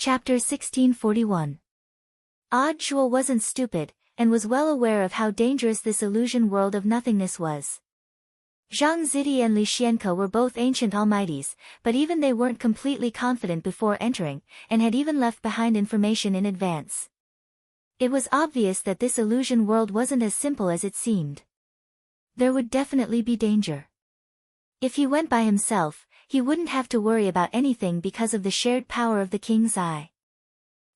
Chapter 1641. Jewel wasn't stupid, and was well aware of how dangerous this illusion world of nothingness was. Zhang Zidi and Li Xianke were both ancient almighties, but even they weren't completely confident before entering, and had even left behind information in advance. It was obvious that this illusion world wasn't as simple as it seemed. There would definitely be danger. If he went by himself, he wouldn't have to worry about anything because of the shared power of the king's eye.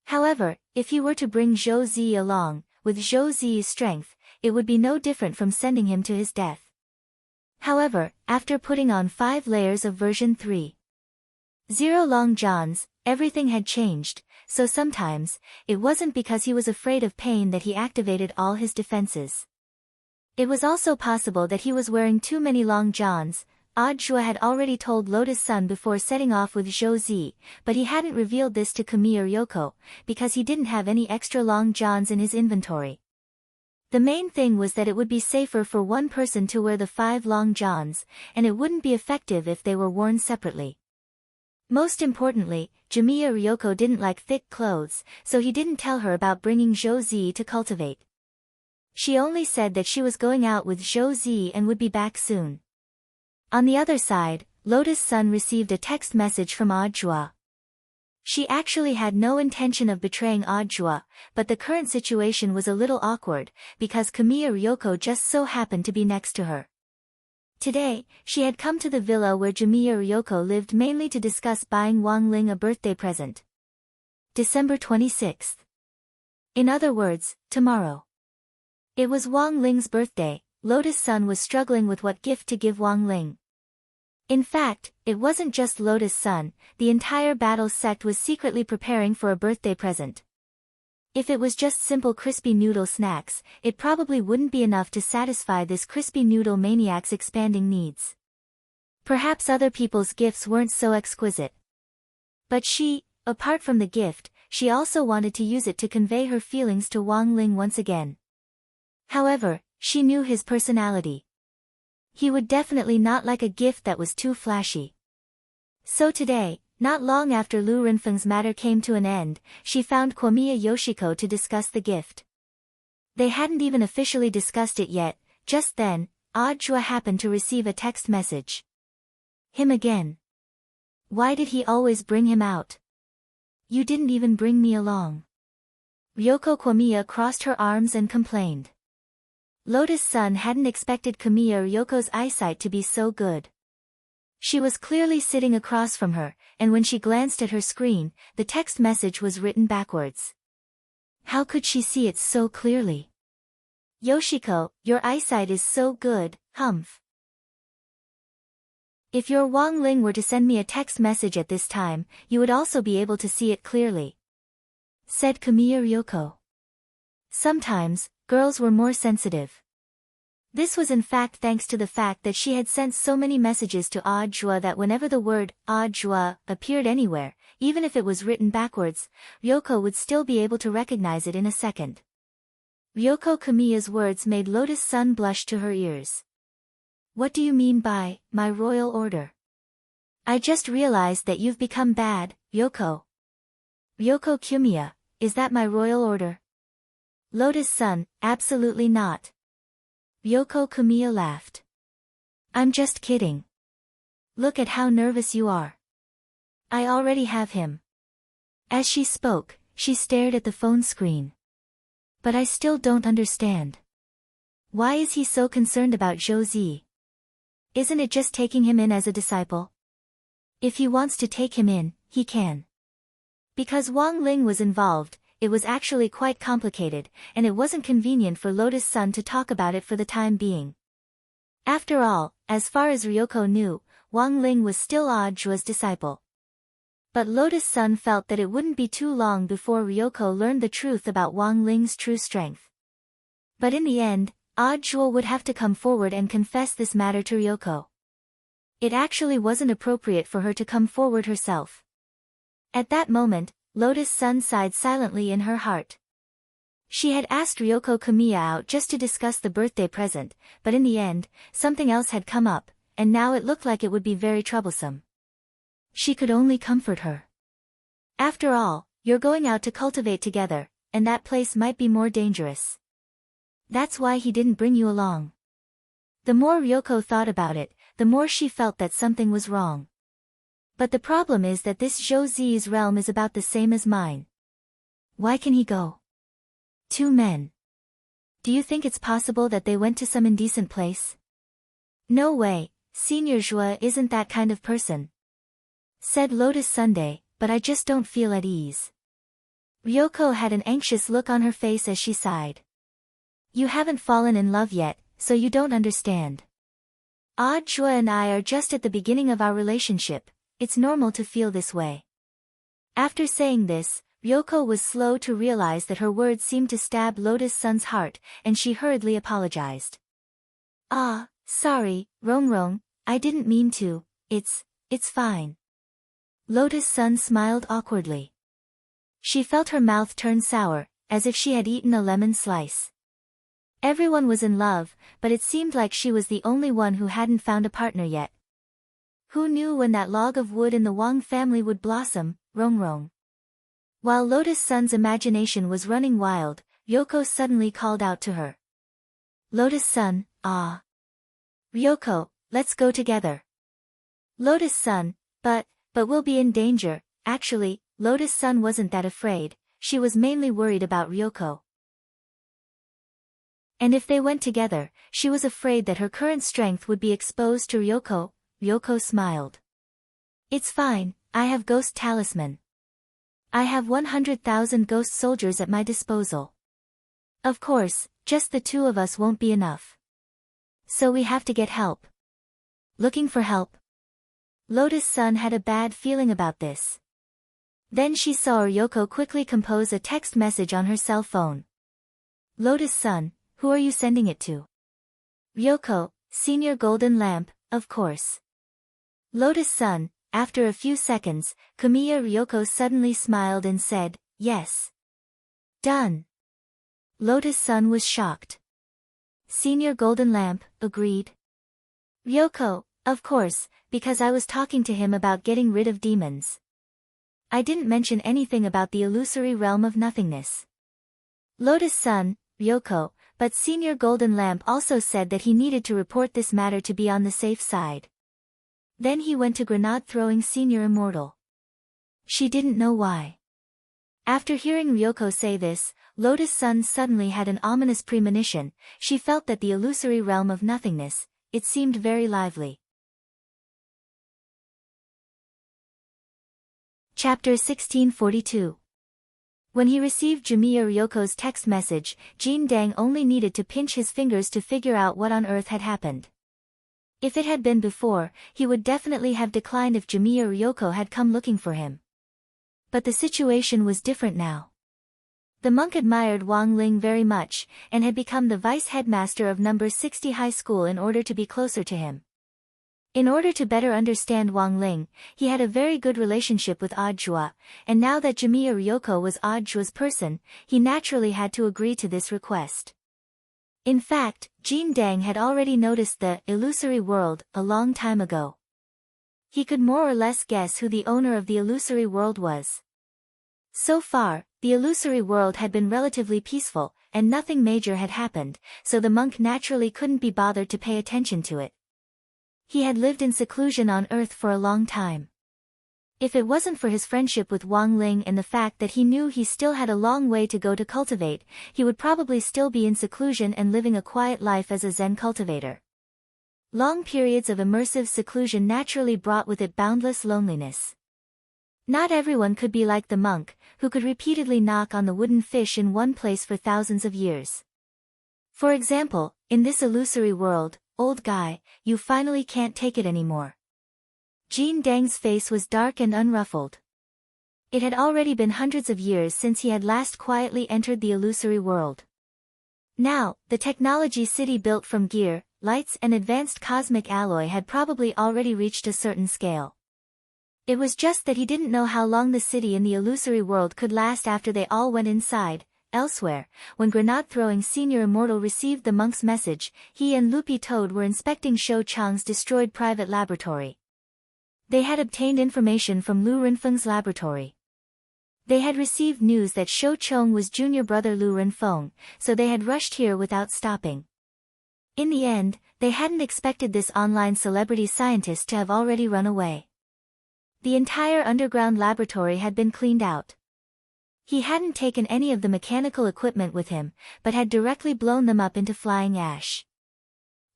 However, if he were to bring Zhou Zi along, with Zhou Zi's strength, it would be no different from sending him to his death. However, after putting on 5 layers of version 3.0 Long John's, everything had changed, so sometimes, it wasn't because he was afraid of pain that he activated all his defenses. It was also possible that he was wearing too many Long Johns. Jue had already told Lotus Sun before setting off with Zhou Zi, but he hadn't revealed this to Kami or Yoko, because he didn't have any extra Long Johns in his inventory. The main thing was that it would be safer for one person to wear the 5 Long Johns, and it wouldn't be effective if they were worn separately. Most importantly, Jamiya Ryoko didn't like thick clothes, so he didn't tell her about bringing Zhou Zi to cultivate. She only said that she was going out with Zhou Zi and would be back soon. On the other side, Lotus Sun received a text message from Jue. She actually had no intention of betraying Jue, but the current situation was a little awkward, because Kamiya Ryoko just so happened to be next to her. Today, she had come to the villa where Jamiya Ryoko lived mainly to discuss buying Wang Ling a birthday present. December 26th. In other words, tomorrow. It was Wang Ling's birthday. Lotus Sun was struggling with what gift to give Wang Ling. In fact, it wasn't just Lotus Sun, the entire battle sect was secretly preparing for a birthday present. If it was just simple crispy noodle snacks, it probably wouldn't be enough to satisfy this crispy noodle maniac's expanding needs. Perhaps other people's gifts weren't so exquisite. But she, apart from the gift, she also wanted to use it to convey her feelings to Wang Ling once again. However, she knew his personality. He would definitely not like a gift that was too flashy. So today, not long after Lu Renfeng's matter came to an end, she found Komiya Yoshiko to discuss the gift. They hadn't even officially discussed it yet. Just then, Jue happened to receive a text message. Him again. Why did he always bring him out? You didn't even bring me along. Ryoko Komiya crossed her arms and complained. Lotus Sun hadn't expected Kamiya Ryoko's eyesight to be so good. She was clearly sitting across from her, and when she glanced at her screen, the text message was written backwards. How could she see it so clearly? Yoshiko, your eyesight is so good, humph. If your Wang Ling were to send me a text message at this time, you would also be able to see it clearly, said Kamiya Ryoko. Sometimes, girls were more sensitive. This was in fact thanks to the fact that she had sent so many messages to Jue that whenever the word Jue appeared anywhere, even if it was written backwards, Ryoko would still be able to recognize it in a second. Ryoko Kamiya's words made Lotus Sun blush to her ears. What do you mean by, my royal order? I just realized that you've become bad, Ryoko. Ryoko Kamiya, is that my royal order? Lotus Sun, absolutely not. Ryoko Kamiya laughed. I'm just kidding. Look at how nervous you are. I already have him. As she spoke, she stared at the phone screen. But I still don't understand. Why is he so concerned about Zhou Zi? Isn't it just taking him in as a disciple? If he wants to take him in, he can. Because Wang Ling was involved, it was actually quite complicated, and it wasn't convenient for Lotus Sun to talk about it for the time being. After all, as far as Ryoko knew, Wang Ling was still Jue's disciple. But Lotus Sun felt that it wouldn't be too long before Ryoko learned the truth about Wang Ling's true strength. But in the end, Jue would have to come forward and confess this matter to Ryoko. It actually wasn't appropriate for her to come forward herself. At that moment, Lotus Sun sighed silently in her heart. She had asked Ryoko Kamiya out just to discuss the birthday present, but in the end, something else had come up, and now it looked like it would be very troublesome. She could only comfort her. After all, You're going out to cultivate together, and that place might be more dangerous. That's why he didn't bring you along. The more Ryoko thought about it, the more she felt that something was wrong. But the problem is that this Zhou Zi's realm is about the same as mine. Why can he go? 2 men. Do you think it's possible that they went to some indecent place? No way, Senior Zhua isn't that kind of person. Said Lotus Sunday, but I just don't feel at ease. Ryoko had an anxious look on her face as she sighed. You haven't fallen in love yet, so you don't understand. Zhua and I are just at the beginning of our relationship, it's normal to feel this way. After saying this, Ryoko was slow to realize that her words seemed to stab Lotus Sun's heart, and she hurriedly apologized. Sorry, Rongrong, I didn't mean to, it's fine. Lotus Sun smiled awkwardly. She felt her mouth turn sour, as if she had eaten a lemon slice. Everyone was in love, but it seemed like she was the only one who hadn't found a partner yet. Who knew when that log of wood in the Wang family would blossom, Rongrong? While Lotus Sun's imagination was running wild, Ryoko suddenly called out to her. Lotus Sun, Ryoko, let's go together. Lotus Sun, but we'll be in danger. Actually, Lotus Sun wasn't that afraid, she was mainly worried about Ryoko. And if they went together, she was afraid that her current strength would be exposed to Ryoko. Ryoko smiled. It's fine, I have Ghost Talisman. I have 100,000 ghost soldiers at my disposal. Of course, just the 2 of us won't be enough. So we have to get help. Looking for help? Lotus Sun had a bad feeling about this. Then she saw Ryoko quickly compose a text message on her cell phone. Lotus Sun, who are you sending it to? Ryoko, Senior Golden Lamp, of course. Lotus Sun, after a few seconds, Kamiya Ryoko suddenly smiled and said, yes. Done. Lotus Sun was shocked. Senior Golden Lamp, agreed. Ryoko, of course, because I was talking to him about getting rid of demons. I didn't mention anything about the illusory realm of nothingness. Lotus Sun, Ryoko, but Senior Golden Lamp also said that he needed to report this matter to be on the safe side. Then he went to grenade-throwing Senior Immortal. She didn't know why. After hearing Ryoko say this, Lotus Sun suddenly had an ominous premonition. She felt that the illusory realm of nothingness, it seemed very lively. Chapter 1642. When he received Jimiya Ryoko's text message, Jin Dang only needed to pinch his fingers to figure out what on earth had happened. If it had been before, he would definitely have declined if Jimiya Ryoko had come looking for him. But the situation was different now. The monk admired Wang Ling very much, and had become the vice headmaster of number 60 high school in order to be closer to him. In order to better understand Wang Ling, he had a very good relationship with Zhua, and now that Jimiya Ryoko was Zhua's person, he naturally had to agree to this request. In fact, Jin Dang had already noticed the illusory world a long time ago. He could more or less guess who the owner of the illusory world was. So far, the illusory world had been relatively peaceful, and nothing major had happened, so the monk naturally couldn't be bothered to pay attention to it. He had lived in seclusion on Earth for a long time. If it wasn't for his friendship with Wang Ling and the fact that he knew he still had a long way to go to cultivate, he would probably still be in seclusion and living a quiet life as a Zen cultivator. Long periods of immersive seclusion naturally brought with it boundless loneliness. Not everyone could be like the monk, who could repeatedly knock on the wooden fish in one place for thousands of years. For example, in this illusory world, old guy, you finally can't take it anymore. Jin Dang's face was dark and unruffled. It had already been hundreds of years since he had last quietly entered the illusory world. Now, the technology city built from gear, lights and advanced cosmic alloy had probably already reached a certain scale. It was just that he didn't know how long the city in the illusory world could last after they all went inside. Elsewhere, when grenade-throwing Senior Immortal received the monk's message, he and Lupi Toad were inspecting Shou Chang's destroyed private laboratory. They had obtained information from Lu Renfeng's laboratory. They had received news that Shou Chong was junior brother Lu Renfeng, so they had rushed here without stopping. In the end, they hadn't expected this online celebrity scientist to have already run away. The entire underground laboratory had been cleaned out. He hadn't taken any of the mechanical equipment with him, but had directly blown them up into flying ash.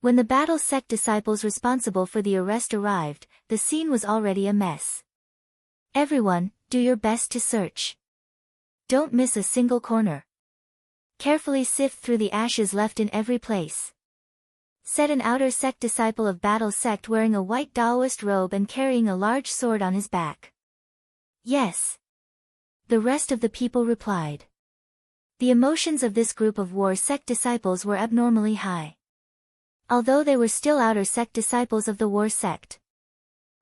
When the battle sect disciples responsible for the arrest arrived, the scene was already a mess. Everyone, do your best to search. Don't miss a single corner. Carefully sift through the ashes left in every place. Said an outer sect disciple of battle sect wearing a white Taoist robe and carrying a large sword on his back. Yes. The rest of the people replied. The emotions of this group of war sect disciples were abnormally high. Although they were still outer sect disciples of the war sect.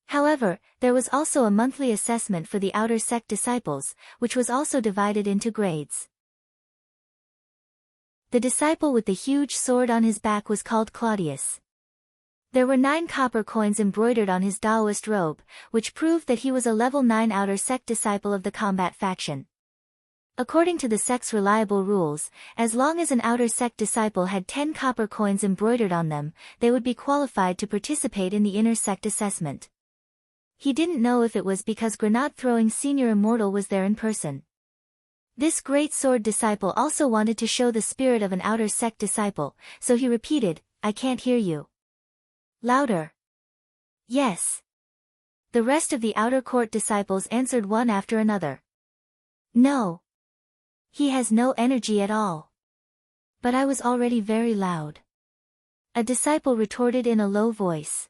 However, there was also a monthly assessment for the outer sect disciples, which was also divided into grades. The disciple with the huge sword on his back was called Claudius. There were 9 copper coins embroidered on his Taoist robe, which proved that he was a level 9 outer sect disciple of the combat faction. According to the sect's reliable rules, as long as an outer sect disciple had 10 copper coins embroidered on them, they would be qualified to participate in the inner sect assessment. He didn't know if it was because grenade-throwing senior immortal was there in person. This great sword disciple also wanted to show the spirit of an outer sect disciple, so he repeated, "I can't hear you." Louder. Yes. The rest of the outer court disciples answered one after another. No. He has no energy at all. But I was already very loud. A disciple retorted in a low voice.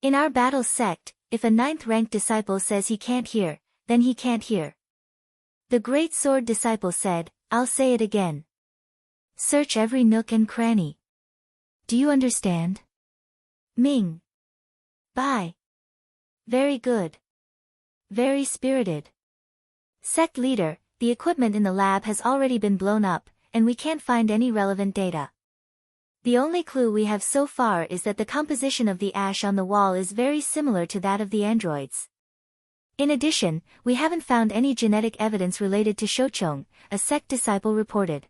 In our battle sect, if a 9th ranked disciple says he can't hear, then he can't hear. The great sword disciple said, "I'll say it again. Search every nook and cranny. Do you understand? Ming. Bai. Very good. Very spirited. Sect leader, the equipment in the lab has already been blown up, and we can't find any relevant data. The only clue we have so far is that the composition of the ash on the wall is very similar to that of the androids. In addition, we haven't found any genetic evidence related to Shouchong," a sect disciple reported.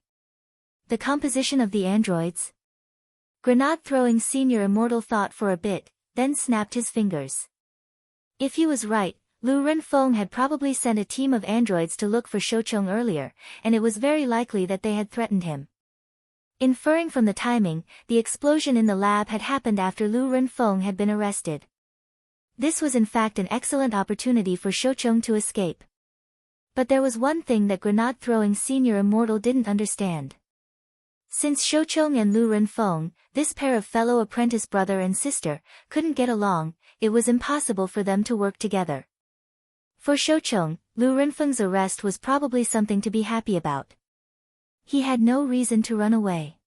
The composition of the androids? Grenade-throwing senior immortal thought for a bit, then snapped his fingers. If he was right, Lu Renfeng had probably sent a team of androids to look for Shouchong earlier, and it was very likely that they had threatened him. Inferring from the timing, the explosion in the lab had happened after Lu Renfeng had been arrested. This was in fact an excellent opportunity for Shouchong to escape. But there was one thing that grenade-throwing senior immortal didn't understand. Since Shouchong and Lu Renfeng, this pair of fellow apprentice brother and sister, couldn't get along, it was impossible for them to work together. For Shouchong, Lu Renfeng's arrest was probably something to be happy about. He had no reason to run away.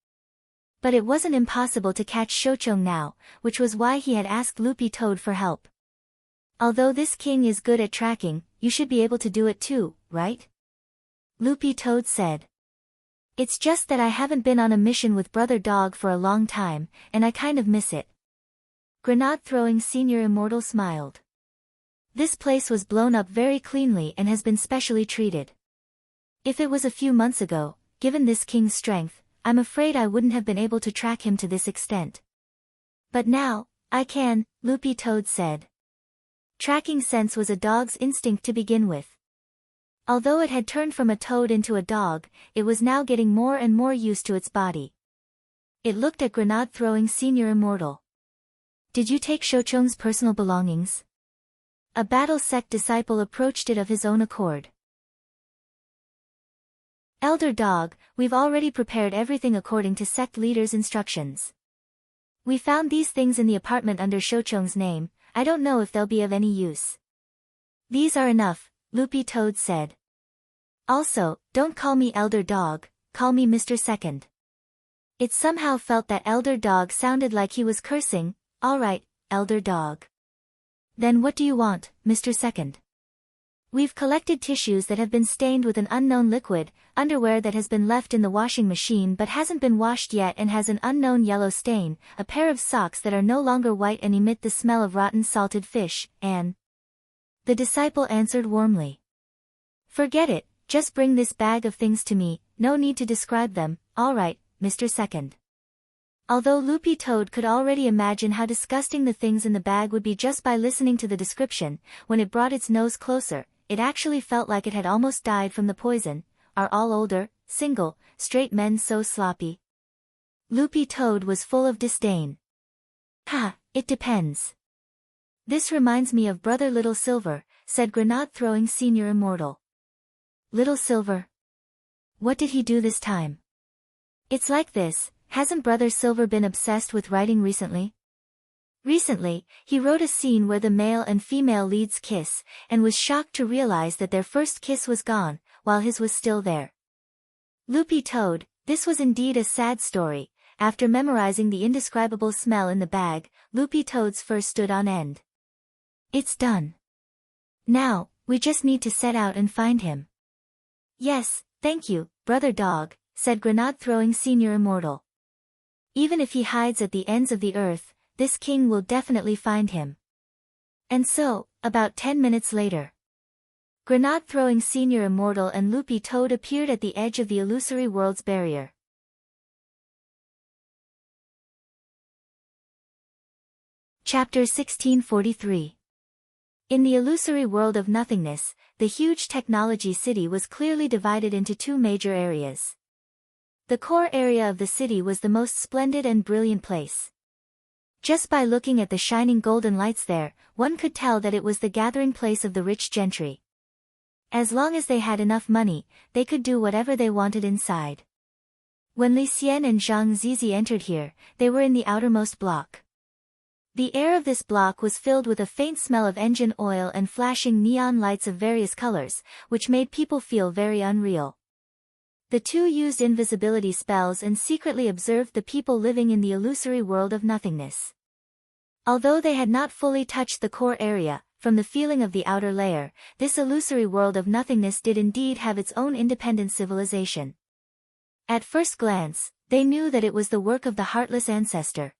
But it wasn't impossible to catch Shouchong now, which was why he had asked Loopy Toad for help. Although this king is good at tracking, you should be able to do it too, right? Loopy Toad said. It's just that I haven't been on a mission with Brother Dog for a long time, and I kind of miss it. Grenade-throwing senior immortal smiled. This place was blown up very cleanly and has been specially treated. If it was a few months ago, given this king's strength, I'm afraid I wouldn't have been able to track him to this extent. But now, I can, Loopy Toad said. Tracking sense was a dog's instinct to begin with. Although it had turned from a toad into a dog, it was now getting more and more used to its body. It looked at grenade-throwing senior immortal. Did you take Shouchong's personal belongings? A battle sect disciple approached it of his own accord. Elder Dog, we've already prepared everything according to sect leader's instructions. We found these things in the apartment under Shouchong's name. I don't know if they'll be of any use. These are enough, Loopy Toad said. Also, don't call me Elder Dog, call me Mr. Second. It somehow felt that Elder Dog sounded like he was cursing. All right, Elder Dog. Then what do you want, Mr. Second? We've collected tissues that have been stained with an unknown liquid, underwear that has been left in the washing machine but hasn't been washed yet and has an unknown yellow stain, a pair of socks that are no longer white and emit the smell of rotten salted fish, and... The disciple answered warmly. Forget it, just bring this bag of things to me, no need to describe them, alright, Mr. Second. Although Loopy Toad could already imagine how disgusting the things in the bag would be just by listening to the description, when it brought its nose closer, it actually felt like it had almost died from the poison. Are all older, single, straight men so sloppy? Loopy Toad was full of disdain. Ha, it depends. This reminds me of Brother Little Silver, said Grenade-throwing Senior Immortal. Little Silver? What did he do this time? It's like this, hasn't Brother Silver been obsessed with writing recently? Recently, he wrote a scene where the male and female leads kiss, and was shocked to realize that their first kiss was gone, while his was still there. Loopy Toad, this was indeed a sad story. After memorizing the indescribable smell in the bag, Loopy Toad's fur stood on end. It's done. Now, we just need to set out and find him. Yes, thank you, Brother Dog, said Grenade-throwing Senior Immortal. Even if he hides at the ends of the earth, this king will definitely find him. And so, about 10 minutes later, Grenade-throwing Senior Immortal and Loopy Toad appeared at the edge of the illusory world's barrier. Chapter 1643. In the illusory world of nothingness, the huge technology city was clearly divided into two major areas. The core area of the city was the most splendid and brilliant place. Just by looking at the shining golden lights there, one could tell that it was the gathering place of the rich gentry. As long as they had enough money, they could do whatever they wanted inside. When Li Xian and Zhang Zizi entered here, they were in the outermost block. The air of this block was filled with a faint smell of engine oil and flashing neon lights of various colors, which made people feel very unreal. The two used invisibility spells and secretly observed the people living in the illusory world of nothingness. Although they had not fully touched the core area, from the feeling of the outer layer, this illusory world of nothingness did indeed have its own independent civilization. At first glance, they knew that it was the work of the heartless ancestor.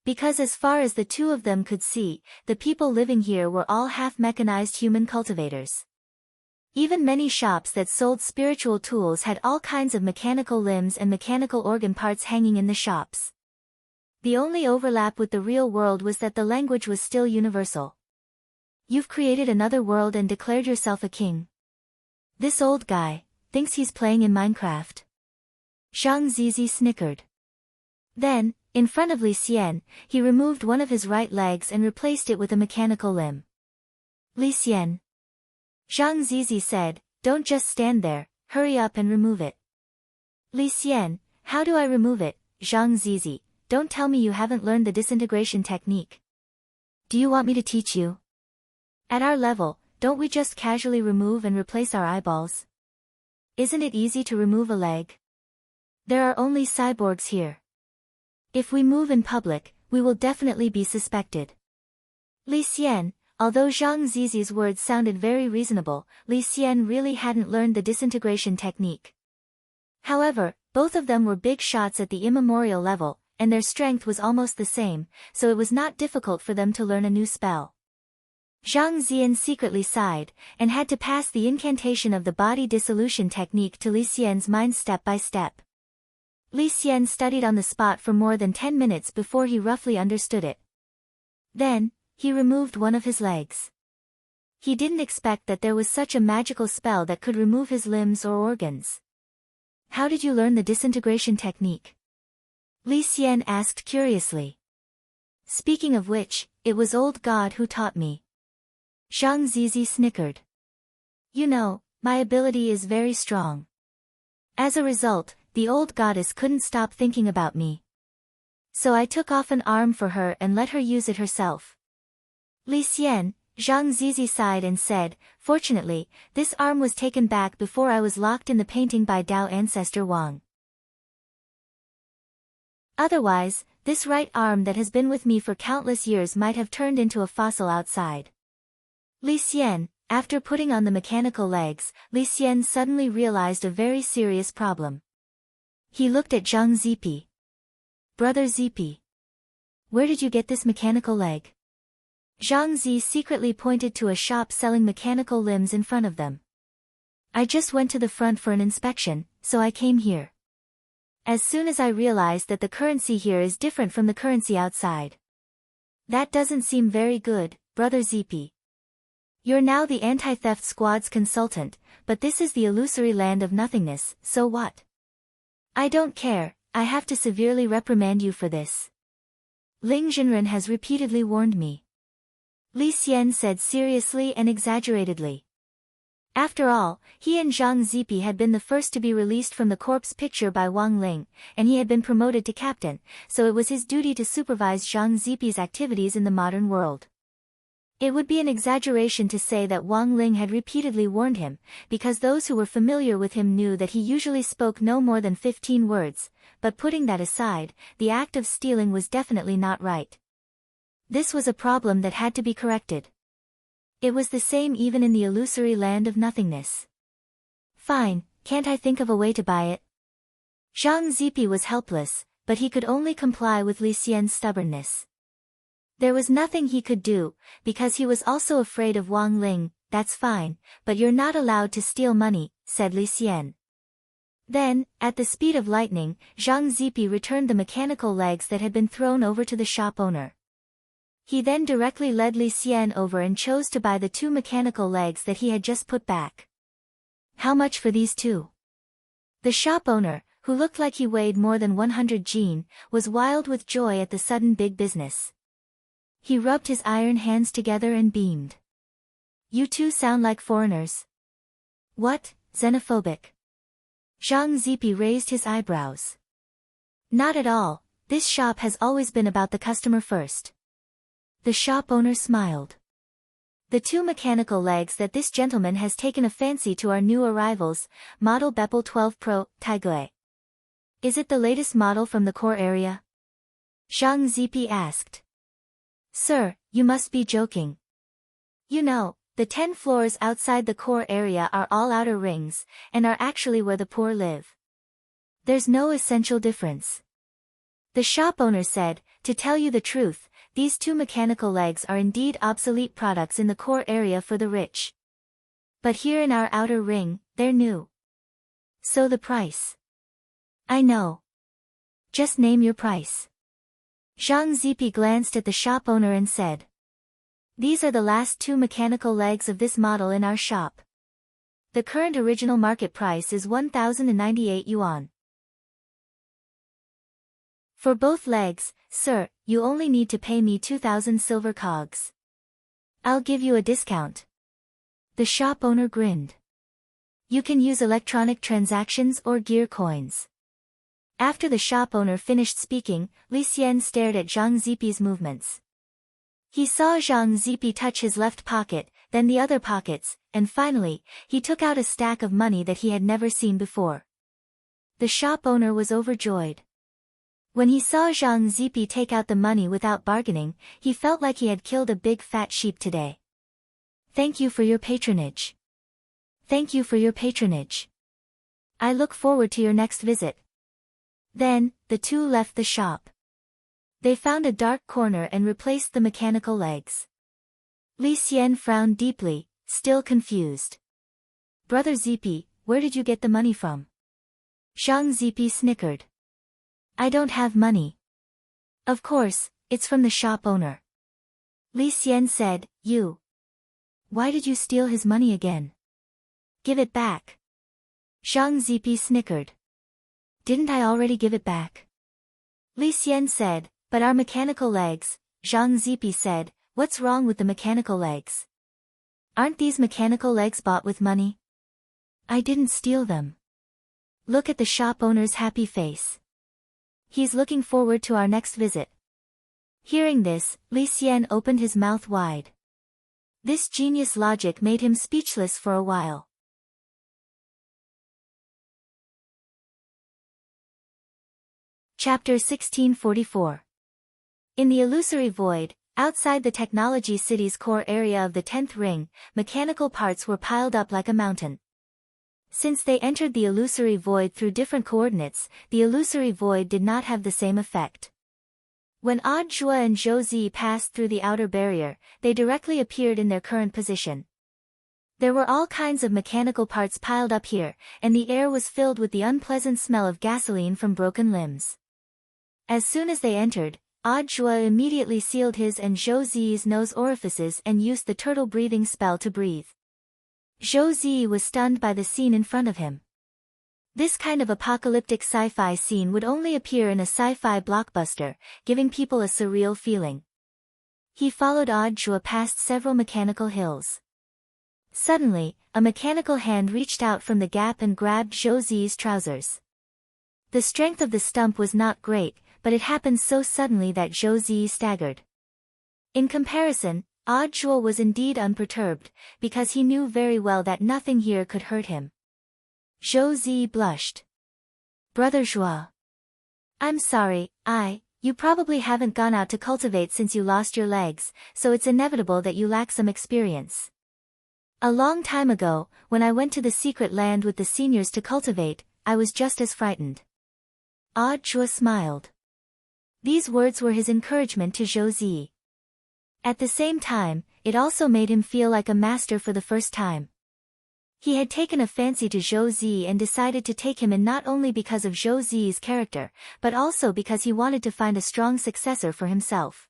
Because as far as the two of them could see, the people living here were all half-mechanized human cultivators. Even many shops that sold spiritual tools had all kinds of mechanical limbs and mechanical organ parts hanging in the shops. The only overlap with the real world was that the language was still universal. You've created another world and declared yourself a king. This old guy thinks he's playing in Minecraft. Zhang Zizi snickered. Then, in front of Li Xian, he removed one of his right legs and replaced it with a mechanical limb. Li Xian. Zhang Zizi said, don't just stand there, hurry up and remove it. Li Xian, how do I remove it? Zhang Zizi, don't tell me you haven't learned the disintegration technique. Do you want me to teach you? At our level, don't we just casually remove and replace our eyeballs? Isn't it easy to remove a leg? There are only cyborgs here. If we move in public, we will definitely be suspected. Li Xian, although Zhang Zizi's words sounded very reasonable, Li Xian really hadn't learned the disintegration technique. However, both of them were big shots at the immemorial level, and their strength was almost the same, so it was not difficult for them to learn a new spell. Zhang Zian secretly sighed, and had to pass the incantation of the body dissolution technique to Li Xian's mind step by step. Li Xian studied on the spot for more than 10 minutes before he roughly understood it. Then, he removed one of his legs. He didn't expect that there was such a magical spell that could remove his limbs or organs. How did you learn the disintegration technique? Li Xian asked curiously. Speaking of which, it was old God who taught me. Zhang Zizi snickered. You know, my ability is very strong. As a result, the old goddess couldn't stop thinking about me. So I took off an arm for her and let her use it herself. Li Xian, Zhang Zizi sighed and said, fortunately, this arm was taken back before I was locked in the painting by Dao ancestor Wang. Otherwise, this right arm that has been with me for countless years might have turned into a fossil outside. Li Xian, after putting on the mechanical legs, Li Xian suddenly realized a very serious problem. He looked at Zhang Zipi. Brother Zipi. Where did you get this mechanical leg? Zhang Zi secretly pointed to a shop selling mechanical limbs in front of them. I just went to the front for an inspection, so I came here. As soon as I realized that the currency here is different from the currency outside. That doesn't seem very good, Brother ZP. You're now the anti-theft squad's consultant, but this is the illusory land of nothingness, so what? I don't care, I have to severely reprimand you for this. Ling Jinren has repeatedly warned me. Li Xian said seriously and exaggeratedly. After all, he and Zhang Zipi had been the first to be released from the corpse picture by Wang Ling, and he had been promoted to captain, so it was his duty to supervise Zhang Zipi's activities in the modern world. It would be an exaggeration to say that Wang Ling had repeatedly warned him, because those who were familiar with him knew that he usually spoke no more than 15 words, but putting that aside, the act of stealing was definitely not right. This was a problem that had to be corrected. It was the same even in the illusory land of nothingness. Fine, can't I think of a way to buy it? Zhang Zipi was helpless, but he could only comply with Li Xian's stubbornness. There was nothing he could do, because he was also afraid of Wang Ling. That's fine, but you're not allowed to steal money, said Li Xian. Then, at the speed of lightning, Zhang Zipi returned the mechanical legs that had been thrown over to the shop owner. He then directly led Li Xian over and chose to buy the 2 mechanical legs that he had just put back. How much for these 2? The shop owner, who looked like he weighed more than 100 jin, was wild with joy at the sudden big business. He rubbed his iron hands together and beamed. You two sound like foreigners. What, xenophobic? Zhang Zipi raised his eyebrows. Not at all, this shop has always been about the customer first. The shop owner smiled. The 2 mechanical legs that this gentleman has taken a fancy to are new arrivals, model Beppel 12 Pro, Taigui. Is it the latest model from the core area? Zhang Zipi asked. Sir, you must be joking. You know, the 10 floors outside the core area are all outer rings, and are actually where the poor live. There's no essential difference. The shop owner said, to tell you the truth, these 2 mechanical legs are indeed obsolete products in the core area for the rich. But here in our outer ring, they're new. So the price. I know. Just name your price. Zhang Zipi glanced at the shop owner and said. These are the last 2 mechanical legs of this model in our shop. The current original market price is 1,098 yuan. For both legs, sir, you only need to pay me 2,000 silver cogs. I'll give you a discount. The shop owner grinned. You can use electronic transactions or gear coins. After the shop owner finished speaking, Li Xian stared at Zhang Zipi's movements. He saw Zhang Zipi touch his left pocket, then the other pockets, and finally, he took out a stack of money that he had never seen before. The shop owner was overjoyed. When he saw Zhang Zipi take out the money without bargaining, he felt like he had killed a big fat sheep today. Thank you for your patronage. Thank you for your patronage. I look forward to your next visit. Then, the 2 left the shop. They found a dark corner and replaced the mechanical legs. Li Xian frowned deeply, still confused. Brother Zipi, where did you get the money from? Zhang Zipi snickered. I don't have money. Of course, it's from the shop owner. Li Xian said, You. Why did you steal his money again? Give it back. Zhang Zipi snickered. Didn't I already give it back? Li Xian said, but our mechanical legs, Zhang Zipi said, what's wrong with the mechanical legs? Aren't these mechanical legs bought with money? I didn't steal them. Look at the shop owner's happy face. He's looking forward to our next visit. Hearing this, Li Xian opened his mouth wide. This genius logic made him speechless for a while. Chapter 1644. In the illusory void, outside the technology city's core area of the 10th ring, mechanical parts were piled up like a mountain. Since they entered the illusory void through different coordinates, the illusory void did not have the same effect. When Odd Zhua and Zhou Zi passed through the outer barrier, they directly appeared in their current position. There were all kinds of mechanical parts piled up here, and the air was filled with the unpleasant smell of gasoline from broken limbs. As soon as they entered, Audjua immediately sealed his and Zhou Ziyi's nose orifices and used the turtle breathing spell to breathe. Zhou Ziyi was stunned by the scene in front of him. This kind of apocalyptic sci-fi scene would only appear in a sci-fi blockbuster, giving people a surreal feeling. He followed Audjua past several mechanical hills. Suddenly, a mechanical hand reached out from the gap and grabbed Zhou Ziyi's trousers. The strength of the stump was not great, but it happened so suddenly that Zhou Ziyi staggered. In comparison, Audjua was indeed unperturbed, because he knew very well that nothing here could hurt him. Zhou Ziyi blushed. "Brother Zhua. I'm sorry, you probably haven't gone out to cultivate since you lost your legs, so it's inevitable that you lack some experience. A long time ago, when I went to the secret land with the seniors to cultivate, I was just as frightened." Audjua smiled. These words were his encouragement to Zhou Ziyi. At the same time, it also made him feel like a master for the first time. He had taken a fancy to Zhou Ziyi and decided to take him in not only because of Zhou Ziyi's character, but also because he wanted to find a strong successor for himself.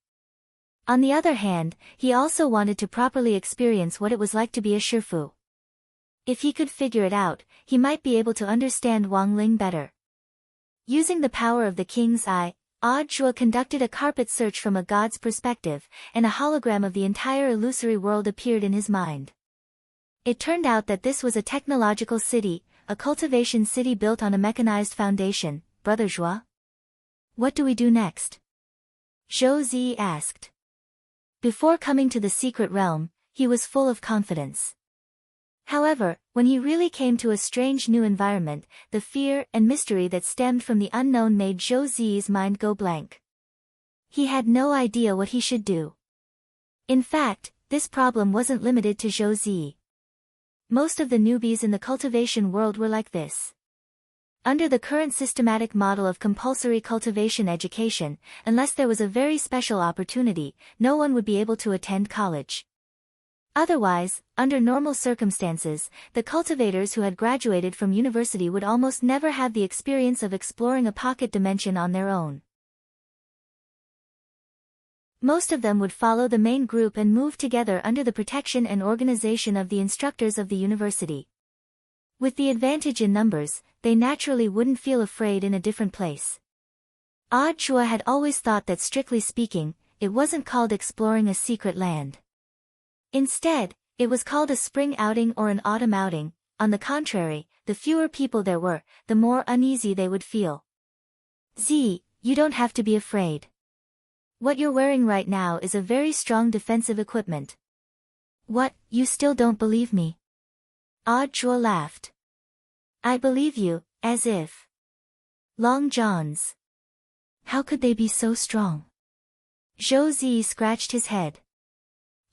On the other hand, he also wanted to properly experience what it was like to be a shifu. If he could figure it out, he might be able to understand Wang Ling better. Using the power of the king's eye, Audjua conducted a carpet search from a god's perspective, and a hologram of the entire illusory world appeared in his mind. It turned out that this was a technological city, a cultivation city built on a mechanized foundation. "Brother Zhua? What do we do next?" Zhou Ziyi asked. Before coming to the secret realm, he was full of confidence. However, when he really came to a strange new environment, the fear and mystery that stemmed from the unknown made Zhou Ziyi's mind go blank. He had no idea what he should do. In fact, this problem wasn't limited to Zhou Ziyi. Most of the newbies in the cultivation world were like this. Under the current systematic model of compulsory cultivation education, unless there was a very special opportunity, no one would be able to attend college. Otherwise, under normal circumstances, the cultivators who had graduated from university would almost never have the experience of exploring a pocket dimension on their own. Most of them would follow the main group and move together under the protection and organization of the instructors of the university. With the advantage in numbers, they naturally wouldn't feel afraid in a different place. Audjua had always thought that strictly speaking, it wasn't called exploring a secret land. Instead, it was called a spring outing or an autumn outing. On the contrary, the fewer people there were, the more uneasy they would feel. "Z, you don't have to be afraid. What you're wearing right now is a very strong defensive equipment." "What, you still don't believe me?" Audjua laughed. "I believe you, as if. Long johns. How could they be so strong?" Zhou Ziyi scratched his head.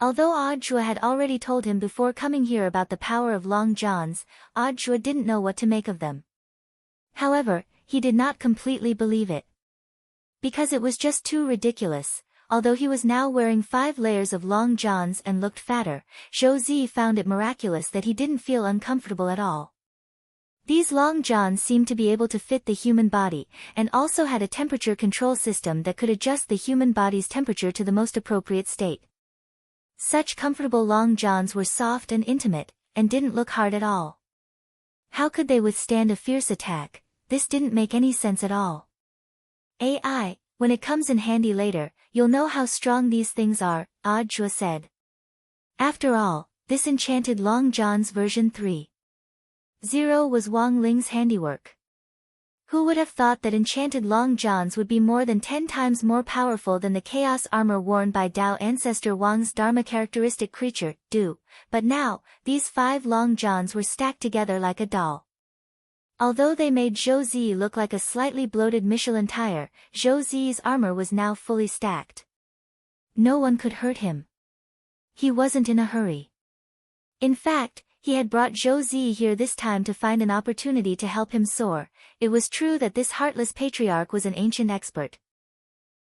Although Audjua had already told him before coming here about the power of long johns, Audjua didn't know what to make of them. However, he did not completely believe it. Because it was just too ridiculous. Although he was now wearing 5 layers of long johns and looked fatter, Zhou Ziyi found it miraculous that he didn't feel uncomfortable at all. These long johns seemed to be able to fit the human body, and also had a temperature control system that could adjust the human body's temperature to the most appropriate state. Such comfortable long johns were soft and intimate, and didn't look hard at all. How could they withstand a fierce attack? This didn't make any sense at all. When it comes in handy later, you'll know how strong these things are, Audjua said. After all, this enchanted long johns version 3.0 was Wang Ling's handiwork. Who would have thought that enchanted long johns would be more than 10 times more powerful than the chaos armor worn by Dao ancestor Wang's Dharma characteristic creature, Du, but now, these 5 long johns were stacked together like a doll. Although they made Zhou Ziyi look like a slightly bloated Michelin tire, Zhou Ziyi's armor was now fully stacked. No one could hurt him. He wasn't in a hurry. In fact, he had brought Zhou Ziyi here this time to find an opportunity to help him soar. It was true that this heartless patriarch was an ancient expert.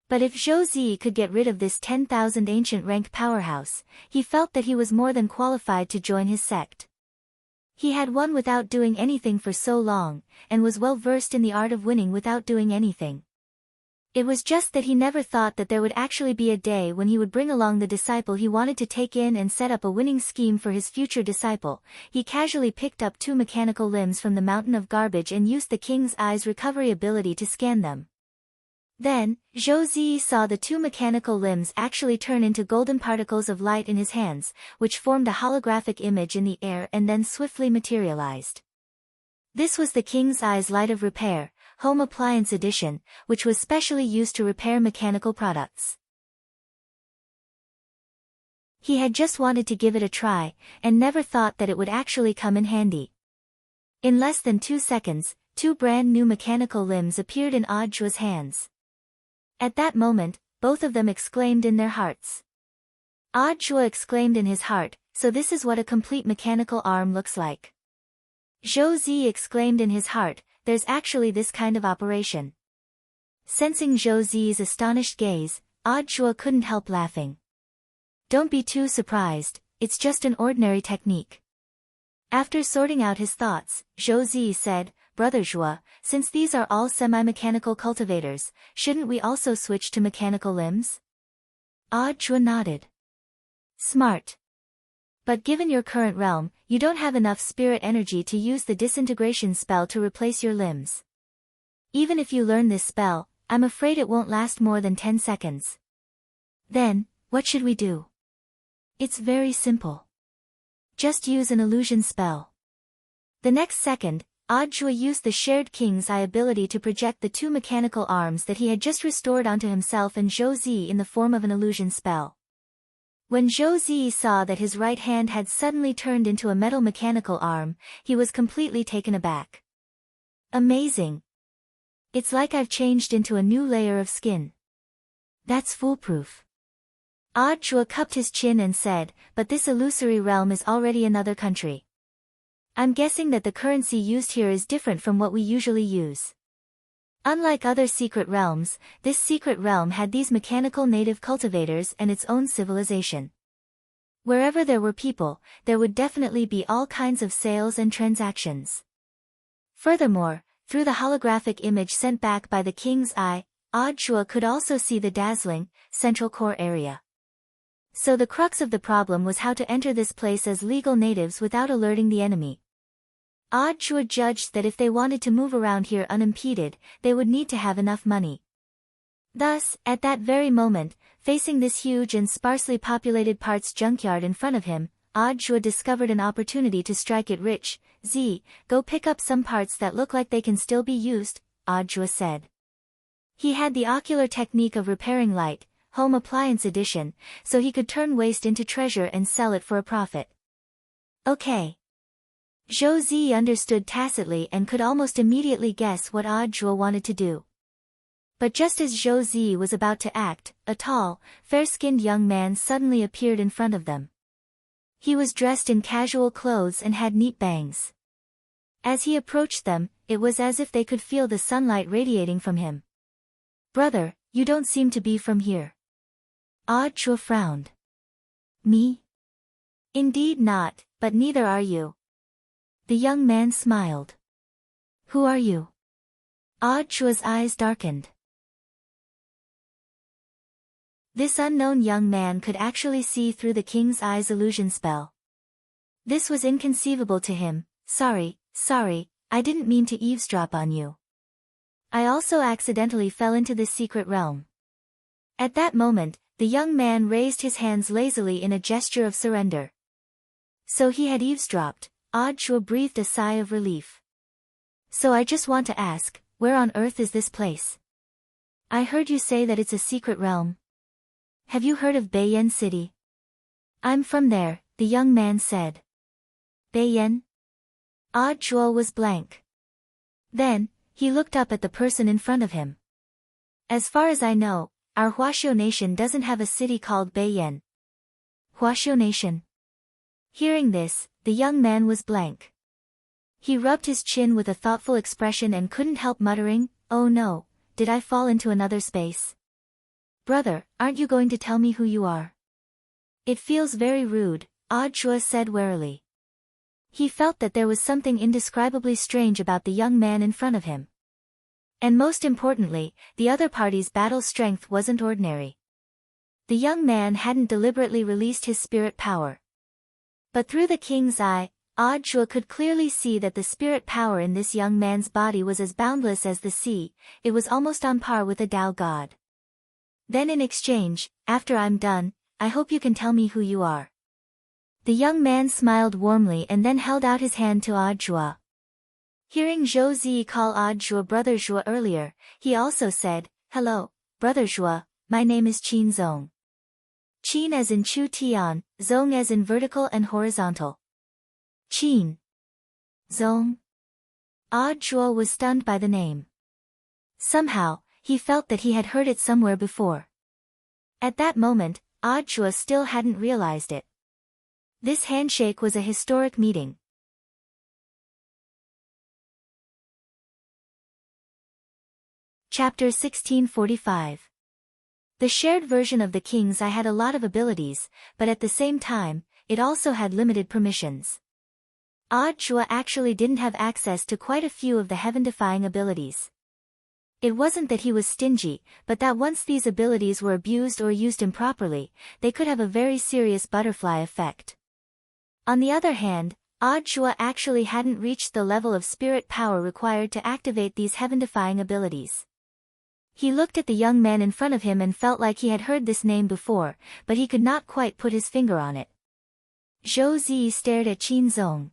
But if Zhou Zi could get rid of this 10,000 ancient rank powerhouse, he felt that he was more than qualified to join his sect. He had won without doing anything for so long, and was well versed in the art of winning without doing anything. It was just that he never thought that there would actually be a day when he would bring along the disciple he wanted to take in and set up a winning scheme for his future disciple. He casually picked up 2 mechanical limbs from the mountain of garbage and used the king's eye's recovery ability to scan them. Then, Zhou Zi saw the 2 mechanical limbs actually turn into golden particles of light in his hands, which formed a holographic image in the air and then swiftly materialized. This was the King's Eye's Light of Repair, Home Appliance Edition, which was specially used to repair mechanical products. He had just wanted to give it a try, and never thought that it would actually come in handy. In less than 2 seconds, 2 brand new mechanical limbs appeared in Audio's hands. At that moment, both of them exclaimed in their hearts. Audio exclaimed in his heart, "So this is what a complete mechanical arm looks like." Zhou Zi exclaimed in his heart, "There's actually this kind of operation." Sensing Zhou Zi's astonished gaze, Audio couldn't help laughing. "Don't be too surprised, it's just an ordinary technique." After sorting out his thoughts, Zhou Zi said, "Brother Zhua, since these are all semi-mechanical cultivators, shouldn't we also switch to mechanical limbs?" Zhua nodded. "Smart. But given your current realm, you don't have enough spirit energy to use the disintegration spell to replace your limbs. Even if you learn this spell, I'm afraid it won't last more than 10 seconds. Then, what should we do?" "It's very simple. Just use an illusion spell." The next second, Audio used the shared King's Eye ability to project the 2 mechanical arms that he had just restored onto himself and Zhou Zi in the form of an illusion spell. When Zhou Zi saw that his right hand had suddenly turned into a metal mechanical arm, he was completely taken aback. "Amazing. It's like I've changed into a new layer of skin. That's foolproof." Audio cupped his chin and said, "But this illusory realm is already another country. I'm guessing that the currency used here is different from what we usually use." Unlike other secret realms, this secret realm had these mechanical native cultivators and its own civilization. Wherever there were people, there would definitely be all kinds of sales and transactions. Furthermore, through the holographic image sent back by the King's Eye, Audio could also see the dazzling, central core area. So the crux of the problem was how to enter this place as legal natives without alerting the enemy. Audio judged that if they wanted to move around here unimpeded, they would need to have enough money. Thus, at that very moment, facing this huge and sparsely populated parts junkyard in front of him, Audio discovered an opportunity to strike it rich. "Z, go pick up some parts that look like they can still be used," Audio said. He had the ocular technique of repairing light, Home Appliance Edition, so he could turn waste into treasure and sell it for a profit. "Okay." Zhou Zi understood tacitly and could almost immediately guess what Audio wanted to do. But just as Zhou Zi was about to act, a tall, fair-skinned young man suddenly appeared in front of them. He was dressed in casual clothes and had neat bangs. As he approached them, it was as if they could feel the sunlight radiating from him. "Brother, you don't seem to be from here." Audio frowned. "Me? Indeed not, but neither are you." The young man smiled. "Who are you?" Audio's eyes darkened. This unknown young man could actually see through the King's Eye's illusion spell. This was inconceivable to him. Sorry, I didn't mean to eavesdrop on you. I also accidentally fell into this secret realm." At that moment, the young man raised his hands lazily in a gesture of surrender. So he had eavesdropped. Audio breathed a sigh of relief. "So I just want to ask, where on earth is this place? I heard you say that it's a secret realm. Have you heard of Beiyan City?" "I'm from there," the young man said. "Beiyan?" Audio was blank. Then, he looked up at the person in front of him. "As far as I know, our Huaxiu nation doesn't have a city called Beiyan." "Huaxiu nation?" Hearing this, the young man was blank. He rubbed his chin with a thoughtful expression and couldn't help muttering, "Oh no, did I fall into another space?" Brother, aren't you going to tell me who you are? It feels very rude, Audra said warily. He felt that there was something indescribably strange about the young man in front of him. And most importantly, the other party's battle strength wasn't ordinary. The young man hadn't deliberately released his spirit power. But through the king's eye, Audra could clearly see that the spirit power in this young man's body was as boundless as the sea. It was almost on par with a Tao god. Then in exchange, after I'm done, I hope you can tell me who you are. The young man smiled warmly and then held out his hand to Audra. Hearing Zhou Zi call Audra Brother Zhua earlier, he also said, Hello, Brother Zhua, my name is Qin Zong. Qin as in Chu Tian, Zong as in vertical and horizontal. Qin. Zong. Audra was stunned by the name. Somehow, he felt that he had heard it somewhere before. At that moment, Audra still hadn't realized it. This handshake was a historic meeting. Chapter 1645. The shared version of the King's Eye had a lot of abilities, but at the same time, it also had limited permissions. Audra actually didn't have access to quite a few of the heaven-defying abilities. It wasn't that he was stingy, but that once these abilities were abused or used improperly, they could have a very serious butterfly effect. On the other hand, Audra actually hadn't reached the level of spirit power required to activate these heaven-defying abilities. He looked at the young man in front of him and felt like he had heard this name before, but he could not quite put his finger on it. Zhou Zi stared at Qin Zong.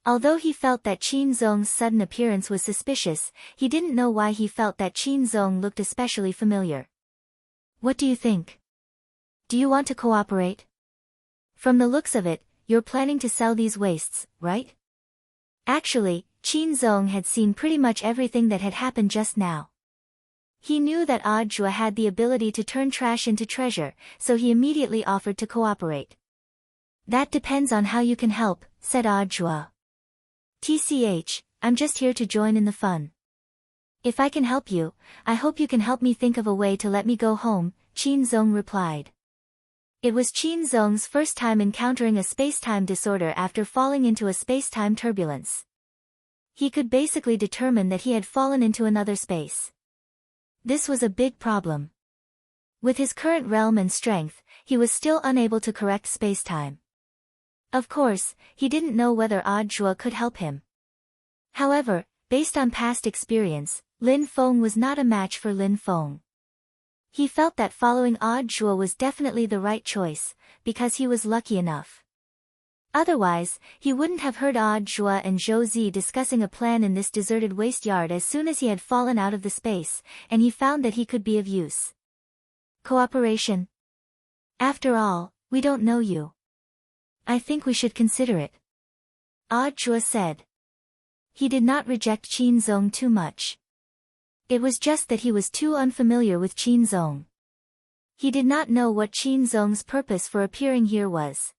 Although he felt that Qin Zong's sudden appearance was suspicious, he didn't know why he felt that Qin Zong looked especially familiar. What do you think? Do you want to cooperate? From the looks of it, you're planning to sell these wastes, right? Actually, Qin Zong had seen pretty much everything that had happened just now. He knew that Audra had the ability to turn trash into treasure, so he immediately offered to cooperate. That depends on how you can help, said Audra. TCH, I'm just here to join in the fun. If I can help you, I hope you can help me think of a way to let me go home, Qin Zong replied. It was Qin Zong's first time encountering a space-time disorder after falling into a space-time turbulence. He could basically determine that he had fallen into another space. This was a big problem. With his current realm and strength, he was still unable to correct space-time. Of course, he didn't know whether Audra could help him. However, based on past experience, Lin Feng was not a match for Lin Feng. He felt that following Audra was definitely the right choice, because he was lucky enough. Otherwise, he wouldn't have heard Audra and Zhou Zi discussing a plan in this deserted waste yard as soon as he had fallen out of the space, and he found that he could be of use. Cooperation. After all, we don't know you. I think we should consider it. Audra said. He did not reject Qin Zong too much. It was just that he was too unfamiliar with Qin Zong. He did not know what Qin Zong's purpose for appearing here was.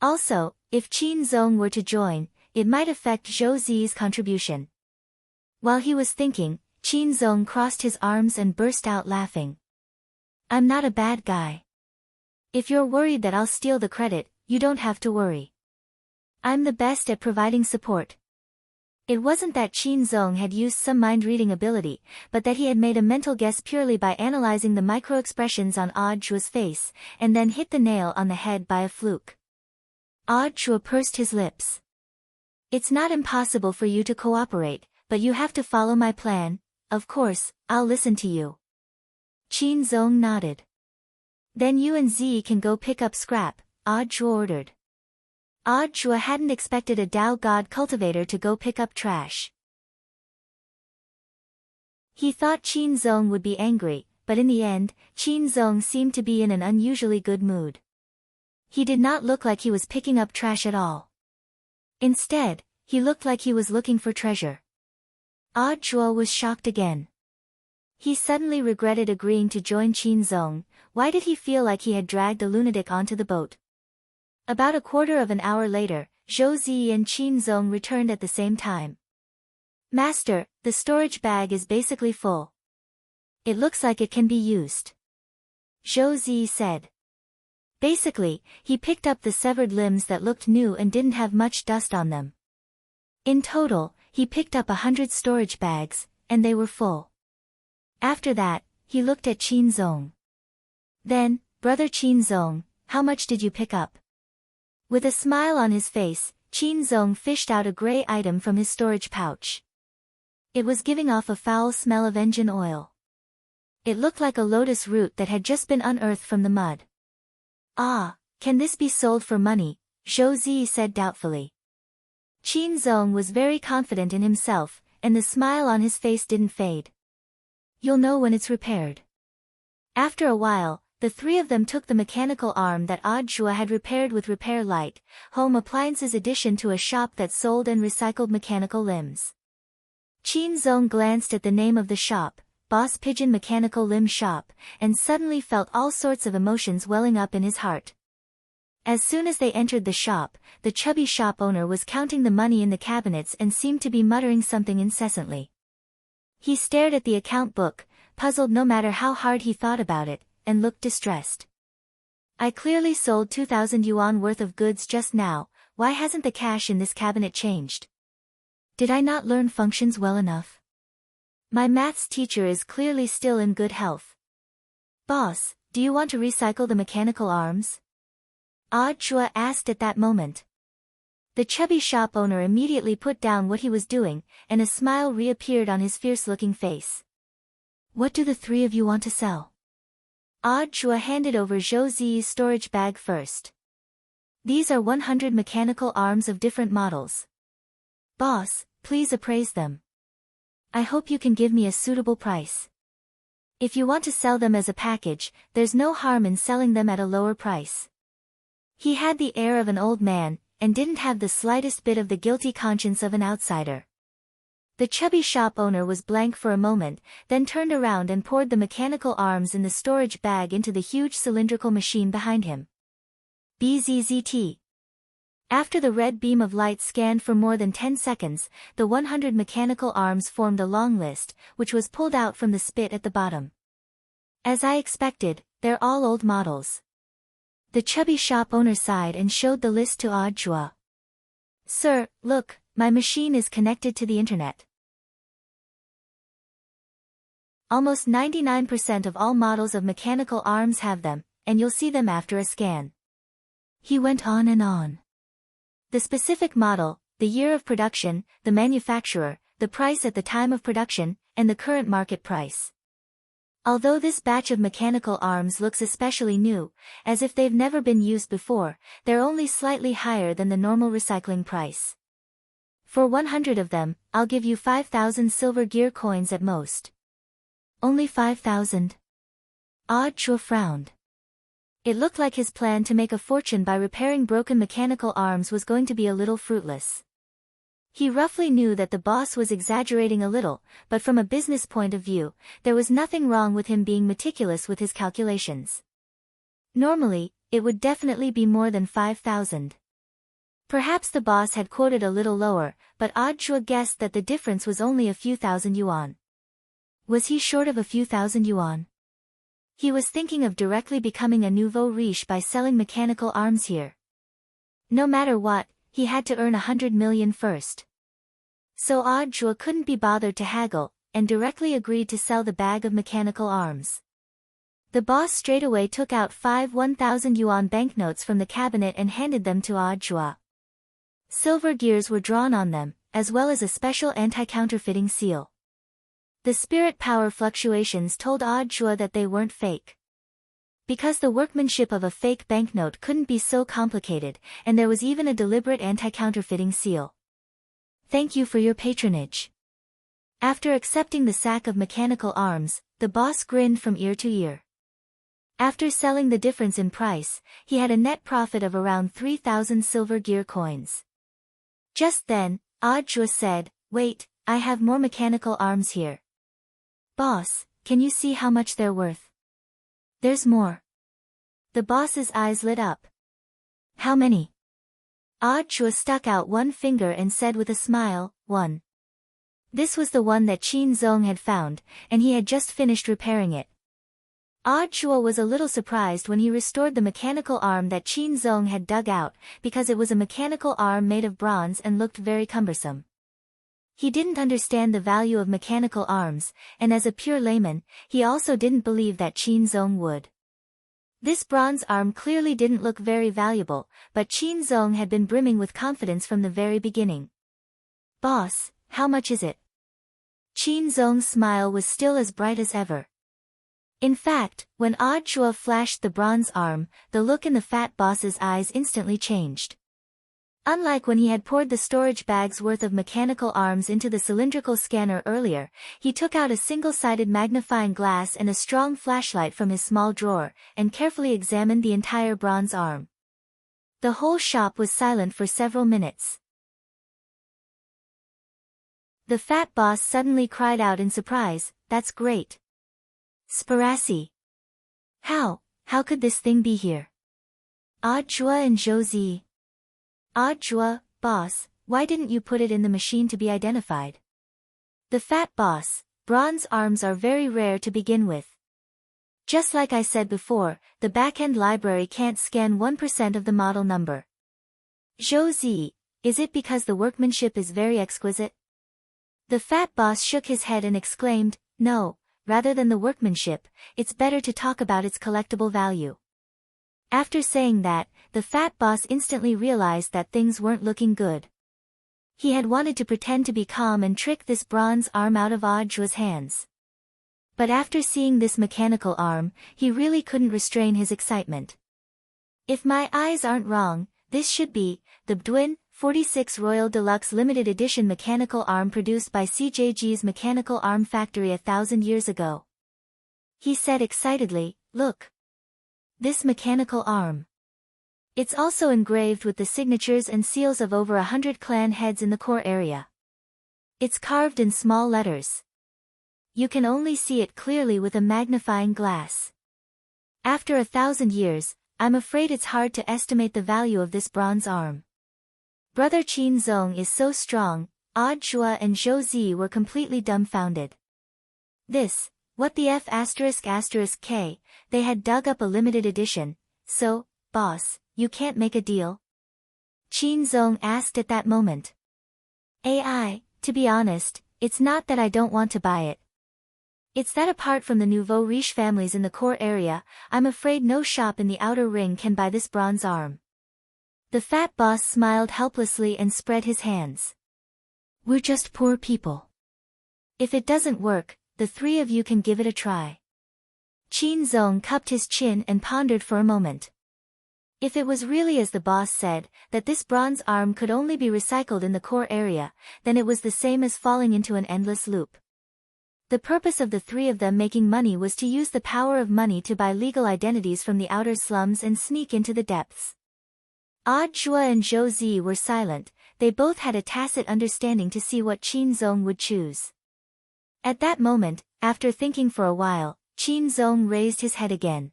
Also, if Qin Zong were to join, it might affect Zhou Zi's contribution. While he was thinking, Qin Zong crossed his arms and burst out laughing. I'm not a bad guy. If you're worried that I'll steal the credit, you don't have to worry. I'm the best at providing support. It wasn't that Qin Zong had used some mind-reading ability, but that he had made a mental guess purely by analyzing the micro-expressions on Audra's face, and then hit the nail on the head by a fluke. Audra pursed his lips. It's not impossible for you to cooperate, but you have to follow my plan. Of course, I'll listen to you. Qin Zong nodded. Then you and Z can go pick up scrap, Audra ordered. Audra hadn't expected a Tao God cultivator to go pick up trash. He thought Qin Zong would be angry, but in the end, Qin Zong seemed to be in an unusually good mood. He did not look like he was picking up trash at all. Instead, he looked like he was looking for treasure. Audra was shocked again. He suddenly regretted agreeing to join Qin Zong. Why did he feel like he had dragged a lunatic onto the boat? About a quarter of an hour later, Zhou Zi and Qin Zong returned at the same time. Master, the storage bag is basically full. It looks like it can be used. Zhou Zi said. Basically, he picked up the severed limbs that looked new and didn't have much dust on them. In total, he picked up 100 storage bags, and they were full. After that, he looked at Qin Zong. Then, Brother Qin Zong, how much did you pick up? With a smile on his face, Qin Zong fished out a gray item from his storage pouch. It was giving off a foul smell of engine oil. It looked like a lotus root that had just been unearthed from the mud. Ah, can this be sold for money? Zhou Zi said doubtfully. Qin Zong was very confident in himself, and the smile on his face didn't fade. You'll know when it's repaired. After a while, the three of them took the mechanical arm that Audjua had repaired with Repair Light, Home Appliances addition to a shop that sold and recycled mechanical limbs. Qin Zong glanced at the name of the shop, Boss Pigeon Mechanical Limb Shop, and suddenly felt all sorts of emotions welling up in his heart. As soon as they entered the shop, the chubby shop owner was counting the money in the cabinets and seemed to be muttering something incessantly. He stared at the account book, puzzled no matter how hard he thought about it, and looked distressed. I clearly sold 2,000 yuan worth of goods just now, why hasn't the cash in this cabinet changed? Did I not learn functions well enough? My maths teacher is clearly still in good health. Boss, do you want to recycle the mechanical arms? Audjua asked at that moment. The chubby shop owner immediately put down what he was doing, and a smile reappeared on his fierce-looking face. What do the three of you want to sell? Audjua handed over Zhou Zi's storage bag first. These are 100 mechanical arms of different models. Boss, please appraise them. I hope you can give me a suitable price. If you want to sell them as a package, there's no harm in selling them at a lower price. He had the air of an old man, and didn't have the slightest bit of the guilty conscience of an outsider. The chubby shop owner was blank for a moment, then turned around and poured the mechanical arms in the storage bag into the huge cylindrical machine behind him. BZZT. After the red beam of light scanned for more than 10 seconds, the 100 mechanical arms formed a long list, which was pulled out from the spit at the bottom. As I expected, they're all old models. The chubby shop owner sighed and showed the list to Audjua. Sir, look, my machine is connected to the internet. Almost 99% of all models of mechanical arms have them, and you'll see them after a scan. He went on and on. The specific model, the year of production, the manufacturer, the price at the time of production, and the current market price. Although this batch of mechanical arms looks especially new, as if they've never been used before, they're only slightly higher than the normal recycling price. For 100 of them, I'll give you 5,000 silver gear coins at most. Only 5,000? Audjua frowned. It looked like his plan to make a fortune by repairing broken mechanical arms was going to be a little fruitless. He roughly knew that the boss was exaggerating a little, but from a business point of view, there was nothing wrong with him being meticulous with his calculations. Normally, it would definitely be more than 5,000. Perhaps the boss had quoted a little lower, but Audjua guessed that the difference was only a few thousand yuan. Was he short of a few thousand yuan? He was thinking of directly becoming a nouveau riche by selling mechanical arms here. No matter what, he had to earn 100 million first. So Audjua couldn't be bothered to haggle, and directly agreed to sell the bag of mechanical arms. The boss straightaway took out 5 1,000 yuan banknotes from the cabinet and handed them to Audjua. Silver gears were drawn on them, as well as a special anti-counterfeiting seal. The spirit power fluctuations told Audjua that they weren't fake. Because the workmanship of a fake banknote couldn't be so complicated, and there was even a deliberate anti-counterfeiting seal. Thank you for your patronage. After accepting the sack of mechanical arms, the boss grinned from ear to ear. After selling the difference in price, he had a net profit of around 3,000 silver gear coins. Just then, Audjua said, "Wait, I have more mechanical arms here. Boss, can you see how much they're worth?" "There's more." The boss's eyes lit up. "How many?" Audjua stuck out one finger and said with a smile, "1." This was the one that Qin Zong had found, and he had just finished repairing it. Jua was a little surprised when he restored the mechanical arm that Qin Zong had dug out, because it was a mechanical arm made of bronze and looked very cumbersome. He didn't understand the value of mechanical arms, and as a pure layman, he also didn't believe that Qin Zong would. This bronze arm clearly didn't look very valuable, but Qin Zong had been brimming with confidence from the very beginning. "Boss, how much is it?" Qin Zong's smile was still as bright as ever. In fact, when Jua flashed the bronze arm, the look in the fat boss's eyes instantly changed. Unlike when he had poured the storage bag's worth of mechanical arms into the cylindrical scanner earlier, he took out a single-sided magnifying glass and a strong flashlight from his small drawer, and carefully examined the entire bronze arm. The whole shop was silent for several minutes. The fat boss suddenly cried out in surprise, "That's great! Sparassi! How could this thing be here?" Jua and Josie. Jua, boss, why didn't you put it in the machine to be identified? The fat boss, bronze arms are very rare to begin with. Just like I said before, the back-end library can't scan 1% of the model number. Josie, is it because the workmanship is very exquisite? The fat boss shook his head and exclaimed, "No. Rather than the workmanship, it's better to talk about its collectible value." After saying that, the fat boss instantly realized that things weren't looking good. He had wanted to pretend to be calm and trick this bronze arm out of Jua's hands. But after seeing this mechanical arm, he really couldn't restrain his excitement. "If my eyes aren't wrong, this should be the Bdwin 46 Royal Deluxe Limited Edition mechanical arm produced by CJG's Mechanical Arm Factory 1,000 years ago," he said excitedly. "Look. This mechanical arm. It's also engraved with the signatures and seals of over 100 clan heads in the core area. It's carved in small letters. You can only see it clearly with a magnifying glass. After 1,000 years, I'm afraid it's hard to estimate the value of this bronze arm. Brother Qin Zong is so strong." Jua and Josie were completely dumbfounded. What the F***K, they had dug up a limited edition, "So, boss, you can't make a deal?" Qin Zong asked at that moment. To be honest, it's not that I don't want to buy it. It's that apart from the nouveau riche families in the core area, I'm afraid no shop in the outer ring can buy this bronze arm." The fat boss smiled helplessly and spread his hands. "We're just poor people. If it doesn't work, the three of you can give it a try." Qin Zong cupped his chin and pondered for a moment. If it was really as the boss said, that this bronze arm could only be recycled in the core area, then it was the same as falling into an endless loop. The purpose of the three of them making money was to use the power of money to buy legal identities from the outer slums and sneak into the depths. Jua and Josie were silent. They both had a tacit understanding to see what Qin Zong would choose. At that moment, after thinking for a while, Qin Zong raised his head again.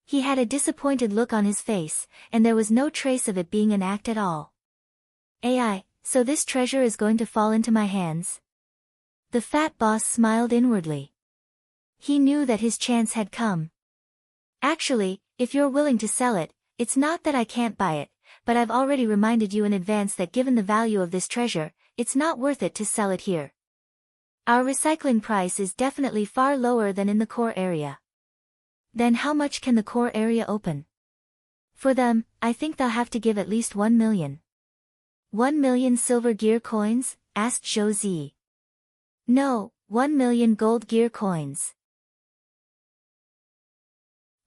He had a disappointed look on his face, and there was no trace of it being an act at all. So this treasure is going to fall into my hands?" The fat boss smiled inwardly. He knew that his chance had come. "Actually, if you're willing to sell it, it's not that I can't buy it, but I've already reminded you in advance that given the value of this treasure, it's not worth it to sell it here. Our recycling price is definitely far lower than in the core area." "Then how much can the core area open?" "For them, I think they'll have to give at least 1 million. 1 million silver gear coins?" asked Josie. "No, 1 million gold gear coins.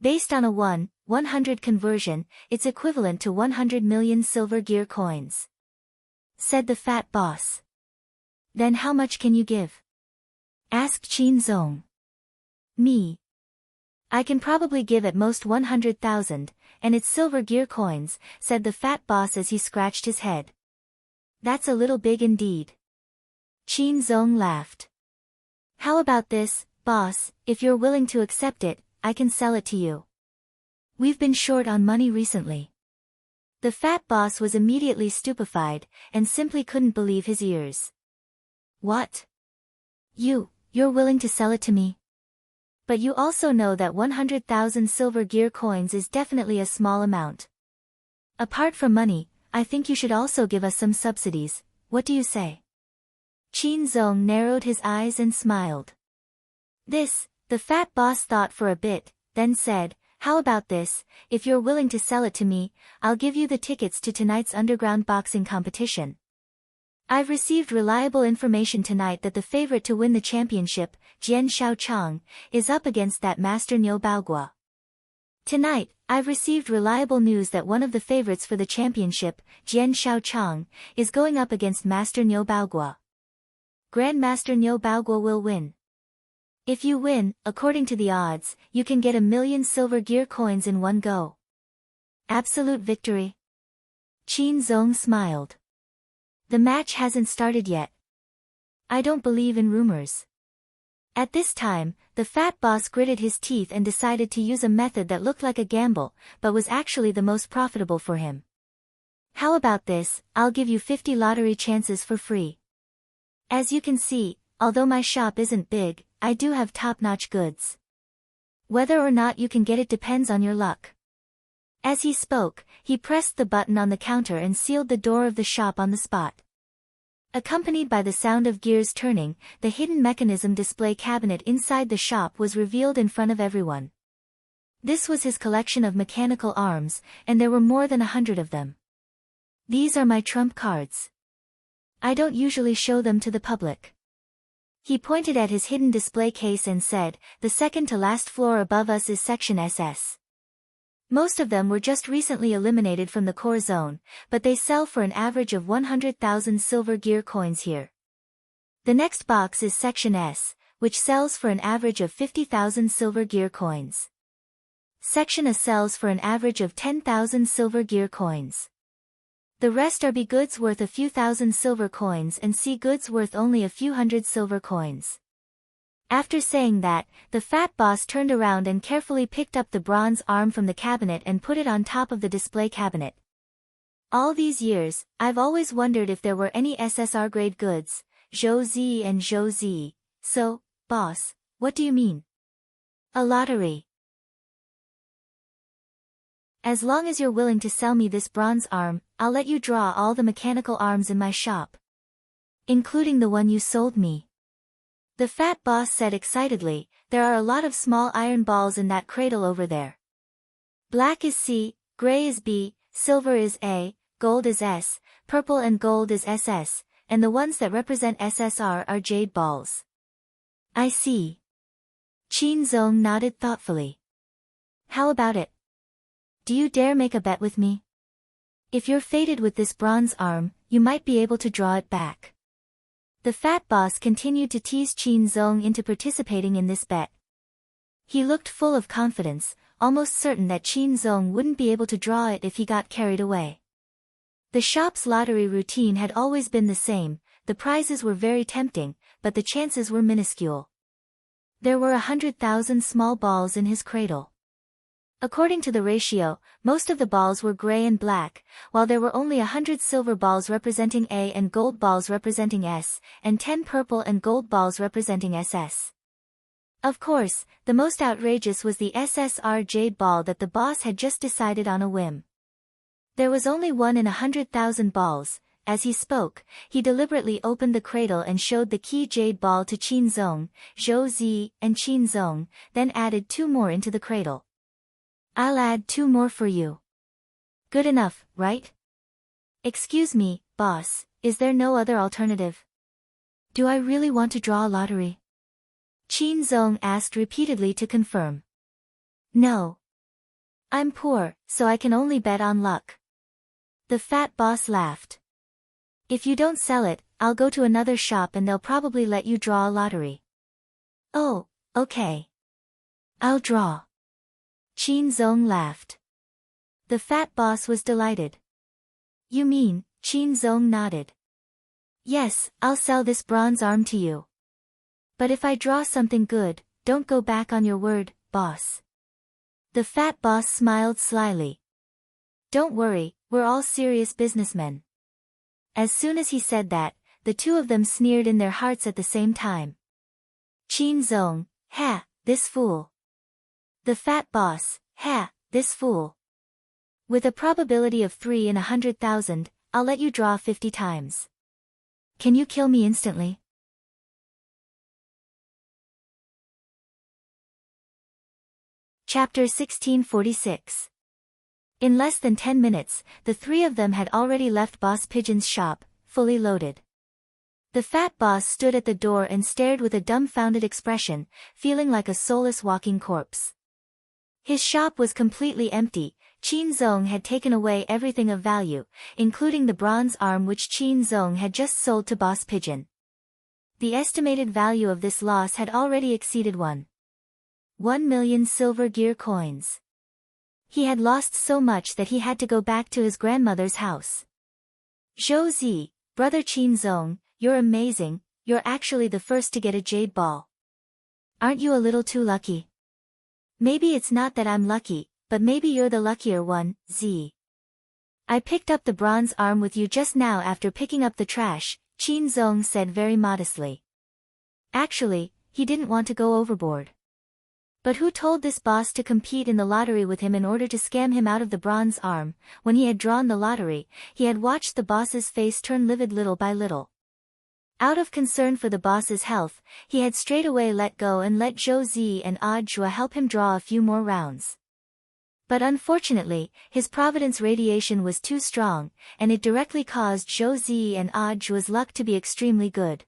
Based on a 100 conversion, it's equivalent to 100 million silver gear coins," said the fat boss. "Then how much can you give?" asked Qin Zong. "Me? I can probably give at most 100,000, and it's silver gear coins," said the fat boss as he scratched his head. "That's a little big indeed." Qin Zong laughed. "How about this, boss, if you're willing to accept it, I can sell it to you. We've been short on money recently." The fat boss was immediately stupefied, and simply couldn't believe his ears. "What? You're willing to sell it to me?" But you also know that 100,000 silver gear coins is definitely a small amount. Apart from money, I think you should also give us some subsidies. What do you say? Qin Zong narrowed his eyes and smiled. The fat boss thought for a bit, then said, how about this, if you're willing to sell it to me, I'll give you the tickets to tonight's underground boxing competition. I've received reliable information tonight that the favorite to win the championship, Jian Shaochang, is up against that Master Niu Baogua. Tonight, I've received reliable news that one of the favorites for the championship, Jian Shaochang, is going up against Master Niu Baogua. Grandmaster Niu Baogua will win. If you win, according to the odds, you can get 1,000,000 silver gear coins in one go. Absolute victory. Qin Zong smiled. The match hasn't started yet. I don't believe in rumors. At this time, the fat boss gritted his teeth and decided to use a method that looked like a gamble, but was actually the most profitable for him. How about this, I'll give you 50 lottery chances for free. As you can see, although my shop isn't big, I do have top-notch goods. Whether or not you can get it depends on your luck. As he spoke, he pressed the button on the counter and sealed the door of the shop on the spot. Accompanied by the sound of gears turning, the hidden mechanism display cabinet inside the shop was revealed in front of everyone. This was his collection of mechanical arms, and there were more than 100 of them. These are my trump cards. I don't usually show them to the public. He pointed at his hidden display case and said, the second to last floor above us is Section SS. Most of them were just recently eliminated from the core zone, but they sell for an average of 100,000 silver gear coins here. The next box is Section S, which sells for an average of 50,000 silver gear coins. Section A sells for an average of 10,000 silver gear coins. The rest are B goods worth a few thousand silver coins and C goods worth only a few hundred silver coins. After saying that, the fat boss turned around and carefully picked up the bronze arm from the cabinet and put it on top of the display cabinet. All these years, I've always wondered if there were any SSR grade goods, Zhou Z and Zhou Z. So, boss, what do you mean? A lottery. As long as you're willing to sell me this bronze arm, I'll let you draw all the mechanical arms in my shop. Including the one you sold me. The fat boss said excitedly, there are a lot of small iron balls in that cradle over there. Black is C, gray is B, silver is A, gold is S, purple and gold is SS, and the ones that represent SSR are jade balls. I see. Qin Zong nodded thoughtfully. How about it? Do you dare make a bet with me? If you're fated with this bronze arm, you might be able to draw it back. The fat boss continued to tease Qin Zong into participating in this bet. He looked full of confidence, almost certain that Qin Zong wouldn't be able to draw it if he got carried away. The shop's lottery routine had always been the same, the prizes were very tempting, but the chances were minuscule. There were 100,000 small balls in his cradle. According to the ratio, most of the balls were gray and black, while there were only 100 silver balls representing A and gold balls representing S, and 10 purple and gold balls representing SS. Of course, the most outrageous was the SSR jade ball that the boss had just decided on a whim. There was only 1 in 100,000 balls. As he spoke, he deliberately opened the cradle and showed the key jade ball to Qin Zong, Zhou Zi, and Qin Zong, then added 2 more into the cradle. I'll add 2 more for you. Good enough, right? Excuse me, boss, is there no other alternative? Do I really want to draw a lottery? Qin Zong asked repeatedly to confirm. No. I'm poor, so I can only bet on luck. The fat boss laughed. If you don't sell it, I'll go to another shop and they'll probably let you draw a lottery. Oh, okay. I'll draw. Qin Zong laughed. The fat boss was delighted. You mean, Qin Zong nodded. Yes, I'll sell this bronze arm to you. But if I draw something good, don't go back on your word, boss. The fat boss smiled slyly. Don't worry, we're all serious businessmen. As soon as he said that, the two of them sneered in their hearts at the same time. Qin Zong, ha, this fool. The fat boss, ha, this fool. With a probability of 3 in 100,000, I'll let you draw 50 times. Can you kill me instantly? Chapter 1646. In less than 10 minutes, the three of them had already left Boss Pigeon's shop, fully loaded. The fat boss stood at the door and stared with a dumbfounded expression, feeling like a soulless walking corpse. His shop was completely empty. Qin Zong had taken away everything of value, including the bronze arm which Qin Zong had just sold to Boss Pigeon. The estimated value of this loss had already exceeded 1,000,000 silver gear coins. He had lost so much that he had to go back to his grandmother's house. Zhou Zi, brother Qin Zong, you're amazing, you're actually the first to get a jade ball. Aren't you a little too lucky? Maybe it's not that I'm lucky, but maybe you're the luckier one, Zi. I picked up the bronze arm with you just now after picking up the trash, Qin Zong said very modestly. Actually, he didn't want to go overboard. But who told this boss to compete in the lottery with him in order to scam him out of the bronze arm? When he had drawn the lottery, he had watched the boss's face turn livid little by little. Out of concern for the boss's health, he had straight away let go and let Zhou Zi and Jua help him draw a few more rounds. But unfortunately, his Providence radiation was too strong, and it directly caused Zhou Zi and Jua's luck to be extremely good.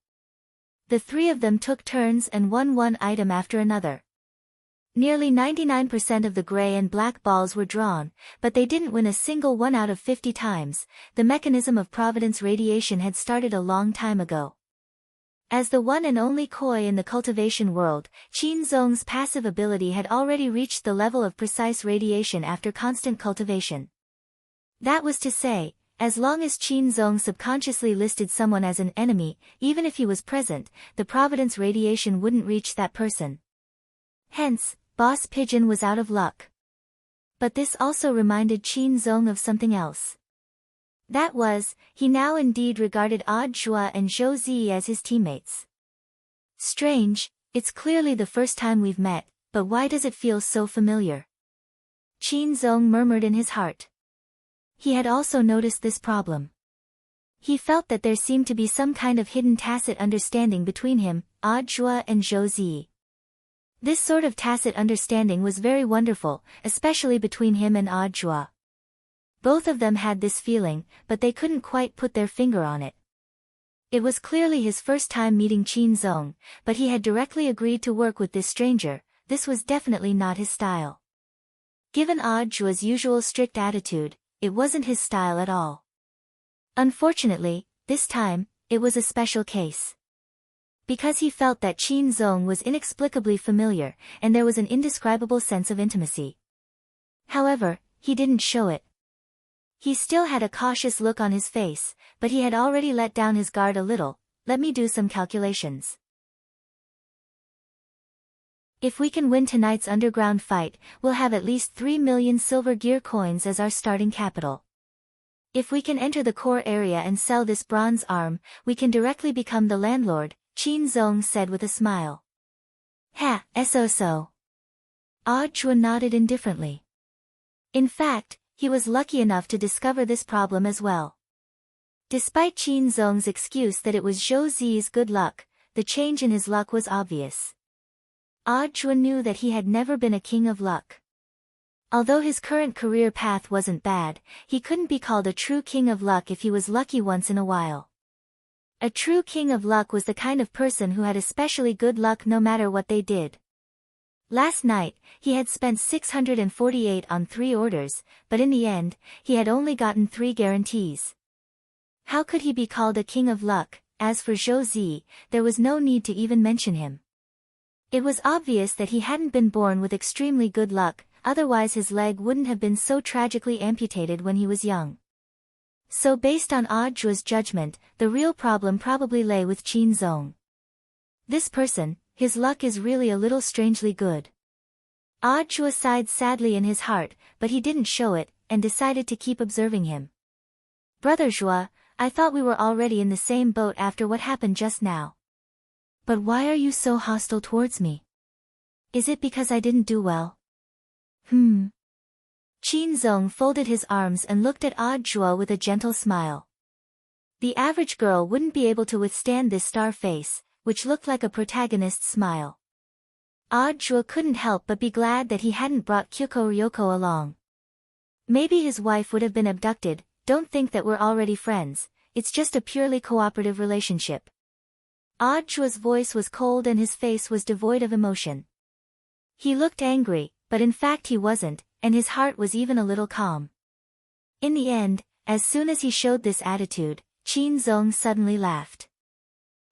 The three of them took turns and won one item after another. Nearly 99% of the gray and black balls were drawn, but they didn't win a single one out of 50 times. The mechanism of Providence radiation had started a long time ago. As the one and only koi in the cultivation world, Qin Zong's passive ability had already reached the level of precise radiation after constant cultivation. That was to say, as long as Qin Zong subconsciously listed someone as an enemy, even if he was present, the Providence radiation wouldn't reach that person. Hence, Boss Pigeon was out of luck. But this also reminded Qin Zong of something else. That was, he now indeed regarded Jua and Zhou Zi as his teammates. Strange, it's clearly the first time we've met, but why does it feel so familiar? Qin Zong murmured in his heart. He had also noticed this problem. He felt that there seemed to be some kind of hidden tacit understanding between him, Jua and Zhou Zi. This sort of tacit understanding was very wonderful, especially between him and Jua. Both of them had this feeling, but they couldn't quite put their finger on it. It was clearly his first time meeting Qin Zong, but he had directly agreed to work with this stranger. This was definitely not his style. Given Jua's usual strict attitude, it wasn't his style at all. Unfortunately, this time, it was a special case. Because he felt that Qin Zong was inexplicably familiar, and there was an indescribable sense of intimacy. However, he didn't show it. He still had a cautious look on his face, but he had already let down his guard a little. Let me do some calculations. If we can win tonight's underground fight, we'll have at least 3 million silver gear coins as our starting capital. If we can enter the core area and sell this bronze arm, we can directly become the landlord, Qin Zong said with a smile. Ha, so. Jua nodded indifferently. In fact, he was lucky enough to discover this problem as well. Despite Qin Zong's excuse that it was Zhou Zi's good luck, the change in his luck was obvious. Jua knew that he had never been a king of luck. Although his current career path wasn't bad, he couldn't be called a true king of luck if he was lucky once in a while. A true king of luck was the kind of person who had especially good luck no matter what they did. Last night, he had spent 648 on 3 orders, but in the end, he had only gotten 3 guarantees. How could he be called a king of luck? As for Zhou Zi, there was no need to even mention him. It was obvious that he hadn't been born with extremely good luck, otherwise his leg wouldn't have been so tragically amputated when he was young. So based on Jua's judgment, the real problem probably lay with Qin Zong. This person, his luck is really a little strangely good. Jua sighed sadly in his heart, but he didn't show it, and decided to keep observing him. Brother Zhua, I thought we were already in the same boat after what happened just now. But why are you so hostile towards me? Is it because I didn't do well? Qin Zong folded his arms and looked at Audrey with a gentle smile. The average girl wouldn't be able to withstand this star face, which looked like a protagonist's smile. Audrey couldn't help but be glad that he hadn't brought Kyoko Ryoko along. Maybe his wife would have been abducted. Don't think that we're already friends, it's just a purely cooperative relationship. Audrey's voice was cold and his face was devoid of emotion. He looked angry, but in fact he wasn't, and his heart was even a little calm. In the end, as soon as he showed this attitude, Qin Zong suddenly laughed.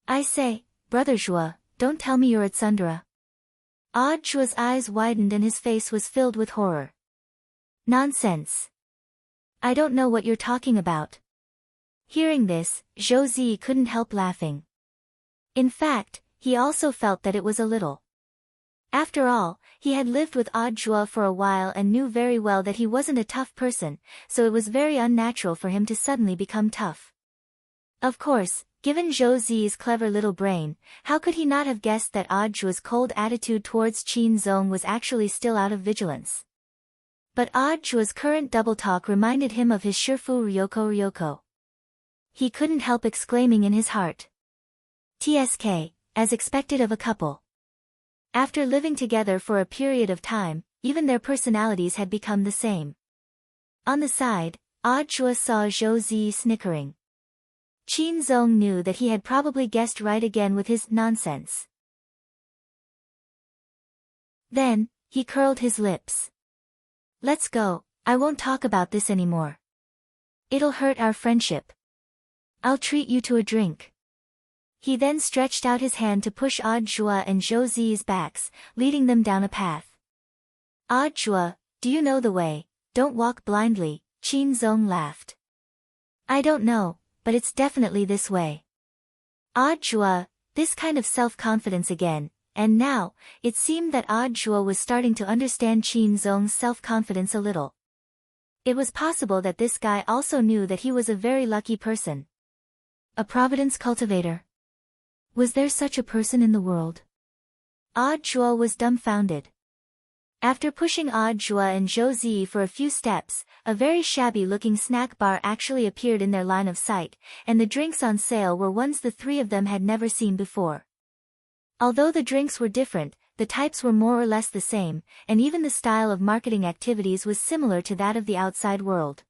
I say, brother Zhuo, don't tell me you're a tsundere. Audrey's eyes widened and his face was filled with horror. Nonsense. I don't know what you're talking about. Hearing this, Zhou Zi couldn't help laughing. In fact, he also felt that it was a little. After all, he had lived with Audrey for a while and knew very well that he wasn't a tough person, so it was very unnatural for him to suddenly become tough. Of course, given Zhou Zi's clever little brain, how could he not have guessed that Audrey's cold attitude towards Qin Zong was actually still out of vigilance? But Audrey's current double talk reminded him of his Shifu Ryoko. He couldn't help exclaiming in his heart. TSK, as expected of a couple. After living together for a period of time, even their personalities had become the same. On the side, Audrey saw Zhou Zi snickering. Qin Zong knew that he had probably guessed right again with his nonsense. Then, he curled his lips. Let's go, I won't talk about this anymore. It'll hurt our friendship. I'll treat you to a drink. He then stretched out his hand to push Audrey and Zhou Zi's backs, leading them down a path. Audrey, do you know the way? Don't walk blindly, Qin Zong laughed. I don't know, but it's definitely this way. Audrey, this kind of self-confidence again, and now, it seemed that Audrey was starting to understand Qin Zong's self-confidence a little. It was possible that this guy also knew that he was a very lucky person. A Providence cultivator. Was there such a person in the world? Audrey was dumbfounded. After pushing Audrey and Zhou Zi for a few steps, a very shabby-looking snack bar actually appeared in their line of sight, and the drinks on sale were ones the three of them had never seen before. Although the drinks were different, the types were more or less the same, and even the style of marketing activities was similar to that of the outside world.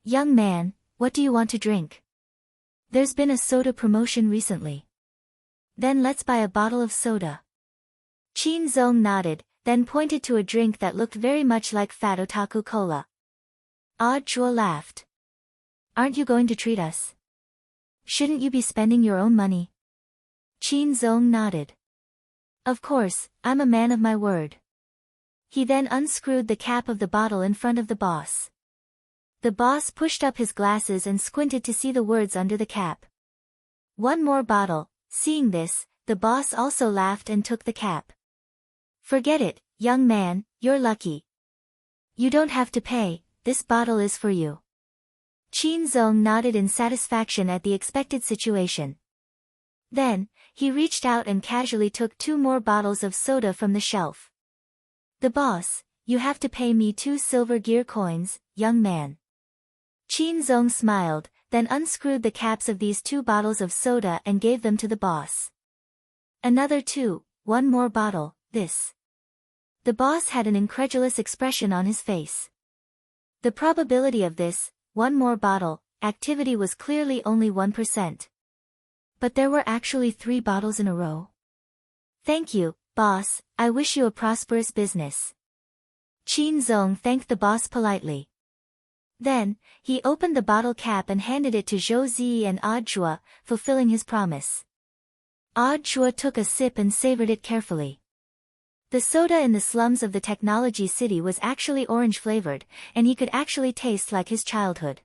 Young man, what do you want to drink? There's been a soda promotion recently. Then let's buy a bottle of soda. Qin Zong nodded, then pointed to a drink that looked very much like Fat Otaku Cola. Audrey laughed. Aren't you going to treat us? Shouldn't you be spending your own money? Qin Zong nodded. Of course, I'm a man of my word. He then unscrewed the cap of the bottle in front of the boss. The boss pushed up his glasses and squinted to see the words under the cap. One more bottle. Seeing this, the boss also laughed and took the cap. Forget it, young man, you're lucky. You don't have to pay, this bottle is for you. Qin Zong nodded in satisfaction at the expected situation. Then, he reached out and casually took 2 more bottles of soda from the shelf. The boss, you have to pay me 2 silver gear coins, young man. Qin Zong smiled, then unscrewed the caps of these 2 bottles of soda and gave them to the boss. Another 2, 1 more bottle, this. The boss had an incredulous expression on his face. The probability of this, 1 more bottle, activity was clearly only 1%. But there were actually 3 bottles in a row. Thank you, boss, I wish you a prosperous business. Qin Zong thanked the boss politely. Then, he opened the bottle cap and handed it to Zhou Zi and Audrey, fulfilling his promise. Audrey took a sip and savored it carefully. The soda in the slums of the technology city was actually orange-flavored, and he could actually taste like his childhood.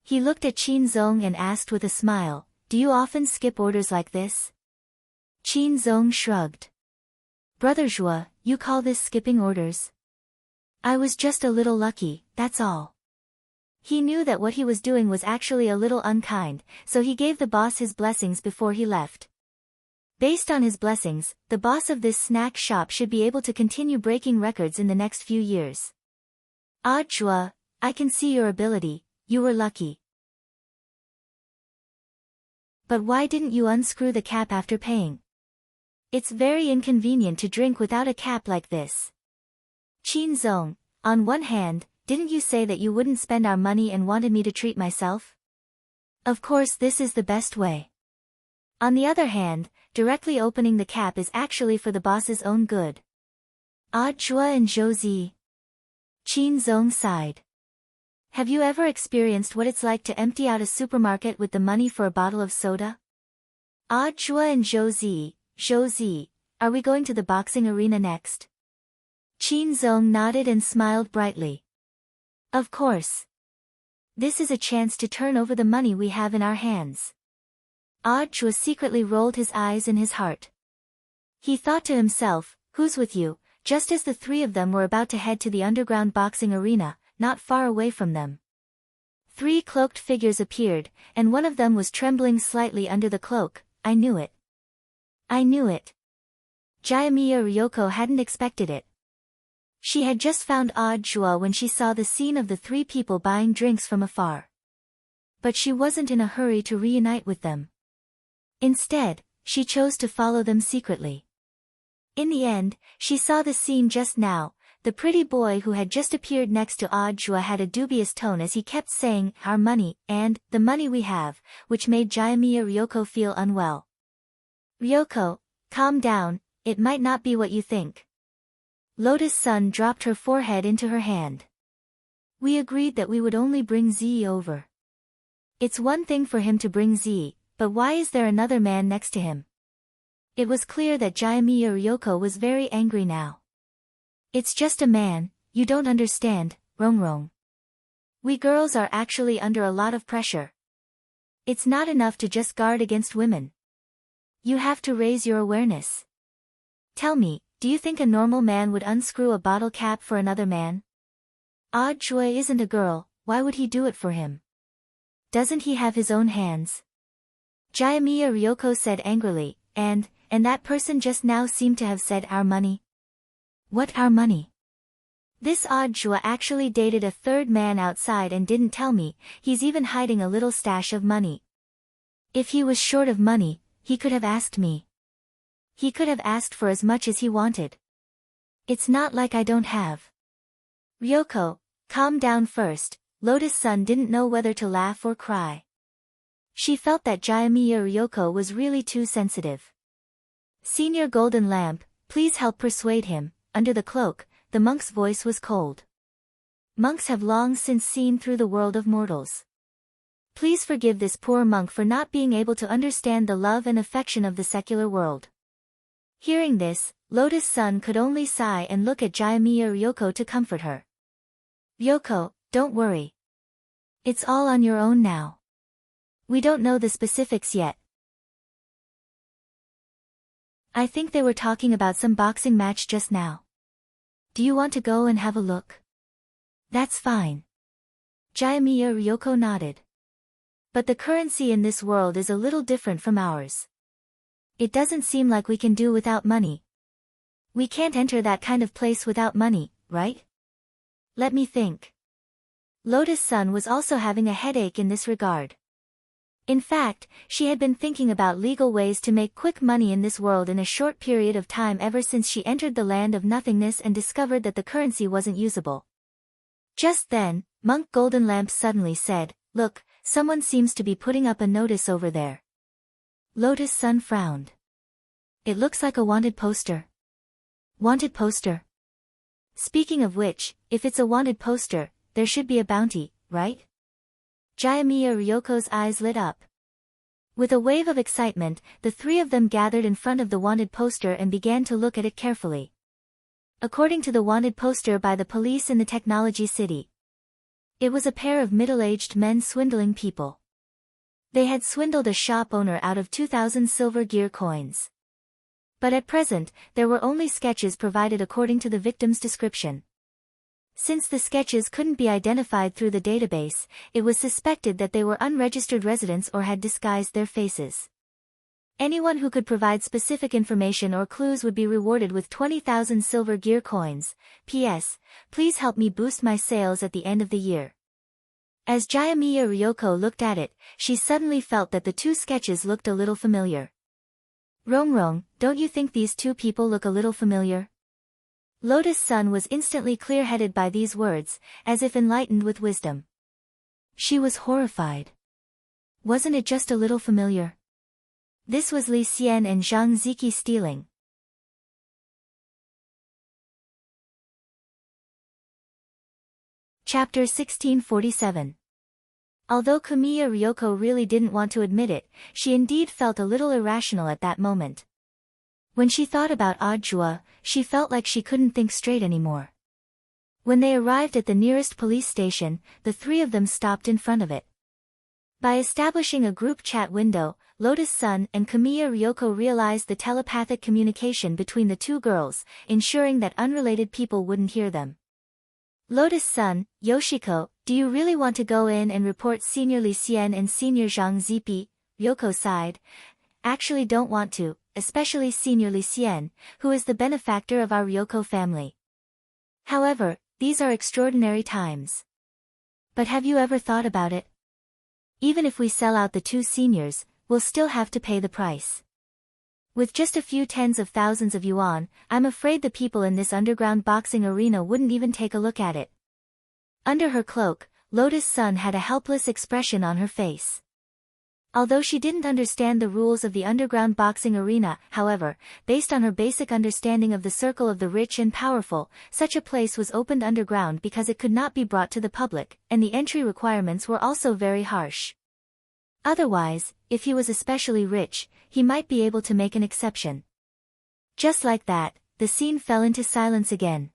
He looked at Qin Zong and asked with a smile, do you often skip orders like this? Qin Zong shrugged. Brother Zhuo, you call this skipping orders? I was just a little lucky, that's all. He knew that what he was doing was actually a little unkind, so he gave the boss his blessings before he left. Based on his blessings, the boss of this snack shop should be able to continue breaking records in the next few years. Ah Chua, I can see your ability, you were lucky. But why didn't you unscrew the cap after paying? It's very inconvenient to drink without a cap like this. Qin Zong, on one hand, didn't you say that you wouldn't spend our money and wanted me to treat myself? Of course this is the best way. On the other hand, directly opening the cap is actually for the boss's own good. Ah Chua and Zhou Zi. Qin Zong sighed. Have you ever experienced what it's like to empty out a supermarket with the money for a bottle of soda? Ah Chua and Zhou Zi, are we going to the boxing arena next? Qin Zong nodded and smiled brightly. Of course. This is a chance to turn over the money we have in our hands. Ah Chua secretly rolled his eyes in his heart. He thought to himself, who's with you, just as the three of them were about to head to the underground boxing arena, not far away from them. Three cloaked figures appeared, and one of them was trembling slightly under the cloak. I knew it. I knew it. Jayamiya Ryoko hadn't expected it. She had just found Ah Chua when she saw the scene of the three people buying drinks from afar. But she wasn't in a hurry to reunite with them. Instead, she chose to follow them secretly. In the end, she saw the scene just now. The pretty boy who had just appeared next to Ah Chua had a dubious tone as he kept saying, our money, and, the money we have, which made Jayamiya Ryoko feel unwell. Ryoko, calm down, it might not be what you think. Lotus Sun dropped her forehead into her hand. We agreed that we would only bring Z over. It's one thing for him to bring Z, but why is there another man next to him? It was clear that Jayamiya Ryoko was very angry now. It's just a man, you don't understand, Rongrong. We girls are actually under a lot of pressure. It's not enough to just guard against women. You have to raise your awareness. Tell me, do you think a normal man would unscrew a bottle cap for another man? Ah Chua isn't a girl, why would he do it for him? Doesn't he have his own hands? Jayamiya Ryoko said angrily, and that person just now seemed to have said our money. What our money? This Ah Chua actually dated a third man outside and didn't tell me, he's even hiding a little stash of money. If he was short of money, he could have asked me. He could have asked for as much as he wanted. It's not like I don't have. Ryoko, calm down first. Lotus Sun didn't know whether to laugh or cry. She felt that Jayamiya Ryoko was really too sensitive. Senior Golden Lamp, please help persuade him. Under the cloak, the monk's voice was cold. Monks have long since seen through the world of mortals. Please forgive this poor monk for not being able to understand the love and affection of the secular world. Hearing this, Lotus Sun could only sigh and look at Jayamiya Ryoko to comfort her. Ryoko, don't worry. It's all on your own now. We don't know the specifics yet. I think they were talking about some boxing match just now. Do you want to go and have a look? That's fine. Jayamiya Ryoko nodded. But the currency in this world is a little different from ours. It doesn't seem like we can do without money. We can't enter that kind of place without money, right? Let me think. Lotus Sun was also having a headache in this regard. In fact, she had been thinking about legal ways to make quick money in this world in a short period of time ever since she entered the land of nothingness and discovered that the currency wasn't usable. Just then, Monk Golden Lamp suddenly said, "Look, someone seems to be putting up a notice over there." Lotus Sun frowned. It looks like a wanted poster. Wanted poster? Speaking of which, if it's a wanted poster, there should be a bounty, right? Jayamiya Ryoko's eyes lit up. With a wave of excitement, the three of them gathered in front of the wanted poster and began to look at it carefully. According to the wanted poster by the police in the technology city, it was a pair of middle-aged men swindling people. They had swindled a shop owner out of 2,000 silver gear coins. But at present, there were only sketches provided according to the victim's description. Since the sketches couldn't be identified through the database, it was suspected that they were unregistered residents or had disguised their faces. Anyone who could provide specific information or clues would be rewarded with 20,000 silver gear coins. P.S. Please help me boost my sales at the end of the year. As Jayamiya Ryoko looked at it, she suddenly felt that the two sketches looked a little familiar. Rongrong, don't you think these two people look a little familiar? Lotus Sun was instantly clear-headed by these words, as if enlightened with wisdom. She was horrified. Wasn't it just a little familiar? This was Li Xian and Zhang Ziki stealing. Chapter 1647. Although Kamiya Ryoko really didn't want to admit it, she indeed felt a little irrational at that moment. When she thought about Audiobook, she felt like she couldn't think straight anymore. When they arrived at the nearest police station, the three of them stopped in front of it. By establishing a group chat window, Lotus Sun and Kamiya Ryoko realized the telepathic communication between the two girls, ensuring that unrelated people wouldn't hear them. Lotus Sun, Yoshiko, do you really want to go in and report Senior Li Xian and Senior Zhang Zipi? Ryoko sighed. Actually don't want to, especially Senior Li Xian, who is the benefactor of our Ryoko family. However, these are extraordinary times. But have you ever thought about it? Even if we sell out the two seniors, we'll still have to pay the price. With just a few tens of thousands of yuan, I'm afraid the people in this underground boxing arena wouldn't even take a look at it. Under her cloak, Lotus Sun had a helpless expression on her face. Although she didn't understand the rules of the underground boxing arena, however, based on her basic understanding of the circle of the rich and powerful, such a place was opened underground because it could not be brought to the public, and the entry requirements were also very harsh. Otherwise, if he was especially rich, he might be able to make an exception. Just like that, the scene fell into silence again.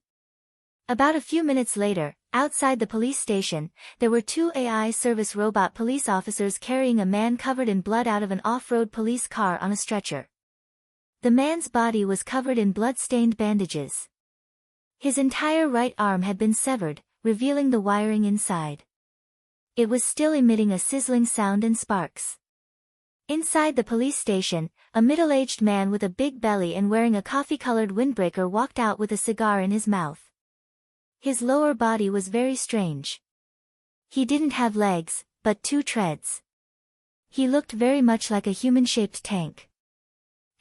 About a few minutes later, outside the police station, there were two AI service robot police officers carrying a man covered in blood out of an off-road police car on a stretcher. The man's body was covered in blood-stained bandages. His entire right arm had been severed, revealing the wiring inside. It was still emitting a sizzling sound and sparks. Inside the police station, a middle-aged man with a big belly and wearing a coffee-colored windbreaker walked out with a cigar in his mouth. His lower body was very strange. He didn't have legs, but two treads. He looked very much like a human-shaped tank.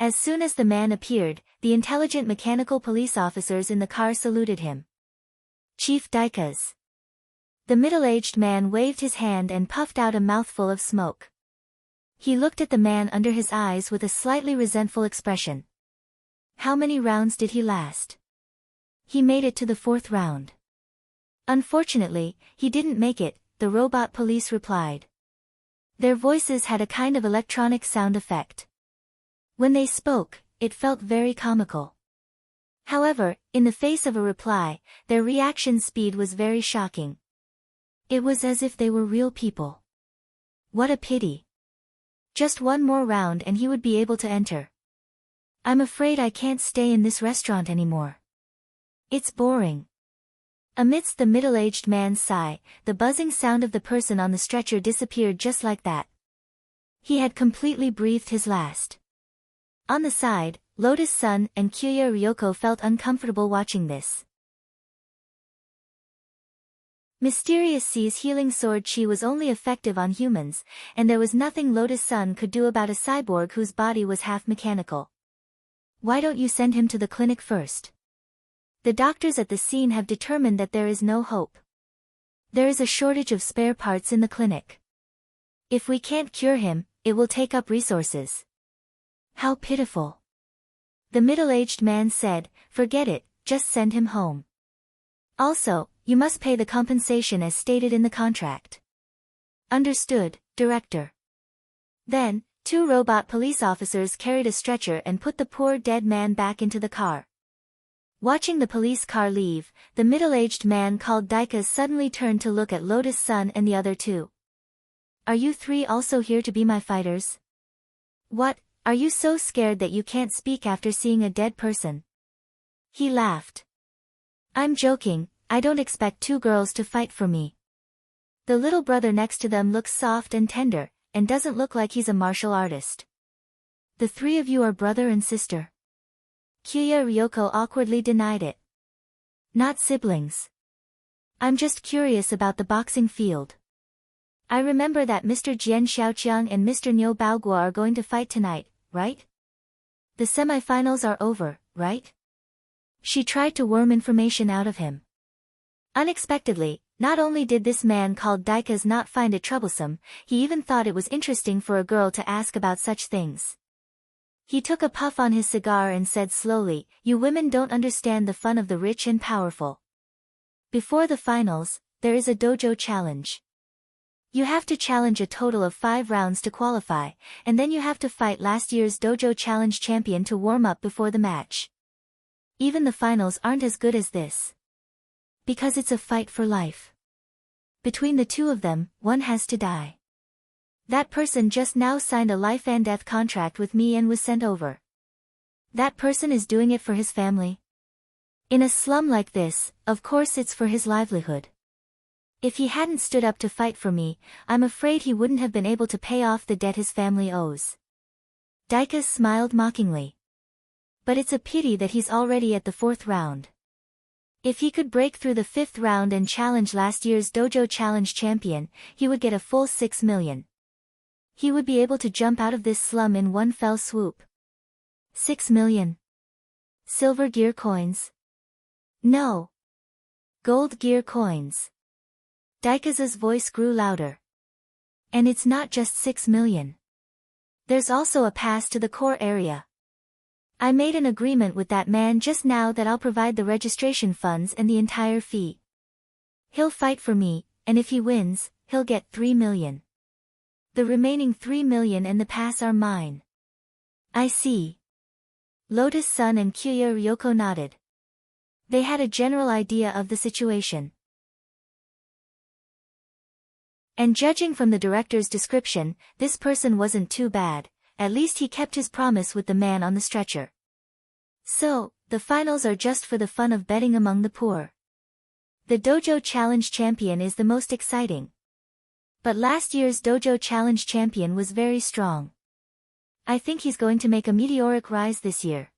As soon as the man appeared, the intelligent mechanical police officers in the car saluted him. Chief Daikas. The middle-aged man waved his hand and puffed out a mouthful of smoke. He looked at the man under his eyes with a slightly resentful expression. How many rounds did he last? He made it to the 4th round. Unfortunately, he didn't make it, the robot police replied. Their voices had a kind of electronic sound effect. When they spoke, it felt very comical. However, in the face of a reply, their reaction speed was very shocking. It was as if they were real people. What a pity. Just one more round and he would be able to enter. I'm afraid I can't stay in this restaurant anymore. It's boring. Amidst the middle-aged man's sigh, the buzzing sound of the person on the stretcher disappeared just like that. He had completely breathed his last. On the side, Lotus Sun and Kamiya Ryoko felt uncomfortable watching this. Mysterious C's healing sword chi was only effective on humans, and there was nothing Lotus Sun could do about a cyborg whose body was half mechanical. Why don't you send him to the clinic first? The doctors at the scene have determined that there is no hope. There is a shortage of spare parts in the clinic. If we can't cure him, it will take up resources. How pitiful. The middle-aged man said, forget it, just send him home. Also, you must pay the compensation as stated in the contract. Understood, Director. Then, two robot police officers carried a stretcher and put the poor dead man back into the car. Watching the police car leave, the middle-aged man called Daikas suddenly turned to look at Lotus Sun and the other two. Are you three also here to be my fighters? What, are you so scared that you can't speak after seeing a dead person? He laughed. I'm joking, I don't expect two girls to fight for me. The little brother next to them looks soft and tender, and doesn't look like he's a martial artist. The three of you are brother and sister. Kiya Ryoko awkwardly denied it. Not siblings. I'm just curious about the boxing field. I remember that Mr. Jian Xiaoqiang and Mr. Niu Baoguo are going to fight tonight, right? The semifinals are over, right? She tried to worm information out of him. Unexpectedly, not only did this man called Daikas not find it troublesome, he even thought it was interesting for a girl to ask about such things. He took a puff on his cigar and said slowly, "You women don't understand the fun of the rich and powerful. Before the finals, there is a dojo challenge. You have to challenge a total of 5 rounds to qualify, and then you have to fight last year's dojo challenge champion to warm up before the match. Even the finals aren't as good as this. Because it's a fight for life. Between the two of them, one has to die. That person just now signed a life and death contract with me and was sent over. That person is doing it for his family. In a slum like this, of course it's for his livelihood. If he hadn't stood up to fight for me, I'm afraid he wouldn't have been able to pay off the debt his family owes." Daikas smiled mockingly. "But it's a pity that he's already at the 4th round. If he could break through the 5th round and challenge last year's dojo challenge champion, he would get a full 6 million. He would be able to jump out of this slum in one fell swoop. 6 million. Silver gear coins? No. Gold gear coins." Daikas's voice grew louder. "And it's not just 6 million. There's also a pass to the core area. I made an agreement with that man just now that I'll provide the registration funds and the entire fee. He'll fight for me, and if he wins, he'll get 3 million. The remaining 3 million and the pass are mine." "I see." Lotus Sun and Kiya Ryoko nodded. They had a general idea of the situation. And judging from the director's description, this person wasn't too bad. At least he kept his promise with the man on the stretcher. So, the finals are just for the fun of betting among the poor. The Dojo Challenge champion is the most exciting. But last year's Dojo Challenge champion was very strong. I think he's going to make a meteoric rise this year.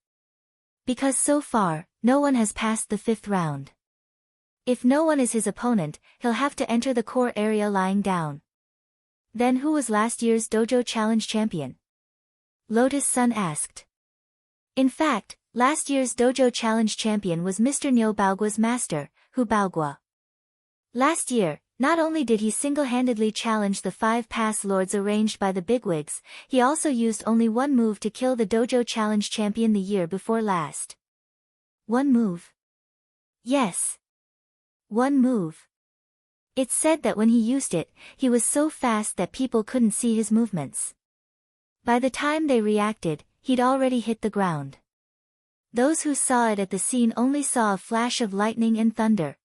Because so far, no one has passed the 5th round. If no one is his opponent, he'll have to enter the core area lying down. Then who was last year's Dojo Challenge champion? Lotus Sun asked. In fact, last year's Dojo Challenge champion was Mr. Niu Baoguo's master, Hu Baoguo. Last year, not only did he single-handedly challenge the 5 pass lords arranged by the bigwigs, he also used only one move to kill the Dojo Challenge champion the year before last. One move? Yes. One move. It's said that when he used it, he was so fast that people couldn't see his movements. By the time they reacted, he'd already hit the ground. Those who saw it at the scene only saw a flash of lightning and thunder.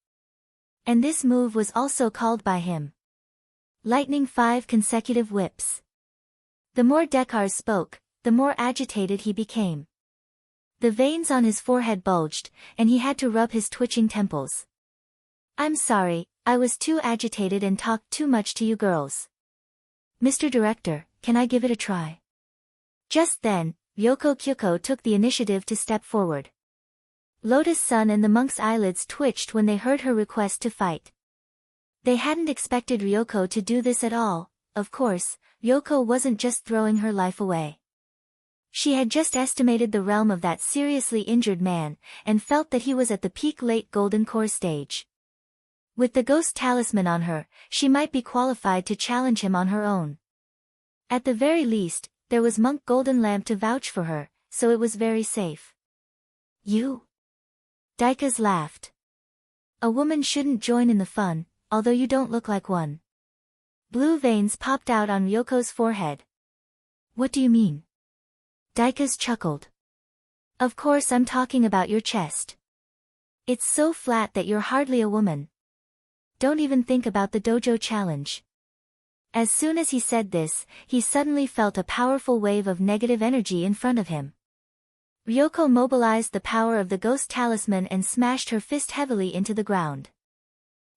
And this move was also called by him Lightning 5 consecutive whips. The more Dekars spoke, the more agitated he became. The veins on his forehead bulged, and he had to rub his twitching temples. "I'm sorry, I was too agitated and talked too much to you girls. Mr. Director, can I give it a try?" Just then, Ryoko Kyuko took the initiative to step forward. Lotus Sun and the monk's eyelids twitched when they heard her request to fight. They hadn't expected Ryoko to do this at all. Of course, Ryoko wasn't just throwing her life away. She had just estimated the realm of that seriously injured man, and felt that he was at the peak late golden core stage. With the ghost talisman on her, she might be qualified to challenge him on her own. At the very least, there was Monk Golden Lamp to vouch for her, so it was very safe. "You?" Daikas laughed. "A woman shouldn't join in the fun, although you don't look like one." Blue veins popped out on Ryoko's forehead. "What do you mean?" Daikas chuckled. "Of course I'm talking about your chest. It's so flat that you're hardly a woman. Don't even think about the dojo challenge." As soon as he said this, he suddenly felt a powerful wave of negative energy in front of him. Ryoko mobilized the power of the ghost talisman and smashed her fist heavily into the ground.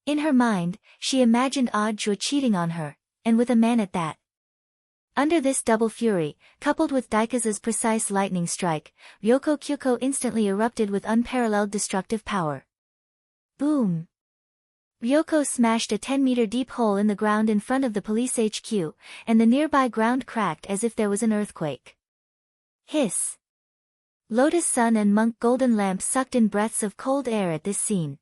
In her mind, she imagined Audiobook cheating on her, and with a man at that. Under this double fury, coupled with Daika's precise lightning strike, Ryoko Kyuko instantly erupted with unparalleled destructive power. Boom! Ryoko smashed a 10-meter deep hole in the ground in front of the police HQ, and the nearby ground cracked as if there was an earthquake. Hiss! Lotus Sun and Monk Golden Lamp sucked in breaths of cold air at this scene.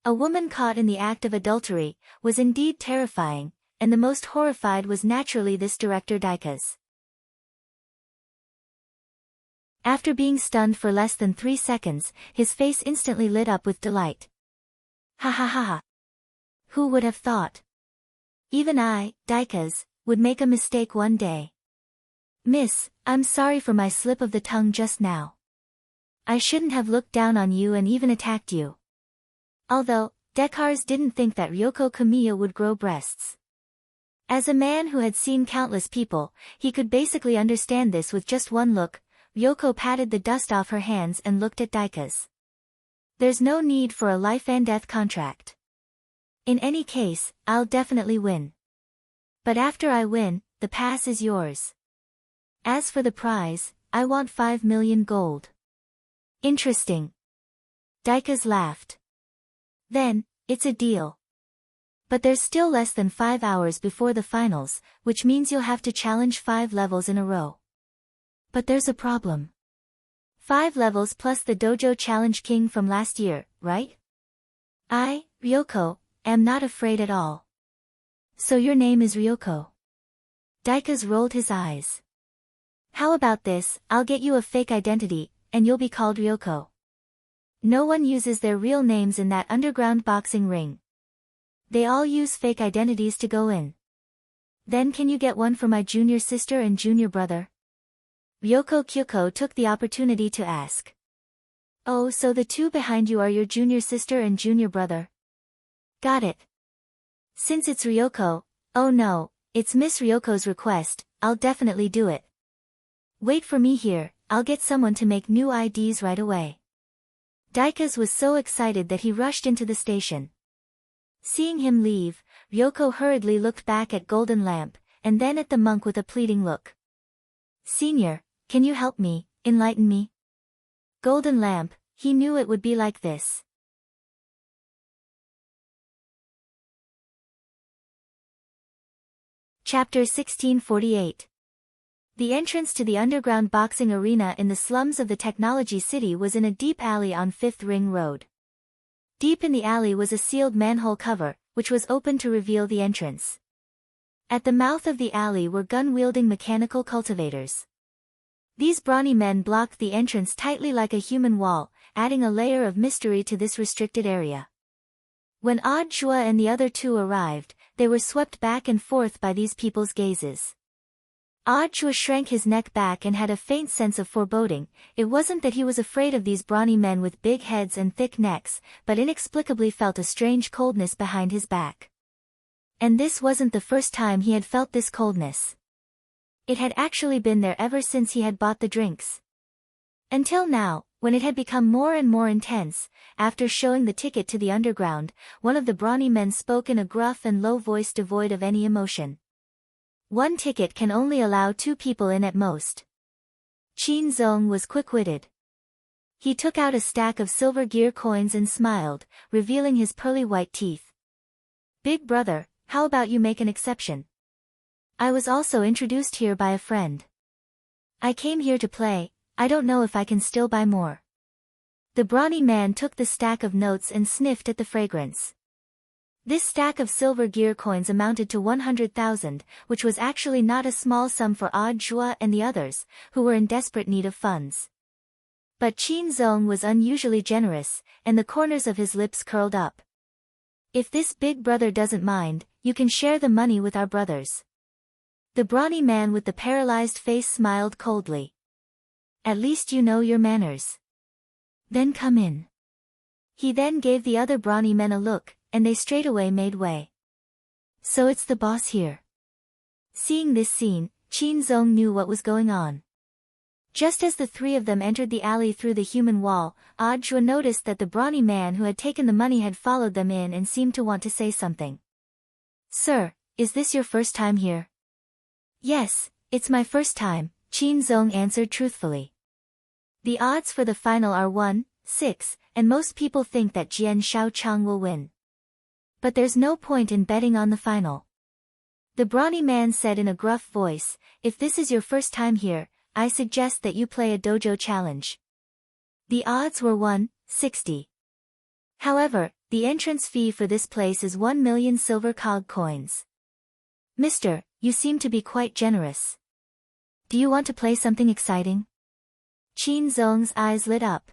A woman caught in the act of adultery was indeed terrifying, and the most horrified was naturally this director Daika's. After being stunned for less than 3 seconds, his face instantly lit up with delight. Ha ha ha ha! Who would have thought? Even I, Daika's, would make a mistake one day. Miss, I'm sorry for my slip of the tongue just now. I shouldn't have looked down on you and even attacked you. Although, Dekars didn't think that Ryoko Kamiya would grow breasts. As a man who had seen countless people, he could basically understand this with just one look. Ryoko patted the dust off her hands and looked at Daika's. There's no need for a life and death contract. In any case, I'll definitely win. But after I win, the pass is yours. As for the prize, I want 5 million gold. Interesting. Daika's laughed. Then, it's a deal. But there's still less than 5 hours before the finals, which means you'll have to challenge 5 levels in a row. But there's a problem. 5 levels plus the dojo challenge king from last year, right? I, Ryoko, am not afraid at all. So your name is Ryoko? Daika's rolled his eyes. How about this, I'll get you a fake identity, and you'll be called Ryoko. No one uses their real names in that underground boxing ring. They all use fake identities to go in. Then can you get one for my junior sister and junior brother? Ryoko Kyuko took the opportunity to ask. Oh, so the 2 behind you are your junior sister and junior brother? Got it. Since it's Ryoko, oh no, it's Miss Ryoko's request, I'll definitely do it. Wait for me here, I'll get someone to make new IDs right away. Daika's was so excited that he rushed into the station. Seeing him leave, Ryoko hurriedly looked back at Golden Lamp, and then at the monk with a pleading look. Senior, can you help me, enlighten me? Golden Lamp, he knew it would be like this. Chapter 1648. The entrance to the underground boxing arena in the slums of the Technology City was in a deep alley on 5th Ring Road. Deep in the alley was a sealed manhole cover, which was open to reveal the entrance. At the mouth of the alley were gun-wielding mechanical cultivators. These brawny men blocked the entrance tightly like a human wall, adding a layer of mystery to this restricted area. When Odd Jua and the other 2 arrived, they were swept back and forth by these people's gazes. Odd Jua shrank his neck back and had a faint sense of foreboding. It wasn't that he was afraid of these brawny men with big heads and thick necks, but inexplicably felt a strange coldness behind his back. And this wasn't the first time he had felt this coldness. It had actually been there ever since he had bought the drinks. Until now, when it had become more and more intense, after showing the ticket to the underground, one of the brawny men spoke in a gruff and low voice devoid of any emotion. 1 ticket can only allow 2 people in at most. Qin Zong was quick-witted. He took out a stack of silver gear coins and smiled, revealing his pearly white teeth. Big brother, how about you make an exception? I was also introduced here by a friend. I came here to play, I don't know if I can still buy more. The brawny man took the stack of notes and sniffed at the fragrance. This stack of silver gear coins amounted to 100,000, which was actually not a small sum for Odd Jua and the others, who were in desperate need of funds. But Qin Zong was unusually generous, and the corners of his lips curled up. If this big brother doesn't mind, you can share the money with our brothers. The brawny man with the paralyzed face smiled coldly. At least you know your manners. Then come in. He then gave the other brawny men a look, and they straightaway made way. So it's the boss here. Seeing this scene, Qin Zong knew what was going on. Just as the 3 of them entered the alley through the human wall, Odd Jua noticed that the brawny man who had taken the money had followed them in and seemed to want to say something. Sir, is this your first time here? Yes, it's my first time, Qin Zong answered truthfully. The odds for the final are 1-6, and most people think that Jian Shaochang will win. But there's no point in betting on the final. The brawny man said in a gruff voice, if this is your first time here, I suggest that you play a dojo challenge. The odds were 1-60. However, the entrance fee for this place is 1 million silver cog coins. Mister, you seem to be quite generous. Do you want to play something exciting? Qin Zong's eyes lit up.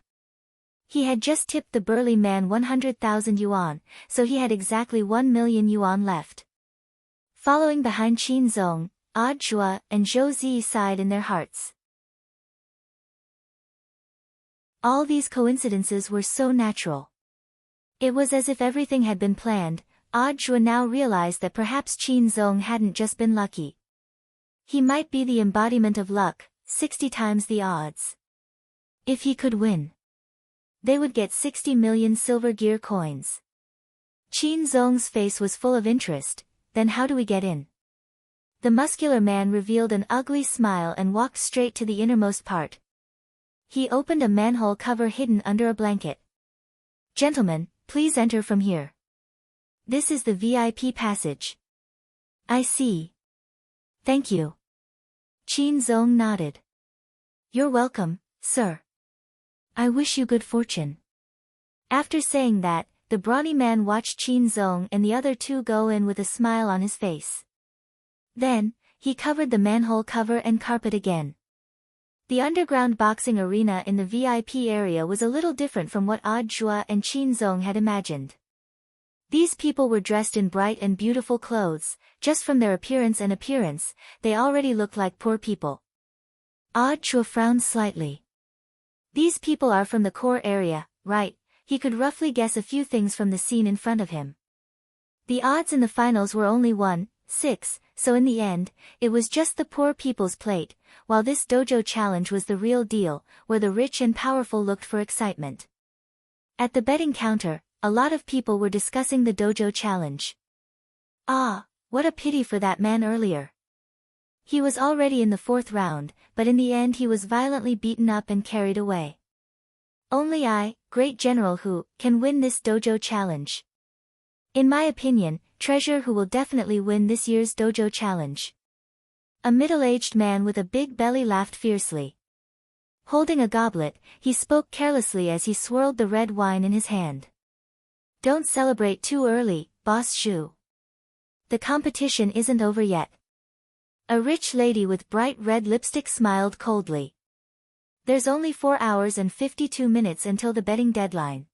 He had just tipped the burly man 100,000 yuan, so he had exactly 1 million yuan left. Following behind Qin Zong, Odd Zhua and Zhou Zi sighed in their hearts. All these coincidences were so natural. It was as if everything had been planned. Odd Zhua now realized that perhaps Qin Zong hadn't just been lucky. He might be the embodiment of luck, 60 times the odds. If he could win, they would get 60 million silver gear coins. Qin Zong's face was full of interest. Then how do we get in? The muscular man revealed an ugly smile and walked straight to the innermost part. He opened a manhole cover hidden under a blanket. Gentlemen, please enter from here. This is the VIP passage. I see. Thank you. Qin Zong nodded. You're welcome, sir. I wish you good fortune. After saying that, the brawny man watched Qin Zong and the other two go in with a smile on his face. Then, he covered the manhole cover and carpet again. The underground boxing arena in the VIP area was a little different from what Odd Zhua and Qin Zong had imagined. These people were dressed in bright and beautiful clothes. Just from their appearance, they already looked like poor people. Odd Zhua frowned slightly. These people are from the core area, right? He could roughly guess a few things from the scene in front of him. The odds in the finals were only 1-6, so in the end, it was just the poor people's plate, while this dojo challenge was the real deal, where the rich and powerful looked for excitement. At the betting counter, a lot of people were discussing the dojo challenge. Ah, what a pity for that man earlier. He was already in the 4th round, but in the end he was violently beaten up and carried away. Only I, great general Hu, can win this dojo challenge. In my opinion, Treasure Hu will definitely win this year's dojo challenge. A middle-aged man with a big belly laughed fiercely. Holding a goblet, he spoke carelessly as he swirled the red wine in his hand. Don't celebrate too early, Boss Shu. The competition isn't over yet. A rich lady with bright red lipstick smiled coldly. There's only 4 hours and 52 minutes until the betting deadline.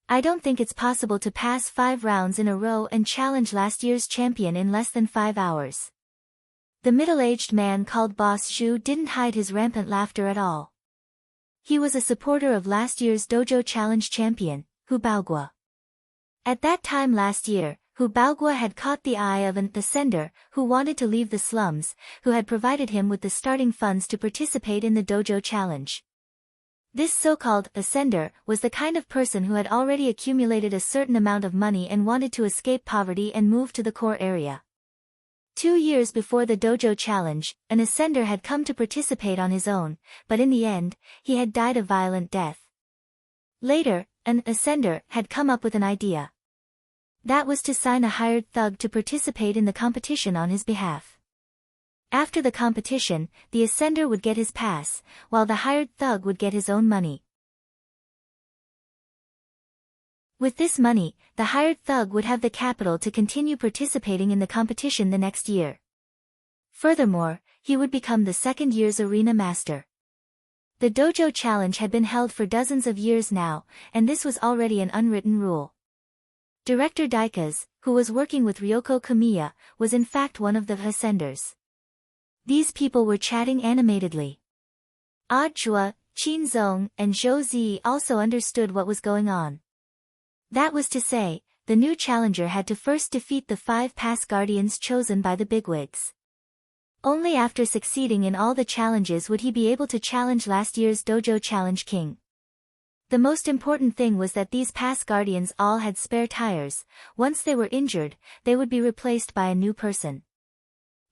I don't think it's possible to pass 5 rounds in a row and challenge last year's champion in less than 5 hours. The middle-aged man called Boss Shu didn't hide his rampant laughter at all. He was a supporter of last year's dojo challenge champion, Hu Baogua. At that time last year, Hu Baogua had caught the eye of an ascender who wanted to leave the slums, who had provided him with the starting funds to participate in the dojo challenge. This so-called ascender was the kind of person who had already accumulated a certain amount of money and wanted to escape poverty and move to the core area. 2 years before the dojo challenge, an ascender had come to participate on his own, but in the end, he had died a violent death. Later, an ascender had come up with an idea. That was to sign a hired thug to participate in the competition on his behalf. After the competition, the ascender would get his pass, while the hired thug would get his own money. With this money, the hired thug would have the capital to continue participating in the competition the next year. Furthermore, he would become the second year's arena master. The dojo challenge had been held for dozens of years now, and this was already an unwritten rule. Director Daikas, who was working with Ryoko Kamiya, was in fact one of the ascenders. These people were chatting animatedly. Odd Zhua, Qin Zong, and Zhou Zi also understood what was going on. That was to say, the new challenger had to first defeat the 5 past guardians chosen by the bigwigs. Only after succeeding in all the challenges would he be able to challenge last year's dojo challenge king. The most important thing was that these past guardians all had spare tires. Once they were injured, they would be replaced by a new person.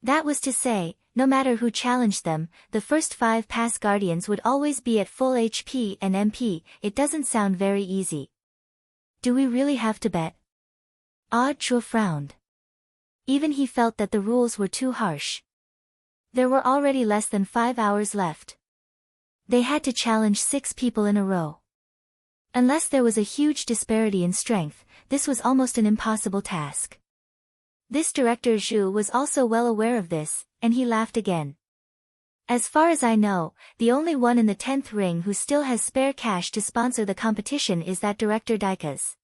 That was to say, no matter who challenged them, the first 5 pass guardians would always be at full HP and MP. It doesn't sound very easy. Do we really have to bet? Audra frowned. Even he felt that the rules were too harsh. There were already less than 5 hours left. They had to challenge 6 people in a row. Unless there was a huge disparity in strength, this was almost an impossible task. This director Zhu was also well aware of this, and he laughed again. As far as I know, the only one in the 10th ring who still has spare cash to sponsor the competition is that director Daikas.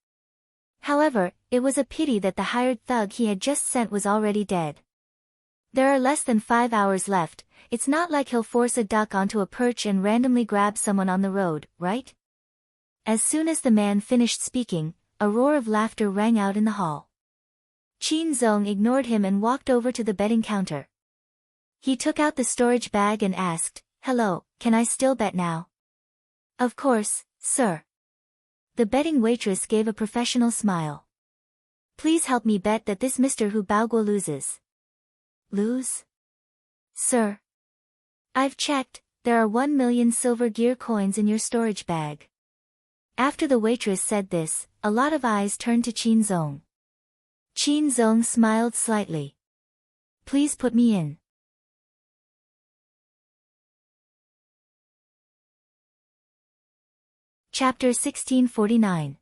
However, it was a pity that the hired thug he had just sent was already dead. There are less than 5 hours left. It's not like he'll force a duck onto a perch and randomly grab someone on the road, right? As soon as the man finished speaking, a roar of laughter rang out in the hall. Qin Zong ignored him and walked over to the betting counter. He took out the storage bag and asked, "Hello, can I still bet now?" "Of course, sir." The betting waitress gave a professional smile. "Please help me bet that this Mr. Hu Baoguo loses." "Lose?" "Sir. I've checked, there are 1 million silver gear coins in your storage bag." After the waitress said this, a lot of eyes turned to Qin Zong. Qin Zong smiled slightly. "Please put me in." Chapter 1649.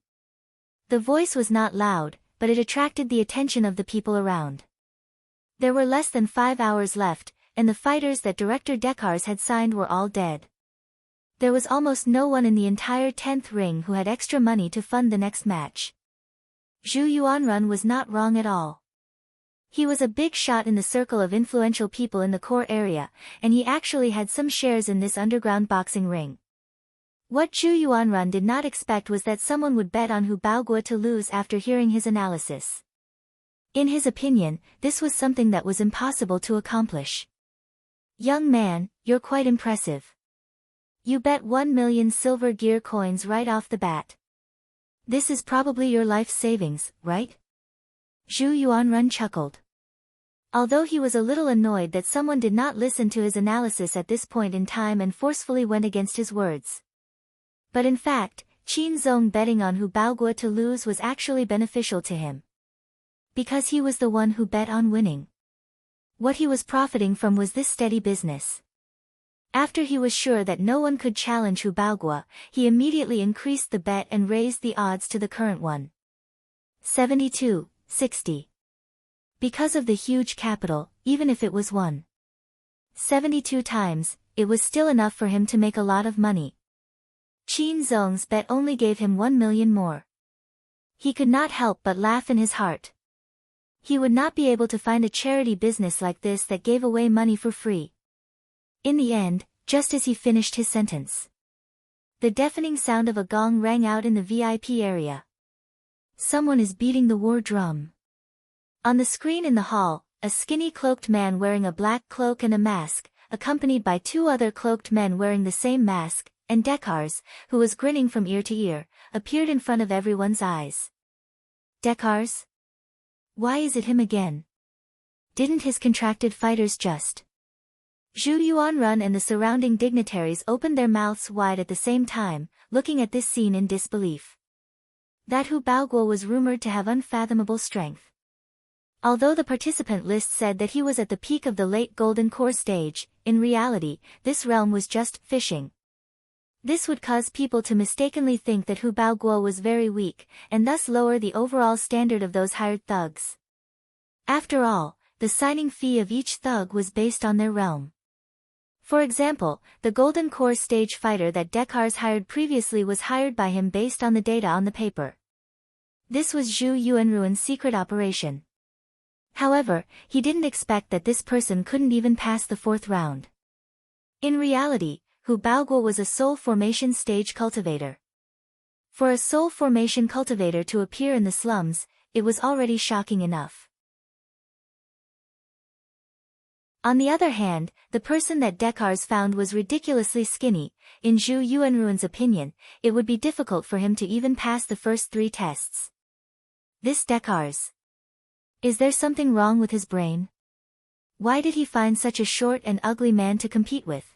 The voice was not loud, but it attracted the attention of the people around. There were less than 5 hours left, and the fighters that Director Dekars had signed were all dead. There was almost no one in the entire 10th ring who had extra money to fund the next match. Zhu Yuanrun was not wrong at all. He was a big shot in the circle of influential people in the core area, and he actually had some shares in this underground boxing ring. What Zhu Yuanrun did not expect was that someone would bet on Hu Baoguo to lose after hearing his analysis. In his opinion, this was something that was impossible to accomplish. "Young man, you're quite impressive. You bet 1 million silver gear coins right off the bat. This is probably your life savings, right?" Zhu Yuanrun chuckled. Although he was a little annoyed that someone did not listen to his analysis at this point in time and forcefully went against his words. But in fact, Qin Zong betting on Hu Baoguo to lose was actually beneficial to him. Because he was the one who bet on winning. What he was profiting from was this steady business. After he was sure that no one could challenge Hu Baoguo, he immediately increased the bet and raised the odds to the current one. 72-60. Because of the huge capital, even if it was won 72 times, it was still enough for him to make a lot of money. Qin Zong's bet only gave him 1 million more. He could not help but laugh in his heart. He would not be able to find a charity business like this that gave away money for free. In the end, just as he finished his sentence, the deafening sound of a gong rang out in the VIP area. Someone is beating the war drum. On the screen in the hall, a skinny cloaked man wearing a black cloak and a mask, accompanied by 2 other cloaked men wearing the same mask, and Dekars, who was grinning from ear to ear, appeared in front of everyone's eyes. "Dekars? Why is it him again? Didn't his contracted fighters just..." Zhu Yuanrun and the surrounding dignitaries opened their mouths wide at the same time, looking at this scene in disbelief. That Hu Baoguo was rumored to have unfathomable strength. Although the participant list said that he was at the peak of the late Golden Core stage, in reality, this realm was just fishing. This would cause people to mistakenly think that Hu Baoguo was very weak, and thus lower the overall standard of those hired thugs. After all, the signing fee of each thug was based on their realm. For example, the Golden Core stage fighter that Dekars hired previously was hired by him based on the data on the paper. This was Zhu Yuanruan's secret operation. However, he didn't expect that this person couldn't even pass the 4th round. In reality, Hu Baoguo was a soul formation stage cultivator. For a soul formation cultivator to appear in the slums, it was already shocking enough. On the other hand, the person that Dekars found was ridiculously skinny. In Zhu Yuanruan's opinion, it would be difficult for him to even pass the first 3 tests. This Dekars. Is there something wrong with his brain? Why did he find such a short and ugly man to compete with?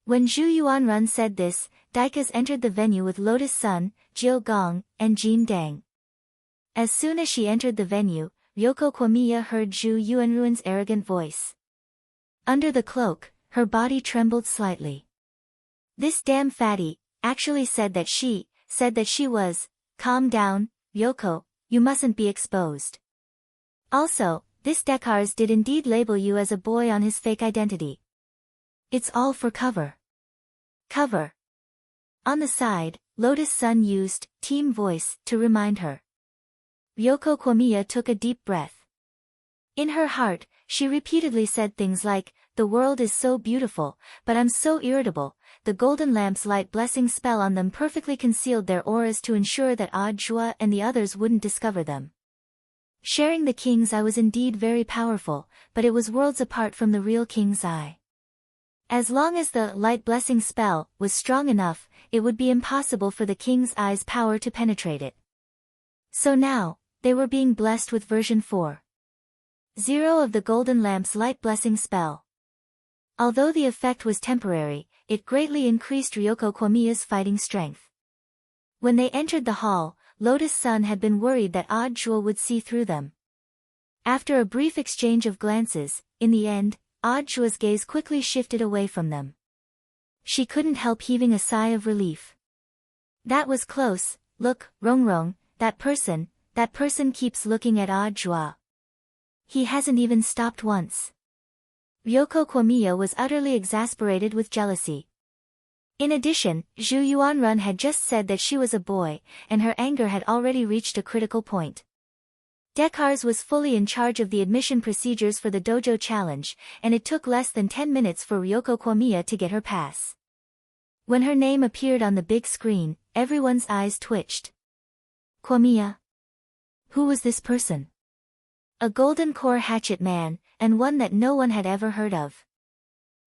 When Zhu Yuanrun said this, Daikas entered the venue with Lotus Sun, Jiao Gong, and Jin Dang. As soon as she entered the venue, Ryoko Kwamiya heard Zhu Yuanrun's arrogant voice. Under the cloak, her body trembled slightly. This damn fatty actually said that she was, calm down, Ryoko, you mustn't be exposed. Also, this Dekars did indeed label you as a boy on his fake identity. It's all for cover. Cover. On the side, Lotus Sun used team voice to remind her. Ryoko Kwamiya took a deep breath. In her heart, she repeatedly said things like, the world is so beautiful, but I'm so irritable. The golden lamp's light blessing spell on them perfectly concealed their auras to ensure that Jua and the others wouldn't discover them. Sharing the king's eye was indeed very powerful, but it was worlds apart from the real king's eye. As long as the light blessing spell was strong enough, it would be impossible for the king's eye's power to penetrate it. So now, they were being blessed with version 4.0 of the golden lamp's light blessing spell. Although the effect was temporary, it greatly increased Ryoko Kwamiya's fighting strength. When they entered the hall, Lotus Sun had been worried that Jewel would see through them. After a brief exchange of glances, in the end, Jua's gaze quickly shifted away from them. She couldn't help heaving a sigh of relief. That was close. Look, Rongrong, that person keeps looking at Jua. He hasn't even stopped once. Ryoko Kwamiya was utterly exasperated with jealousy. In addition, Zhu Yuanrun had just said that she was a boy, and her anger had already reached a critical point. Dekars was fully in charge of the admission procedures for the dojo challenge, and it took less than 10 minutes for Ryoko Kwamiya to get her pass. When her name appeared on the big screen, everyone's eyes twitched. Kwamiya? Who was this person? A golden core hatchet man, and one that no one had ever heard of.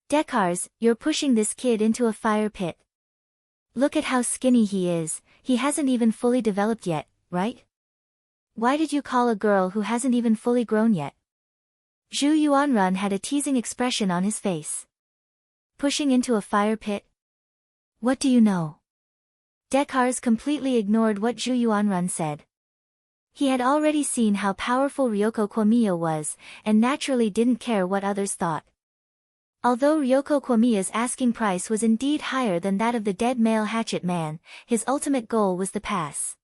Dekars, you're pushing this kid into a fire pit. Look at how skinny he is, he hasn't even fully developed yet, right? Why did you call a girl who hasn't even fully grown yet? Zhu Yuanrun had a teasing expression on his face. Pushing into a fire pit? What do you know? Dekars completely ignored what Zhu Yuanrun said. He had already seen how powerful Ryoko Kwamiya was, and naturally didn't care what others thought. Although Ryoko Kwamiya's asking price was indeed higher than that of the dead male hatchet man, his ultimate goal was the pass.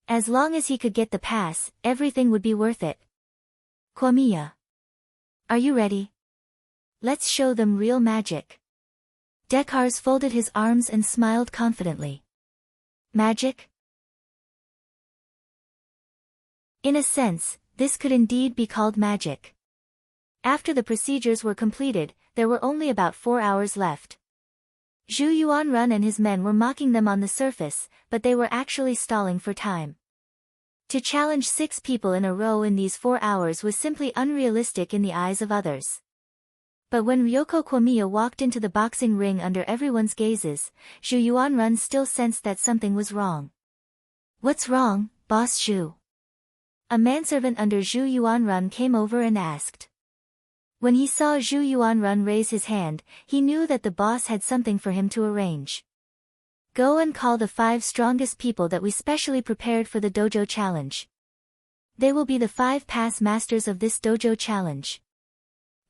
As long as he could get the pass, everything would be worth it. Kwamiya. Are you ready? Let's show them real magic. Dekars folded his arms and smiled confidently. Magic? In a sense, this could indeed be called magic. After the procedures were completed, there were only about 4 hours left. Zhu Yuanrun and his men were mocking them on the surface, but they were actually stalling for time. To challenge 6 people in a row in these 4 hours was simply unrealistic in the eyes of others. But when Ryoko Kwamiya walked into the boxing ring under everyone's gazes, Zhu Yuanrun still sensed that something was wrong. What's wrong, Boss Zhu? A manservant under Zhu Yuanrun came over and asked. When he saw Zhu Yuanrun raise his hand, he knew that the boss had something for him to arrange. Go and call the 5 strongest people that we specially prepared for the dojo challenge. They will be the 5 past masters of this dojo challenge.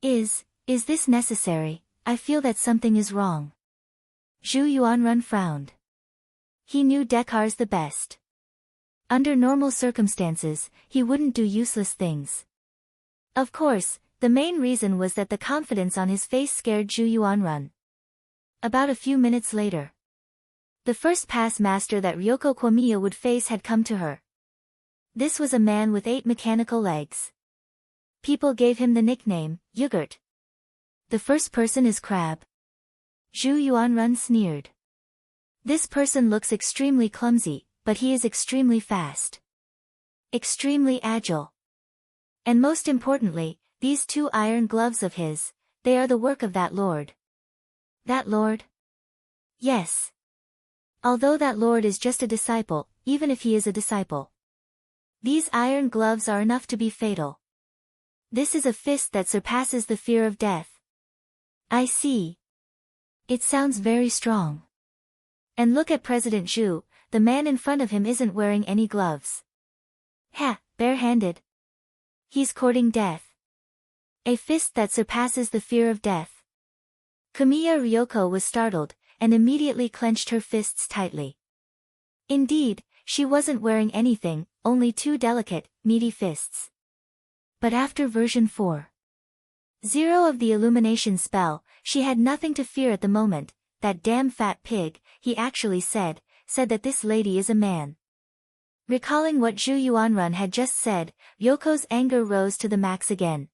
Is this necessary? I feel that something is wrong. Zhu Yuanrun frowned. He knew Dekars the best. Under normal circumstances, he wouldn't do useless things. Of course, the main reason was that the confidence on his face scared Zhu Yuanrun. About a few minutes later, the first past master that Ryoko Kwamiya would face had come to her. This was a man with 8 mechanical legs. People gave him the nickname, Yogurt. The first person is Crab. Zhu Yuanrun sneered. This person looks extremely clumsy, but he is extremely fast. Extremely agile. And most importantly, these 2 iron gloves of his, they are the work of that lord. That lord? Yes. Although that lord is just a disciple, even if he is a disciple. These iron gloves are enough to be fatal. This is a fist that surpasses the fear of death. I see. It sounds very strong. And look at President Zhu, the man in front of him isn't wearing any gloves. Barehanded. He's courting death. A fist that surpasses the fear of death. Kamiya Ryoko was startled, and immediately clenched her fists tightly. Indeed, she wasn't wearing anything, only two delicate, meaty fists. But after version 4.0 of the illumination spell, she had nothing to fear at the moment. That damn fat pig, he actually said that this lady is a man. Recalling what Zhu Yuanrun had just said, Ryoko's anger rose to the max again.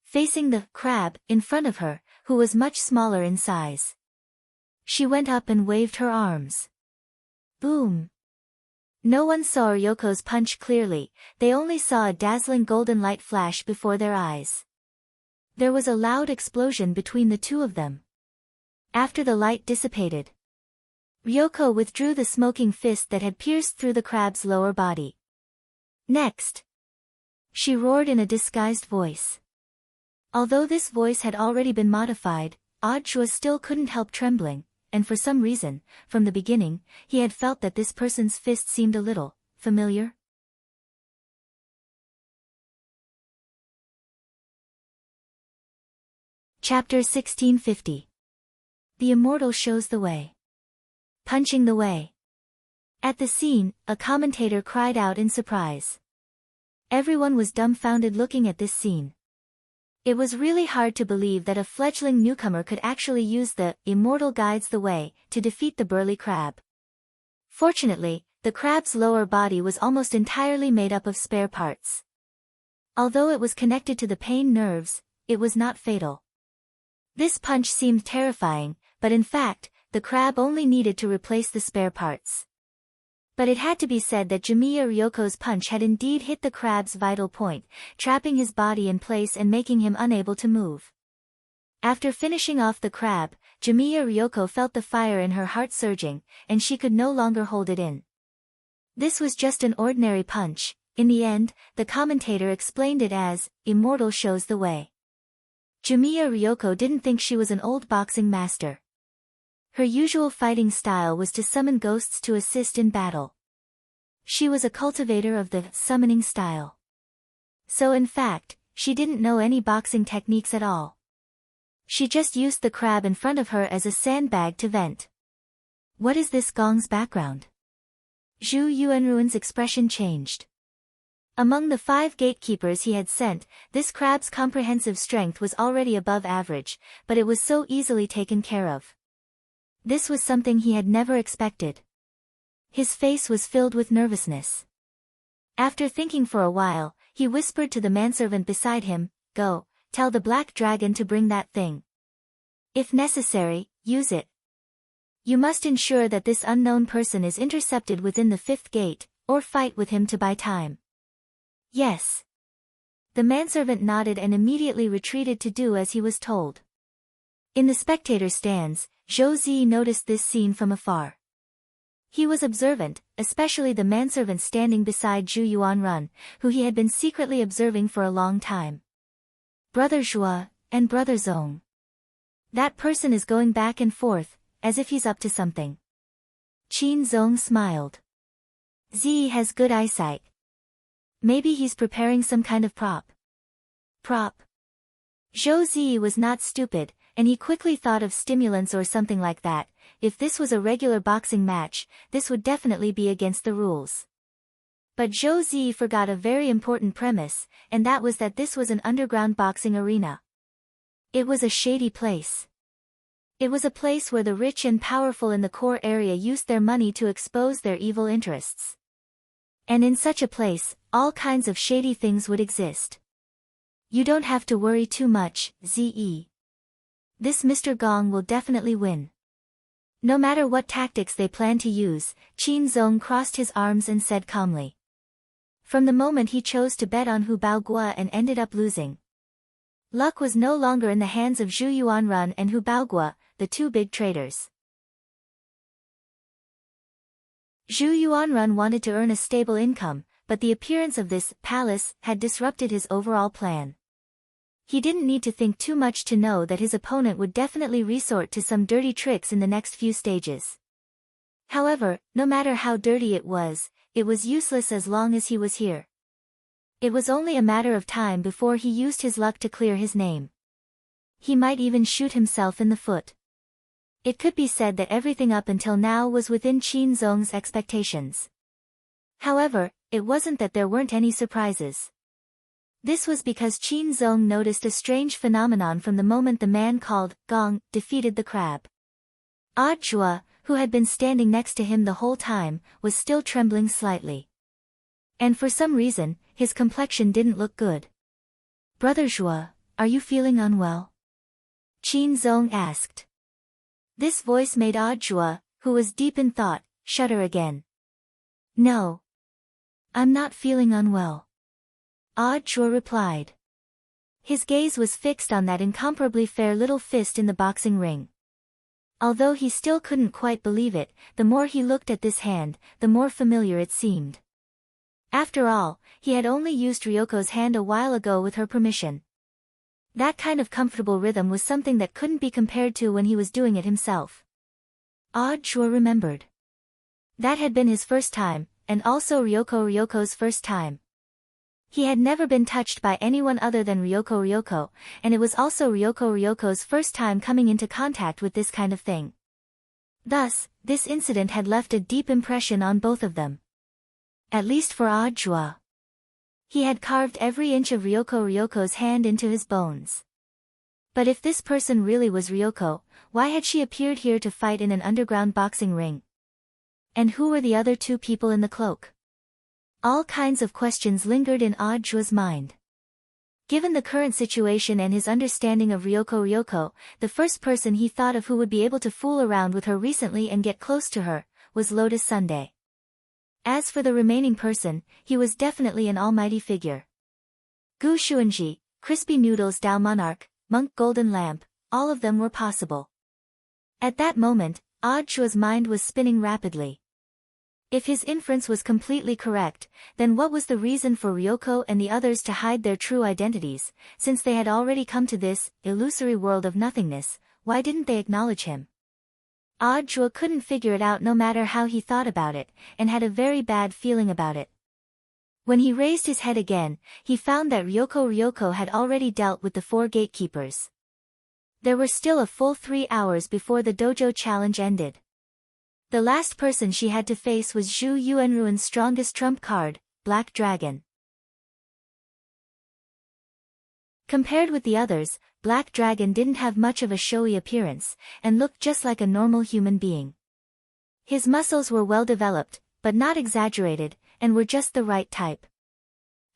Facing the crab in front of her, who was much smaller in size, she went up and waved her arms. Boom! No one saw Ryoko's punch clearly, they only saw a dazzling golden light flash before their eyes. There was a loud explosion between the two of them. After the light dissipated, Ryoko withdrew the smoking fist that had pierced through the crab's lower body. Next, she roared in a disguised voice. Although this voice had already been modified, Audiobook still couldn't help trembling, and for some reason, from the beginning, he had felt that this person's fist seemed a little familiar. Chapter 1650. The Immortal shows the way. Punching the way. At the scene, a commentator cried out in surprise. Everyone was dumbfounded looking at this scene. It was really hard to believe that a fledgling newcomer could actually use the Immortal guides the way to defeat the burly crab. Fortunately, the crab's lower body was almost entirely made up of spare parts. Although it was connected to the pain nerves, it was not fatal. This punch seemed terrifying, but in fact, the crab only needed to replace the spare parts. But it had to be said that Kamiya Ryoko's punch had indeed hit the crab's vital point, trapping his body in place and making him unable to move. After finishing off the crab, Kamiya Ryoko felt the fire in her heart surging, and she could no longer hold it in. This was just an ordinary punch. In the end, the commentator explained it as, Immortal shows the way. Kamiya Ryoko didn't think she was an old boxing master. Her usual fighting style was to summon ghosts to assist in battle. She was a cultivator of the summoning style. So in fact, she didn't know any boxing techniques at all. She just used the crab in front of her as a sandbag to vent. What is this gong's background? Zhu Yuanruan's expression changed. Among the 5 gatekeepers he had sent, this crab's comprehensive strength was already above average, but it was so easily taken care of. This was something he had never expected. His face was filled with nervousness. After thinking for a while, he whispered to the manservant beside him, "Go, tell the black dragon to bring that thing. If necessary, use it. You must ensure that this unknown person is intercepted within the 5th gate, or fight with him to buy time." Yes. The manservant nodded and immediately retreated to do as he was told. In the spectator stands, Zhou Zi noticed this scene from afar. He was observant, especially the manservant standing beside Zhu Yuanrun, who he had been secretly observing for a long time. Brother Zhua, and Brother Zong. That person is going back and forth, as if he's up to something. Qin Zong smiled. Zi has good eyesight. Maybe he's preparing some kind of prop. Zhou Zi was not stupid, and he quickly thought of stimulants or something like that. If this was a regular boxing match, this would definitely be against the rules. But Zhou Zi forgot a very important premise, and that was that this was an underground boxing arena. It was a shady place. It was a place where the rich and powerful in the core area used their money to expose their evil interests. And in such a place, all kinds of shady things would exist. You don't have to worry too much, Ze. This Mr. Gong will definitely win. No matter what tactics they plan to use, Qin Zong crossed his arms and said calmly. From the moment he chose to bet on Hu Baogua and ended up losing. Luck was no longer in the hands of Zhu Yuanrun and Hu Baogua, the 2 big traders. Zhu Yuanrun wanted to earn a stable income, but the appearance of this palace had disrupted his overall plan. He didn't need to think too much to know that his opponent would definitely resort to some dirty tricks in the next few stages. However, no matter how dirty it was useless as long as he was here. It was only a matter of time before he used his luck to clear his name. He might even shoot himself in the foot. It could be said that everything up until now was within Qin Zong's expectations. However, it wasn't that there weren't any surprises. This was because Qin Zong noticed a strange phenomenon from the moment the man called Gong defeated the crab. Zhuo, who had been standing next to him the whole time, was still trembling slightly. And for some reason, his complexion didn't look good. "Brother Zhuo, are you feeling unwell?" Qin Zong asked. This voice made Zhuo, who was deep in thought, shudder again. "No. I'm not feeling unwell," Zhuo replied. His gaze was fixed on that incomparably fair little fist in the boxing ring. Although he still couldn't quite believe it, the more he looked at this hand, the more familiar it seemed. After all, he had only used Ryoko's hand a while ago with her permission. That kind of comfortable rhythm was something that couldn't be compared to when he was doing it himself. Zhuo remembered. That had been his first time, and also Ryoko's first time. He had never been touched by anyone other than Ryoko, and it was also Ryoko's first time coming into contact with this kind of thing. Thus, this incident had left a deep impression on both of them. At least for Zhuo. He had carved every inch of Ryoko's hand into his bones. But if this person really was Ryoko, why had she appeared here to fight in an underground boxing ring? And who were the other two people in the cloak? All kinds of questions lingered in Zhuo's mind. Given the current situation and his understanding of Ryoko, the first person he thought of who would be able to fool around with her recently and get close to her, was Lotus Sunday. As for the remaining person, he was definitely an almighty figure. Gu Xuanji, Crispy Noodles Dao Monarch, Monk Golden Lamp, all of them were possible. At that moment, Zhuo's mind was spinning rapidly. If his inference was completely correct, then what was the reason for Ryoko and the others to hide their true identities? Since they had already come to this illusory world of nothingness, why didn't they acknowledge him? Zhuo couldn't figure it out no matter how he thought about it, and had a very bad feeling about it. When he raised his head again, he found that Ryoko had already dealt with the 4 gatekeepers. There were still a full 3 hours before the dojo challenge ended. The last person she had to face was Zhu Yuanruan's strongest trump card, Black Dragon. Compared with the others, Black Dragon didn't have much of a showy appearance, and looked just like a normal human being. His muscles were well developed, but not exaggerated, and were just the right type.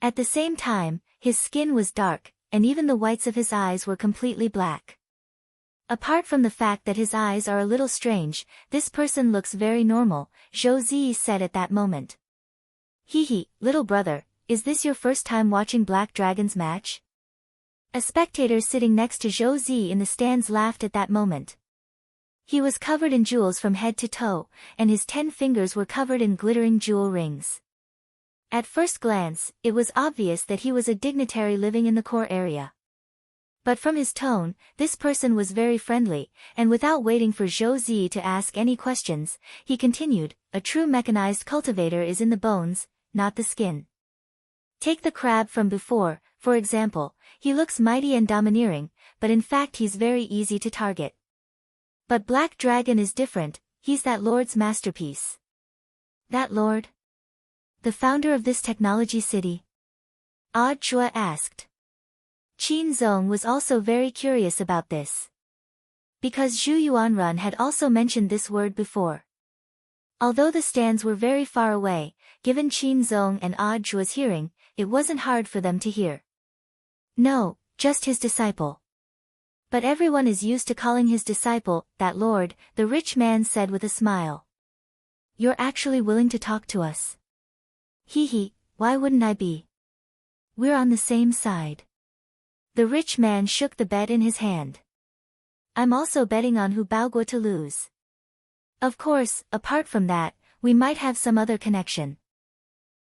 At the same time, his skin was dark, and even the whites of his eyes were completely black. Apart from the fact that his eyes are a little strange, this person looks very normal, Zhou Zi said at that moment. "Hee, little brother, is this your first time watching Black Dragon's match?" A spectator sitting next to Zhou Zi in the stands laughed at that moment. He was covered in jewels from head to toe, and his 10 fingers were covered in glittering jewel rings. At first glance, it was obvious that he was a dignitary living in the core area. But from his tone, this person was very friendly, and without waiting for Zhou Zi to ask any questions, he continued, "A true mechanized cultivator is in the bones, not the skin. Take the crab from before, for example, he looks mighty and domineering, but in fact he's very easy to target. But Black Dragon is different, he's that lord's masterpiece." "That lord? The founder of this technology city?" Zhuo asked. Qin Zong was also very curious about this. Because Zhu Yuanrun had also mentioned this word before. Although the stands were very far away, given Qin Zong and Zhuo's hearing, it wasn't hard for them to hear. "No, just his disciple." "But everyone is used to calling his disciple, that lord," the rich man said with a smile. "You're actually willing to talk to us?" Hee, why wouldn't I be? We're on the same side." The rich man shook the bet in his hand. "I'm also betting on Hu Baoguo to lose. Of course, apart from that, we might have some other connection."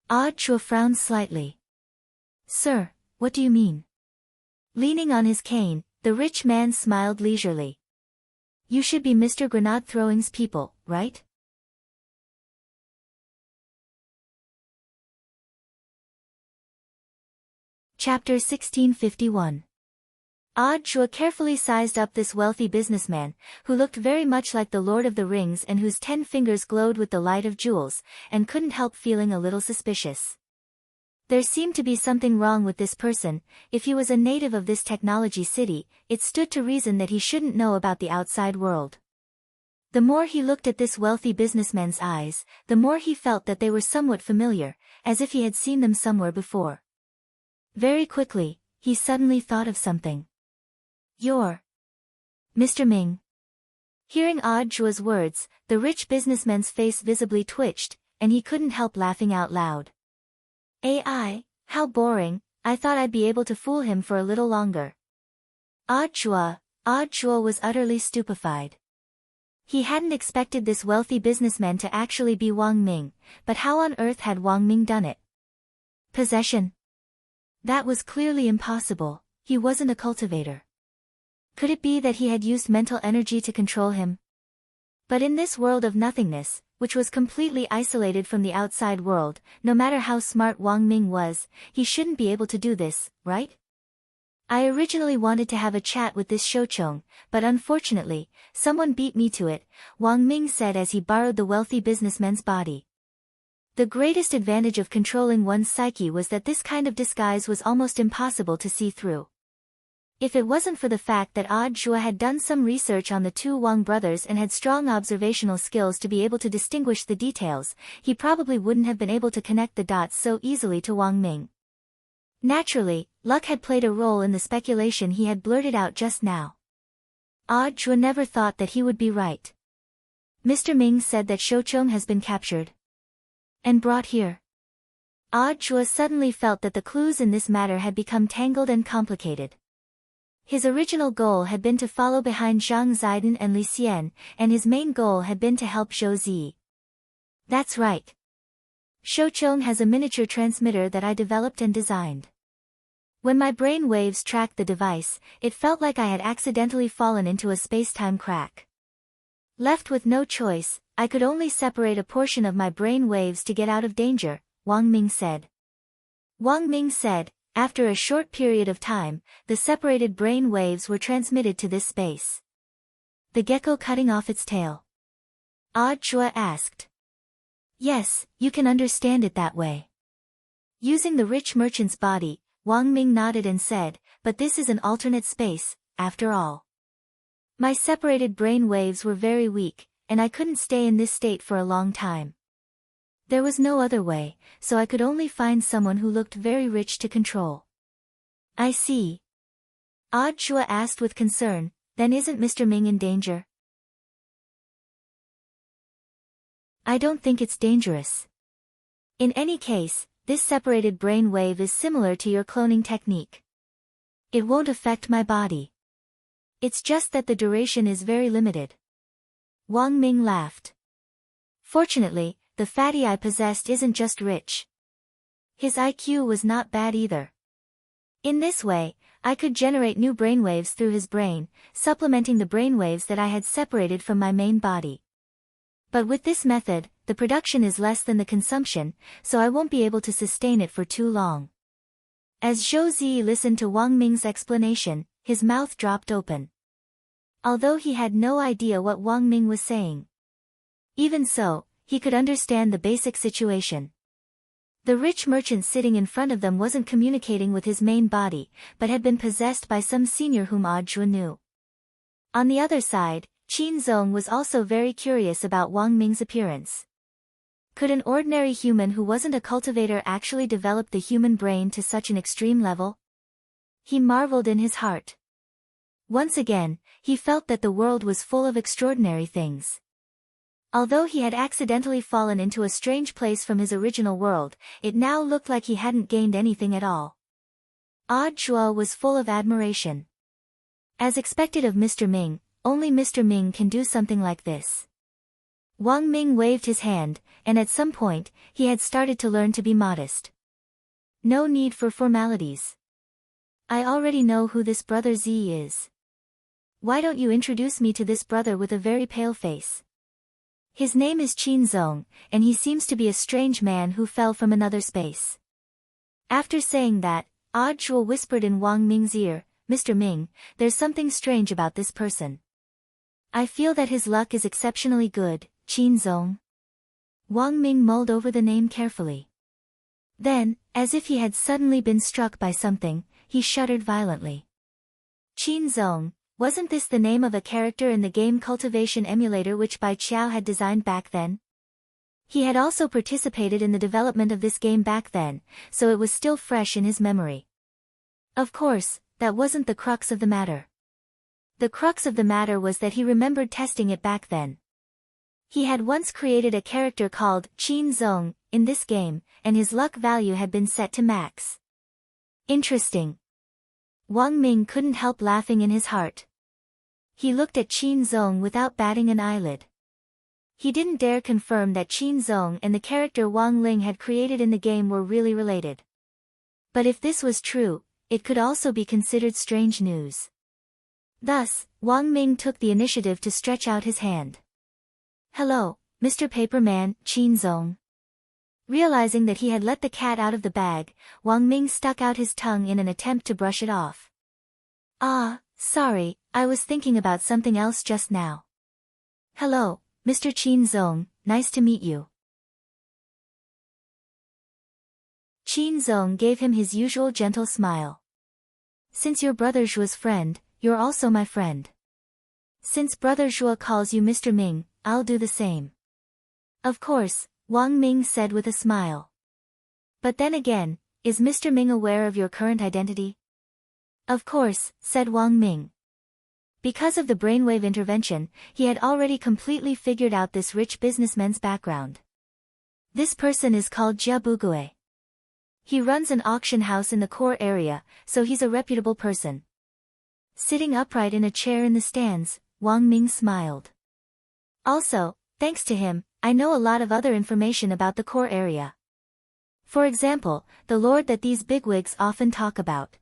Zhuo frowned slightly. "Sir, what do you mean?" Leaning on his cane, the rich man smiled leisurely. You should be Mr. Grenade Throwing's people, right? Chapter 1651. Jua carefully sized up this wealthy businessman, who looked very much like the Lord of the Rings and whose 10 fingers glowed with the light of jewels, and couldn't help feeling a little suspicious. There seemed to be something wrong with this person. If he was a native of this technology city, it stood to reason that he shouldn't know about the outside world. The more he looked at this wealthy businessman's eyes, the more he felt that they were somewhat familiar, as if he had seen them somewhere before. Very quickly, he suddenly thought of something. You're Mr. Ming. Hearing Jua's words, the rich businessman's face visibly twitched, and he couldn't help laughing out loud. AI, how boring, I thought I'd be able to fool him for a little longer. Jua was utterly stupefied. He hadn't expected this wealthy businessman to actually be Wang Ming, but how on earth had Wang Ming done it? Possession? That was clearly impossible. He wasn't a cultivator. Could it be that he had used mental energy to control him? But in this world of nothingness, which was completely isolated from the outside world, no matter how smart Wang Ming was, he shouldn't be able to do this, right? I originally wanted to have a chat with this Shouchong, but unfortunately, someone beat me to it, Wang Ming said as he borrowed the wealthy businessman's body. The greatest advantage of controlling one's psyche was that this kind of disguise was almost impossible to see through. If it wasn't for the fact that Jua had done some research on the two Wang brothers and had strong observational skills to be able to distinguish the details, he probably wouldn't have been able to connect the dots so easily to Wang Ming. Naturally, luck had played a role in the speculation he had blurted out just now. Jua never thought that he would be right. Mr. Ming said that Shouchong has been captured and brought here. Jua suddenly felt that the clues in this matter had become tangled and complicated. His original goal had been to follow behind Zhang Zidong and Li Xian, and his main goal had been to help Zhou Zi. That's right. Shouchong has a miniature transmitter that I developed and designed. When my brain waves tracked the device, it felt like I had accidentally fallen into a space-time crack. Left with no choice, I could only separate a portion of my brain waves to get out of danger, Wang Ming said. Wang Ming said, after a short period of time, the separated brain waves were transmitted to this space. The gecko cutting off its tail? Jua asked. Yes, you can understand it that way. Using the rich merchant's body, Wang Ming nodded and said, but this is an alternate space, after all. My separated brain waves were very weak, and I couldn't stay in this state for a long time. There was no other way, so I could only find someone who looked very rich to control. I see. Jua asked with concern, then isn't Mr. Ming in danger? I don't think it's dangerous. In any case, this separated brain wave is similar to your cloning technique. It won't affect my body. It's just that the duration is very limited. Wang Ming laughed. Fortunately, the fatty I possessed isn't just rich. His IQ was not bad either. In this way, I could generate new brainwaves through his brain, supplementing the brainwaves that I had separated from my main body. But with this method, the production is less than the consumption, so I won't be able to sustain it for too long. As Zhou Zi listened to Wang Ming's explanation, his mouth dropped open. Although he had no idea what Wang Ming was saying. Even so, he could understand the basic situation. The rich merchant sitting in front of them wasn't communicating with his main body, but had been possessed by some senior whom Jua knew. On the other side, Qin Zong was also very curious about Wang Ming's appearance. Could an ordinary human who wasn't a cultivator actually develop the human brain to such an extreme level? He marveled in his heart. Once again, he felt that the world was full of extraordinary things. Although he had accidentally fallen into a strange place from his original world, it now looked like he hadn't gained anything at all. Jua was full of admiration. As expected of Mr. Ming, only Mr. Ming can do something like this. Wang Ming waved his hand, and at some point, he had started to learn to be modest. No need for formalities. I already know who this brother Z is. Why don't you introduce me to this brother with a very pale face? His name is Qin Zong, and he seems to be a strange man who fell from another space. After saying that, Zhuo whispered in Wang Ming's ear, Mr. Ming, there's something strange about this person. I feel that his luck is exceptionally good, Qin Zong. Wang Ming mulled over the name carefully. Then, as if he had suddenly been struck by something, he shuddered violently. Qin Zong, wasn't this the name of a character in the game Cultivation Emulator which Bai Qiao had designed back then? He had also participated in the development of this game back then, so it was still fresh in his memory. Of course, that wasn't the crux of the matter. The crux of the matter was that he remembered testing it back then. He had once created a character called Qin Zong in this game, and his luck value had been set to max. Interesting. Wang Ming couldn't help laughing in his heart. He looked at Qin Zong without batting an eyelid. He didn't dare confirm that Qin Zong and the character Wang Ling had created in the game were really related. But if this was true, it could also be considered strange news. Thus, Wang Ming took the initiative to stretch out his hand. Hello, Mr. Paperman, Qin Zong. Realizing that he had let the cat out of the bag, Wang Ming stuck out his tongue in an attempt to brush it off. Sorry, I was thinking about something else just now. Hello, Mr. Qin Zong, nice to meet you. Qin Zong gave him his usual gentle smile. Since you're brother Zhuo's friend, you're also my friend. Since brother Zhuo calls you Mr. Ming, I'll do the same. Of course, Wang Ming said with a smile. But then again, is Mr. Ming aware of your current identity? Of course, said Wang Ming. Because of the brainwave intervention, he had already completely figured out this rich businessman's background. This person is called Jia Bugue. He runs an auction house in the core area, so he's a reputable person. Sitting upright in a chair in the stands, Wang Ming smiled. Also, thanks to him, I know a lot of other information about the core area. For example, the lord that these bigwigs often talk about.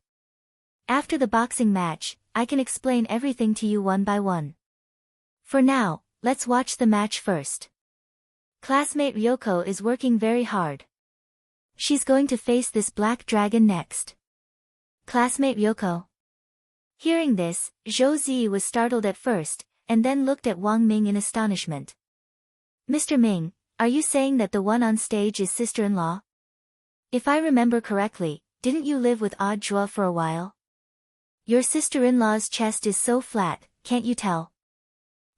After the boxing match, I can explain everything to you one by one. For now, let's watch the match first. Classmate Ryoko is working very hard. She's going to face this black dragon next. Classmate Ryoko. Hearing this, Zhou Zi was startled at first, and then looked at Wang Ming in astonishment. Mr. Ming, are you saying that the one on stage is sister-in-law? If I remember correctly, didn't you live with Zhuo for a while? Your sister-in-law's chest is so flat, can't you tell?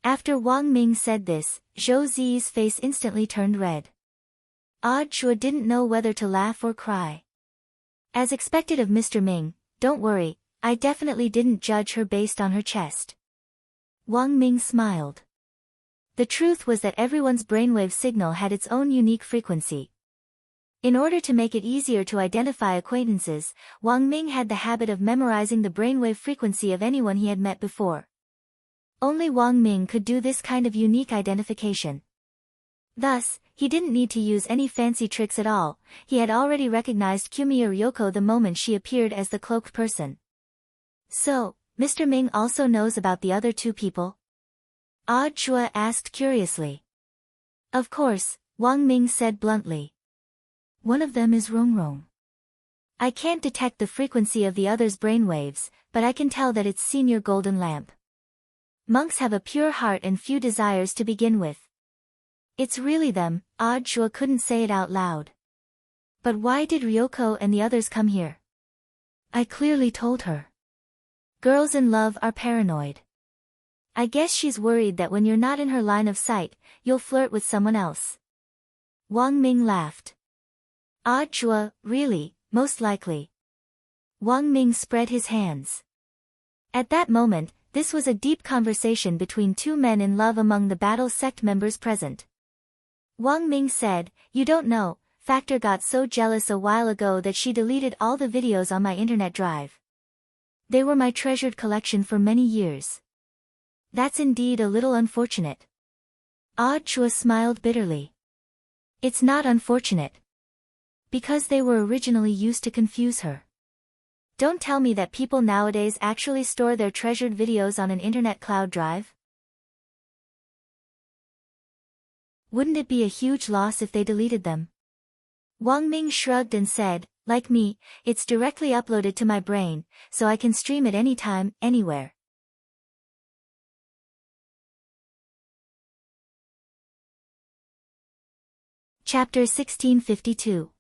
After Wang Ming said this, Zhou Zi's face instantly turned red. Zhuo didn't know whether to laugh or cry. As expected of Mr. Ming, don't worry, I definitely didn't judge her based on her chest. Wang Ming smiled. The truth was that everyone's brainwave signal had its own unique frequency. In order to make it easier to identify acquaintances, Wang Ming had the habit of memorizing the brainwave frequency of anyone he had met before. Only Wang Ming could do this kind of unique identification. Thus, he didn't need to use any fancy tricks at all, he had already recognized Kumiya Ryoko the moment she appeared as the cloaked person. So, Mr. Ming also knows about the other two people? Zhuo asked curiously. Of course, Wang Ming said bluntly. One of them is Rongrong. I can't detect the frequency of the other's brainwaves, but I can tell that it's Senior Golden Lamp. Monks have a pure heart and few desires to begin with. It's really them, Zhuo couldn't say it out loud. But why did Ryoko and the others come here? I clearly told her. Girls in love are paranoid. I guess she's worried that when you're not in her line of sight, you'll flirt with someone else. Wang Ming laughed. Zhuo, really, most likely. Wang Ming spread his hands. At that moment, this was a deep conversation between two men in love among the battle sect members present. Wang Ming said, you don't know, Factor got so jealous a while ago that she deleted all the videos on my internet drive. They were my treasured collection for many years. That's indeed a little unfortunate. Zhuo smiled bitterly. It's not unfortunate. Because they were originally used to confuse her. Don't tell me that people nowadays actually store their treasured videos on an internet cloud drive? Wouldn't it be a huge loss if they deleted them? Wang Ming shrugged and said, like me, it's directly uploaded to my brain, so I can stream it anytime, anywhere. Chapter 1652.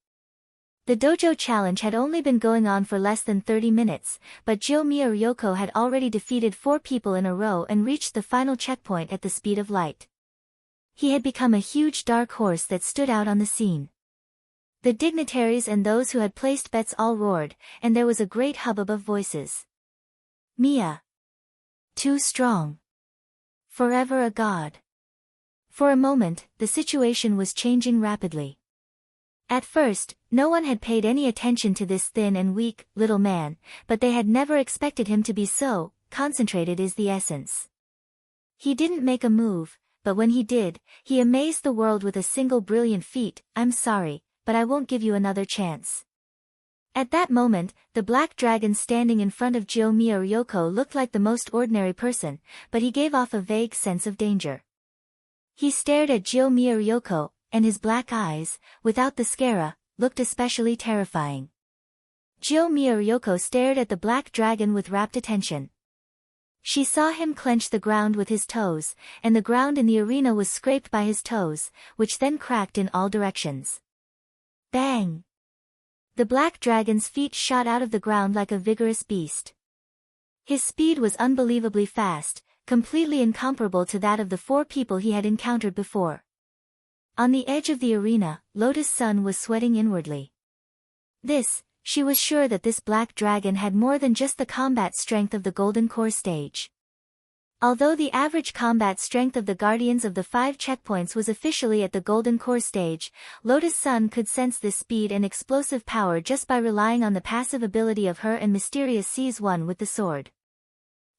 The dojo challenge had only been going on for less than 30 minutes, but Jiumiya Ryoko had already defeated 4 people in a row and reached the final checkpoint at the speed of light. He had become a huge dark horse that stood out on the scene. The dignitaries and those who had placed bets all roared, and there was a great hubbub of voices. Mia. Too strong. Forever a god. For a moment, the situation was changing rapidly. At first, no one had paid any attention to this thin and weak, little man, but they had never expected him to be so, concentrated is the essence. He didn't make a move, but when he did, he amazed the world with a single brilliant feat. I'm sorry, but I won't give you another chance. At that moment, the black dragon standing in front of Jiumiya Ryoko looked like the most ordinary person, but he gave off a vague sense of danger. He stared at Jiumiya Ryoko, and his black eyes, without the scara, looked especially terrifying. Jiumiya Ryoko stared at the black dragon with rapt attention. She saw him clench the ground with his toes, and the ground in the arena was scraped by his toes, which then cracked in all directions. Bang! The black dragon's feet shot out of the ground like a vigorous beast. His speed was unbelievably fast, completely incomparable to that of the 4 people he had encountered before. On the edge of the arena, Lotus Sun was sweating inwardly. She was sure that this black dragon had more than just the combat strength of the Golden Core stage. Although the average combat strength of the Guardians of the 5 checkpoints was officially at the Golden Core stage, Lotus Sun could sense this speed and explosive power just by relying on the passive ability of her and Mysterious Seize One with the sword.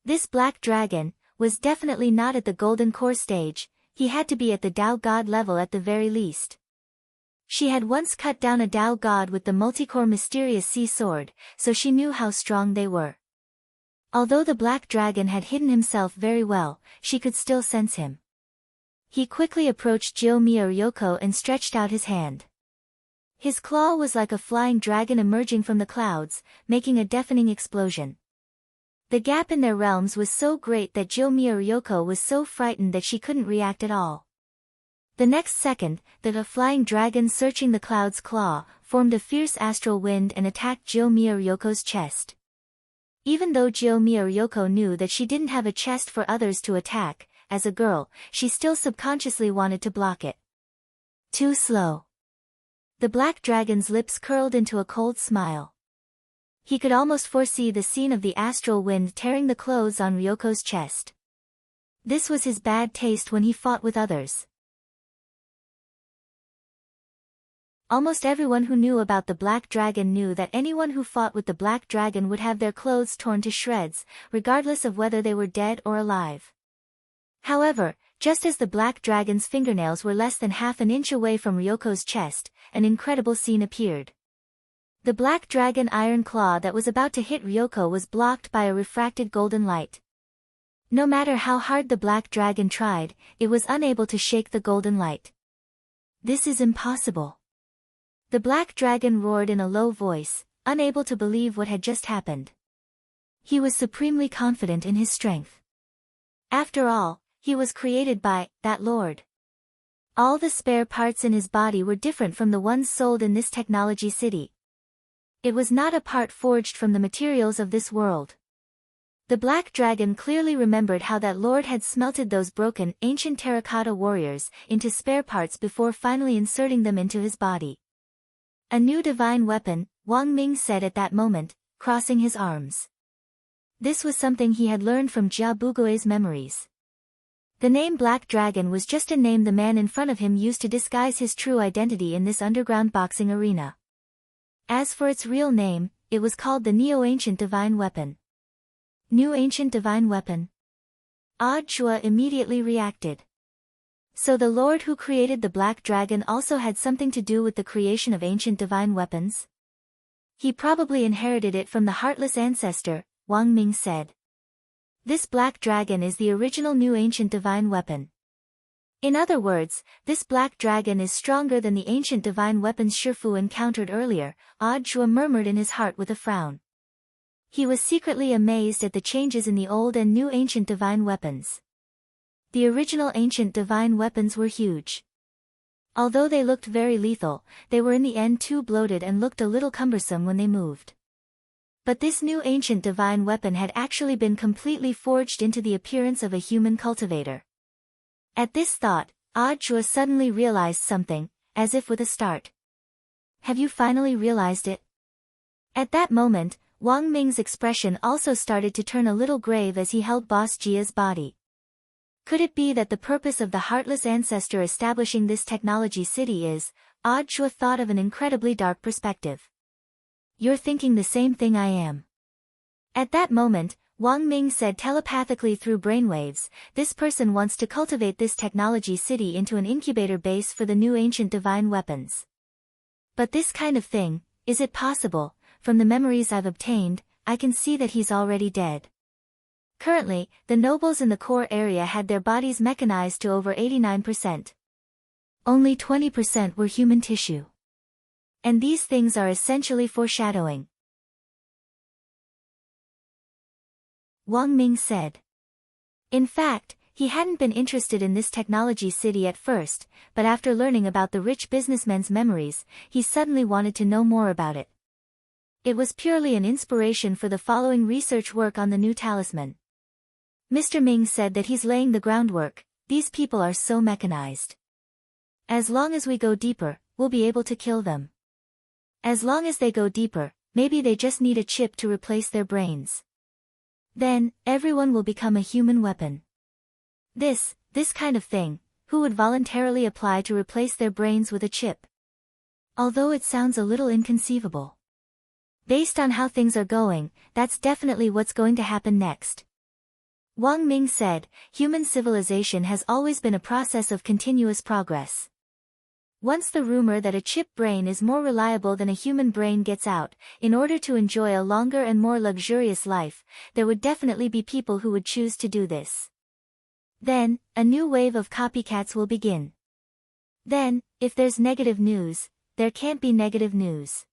This black dragon was definitely not at the Golden Core stage. He had to be at the Dao God level at the very least. She had once cut down a Dao God with the multicore Mysterious Sea Sword, so she knew how strong they were. Although the black dragon had hidden himself very well, she could still sense him. He quickly approached Jiumiya Ryoko and stretched out his hand. His claw was like a flying dragon emerging from the clouds, making a deafening explosion. The gap in their realms was so great that Jiumiya Ryoko was so frightened that she couldn't react at all. The next second, the flying dragon searching the clouds' claw, formed a fierce astral wind and attacked Jiumiya Ryoko's chest. Even though Jiumiya Ryoko knew that she didn't have a chest for others to attack, as a girl, she still subconsciously wanted to block it. Too slow. The black dragon's lips curled into a cold smile. He could almost foresee the scene of the astral wind tearing the clothes on Ryoko's chest. This was his bad taste when he fought with others. Almost everyone who knew about the black dragon knew that anyone who fought with the black dragon would have their clothes torn to shreds, regardless of whether they were dead or alive. However, just as the black dragon's fingernails were less than half an inch away from Ryoko's chest, an incredible scene appeared. The black dragon iron claw that was about to hit Ryoko was blocked by a refracted golden light. No matter how hard the black dragon tried, it was unable to shake the golden light. This is impossible. The black dragon roared in a low voice, unable to believe what had just happened. He was supremely confident in his strength. After all, he was created by that Lord. All the spare parts in his body were different from the ones sold in this technology city. It was not a part forged from the materials of this world. The black dragon clearly remembered how that lord had smelted those broken, ancient terracotta warriors into spare parts before finally inserting them into his body. A new divine weapon, Wang Ming said at that moment, crossing his arms. This was something he had learned from Jia Bugui's memories. The name Black Dragon was just a name the man in front of him used to disguise his true identity in this underground boxing arena. As for its real name, it was called the Neo-Ancient Divine Weapon. New Ancient Divine Weapon? Odd Chua immediately reacted. So the Lord who created the Black Dragon also had something to do with the creation of ancient divine weapons? He probably inherited it from the heartless ancestor, Wang Ming said. This black dragon is the original new ancient divine weapon. In other words, this black dragon is stronger than the ancient divine weapons Shifu encountered earlier, Zhuo murmured in his heart with a frown. He was secretly amazed at the changes in the old and new ancient divine weapons. The original ancient divine weapons were huge. Although they looked very lethal, they were in the end too bloated and looked a little cumbersome when they moved. But this new ancient divine weapon had actually been completely forged into the appearance of a human cultivator. At this thought, Zhuo suddenly realized something, as if with a start. Have you finally realized it? At that moment, Wang Ming's expression also started to turn a little grave as he held Boss Jia's body. Could it be that the purpose of the heartless ancestor establishing this technology city is, Zhuo thought of an incredibly dark perspective. You're thinking the same thing I am. At that moment, Wang Ming said telepathically through brainwaves, this person wants to cultivate this technology city into an incubator base for the new ancient divine weapons. But this kind of thing, is it possible? From the memories I've obtained, I can see that he's already dead. Currently, the nobles in the core area had their bodies mechanized to over 89%. Only 20% were human tissue. And these things are essentially foreshadowing. Wang Ming said. In fact, he hadn't been interested in this technology city at first, but after learning about the rich businessman's memories, he suddenly wanted to know more about it. It was purely an inspiration for the following research work on the new talisman. Mr. Ming said that he's laying the groundwork, these people are so mechanized. As long as we go deeper, we'll be able to kill them. As long as they go deeper, maybe they just need a chip to replace their brains. Then, everyone will become a human weapon. This kind of thing, who would voluntarily apply to replace their brains with a chip? Although it sounds a little inconceivable. Based on how things are going, that's definitely what's going to happen next. Wang Ming said, human civilization has always been a process of continuous progress. Once the rumor that a chip brain is more reliable than a human brain gets out, in order to enjoy a longer and more luxurious life, there would definitely be people who would choose to do this. Then, a new wave of copycats will begin. Then, if there's negative news, there can't be negative news.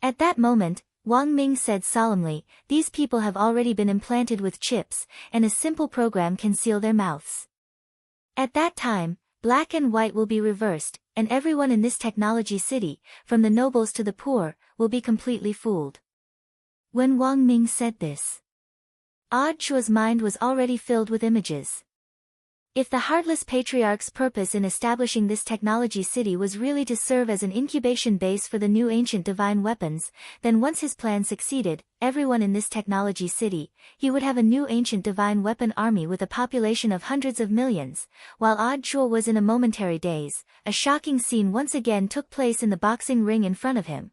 At that moment, Wang Ming said solemnly, these people have already been implanted with chips, and a simple program can seal their mouths. At that time, black and white will be reversed, and everyone in this technology city, from the nobles to the poor, will be completely fooled. When Wang Ming said this, Zhuo's mind was already filled with images. If the heartless patriarch's purpose in establishing this technology city was really to serve as an incubation base for the new ancient divine weapons, then once his plan succeeded, everyone in this technology city, he would have a new ancient divine weapon army with a population of hundreds of millions. While Zhuo was in a momentary daze, a shocking scene once again took place in the boxing ring in front of him.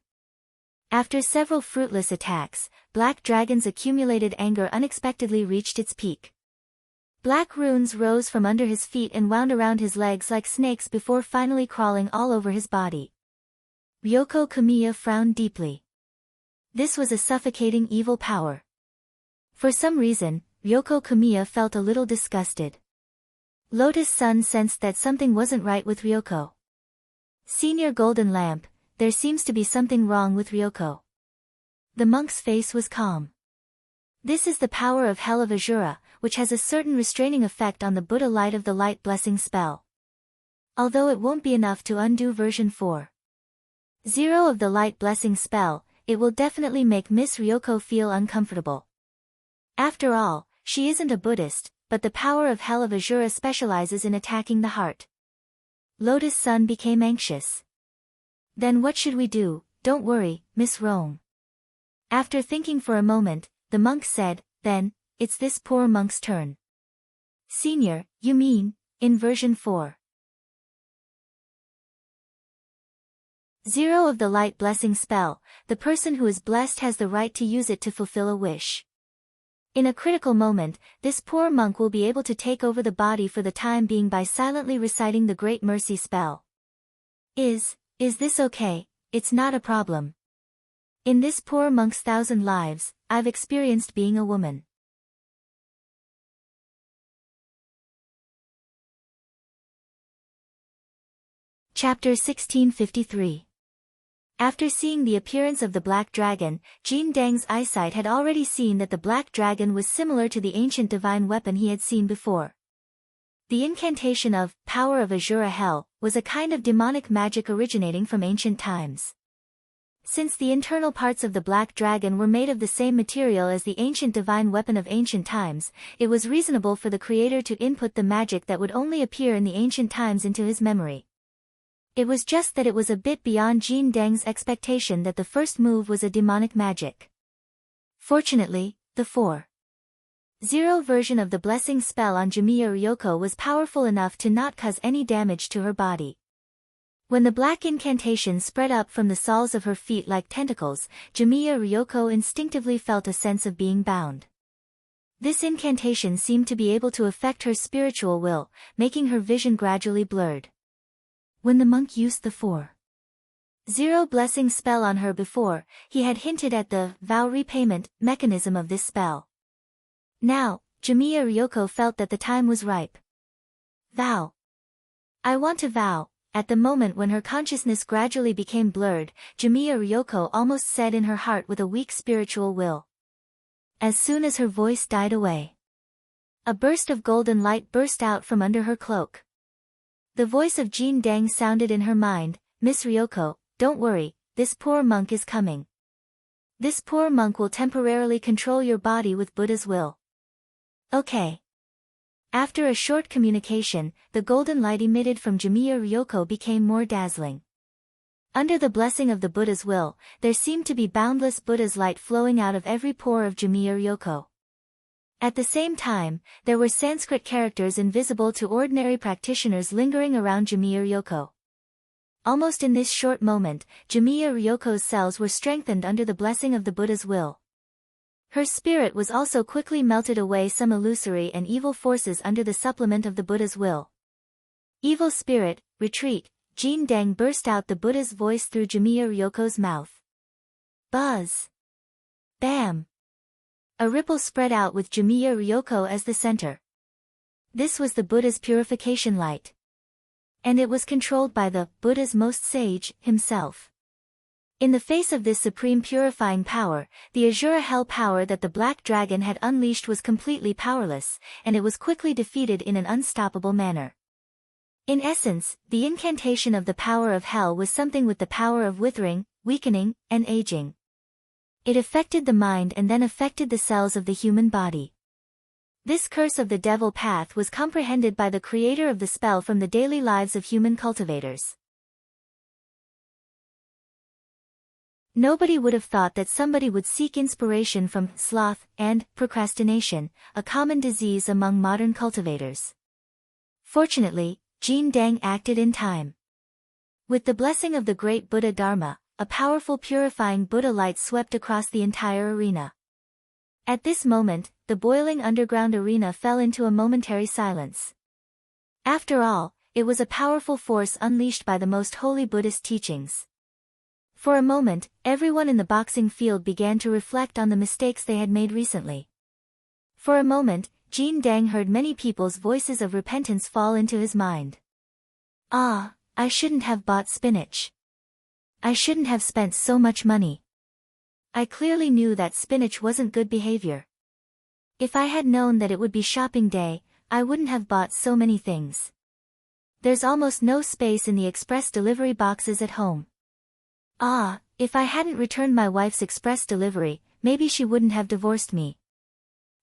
After several fruitless attacks, Black Dragon's accumulated anger unexpectedly reached its peak. Black runes rose from under his feet and wound around his legs like snakes before finally crawling all over his body. Ryoko Kamiya frowned deeply. This was a suffocating evil power. For some reason, Ryoko Kamiya felt a little disgusted. Lotus Sun sensed that something wasn't right with Ryoko. Senior Golden Lamp, there seems to be something wrong with Ryoko. The monk's face was calm. This is the power of Hell of Azura, which has a certain restraining effect on the Buddha Light of the Light blessing spell. Although it won't be enough to undo version 4.0 of the Light blessing spell, it will definitely make Miss Ryoko feel uncomfortable. After all, she isn't a Buddhist, but the power of Hell of Azura specializes in attacking the heart. Lotus Sun became anxious. Then what should we do? Don't worry, Miss Rome. After thinking for a moment, the monk said, then, it's this poor monk's turn. Senior, you mean, in version 4.0 of the Light blessing spell, the person who is blessed has the right to use it to fulfill a wish. In a critical moment, this poor monk will be able to take over the body for the time being by silently reciting the Great Mercy spell. Is this okay? It's not a problem. In this poor monk's 1,000 lives, I've experienced being a woman. Chapter 1653. After seeing the appearance of the black dragon, Jin Dang's eyesight had already seen that the black dragon was similar to the ancient divine weapon he had seen before. The incantation of Power of Azura Hell was a kind of demonic magic originating from ancient times. Since the internal parts of the black dragon were made of the same material as the ancient divine weapon of ancient times, it was reasonable for the creator to input the magic that would only appear in the ancient times into his memory. It was just that it was a bit beyond Jin Dang's expectation that the first move was a demonic magic. Fortunately, the 4.0 version of the blessing spell on Jimiya Ryoko was powerful enough to not cause any damage to her body. When the black incantation spread up from the soles of her feet like tentacles, Jimiya Ryoko instinctively felt a sense of being bound. This incantation seemed to be able to affect her spiritual will, making her vision gradually blurred. When the monk used the 4.0 blessing spell on her before, he had hinted at the vow repayment mechanism of this spell. Now, Jimiya Ryoko felt that the time was ripe. Vow. I want to vow. At the moment when her consciousness gradually became blurred, Jimiya Ryoko almost said in her heart with a weak spiritual will. As soon as her voice died away, a burst of golden light burst out from under her cloak. The voice of Jin Dang sounded in her mind, Miss Ryoko, don't worry, this poor monk is coming. This poor monk will temporarily control your body with Buddha's will. Okay. After a short communication, the golden light emitted from Jimiya Ryoko became more dazzling. Under the blessing of the Buddha's will, there seemed to be boundless Buddha's light flowing out of every pore of Jimiya Ryoko. At the same time, there were Sanskrit characters invisible to ordinary practitioners lingering around Jimiya Ryoko. Almost in this short moment, Jimiya Ryoko's cells were strengthened under the blessing of the Buddha's will. Her spirit was also quickly melted away some illusory and evil forces under the supplement of the Buddha's will. Evil spirit, retreat, Jin Dang burst out the Buddha's voice through Jimiya Ryoko's mouth. Buzz. Bam. A ripple spread out with Jimiya Ryoko as the center. This was the Buddha's purification light. And it was controlled by the Buddha's most sage, himself. In the face of this supreme purifying power, the Azura Hell power that the Black Dragon had unleashed was completely powerless, and it was quickly defeated in an unstoppable manner. In essence, the incantation of the power of Hell was something with the power of withering, weakening, and aging. It affected the mind and then affected the cells of the human body. This curse of the devil path was comprehended by the creator of the spell from the daily lives of human cultivators. Nobody would have thought that somebody would seek inspiration from sloth and procrastination, a common disease among modern cultivators. Fortunately, Jin Dang acted in time. With the blessing of the great Buddha Dharma, a powerful purifying Buddha light swept across the entire arena. At this moment, the boiling underground arena fell into a momentary silence. After all, it was a powerful force unleashed by the most holy Buddhist teachings. For a moment, everyone in the boxing field began to reflect on the mistakes they had made recently. For a moment, Jin Dang heard many people's voices of repentance fall into his mind. Ah, I shouldn't have bought spinach. I shouldn't have spent so much money. I clearly knew that spinach wasn't good behavior. If I had known that it would be shopping day, I wouldn't have bought so many things. There's almost no space in the express delivery boxes at home. Ah, if I hadn't returned my wife's express delivery, maybe she wouldn't have divorced me.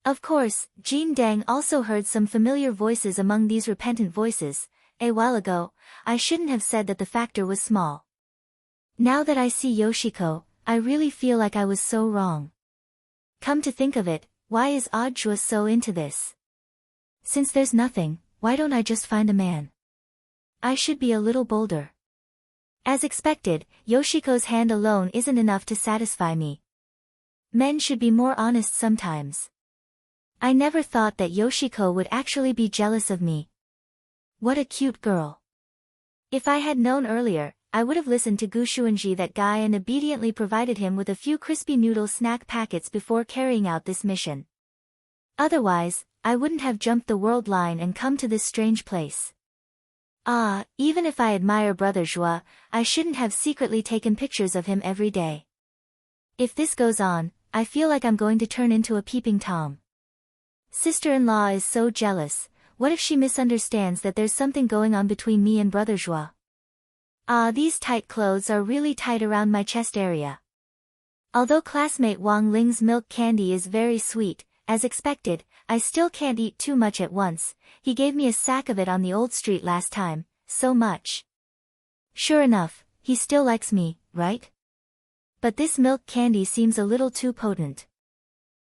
Of course, Jin Dang also heard some familiar voices among these repentant voices. A while ago, I shouldn't have said that the factor was small. Now that I see Yoshiko, I really feel like I was so wrong. Come to think of it, why is Audra so into this? Since there's nothing, why don't I just find a man? I should be a little bolder. As expected, Yoshiko's hand alone isn't enough to satisfy me. Men should be more honest sometimes. I never thought that Yoshiko would actually be jealous of me. What a cute girl. If I had known earlier, I would have listened to Gu Shuanji, that guy, and obediently provided him with a few crispy noodle snack packets before carrying out this mission. Otherwise, I wouldn't have jumped the world line and come to this strange place. Even if I admire Brother Zhua, I shouldn't have secretly taken pictures of him every day. If this goes on, I feel like I'm going to turn into a peeping Tom. Sister-in-law is so jealous. What if she misunderstands that there's something going on between me and Brother Zhua? These tight clothes are really tight around my chest area. Although classmate Wang Ling's milk candy is very sweet, as expected, I still can't eat too much at once. He gave me a sack of it on the old street last time, so much. Sure enough, he still likes me, right? But this milk candy seems a little too potent.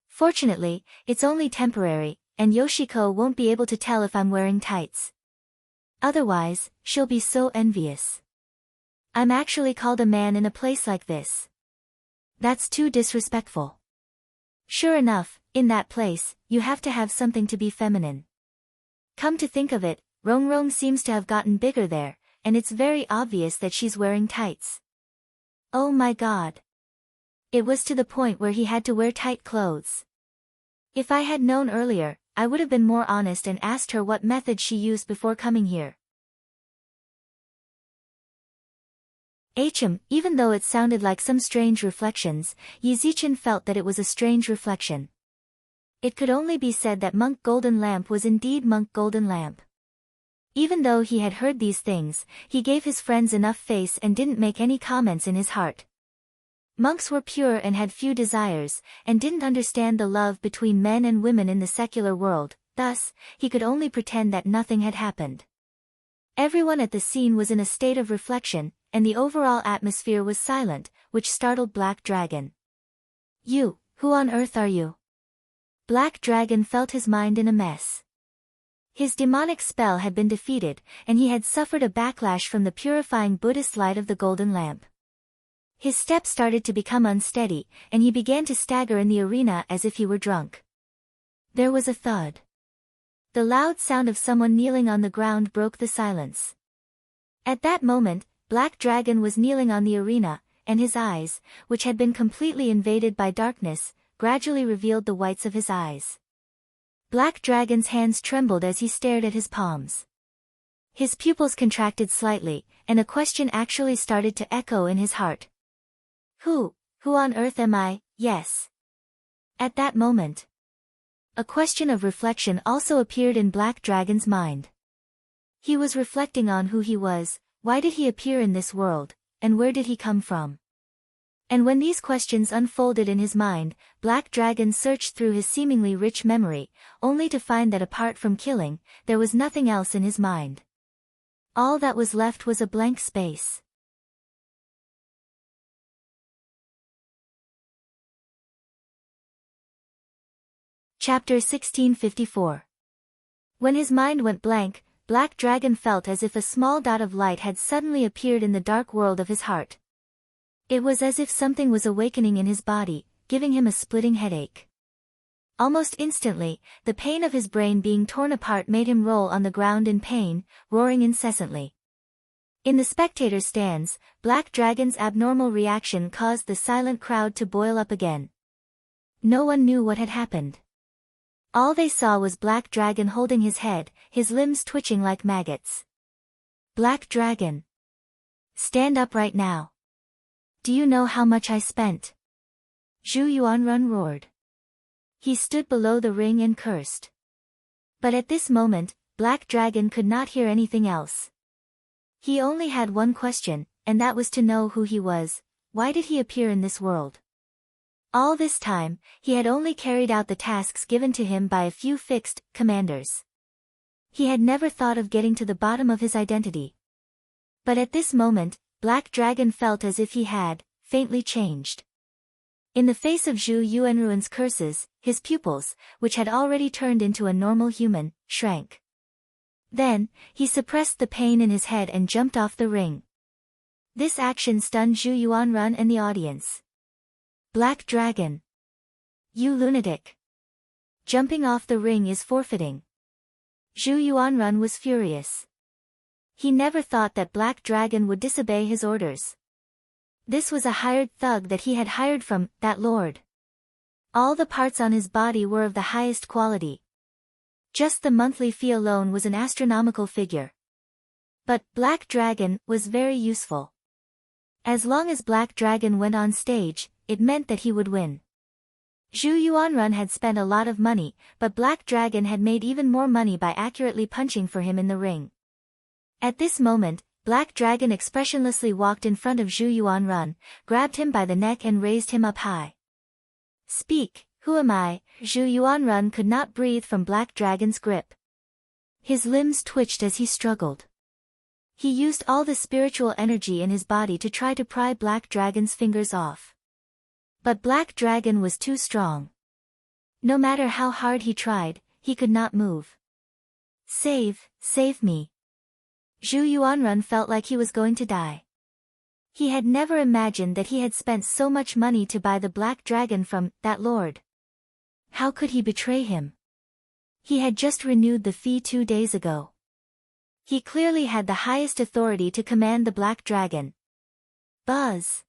Fortunately, it's only temporary, and Yoshiko won't be able to tell if I'm wearing tights. Otherwise, she'll be so envious. I'm actually called a man in a place like this. That's too disrespectful. Sure enough, in that place, you have to have something to be feminine. Come to think of it, Rongrong seems to have gotten bigger there, and it's very obvious that she's wearing tights. Oh my god. It was to the point where he had to wear tight clothes. If I had known earlier, I would have been more honest and asked her what method she used before coming here. Even though it sounded like some strange reflections, Yi Zichen felt that it was a strange reflection. It could only be said that Monk Golden Lamp was indeed Monk Golden Lamp. Even though he had heard these things, he gave his friends enough face and didn't make any comments in his heart. Monks were pure and had few desires, and didn't understand the love between men and women in the secular world, thus, he could only pretend that nothing had happened. Everyone at the scene was in a state of reflection, and the overall atmosphere was silent, which startled Black Dragon. You, who on earth are you? Black Dragon felt his mind in a mess. His demonic spell had been defeated, and he had suffered a backlash from the purifying Buddhist light of the golden lamp. His steps started to become unsteady, and he began to stagger in the arena as if he were drunk. There was a thud. The loud sound of someone kneeling on the ground broke the silence. At that moment, Black Dragon was kneeling on the arena, and his eyes, which had been completely invaded by darkness, gradually revealed the whites of his eyes. Black Dragon's hands trembled as he stared at his palms. His pupils contracted slightly, and a question actually started to echo in his heart. Who on earth am I? Yes. At that moment, a question of reflection also appeared in Black Dragon's mind. He was reflecting on who he was, why did he appear in this world, and where did he come from? And when these questions unfolded in his mind, Black Dragon searched through his seemingly rich memory, only to find that apart from killing, there was nothing else in his mind. All that was left was a blank space. Chapter 1654. When his mind went blank, Black Dragon felt as if a small dot of light had suddenly appeared in the dark world of his heart. It was as if something was awakening in his body, giving him a splitting headache. Almost instantly, the pain of his brain being torn apart made him roll on the ground in pain, roaring incessantly. In the spectator stands, Black Dragon's abnormal reaction caused the silent crowd to boil up again. No one knew what had happened. All they saw was Black Dragon holding his head, his limbs twitching like maggots. Black Dragon. Stand up right now. Do you know how much I spent? Zhu Yuanrun roared. He stood below the ring and cursed. But at this moment, Black Dragon could not hear anything else. He only had one question, and that was to know who he was, why did he appear in this world? All this time, he had only carried out the tasks given to him by a few fixed commanders. He had never thought of getting to the bottom of his identity. But at this moment, Black Dragon felt as if he had, faintly changed. In the face of Zhu Yuanruan's curses, his pupils, which had already turned into a normal human, shrank. Then, he suppressed the pain in his head and jumped off the ring. This action stunned Zhu Yuanrun and the audience. Black Dragon. You lunatic. Jumping off the ring is forfeiting. Zhu Yuanrun was furious. He never thought that Black Dragon would disobey his orders. This was a hired thug that he had hired from that lord. All the parts on his body were of the highest quality. Just the monthly fee alone was an astronomical figure. But Black Dragon was very useful. As long as Black Dragon went on stage, it meant that he would win. Zhu Yuanrun had spent a lot of money, but Black Dragon had made even more money by accurately punching for him in the ring. At this moment, Black Dragon expressionlessly walked in front of Zhu Yuanrun, grabbed him by the neck and raised him up high. "Speak, who am I?" Zhu Yuanrun could not breathe from Black Dragon's grip. His limbs twitched as he struggled. He used all the spiritual energy in his body to try to pry Black Dragon's fingers off. But Black Dragon was too strong. No matter how hard he tried, he could not move. Save me." Zhu Yuanrun felt like he was going to die. He had never imagined that he had spent so much money to buy the Black Dragon from that lord. How could he betray him? He had just renewed the fee 2 days ago. He clearly had the highest authority to command the Black Dragon. Buzz!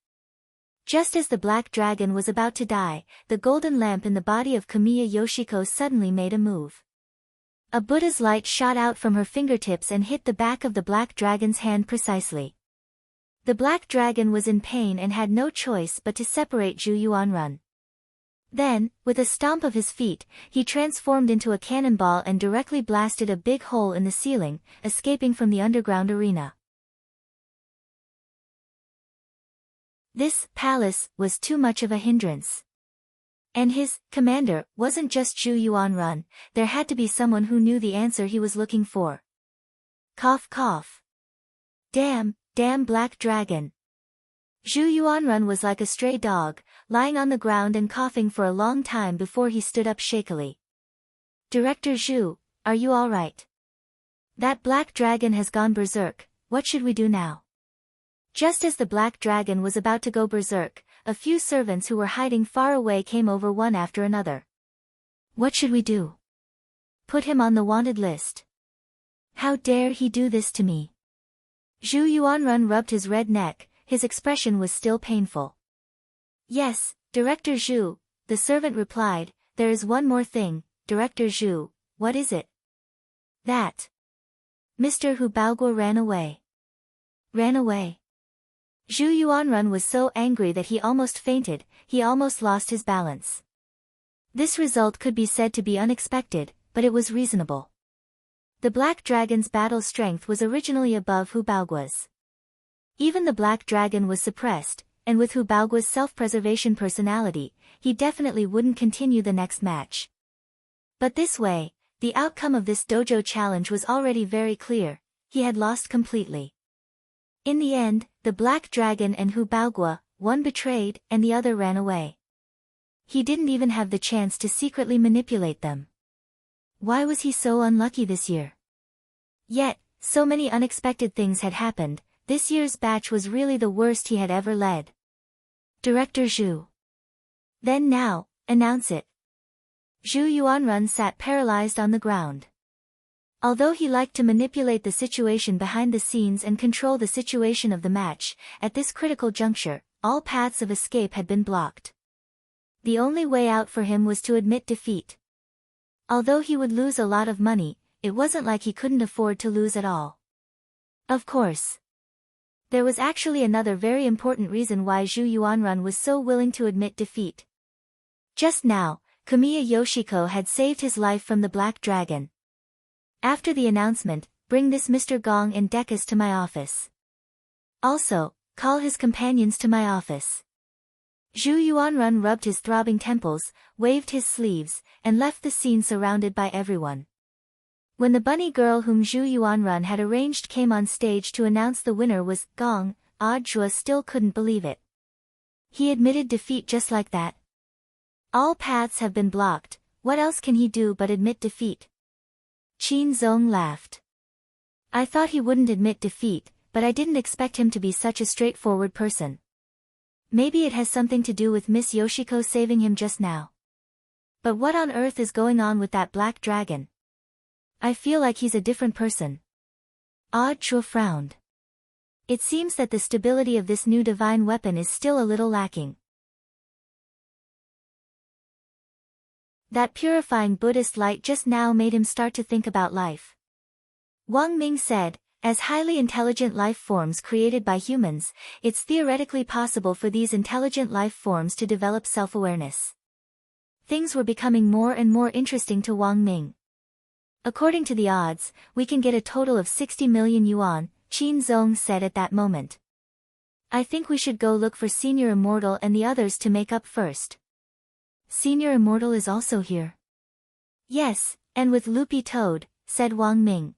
Just as the Black Dragon was about to die, the golden lamp in the body of Kamiya Yoshiko suddenly made a move. A Buddha's light shot out from her fingertips and hit the back of the Black Dragon's hand precisely. The Black Dragon was in pain and had no choice but to separate Zhu Yuanrun. Then, with a stomp of his feet, he transformed into a cannonball and directly blasted a big hole in the ceiling, escaping from the underground arena. This palace was too much of a hindrance. And his commander wasn't just Zhu Yuanrun, there had to be someone who knew the answer he was looking for. Cough cough. Damn Black Dragon. Zhu Yuanrun was like a stray dog, lying on the ground and coughing for a long time before he stood up shakily. "Director Zhu, are you all right? That Black Dragon has gone berserk, what should we do now?" Just as the Black Dragon was about to go berserk, a few servants who were hiding far away came over one after another. "What should we do?" "Put him on the wanted list." "How dare he do this to me?" Zhu Yuanrun rubbed his red neck, his expression was still painful. "Yes, Director Zhu," the servant replied, "there is one more thing, Director Zhu, what is it?" "That Mr. Hu Baoguo ran away." "Ran away?" Zhu Yuanrun was so angry that he almost fainted, he almost lost his balance. This result could be said to be unexpected, but it was reasonable. The Black Dragon's battle strength was originally above Hu Baoguo's. Even the Black Dragon was suppressed, and with Hu Baoguo's self-preservation personality, he definitely wouldn't continue the next match. But this way, the outcome of this dojo challenge was already very clear, he had lost completely. In the end, the Black Dragon and Hu Baoguo, one betrayed and the other ran away. He didn't even have the chance to secretly manipulate them. Why was he so unlucky this year? Yet, so many unexpected things had happened, this year's batch was really the worst he had ever led. Director Zhu. Then now, announce it. Zhu Yuanrun sat paralyzed on the ground. Although he liked to manipulate the situation behind the scenes and control the situation of the match, at this critical juncture, all paths of escape had been blocked. The only way out for him was to admit defeat. Although he would lose a lot of money, it wasn't like he couldn't afford to lose at all. Of course. There was actually another very important reason why Zhu Yuanrun was so willing to admit defeat. Just now, Kamiya Yoshiko had saved his life from the Black Dragon. After the announcement, bring this Mr. Gong and Dekas to my office. Also, call his companions to my office. Zhu Yuanrun rubbed his throbbing temples, waved his sleeves, and left the scene surrounded by everyone. When the bunny girl whom Zhu Yuanrun had arranged came on stage to announce the winner was Gong, Zhua still couldn't believe it. He admitted defeat just like that. All paths have been blocked, what else can he do but admit defeat? Qin Zong laughed. I thought he wouldn't admit defeat, but I didn't expect him to be such a straightforward person. Maybe it has something to do with Miss Yoshiko saving him just now. But what on earth is going on with that Black Dragon? I feel like he's a different person. Chua frowned. It seems that the stability of this new divine weapon is still a little lacking. That purifying Buddhist light just now made him start to think about life. Wang Ming said, as highly intelligent life forms created by humans, it's theoretically possible for these intelligent life forms to develop self-awareness. Things were becoming more and more interesting to Wang Ming. According to the odds, we can get a total of 60 million yuan, Qin Zong said at that moment. I think we should go look for Senior Immortal and the others to make up first. Senior Immortal is also here. Yes, and with Loopy Toad, said Wang Ming.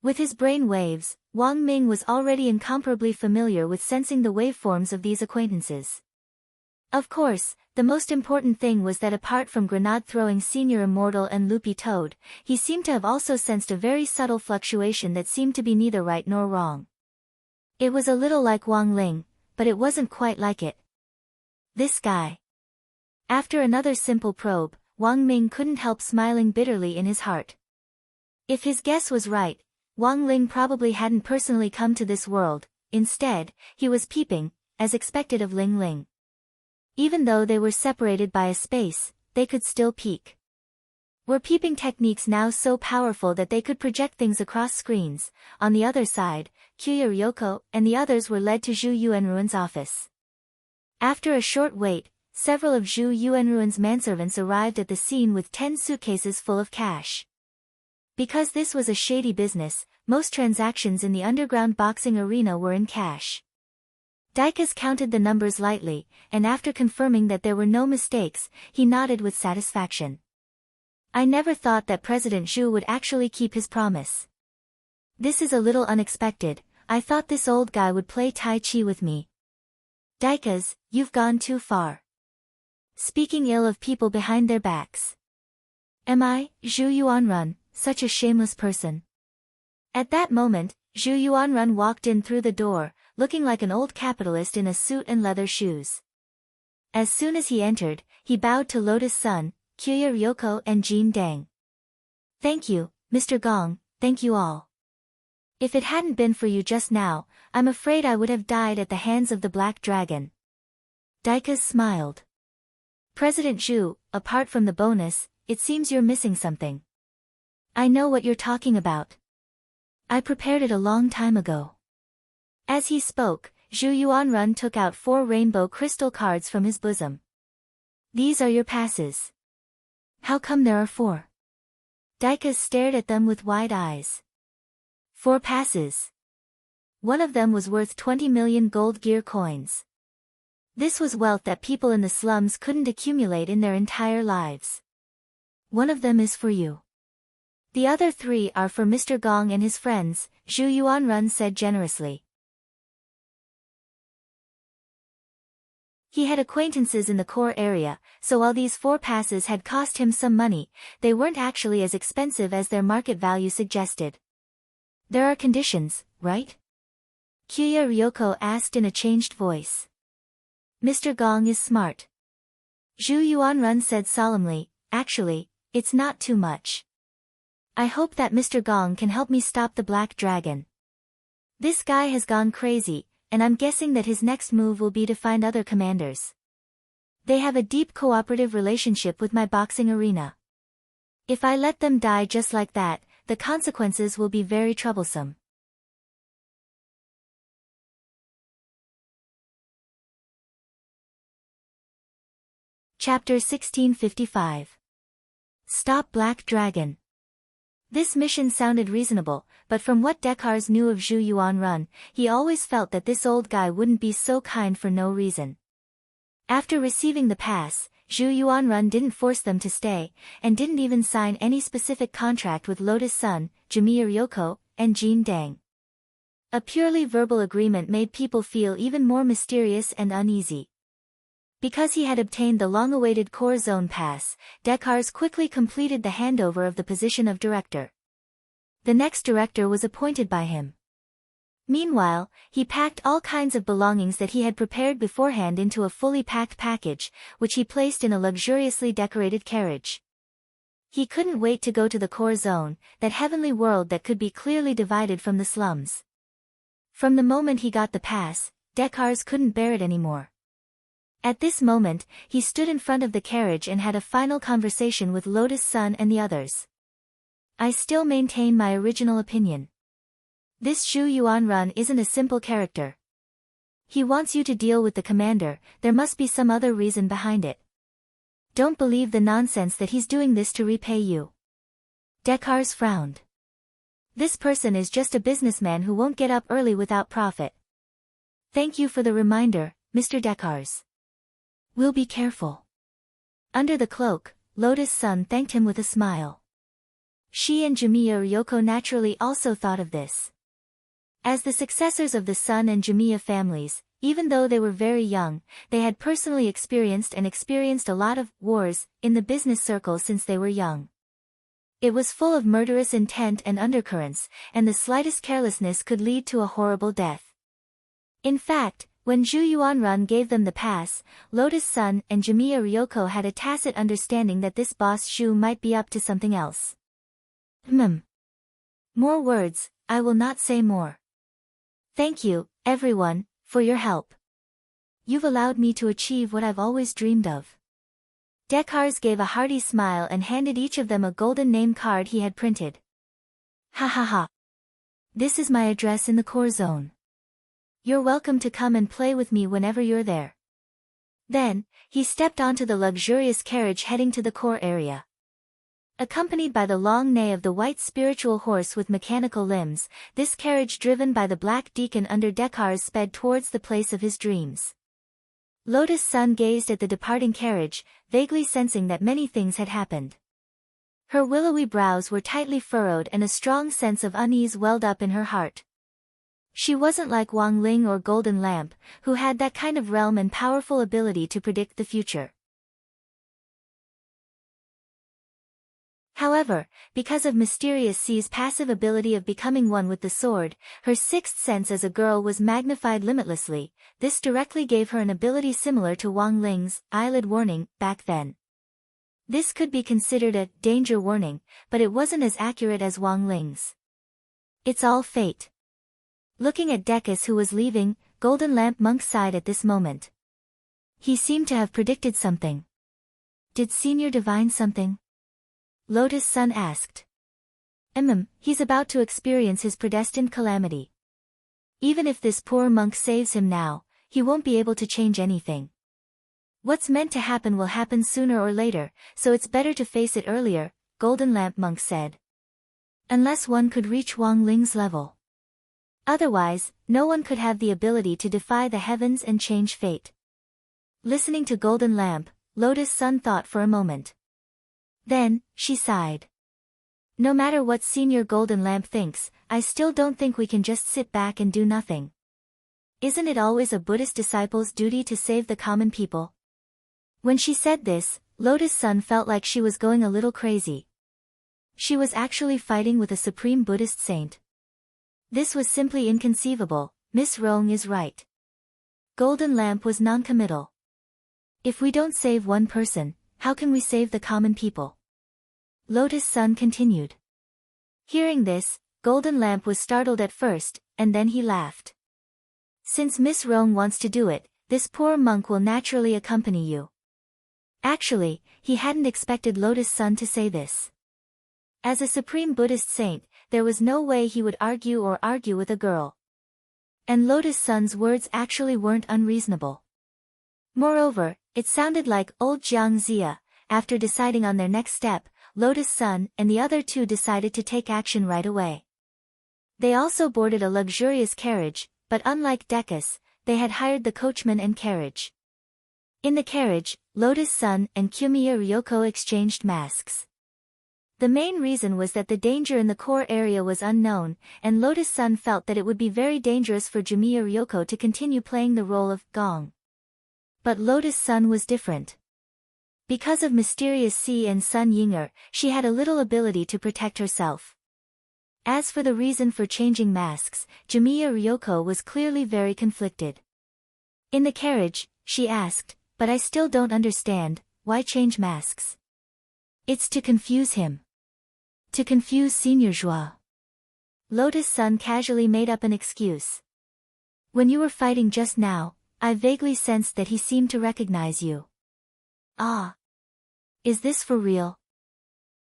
With his brain waves, Wang Ming was already incomparably familiar with sensing the waveforms of these acquaintances. Of course, the most important thing was that apart from grenade-throwing Senior Immortal and Loopy Toad, he seemed to have also sensed a very subtle fluctuation that seemed to be neither right nor wrong. It was a little like Wang Ling, but it wasn't quite like it. This guy. After another simple probe, Wang Ming couldn't help smiling bitterly in his heart. If his guess was right, Wang Ling probably hadn't personally come to this world. Instead, he was peeping, as expected of Ling Ling. Even though they were separated by a space, they could still peek. Were peeping techniques now so powerful that they could project things across screens? On the other side, Kyu Ryoko and the others were led to Zhu Yuanruan's office. After a short wait, several of Zhu Yuanruan's manservants arrived at the scene with 10 suitcases full of cash. Because this was a shady business, most transactions in the underground boxing arena were in cash. Daikas counted the numbers lightly, and after confirming that there were no mistakes, he nodded with satisfaction. I never thought that President Zhu would actually keep his promise. This is a little unexpected. I thought this old guy would play Tai Chi with me. Daikas, you've gone too far. Speaking ill of people behind their backs. Am I, Zhu Yuanrun, such a shameless person? At that moment, Zhu Yuanrun walked in through the door, looking like an old capitalist in a suit and leather shoes. As soon as he entered, he bowed to Lotus Sun, Kyu Ryoko and Jin Dang. Thank you, Mr. Gong, thank you all. If it hadn't been for you just now, I'm afraid I would have died at the hands of the Black Dragon. Daikas smiled. President Zhu, apart from the bonus, it seems you're missing something. I know what you're talking about. I prepared it a long time ago. As he spoke, Zhu Yuanrun took out 4 rainbow crystal cards from his bosom. These are your passes. How come there are 4? Daikas stared at them with wide eyes. 4 passes. One of them was worth 20 million gold gear coins. This was wealth that people in the slums couldn't accumulate in their entire lives. One of them is for you. The other 3 are for Mr. Gong and his friends, Zhu Yuanrun said generously. He had acquaintances in the core area, so while these 4 passes had cost him some money, they weren't actually as expensive as their market value suggested. There are conditions, right? Kyu Ryoko asked in a changed voice. Mr. Gong is smart. Zhu Yuanrun said solemnly, actually, it's not too much. I hope that Mr. Gong can help me stop the Black Dragon. This guy has gone crazy, and I'm guessing that his next move will be to find other commanders. They have a deep cooperative relationship with my boxing arena. If I let them die just like that, the consequences will be very troublesome. Chapter 1655. Stop Black Dragon. This mission sounded reasonable, but from what Dekars knew of Zhu Yuanrun, he always felt that this old guy wouldn't be so kind for no reason. After receiving the pass, Zhu Yuanrun didn't force them to stay, and didn't even sign any specific contract with Lotus Sun, Jimiya Ryoko, and Jin Dang. A purely verbal agreement made people feel even more mysterious and uneasy. Because he had obtained the long-awaited Core Zone Pass, Dekars quickly completed the handover of the position of director. The next director was appointed by him. Meanwhile, he packed all kinds of belongings that he had prepared beforehand into a fully packed package, which he placed in a luxuriously decorated carriage. He couldn't wait to go to the core zone, that heavenly world that could be clearly divided from the slums. From the moment he got the pass, Dekars couldn't bear it anymore. At this moment, he stood in front of the carriage and had a final conversation with Lotus Sun and the others. I still maintain my original opinion. This Zhu Yuanrun isn't a simple character. He wants you to deal with the commander, there must be some other reason behind it. Don't believe the nonsense that he's doing this to repay you. Dekars frowned. This person is just a businessman who won't get up early without profit. Thank you for the reminder, Mr. Dekars. We'll be careful. Under the cloak, Lotus Sun thanked him with a smile. She and Jamiya Ryoko naturally also thought of this. As the successors of the Sun and Jamiya families, even though they were very young, they had personally experienced a lot of wars in the business circle since they were young. It was full of murderous intent and undercurrents, and the slightest carelessness could lead to a horrible death. In fact, when Zhu Yuanrun gave them the pass, Lotus Sun and Jamiya Ryoko had a tacit understanding that this boss Zhu might be up to something else. More words, I will not say more. Thank you, everyone, for your help. You've allowed me to achieve what I've always dreamed of. Dekars gave a hearty smile and handed each of them a golden name card he had printed. Ha ha ha. This is my address in the core zone. You're welcome to come and play with me whenever you're there. Then, he stepped onto the luxurious carriage heading to the core area. Accompanied by the long neigh of the white spiritual horse with mechanical limbs, this carriage driven by the black deacon under Dekars sped towards the place of his dreams. Lotus Sun gazed at the departing carriage, vaguely sensing that many things had happened. Her willowy brows were tightly furrowed and a strong sense of unease welled up in her heart. She wasn't like Wang Ling or Golden Lamp, who had that kind of realm and powerful ability to predict the future. However, because of Mysterious C's passive ability of becoming one with the sword, her sixth sense as a girl was magnified limitlessly. This directly gave her an ability similar to Wang Ling's eyelid warning back then. This could be considered a danger warning, but it wasn't as accurate as Wang Ling's. It's all fate. Looking at Dekus, who was leaving, Golden Lamp Monk sighed at this moment. He seemed to have predicted something. Did Senior divine something? Lotus Sun asked. He's about to experience his predestined calamity. Even if this poor monk saves him now, he won't be able to change anything. What's meant to happen will happen sooner or later, so it's better to face it earlier, Golden Lamp Monk said. Unless one could reach Wang Ling's level. Otherwise, no one could have the ability to defy the heavens and change fate. Listening to Golden Lamp, Lotus Sun thought for a moment. Then, she sighed. No matter what Senior Golden Lamp thinks, I still don't think we can just sit back and do nothing. Isn't it always a Buddhist disciple's duty to save the common people? When she said this, Lotus Sun felt like she was going a little crazy. She was actually fighting with a supreme Buddhist saint. This was simply inconceivable. Miss Rong is right. Golden Lamp was non-committal. If we don't save one person, how can we save the common people? Lotus Sun continued. Hearing this, Golden Lamp was startled at first, and then he laughed. Since Miss Rong wants to do it, this poor monk will naturally accompany you. Actually, he hadn't expected Lotus Sun to say this. As a supreme Buddhist saint, there was no way he would argue with a girl. And Lotus Sun's words actually weren't unreasonable. Moreover, it sounded like old Jiang Zia. After deciding on their next step, Lotus Sun and the other two decided to take action right away. They also boarded a luxurious carriage, but unlike Dekus, they had hired the coachman and carriage. In the carriage, Lotus Sun and Kiyomiya Ryoko exchanged masks. The main reason was that the danger in the core area was unknown, and Lotus Sun felt that it would be very dangerous for Jamiya Ryoko to continue playing the role of Gong. But Lotus Sun was different. Because of Mysterious C and Sun Yinger, she had a little ability to protect herself. As for the reason for changing masks, Jamiya Ryoko was clearly very conflicted. In the carriage, she asked, but I still don't understand, why change masks? It's to confuse him. To confuse Senior Zhuo. Lotus Sun casually made up an excuse. When you were fighting just now, I vaguely sensed that he seemed to recognize you. Ah. Is this for real?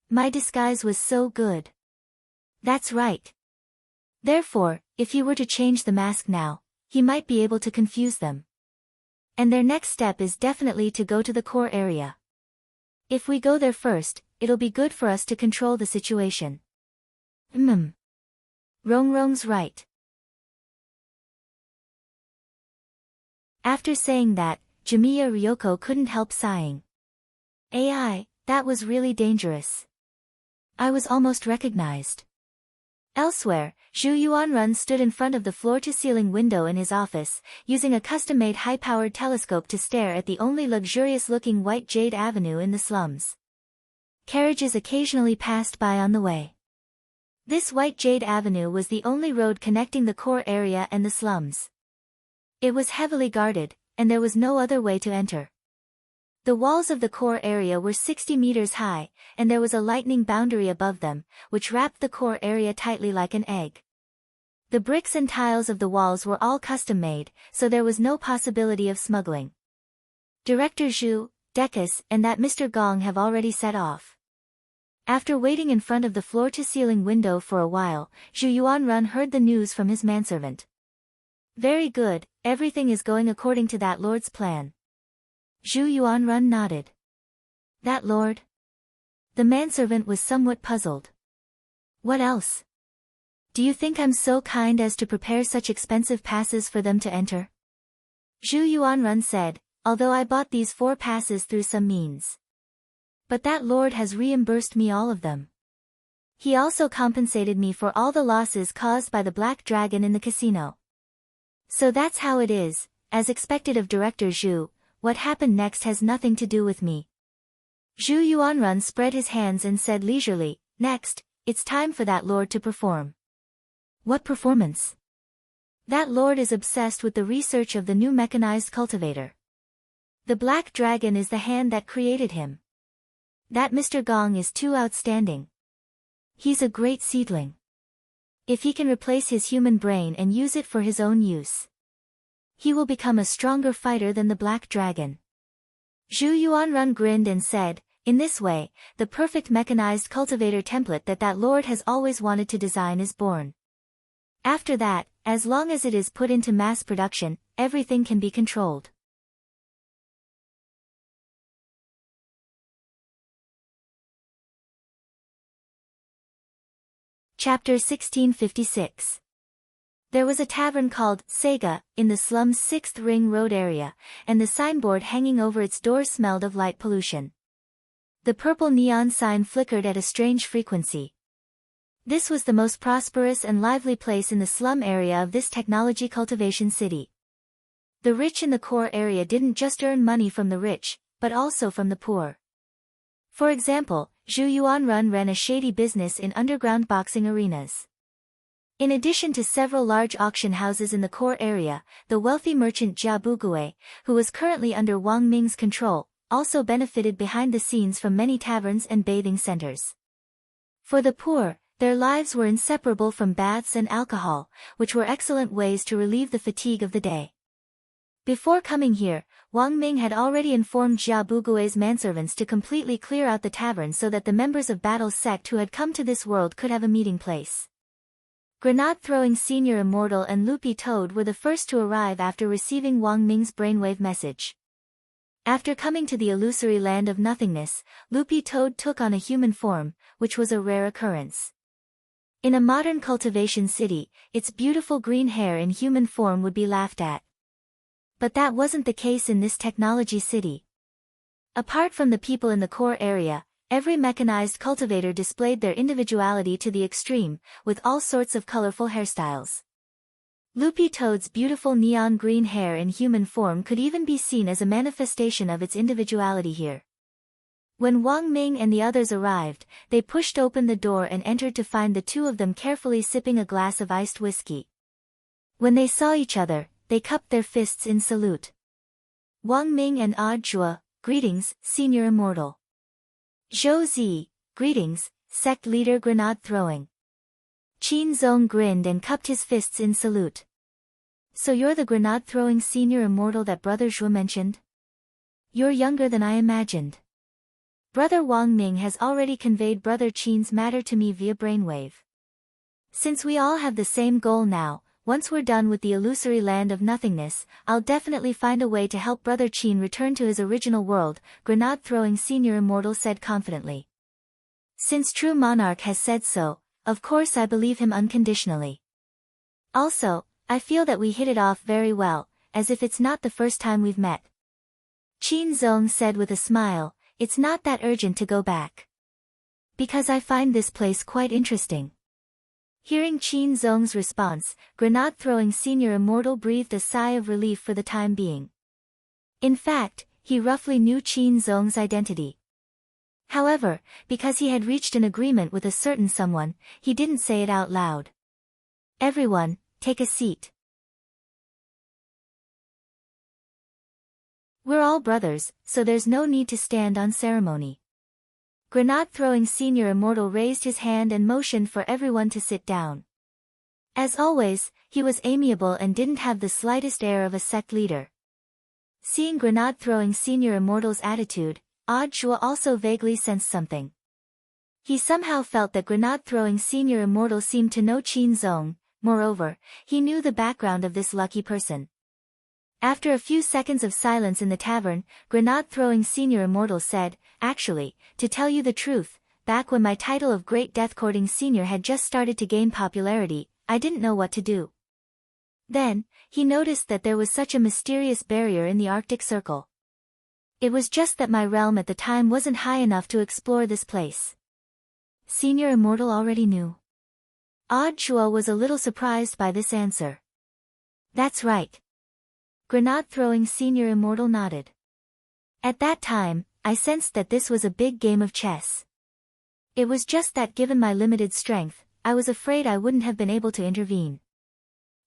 My disguise was so good. That's right. Therefore, if he were to change the mask now, he might be able to confuse them. And their next step is definitely to go to the core area. If we go there first, it'll be good for us to control the situation. Rongrong's right. After saying that, Jamiya Ryoko couldn't help sighing. AI, that was really dangerous. I was almost recognized. Elsewhere, Zhu Yuanrun stood in front of the floor-to-ceiling window in his office, using a custom-made high-powered telescope to stare at the only luxurious-looking white jade avenue in the slums. Carriages occasionally passed by on the way. This white jade avenue was the only road connecting the core area and the slums. It was heavily guarded, and there was no other way to enter. The walls of the core area were 60 meters high, and there was a lightning boundary above them, which wrapped the core area tightly like an egg. The bricks and tiles of the walls were all custom-made, so there was no possibility of smuggling. Director Zhu, Dekus, and that Mr. Gong have already set off. After waiting in front of the floor-to-ceiling window for a while, Zhu Yuanrun heard the news from his manservant. Very good, everything is going according to that lord's plan. Zhu Yuanrun nodded. That lord? The manservant was somewhat puzzled. What else? Do you think I'm so kind as to prepare such expensive passes for them to enter? Zhu Yuanrun said, although I bought these 4 passes through some means. But that lord has reimbursed me all of them. He also compensated me for all the losses caused by the Black Dragon in the casino. So that's how it is, as expected of Director Zhu, what happened next has nothing to do with me. Zhu Yuanrun spread his hands and said leisurely, next, it's time for that lord to perform. What performance? That lord is obsessed with the research of the new mechanized cultivator. The Black Dragon is the hand that created him. That Mr. Gong is too outstanding. He's a great seedling. If he can replace his human brain and use it for his own use, he will become a stronger fighter than the Black Dragon. Zhu Yuanrun grinned and said, in this way, the perfect mechanized cultivator template that lord has always wanted to design is born. After that, as long as it is put into mass production, everything can be controlled. Chapter 1656. There was a tavern called Sega in the slum's 6th Ring Road area, and the signboard hanging over its door smelled of light pollution. The purple neon sign flickered at a strange frequency. This was the most prosperous and lively place in the slum area of this technology cultivation city. The rich in the core area didn't just earn money from the rich, but also from the poor. For example, Zhu Yuanrun ran a shady business in underground boxing arenas. In addition to several large auction houses in the core area, the wealthy merchant Jia Bugui, who was currently under Wang Ming's control, also benefited behind the scenes from many taverns and bathing centers. For the poor, their lives were inseparable from baths and alcohol, which were excellent ways to relieve the fatigue of the day. Before coming here, Wang Ming had already informed Jia Bugui's manservants to completely clear out the tavern so that the members of Battle's sect who had come to this world could have a meeting place. Grenade-throwing Senior Immortal and Loopy Toad were the first to arrive after receiving Wang Ming's brainwave message. After coming to the illusory land of nothingness, Loopy Toad took on a human form, which was a rare occurrence. In a modern cultivation city, its beautiful green hair in human form would be laughed at. But that wasn't the case in this technology city. Apart from the people in the core area, every mechanized cultivator displayed their individuality to the extreme, with all sorts of colorful hairstyles. Loopy Toad's beautiful neon green hair in human form could even be seen as a manifestation of its individuality here. When Wang Ming and the others arrived, they pushed open the door and entered to find the two of them carefully sipping a glass of iced whiskey. When they saw each other, they cupped their fists in salute. Wang Ming and Zhuo, greetings, Senior Immortal. Zhou Zi, greetings, sect leader grenade throwing. Qin Zong grinned and cupped his fists in salute. So you're the grenade throwing senior immortal that Brother Zhuo mentioned? You're younger than I imagined. Brother Wang Ming has already conveyed Brother Qin's matter to me via brainwave. Since we all have the same goal now, once we're done with the illusory land of nothingness, I'll definitely find a way to help Brother Qin return to his original world, grenade-throwing senior immortal said confidently. Since true monarch has said so, of course I believe him unconditionally. Also, I feel that we hit it off very well, as if it's not the first time we've met. Qin Zong said with a smile, it's not that urgent to go back. Because I find this place quite interesting. Hearing Qin Zong's response, grenade-throwing senior immortal breathed a sigh of relief for the time being. In fact, he roughly knew Qin Zong's identity. However, because he had reached an agreement with a certain someone, he didn't say it out loud. Everyone, take a seat. We're all brothers, so there's no need to stand on ceremony. Grenade-throwing senior immortal raised his hand and motioned for everyone to sit down. As always, he was amiable and didn't have the slightest air of a sect leader. Seeing grenade-throwing senior immortal's attitude, Zhuo also vaguely sensed something. He somehow felt that grenade-throwing senior immortal seemed to know Qin Zong. Moreover, he knew the background of this lucky person. After a few seconds of silence in the tavern, grenade-throwing senior immortal said, actually, to tell you the truth, back when my title of Great Death-Courting Senior had just started to gain popularity, I didn't know what to do. Then, he noticed that there was such a mysterious barrier in the Arctic Circle. It was just that my realm at the time wasn't high enough to explore this place. Senior immortal already knew. Zhuo was a little surprised by this answer. That's right. Grenade-throwing senior immortal nodded. At that time, I sensed that this was a big game of chess. It was just that given my limited strength, I was afraid I wouldn't have been able to intervene.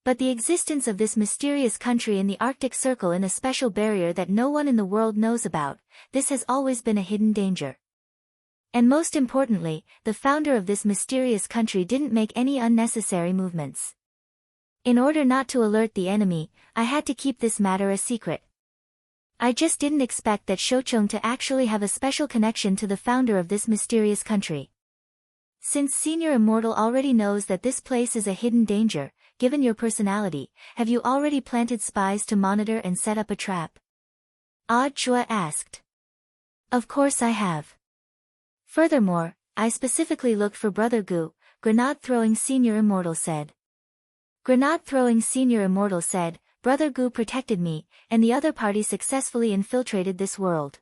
But the existence of this mysterious country in the Arctic Circle in a special barrier that no one in the world knows about, this has always been a hidden danger. And most importantly, the founder of this mysterious country didn't make any unnecessary movements. In order not to alert the enemy, I had to keep this matter a secret. I just didn't expect that Shoucheng to actually have a special connection to the founder of this mysterious country. Since Senior Immortal already knows that this place is a hidden danger, given your personality, have you already planted spies to monitor and set up a trap? Zhuo asked. Of course I have. Furthermore, I specifically looked for Brother Gu, grenade-throwing Senior Immortal said. Grenade-throwing Senior Immortal said, Brother Gu protected me, and the other party successfully infiltrated this world.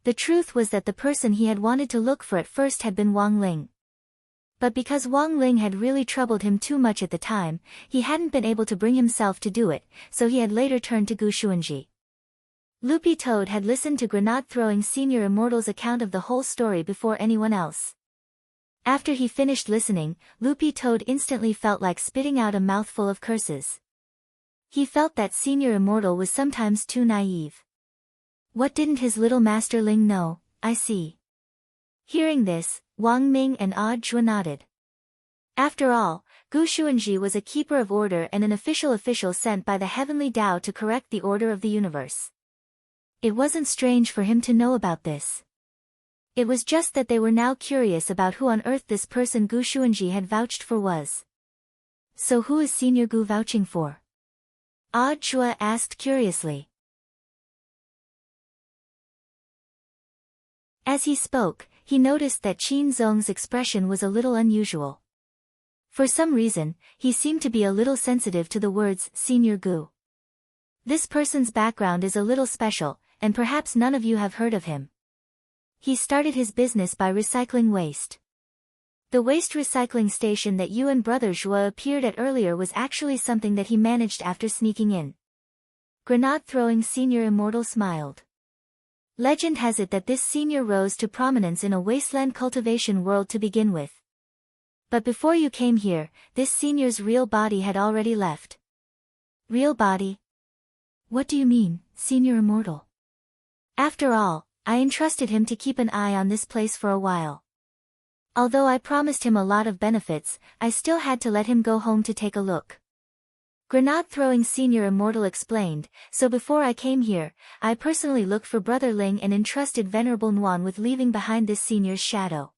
The truth was that the person he had wanted to look for at first had been Wang Ling. But because Wang Ling had really troubled him too much at the time, he hadn't been able to bring himself to do it, so he had later turned to Gu Xuanji. Loopy Toad had listened to grenade-throwing Senior Immortal's account of the whole story before anyone else. After he finished listening, Loopy Toad instantly felt like spitting out a mouthful of curses. He felt that Senior Immortal was sometimes too naive. What didn't his little master Ling know? I see. Hearing this, Wang Ming and Zhuo nodded. After all, Gu Xuanji was a keeper of order and an official sent by the heavenly Tao to correct the order of the universe. It wasn't strange for him to know about this. It was just that they were now curious about who on earth this person Gu Xuanji had vouched for was. So who is Senior Gu vouching for? Zhuo asked curiously. As he spoke, he noticed that Qin Zong's expression was a little unusual. For some reason, he seemed to be a little sensitive to the words Senior Gu. This person's background is a little special, and perhaps none of you have heard of him. He started his business by recycling waste. The waste recycling station that you and Brother Zhuo appeared at earlier was actually something that he managed after sneaking in. Grenade-throwing Senior Immortal smiled. Legend has it that this senior rose to prominence in a wasteland cultivation world to begin with. But before you came here, this senior's real body had already left. Real body? What do you mean, Senior Immortal? After all, I entrusted him to keep an eye on this place for a while. Although I promised him a lot of benefits, I still had to let him go home to take a look. Grenade-throwing Senior Immortal explained, so before I came here, I personally looked for Brother Ling and entrusted Venerable Nuan with leaving behind this senior's shadow.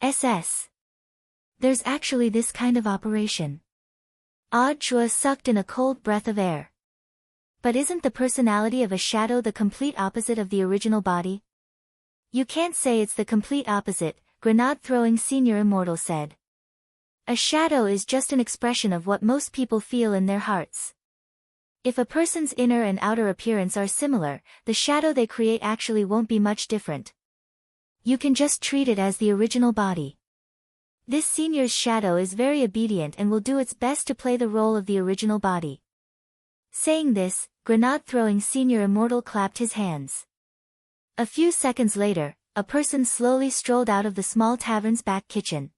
SS. There's actually this kind of operation. Odd Chua sucked in a cold breath of air. But isn't the personality of a shadow the complete opposite of the original body? You can't say it's the complete opposite, Grenade-throwing Senior Immortal said. A shadow is just an expression of what most people feel in their hearts. If a person's inner and outer appearance are similar, the shadow they create actually won't be much different. You can just treat it as the original body. This senior's shadow is very obedient and will do its best to play the role of the original body. Saying this, Grenade-throwing Senior Immortal clapped his hands. A few seconds later, a person slowly strolled out of the small tavern's back kitchen.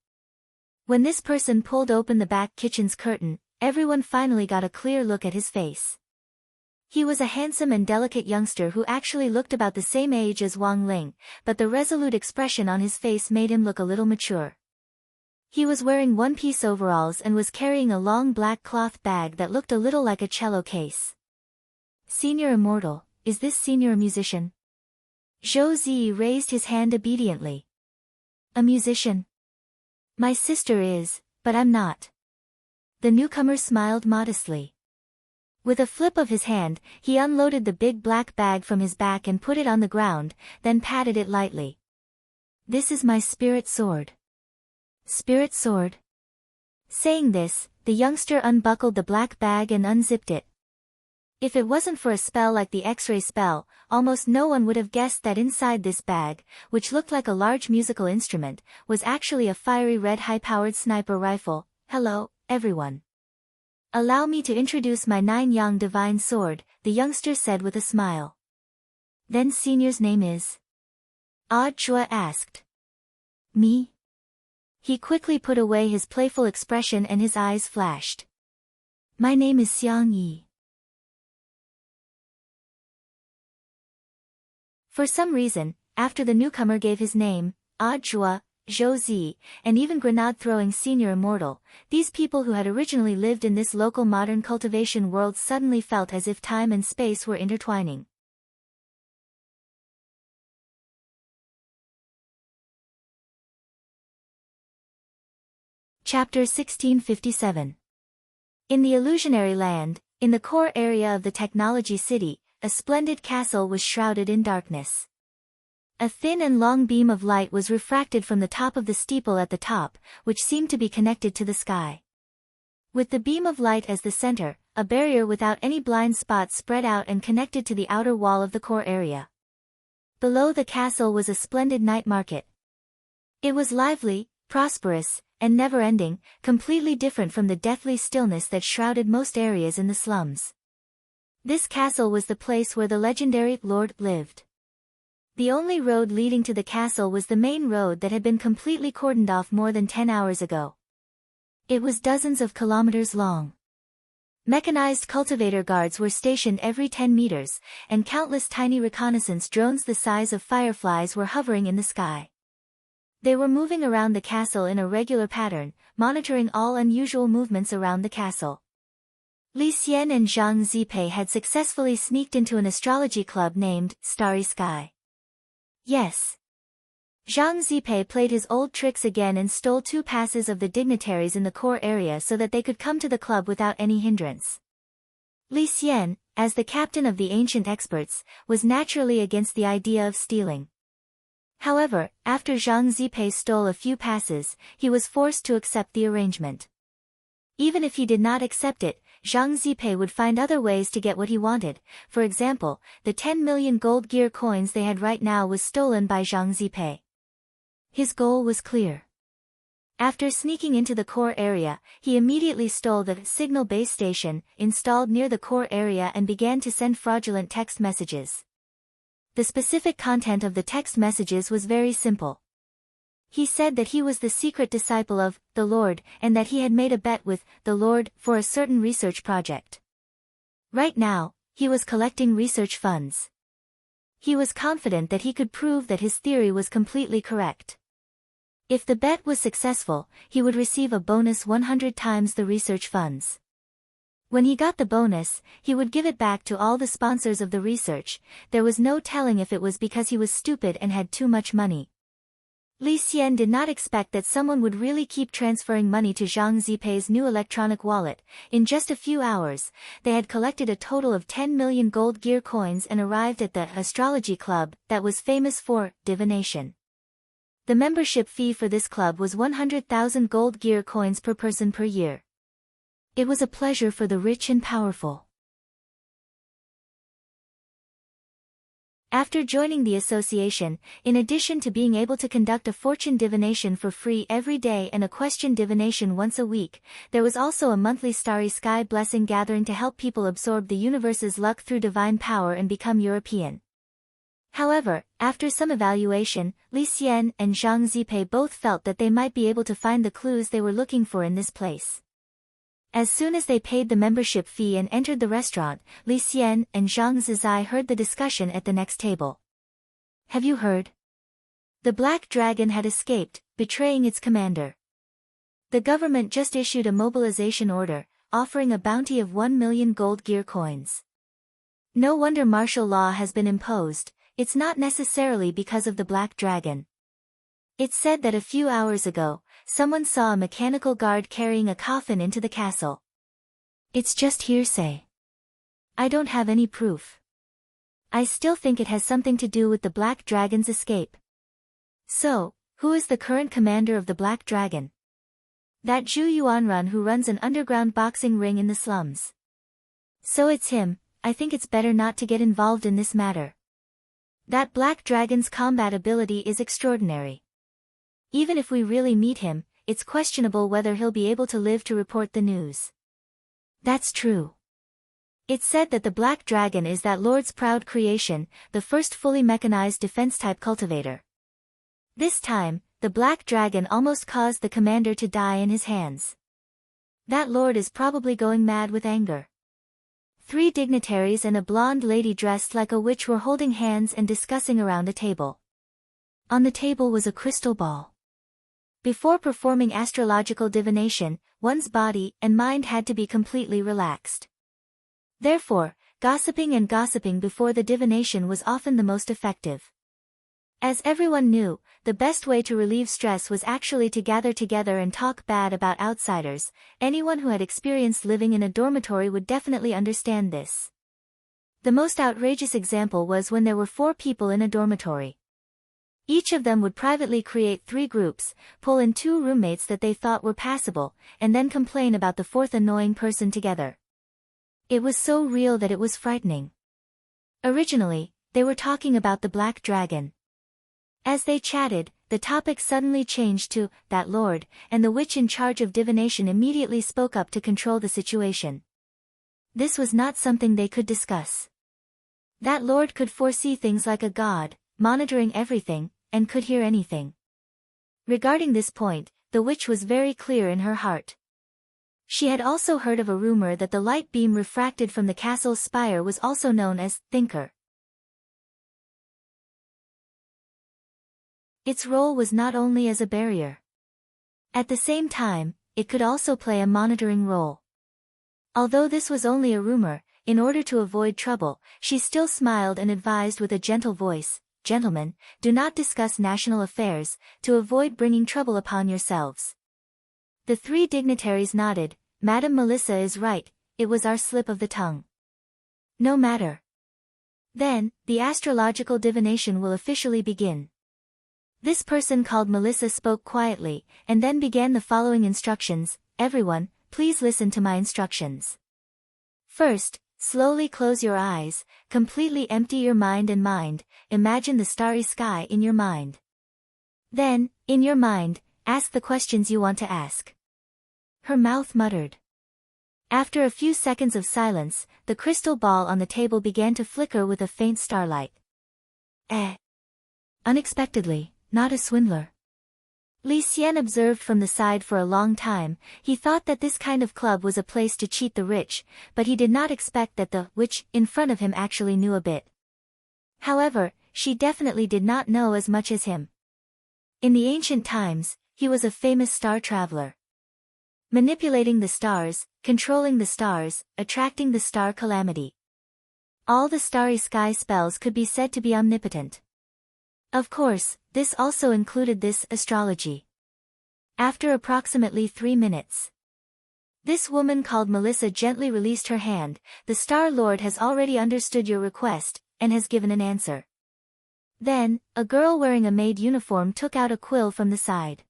When this person pulled open the back kitchen's curtain, everyone finally got a clear look at his face. He was a handsome and delicate youngster who actually looked about the same age as Wang Ling, but the resolute expression on his face made him look a little mature. He was wearing one-piece overalls and was carrying a long black cloth bag that looked a little like a cello case. Senior Immortal, is this senior a musician? Zhou Zi raised his hand obediently. A musician? My sister is, but I'm not. The newcomer smiled modestly. With a flip of his hand, he unloaded the big black bag from his back and put it on the ground, then patted it lightly. This is my spirit sword. Spirit sword? Saying this, the youngster unbuckled the black bag and unzipped it. If it wasn't for a spell like the X-ray spell, almost no one would have guessed that inside this bag, which looked like a large musical instrument, was actually a fiery red high-powered sniper rifle. Hello, everyone. Allow me to introduce my 9-yang divine sword, the youngster said with a smile. Then senior's name is? Odd Chua asked. Me? He quickly put away his playful expression and his eyes flashed. My name is Xiang Yi. For some reason, after the newcomer gave his name, Odd Chua, Zhou Zi, and even Grenade-throwing Senior Immortal, these people who had originally lived in this local modern cultivation world suddenly felt as if time and space were intertwining. Chapter 1657. In the illusionary land, in the core area of the technology city, a splendid castle was shrouded in darkness. A thin and long beam of light was refracted from the top of the steeple at the top, which seemed to be connected to the sky. With the beam of light as the center, a barrier without any blind spots spread out and connected to the outer wall of the core area. Below the castle was a splendid night market. It was lively, prosperous, and never-ending, completely different from the deathly stillness that shrouded most areas in the slums. This castle was the place where the legendary Lord lived. The only road leading to the castle was the main road that had been completely cordoned off more than 10 hours ago. It was dozens of kilometers long. Mechanized cultivator guards were stationed every 10 meters, and countless tiny reconnaissance drones the size of fireflies were hovering in the sky. They were moving around the castle in a regular pattern, monitoring all unusual movements around the castle. Li Xian and Zhang Zipei had successfully sneaked into an astrology club named Starry Sky. Yes. Zhang Zipei played his old tricks again and stole 2 passes of the dignitaries in the core area so that they could come to the club without any hindrance. Li Xian, as the captain of the ancient experts, was naturally against the idea of stealing. However, after Zhang Zipei stole a few passes, he was forced to accept the arrangement. Even if he did not accept it, Zhang Zipei would find other ways to get what he wanted. For example, the 10 million gold gear coins they had right now was stolen by Zhang Zipei. His goal was clear. After sneaking into the core area, he immediately stole the signal base station installed near the core area and began to send fraudulent text messages. The specific content of the text messages was very simple. He said that he was the secret disciple of the Lord and that he had made a bet with the Lord for a certain research project. Right now, he was collecting research funds. He was confident that he could prove that his theory was completely correct. If the bet was successful, he would receive a bonus 100 times the research funds. When he got the bonus, he would give it back to all the sponsors of the research. There was no telling if it was because he was stupid and had too much money. Li Xian did not expect that someone would really keep transferring money to Zhang Zipei's new electronic wallet. In just a few hours, they had collected a total of 10 million gold gear coins and arrived at the astrology club that was famous for divination. The membership fee for this club was 100,000 gold gear coins per person per year. It was a pleasure for the rich and powerful. After joining the association, in addition to being able to conduct a fortune divination for free every day and a question divination once a week, there was also a monthly starry sky blessing gathering to help people absorb the universe's luck through divine power and become European. However, after some evaluation, Li Xian and Zhang Zipei both felt that they might be able to find the clues they were looking for in this place. As soon as they paid the membership fee and entered the restaurant, Li Xian and Zhang Zizai heard the discussion at the next table. Have you heard? The Black Dragon had escaped, betraying its commander. The government just issued a mobilization order, offering a bounty of 1 million gold gear coins. No wonder martial law has been imposed. It's not necessarily because of the Black Dragon. It's said that a few hours ago, someone saw a mechanical guard carrying a coffin into the castle. It's just hearsay. I don't have any proof. I still think it has something to do with the Black Dragon's escape. So, who is the current commander of the Black Dragon? That Zhu Yuanrun who runs an underground boxing ring in the slums. So it's him. I think it's better not to get involved in this matter. That Black Dragon's combat ability is extraordinary. Even if we really meet him, it's questionable whether he'll be able to live to report the news. That's true. It's said that the Black Dragon is that Lord's proud creation, the first fully mechanized defense-type cultivator. This time, the Black Dragon almost caused the commander to die in his hands. That Lord is probably going mad with anger. 3 dignitaries and a blonde lady dressed like a witch were holding hands and discussing around a table. On the table was a crystal ball. Before performing astrological divination, one's body and mind had to be completely relaxed. Therefore, gossiping before the divination was often the most effective. As everyone knew, the best way to relieve stress was actually to gather together and talk bad about outsiders. Anyone who had experienced living in a dormitory would definitely understand this. The most outrageous example was when there were 4 people in a dormitory. Each of them would privately create 3 groups, pull in 2 roommates that they thought were passable, and then complain about the 4th annoying person together. It was so real that it was frightening. Originally, they were talking about the Black Dragon. As they chatted, the topic suddenly changed to that Lord, and the witch in charge of divination immediately spoke up to control the situation. This was not something they could discuss. That Lord could foresee things like a god, monitoring everything, and could hear anything. Regarding this point, the witch was very clear in her heart. She had also heard of a rumor that the light beam refracted from the castle's spire was also known as Thinker. Its role was not only as a barrier. At the same time, it could also play a monitoring role. Although this was only a rumor, in order to avoid trouble, she still smiled and advised with a gentle voice, "Gentlemen, do not discuss national affairs, to avoid bringing trouble upon yourselves." The 3 dignitaries nodded. Madam Melissa is right, it was our slip of the tongue. No matter. Then, the astrological divination will officially begin. This person called Melissa spoke quietly, and then began the following instructions. Everyone, please listen to my instructions. First, slowly close your eyes, completely empty your mind and imagine the starry sky in your mind. Then, in your mind, ask the questions you want to ask. Her mouth muttered. After a few seconds of silence, the crystal ball on the table began to flicker with a faint starlight. Unexpectedly, not a swindler. Li Xian observed from the side for a long time. He thought that this kind of club was a place to cheat the rich, but he did not expect that the witch in front of him actually knew a bit. However, she definitely did not know as much as him. In the ancient times, he was a famous star traveler. Manipulating the stars, controlling the stars, attracting the star calamity. All the starry sky spells could be said to be omnipotent. Of course, this also included this astrology. After approximately 3 minutes, this woman called Melissa gently released her hand. The Star Lord has already understood your request, and has given an answer. Then, a girl wearing a maid uniform took out a quill from the side.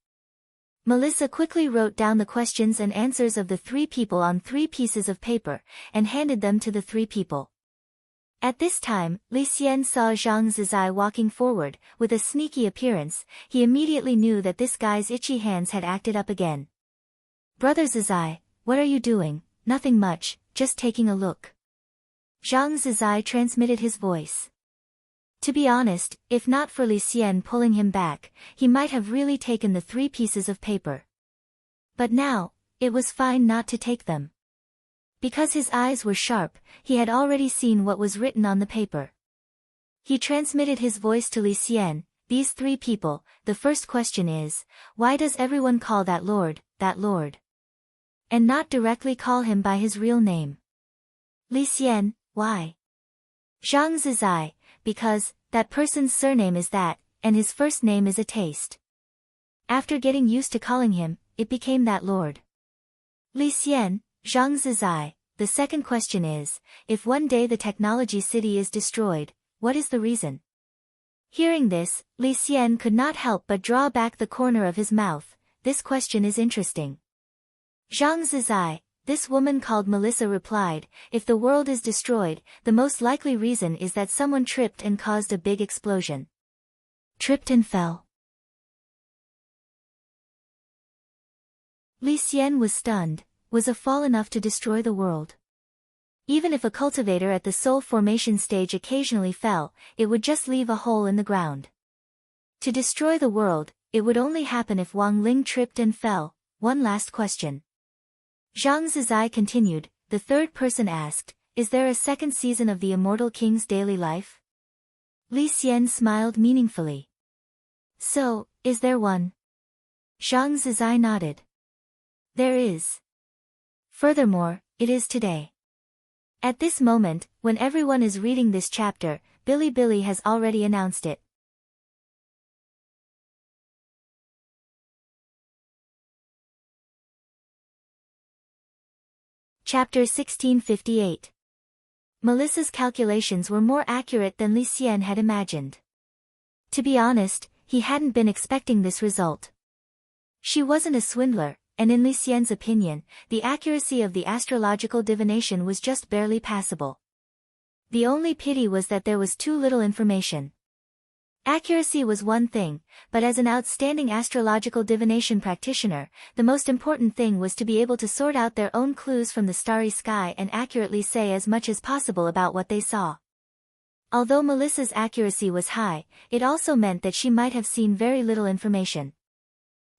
Melissa quickly wrote down the questions and answers of the 3 people on 3 pieces of paper, and handed them to the 3 people. At this time, Li Xian saw Zhang Zizai walking forward, with a sneaky appearance. He immediately knew that this guy's itchy hands had acted up again. Brother Zizai, what are you doing? Nothing much, just taking a look. Zhang Zizai transmitted his voice. To be honest, if not for Li Xian pulling him back, he might have really taken the 3 pieces of paper. But now, it was fine not to take them. Because his eyes were sharp, he had already seen what was written on the paper. He transmitted his voice to Li Xian. These 3 people, the first question is, why does everyone call that Lord? And not directly call him by his real name? Li Xian, why? Zhang Zizai, because, that person's surname is that, and his first name is a taste. After getting used to calling him, it became that Lord. Li Xian, Zhang Zizai, the second question is, if one day the technology city is destroyed, what is the reason? Hearing this, Li Xian could not help but draw back the corner of his mouth. This question is interesting. Zhang Zizai, this woman called Melissa replied, if the world is destroyed, the most likely reason is that someone tripped and caused a big explosion. Tripped and fell. Li Xian was stunned. Was a fall enough to destroy the world? Even if a cultivator at the soul formation stage occasionally fell, it would just leave a hole in the ground. To destroy the world, it would only happen if Wang Ling tripped and fell. One last question. Zhang Zizai continued. The third person asked, is there a second season of the Immortal King's daily life? Li Xian smiled meaningfully. So, is there one? Zhang Zizai nodded. There is. Furthermore, it is today. At this moment, when everyone is reading this chapter, Bilibili has already announced it. Chapter 1658. Melissa's calculations were more accurate than Li Xian had imagined. To be honest, he hadn't been expecting this result. She wasn't a swindler, and in Li Xian's opinion, the accuracy of the astrological divination was just barely passable. The only pity was that there was too little information. Accuracy was one thing, but as an outstanding astrological divination practitioner, the most important thing was to be able to sort out their own clues from the starry sky and accurately say as much as possible about what they saw. Although Melissa's accuracy was high, it also meant that she might have seen very little information.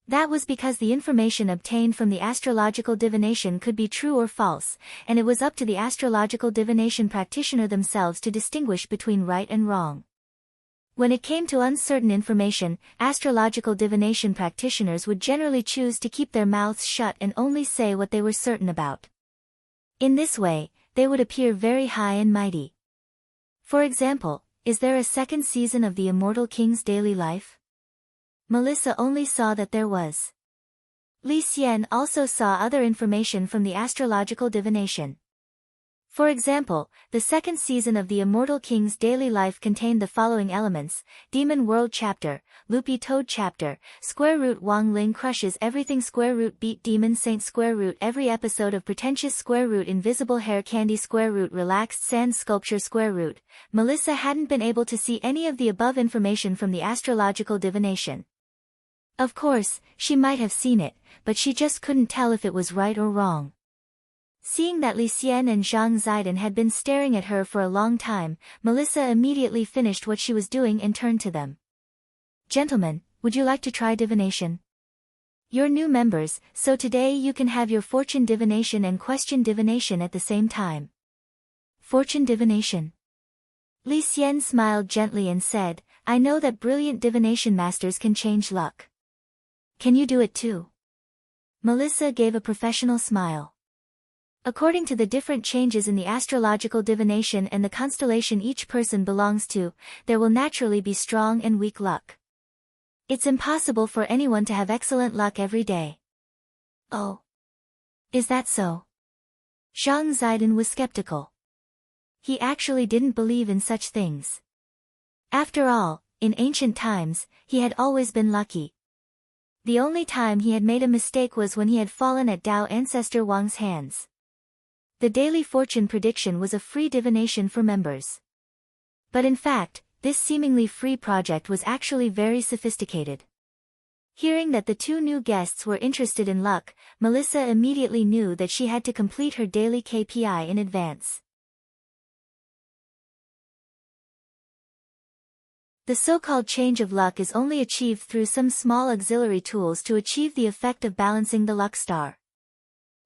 That was because the information obtained from the astrological divination could be true or false, and it was up to the astrological divination practitioner themselves to distinguish between right and wrong. When it came to uncertain information, astrological divination practitioners would generally choose to keep their mouths shut and only say what they were certain about. In this way, they would appear very high and mighty. For example, is there a second season of the Immortal King's daily life? Melissa only saw that there was. Li Xian also saw other information from the astrological divination. For example, the second season of the Immortal King's daily life contained the following elements: Demon World Chapter, Loopy Toad Chapter, Square Root Wang Ling Crushes Everything, Square Root Beat Demon Saint, Square Root Every Episode of Pretentious, Square Root Invisible Hair Candy, Square Root Relaxed Sand Sculpture, Square Root. Melissa hadn't been able to see any of the above information from the astrological divination. Of course, she might have seen it, but she just couldn't tell if it was right or wrong. Seeing that Li Xian and Zhang Zidong had been staring at her for a long time, Melissa immediately finished what she was doing and turned to them. Gentlemen, would you like to try divination? You're new members, so today you can have your fortune divination and question divination at the same time. Fortune divination. Li Xian smiled gently and said, I know that brilliant divination masters can change luck. Can you do it too? Melissa gave a professional smile. According to the different changes in the astrological divination and the constellation each person belongs to, there will naturally be strong and weak luck. It's impossible for anyone to have excellent luck every day. Oh. Is that so? Zhang Zidin was skeptical. He actually didn't believe in such things. After all, in ancient times, he had always been lucky. The only time he had made a mistake was when he had fallen at Dao ancestor Wang's hands. The daily fortune prediction was a free divination for members. But in fact, this seemingly free project was actually very sophisticated. Hearing that the two new guests were interested in luck, Melissa immediately knew that she had to complete her daily KPI in advance. The so-called change of luck is only achieved through some small auxiliary tools to achieve the effect of balancing the luck star.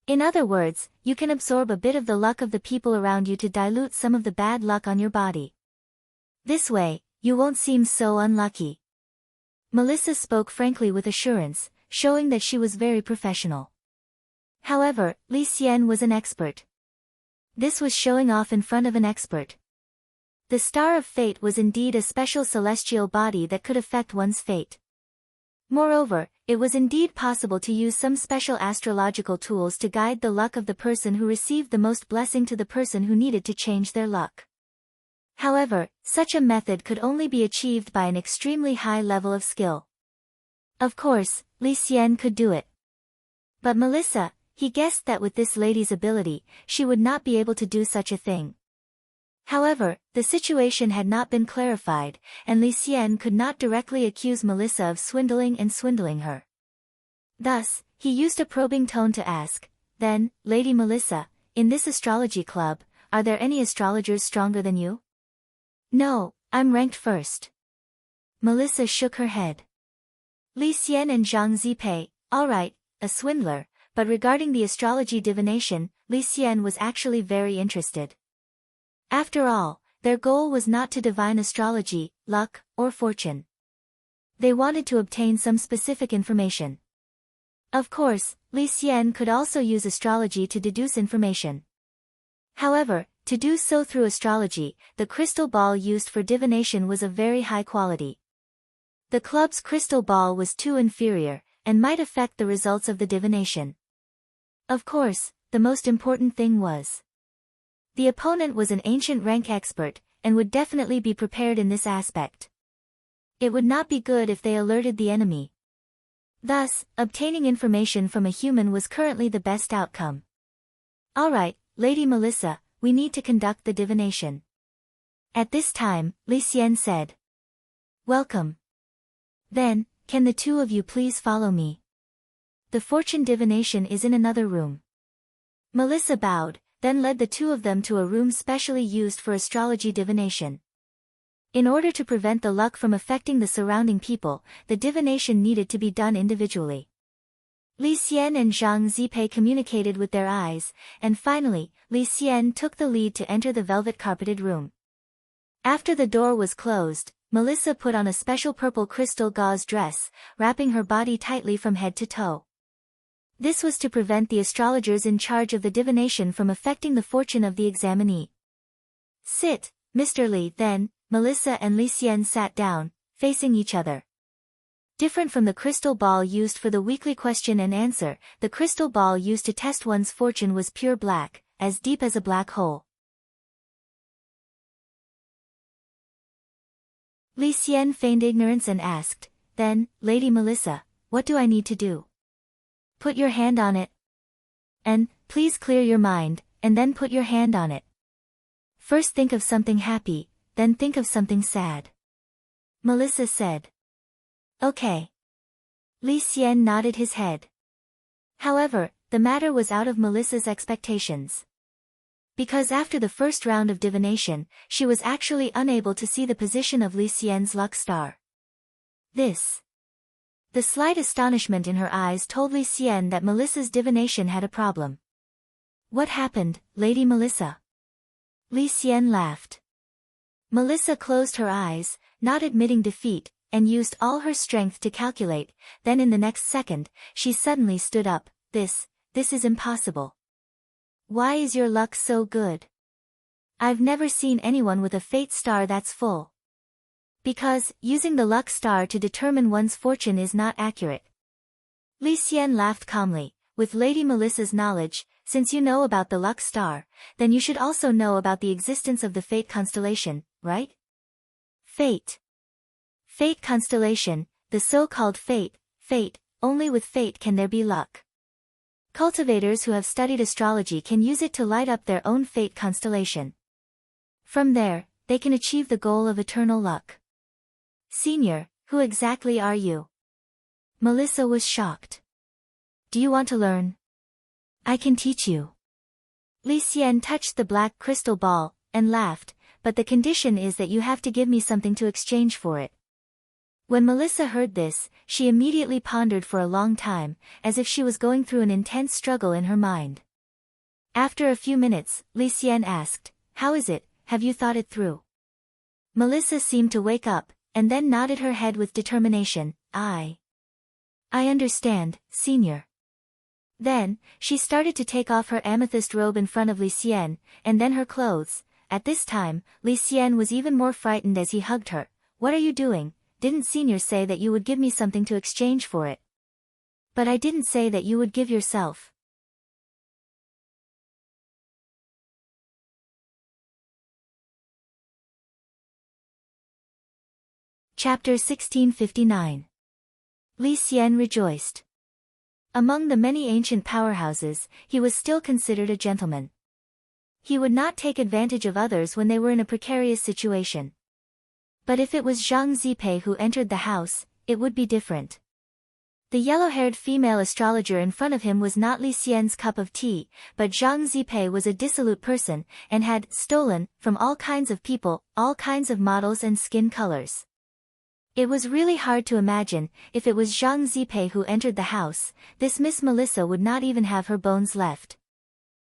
In other words, you can absorb a bit of the luck of the people around you to dilute some of the bad luck on your body. This way, you won't seem so unlucky. Melissa spoke frankly with assurance, showing that she was very professional. However, Li Xian was an expert. This was showing off in front of an expert. The Star of Fate was indeed a special celestial body that could affect one's fate. Moreover, it was indeed possible to use some special astrological tools to guide the luck of the person who received the most blessing to the person who needed to change their luck. However, such a method could only be achieved by an extremely high level of skill. Of course, Li Xian could do it. But Melissa, he guessed that with this lady's ability, she would not be able to do such a thing. However, the situation had not been clarified, and Li Xian could not directly accuse Melissa of swindling her. Thus, he used a probing tone to ask, then, Lady Melissa, in this astrology club, are there any astrologers stronger than you? No, I'm ranked first. Melissa shook her head. Li Xian and Zhang Zipei, alright, a swindler, but regarding the astrology divination, Li Xian was actually very interested. After all, their goal was not to divine astrology, luck, or fortune. They wanted to obtain some specific information. Of course, Li Xian could also use astrology to deduce information. However, to do so through astrology, the crystal ball used for divination was of very high quality. The club's crystal ball was too inferior, and might affect the results of the divination. Of course, the most important thing was the opponent was an ancient rank expert, and would definitely be prepared in this aspect. It would not be good if they alerted the enemy. Thus, obtaining information from a human was currently the best outcome. Alright, Lady Melissa, we need to conduct the divination. At this time, Li Xian said. Welcome. Then, can the two of you please follow me? The fortune divination is in another room. Melissa bowed, then led the two of them to a room specially used for astrology divination. In order to prevent the luck from affecting the surrounding people, the divination needed to be done individually. Li Xian and Zhang Zipei communicated with their eyes, and finally, Li Xian took the lead to enter the velvet-carpeted room. After the door was closed, Melissa put on a special purple crystal gauze dress, wrapping her body tightly from head to toe. This was to prevent the astrologers in charge of the divination from affecting the fortune of the examinee. Sit, Mr. Li. Then, Melissa and Li Xian sat down, facing each other. Different from the crystal ball used for the weekly question and answer, the crystal ball used to test one's fortune was pure black, as deep as a black hole. Li Xian feigned ignorance and asked, then, Lady Melissa, what do I need to do? Put your hand on it. And, please clear your mind, and then put your hand on it. First think of something happy, then think of something sad. Melissa said. Okay. Li Xian nodded his head. However, the matter was out of Melissa's expectations. Because after the first round of divination, she was actually unable to see the position of Li Xian's luck star. The slight astonishment in her eyes told Li Xian that Melissa's divination had a problem. What happened, Lady Melissa? Li Xian laughed. Melissa closed her eyes, not admitting defeat, and used all her strength to calculate. Then in the next second, she suddenly stood up. This is impossible. Why is your luck so good? I've never seen anyone with a fate star that's full. Because, using the luck star to determine one's fortune is not accurate. Li Xian laughed calmly. With Lady Melissa's knowledge, since you know about the luck star, then you should also know about the existence of the fate constellation, right? Fate. Fate constellation, the so-called fate, only with fate can there be luck. Cultivators who have studied astrology can use it to light up their own fate constellation. From there, they can achieve the goal of eternal luck. Senior, who exactly are you? Melissa was shocked. Do you want to learn? I can teach you. Li Xian touched the black crystal ball, and laughed, but the condition is that you have to give me something to exchange for it. When Melissa heard this, she immediately pondered for a long time, as if she was going through an intense struggle in her mind. After a few minutes, Li Xian asked, How is it, have you thought it through? Melissa seemed to wake up, and then nodded her head with determination. I understand, senior. Then, she started to take off her amethyst robe in front of Li Xian, and then her clothes. At this time, Li Xian was even more frightened as he hugged her. What are you doing? Didn't senior say that you would give me something to exchange for it? But I didn't say that you would give yourself. Chapter 1659. Li Xian rejoiced. Among the many ancient powerhouses, he was still considered a gentleman. He would not take advantage of others when they were in a precarious situation. But if it was Zhang Zipei who entered the house, it would be different. The yellow-haired female astrologer in front of him was not Li Xian's cup of tea, but Zhang Zipei was a dissolute person, and had stolen from all kinds of people, all kinds of models and skin colors. It was really hard to imagine, if it was Zhang Zipei who entered the house, this Miss Melissa would not even have her bones left.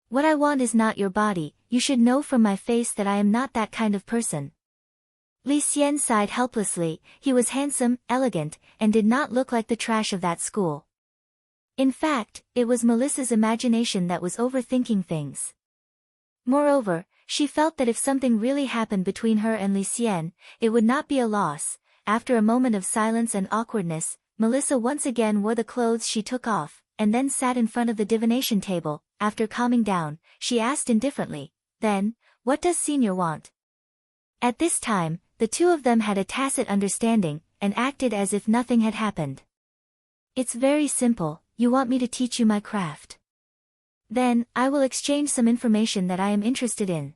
What I want is not your body, you should know from my face that I am not that kind of person. Li Xian sighed helplessly. He was handsome, elegant, and did not look like the trash of that school. In fact, it was Melissa's imagination that was overthinking things. Moreover, she felt that if something really happened between her and Li Xian, it would not be a loss. After a moment of silence and awkwardness, Melissa once again wore the clothes she took off, and then sat in front of the divination table. After calming down, she asked indifferently, Then, what does senior want? At this time, the two of them had a tacit understanding, and acted as if nothing had happened. It's very simple, you want me to teach you my craft. Then, I will exchange some information that I am interested in.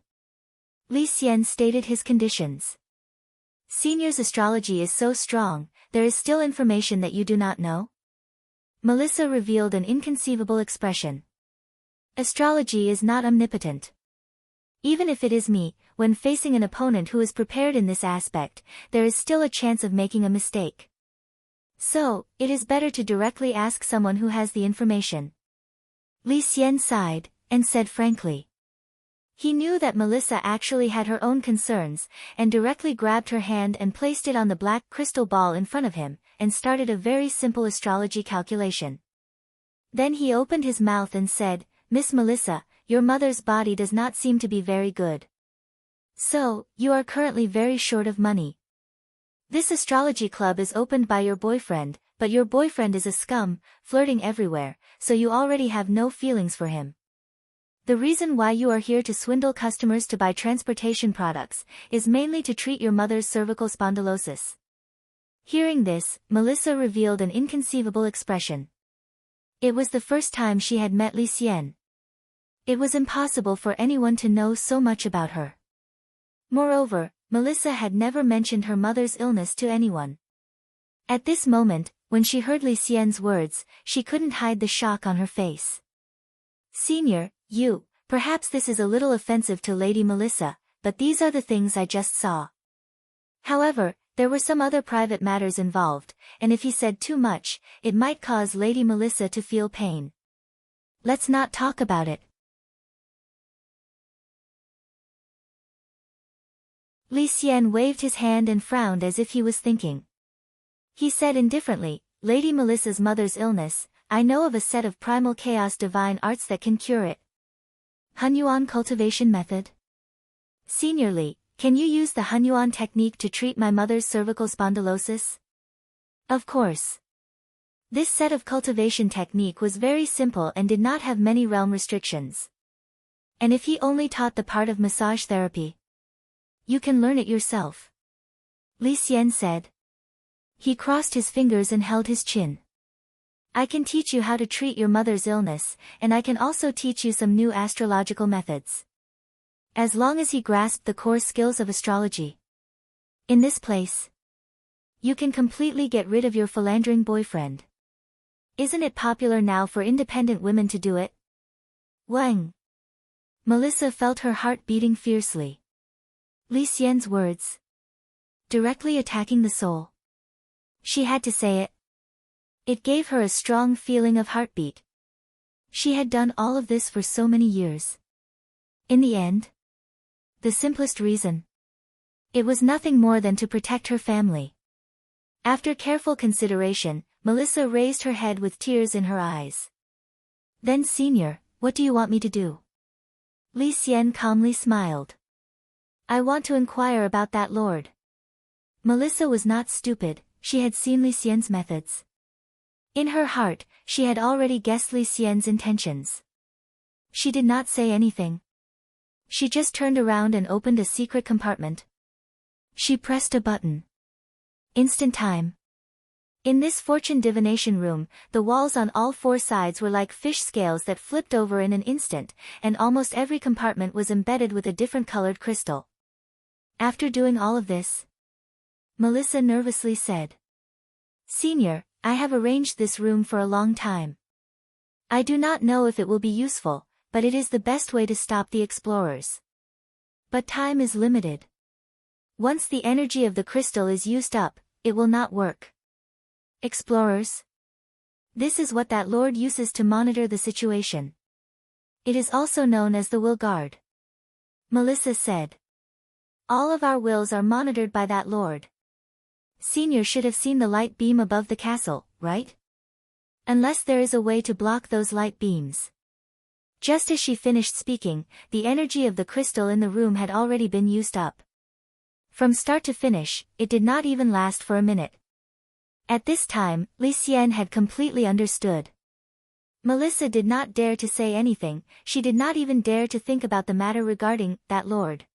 Li Xian stated his conditions. Senior's astrology is so strong, there is still information that you do not know? Melissa revealed an inconceivable expression. Astrology is not omnipotent. Even if it is me, when facing an opponent who is prepared in this aspect, there is still a chance of making a mistake. So, it is better to directly ask someone who has the information. Li Xian sighed, and said frankly. He knew that Melissa actually had her own concerns, and directly grabbed her hand and placed it on the black crystal ball in front of him, and started a very simple astrology calculation. Then he opened his mouth and said, Miss Melissa, your mother's body does not seem to be very good. So, you are currently very short of money. This astrology club is opened by your boyfriend, but your boyfriend is a scum, flirting everywhere, so you already have no feelings for him. The reason why you are here to swindle customers to buy transportation products is mainly to treat your mother's cervical spondylosis. Hearing this, Melissa revealed an inconceivable expression. It was the first time she had met Li Xian. It was impossible for anyone to know so much about her. Moreover, Melissa had never mentioned her mother's illness to anyone. At this moment, when she heard Li Xian's words, she couldn't hide the shock on her face. Senior, perhaps this is a little offensive to Lady Melissa, but these are the things I just saw. However, there were some other private matters involved, and if he said too much, it might cause Lady Melissa to feel pain. Let's not talk about it. Li Xian waved his hand and frowned as if he was thinking. He said indifferently, Lady Melissa's mother's illness, I know of a set of primal chaos divine arts that can cure it. Hunyuan cultivation method? Senior Li, can you use the Hunyuan technique to treat my mother's cervical spondylosis? Of course. This set of cultivation technique was very simple and did not have many realm restrictions. And if he only taught the part of massage therapy? You can learn it yourself. Li Xian said. He crossed his fingers and held his chin. I can teach you how to treat your mother's illness, and I can also teach you some new astrological methods. As long as he grasped the core skills of astrology. In this place, you can completely get rid of your philandering boyfriend. Isn't it popular now for independent women to do it? Wang. Melissa felt her heart beating fiercely. Li Xian's words. Directly attacking the soul. She had to say it. It gave her a strong feeling of heartbeat. She had done all of this for so many years. In the end, the simplest reason. It was nothing more than to protect her family. After careful consideration, Melissa raised her head with tears in her eyes. Then Senior, what do you want me to do? Li Xian calmly smiled. I want to inquire about that lord. Melissa was not stupid, she had seen Li Xian's methods. In her heart, she had already guessed Li Xian's intentions. She did not say anything. She just turned around and opened a secret compartment. She pressed a button. Instant time. In this fortune divination room, the walls on all four sides were like fish scales that flipped over in an instant, and almost every compartment was embedded with a different colored crystal. After doing all of this, Melissa nervously said, Senior, I have arranged this room for a long time. I do not know if it will be useful, but it is the best way to stop the explorers. But time is limited. Once the energy of the crystal is used up, it will not work. Explorers? This is what that lord uses to monitor the situation. It is also known as the will guard. Melissa said. All of our wills are monitored by that lord. Senior should have seen the light beam above the castle, right? Unless there is a way to block those light beams. Just as she finished speaking, the energy of the crystal in the room had already been used up. From start to finish, it did not even last for a minute. At this time, Li Xian had completely understood. Melissa did not dare to say anything, she did not even dare to think about the matter regarding that lord.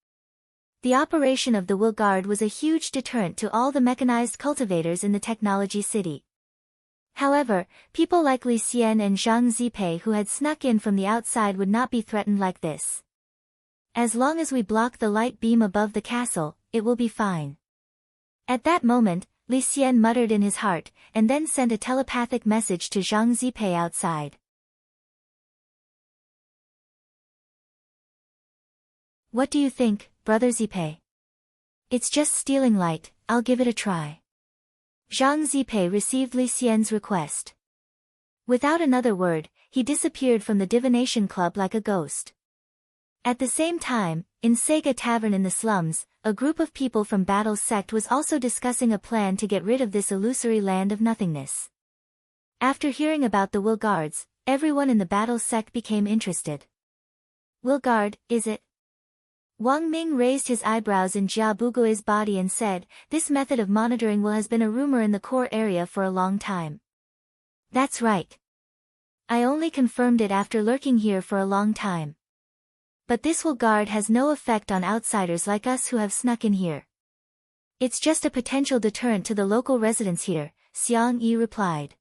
The operation of the will guard was a huge deterrent to all the mechanized cultivators in the technology city. However, people like Li Xian and Zhang Zipei who had snuck in from the outside would not be threatened like this. As long as we block the light beam above the castle, it will be fine. At that moment, Li Xian muttered in his heart, and then sent a telepathic message to Zhang Zipei outside. What do you think, Brother Zipei? It's just stealing light, I'll give it a try. Zhang Zipei received Li Xian's request. Without another word, he disappeared from the divination club like a ghost. At the same time, in Sega Tavern in the slums, a group of people from Battle's sect was also discussing a plan to get rid of this illusory land of nothingness. After hearing about the will guards, everyone in the Battle sect became interested. Will guard, is it? Wang Ming raised his eyebrows in Jia Bugui's body and said, this method of monitoring will has been a rumor in the core area for a long time. That's right. I only confirmed it after lurking here for a long time. But this will guard has no effect on outsiders like us who have snuck in here. It's just a potential deterrent to the local residents here, Xiang Yi replied.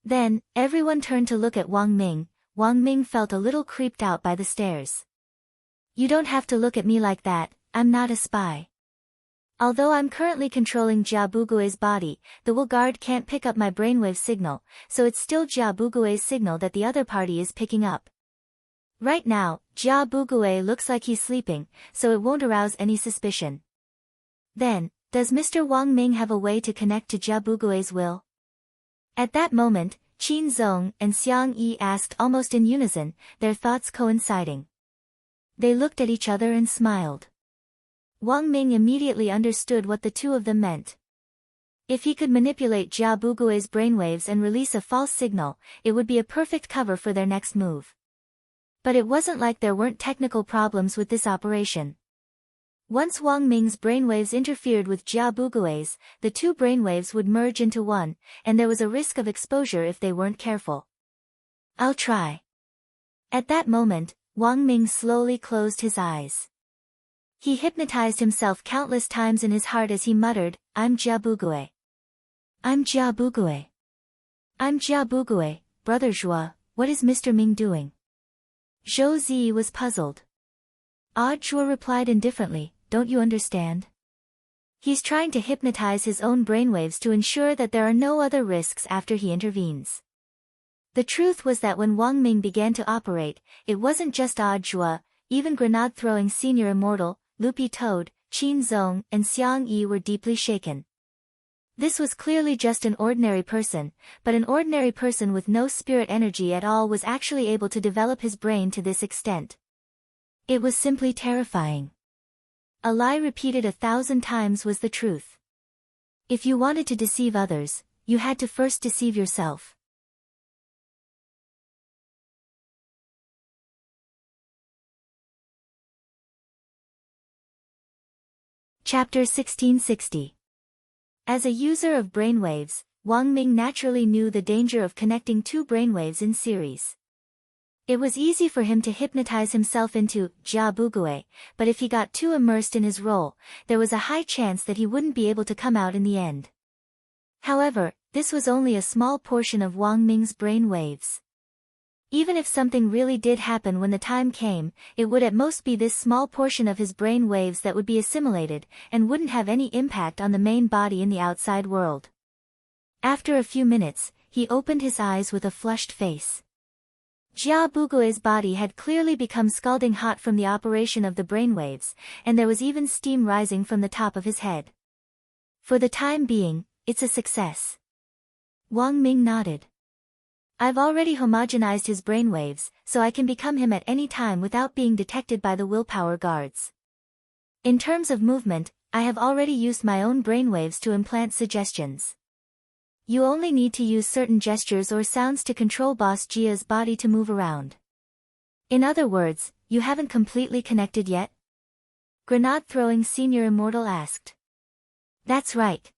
Then, everyone turned to look at Wang Ming. Wang Ming felt a little creeped out by the stares. You don't have to look at me like that, I'm not a spy. Although I'm currently controlling Jia Bugui's body, the will guard can't pick up my brainwave signal, so it's still Jia Bugui's signal that the other party is picking up. Right now, Jia Bugui looks like he's sleeping, so it won't arouse any suspicion. Then, does Mr. Wang Ming have a way to connect to Jia Bugui's will? At that moment, Qin Zong and Xiang Yi asked almost in unison, their thoughts coinciding. They looked at each other and smiled. Wang Ming immediately understood what the two of them meant. If he could manipulate Jia Bugui's brainwaves and release a false signal, it would be a perfect cover for their next move. But it wasn't like there weren't technical problems with this operation. Once Wang Ming's brainwaves interfered with Jia Bugui's, the two brainwaves would merge into one, and there was a risk of exposure if they weren't careful. I'll try. At that moment, Wang Ming slowly closed his eyes. He hypnotized himself countless times in his heart as he muttered, I'm Jia Bugui. I'm Jia Bugui. I'm Jia Bugui, Brother Zhua, what is Mr. Ming doing? Zhou Zi was puzzled. Zhua replied indifferently, don't you understand? He's trying to hypnotize his own brainwaves to ensure that there are no other risks after he intervenes. The truth was that when Wang Ming began to operate, it wasn't just Zhua, even grenade-throwing senior immortal, Lupi Toad, Qin Zong, and Xiang Yi were deeply shaken. This was clearly just an ordinary person, but an ordinary person with no spirit energy at all was actually able to develop his brain to this extent. It was simply terrifying. A lie repeated 1,000 times was the truth. If you wanted to deceive others, you had to first deceive yourself. Chapter 1660. As a user of brainwaves, Wang Ming naturally knew the danger of connecting two brainwaves in series. It was easy for him to hypnotize himself into Jia Bugui, but if he got too immersed in his role, there was a high chance that he wouldn't be able to come out in the end. However, this was only a small portion of Wang Ming's brain waves. Even if something really did happen when the time came, it would at most be this small portion of his brain waves that would be assimilated, and wouldn't have any impact on the main body in the outside world. After a few minutes, he opened his eyes with a flushed face. Jia Bugui's body had clearly become scalding hot from the operation of the brainwaves, and there was even steam rising from the top of his head. For the time being, it's a success. Wang Ming nodded. I've already homogenized his brainwaves, so I can become him at any time without being detected by the willpower guards. In terms of movement, I have already used my own brainwaves to implant suggestions. You only need to use certain gestures or sounds to control Boss Jia's body to move around. In other words, you haven't completely connected yet? Grenade-throwing senior immortal asked. That's right.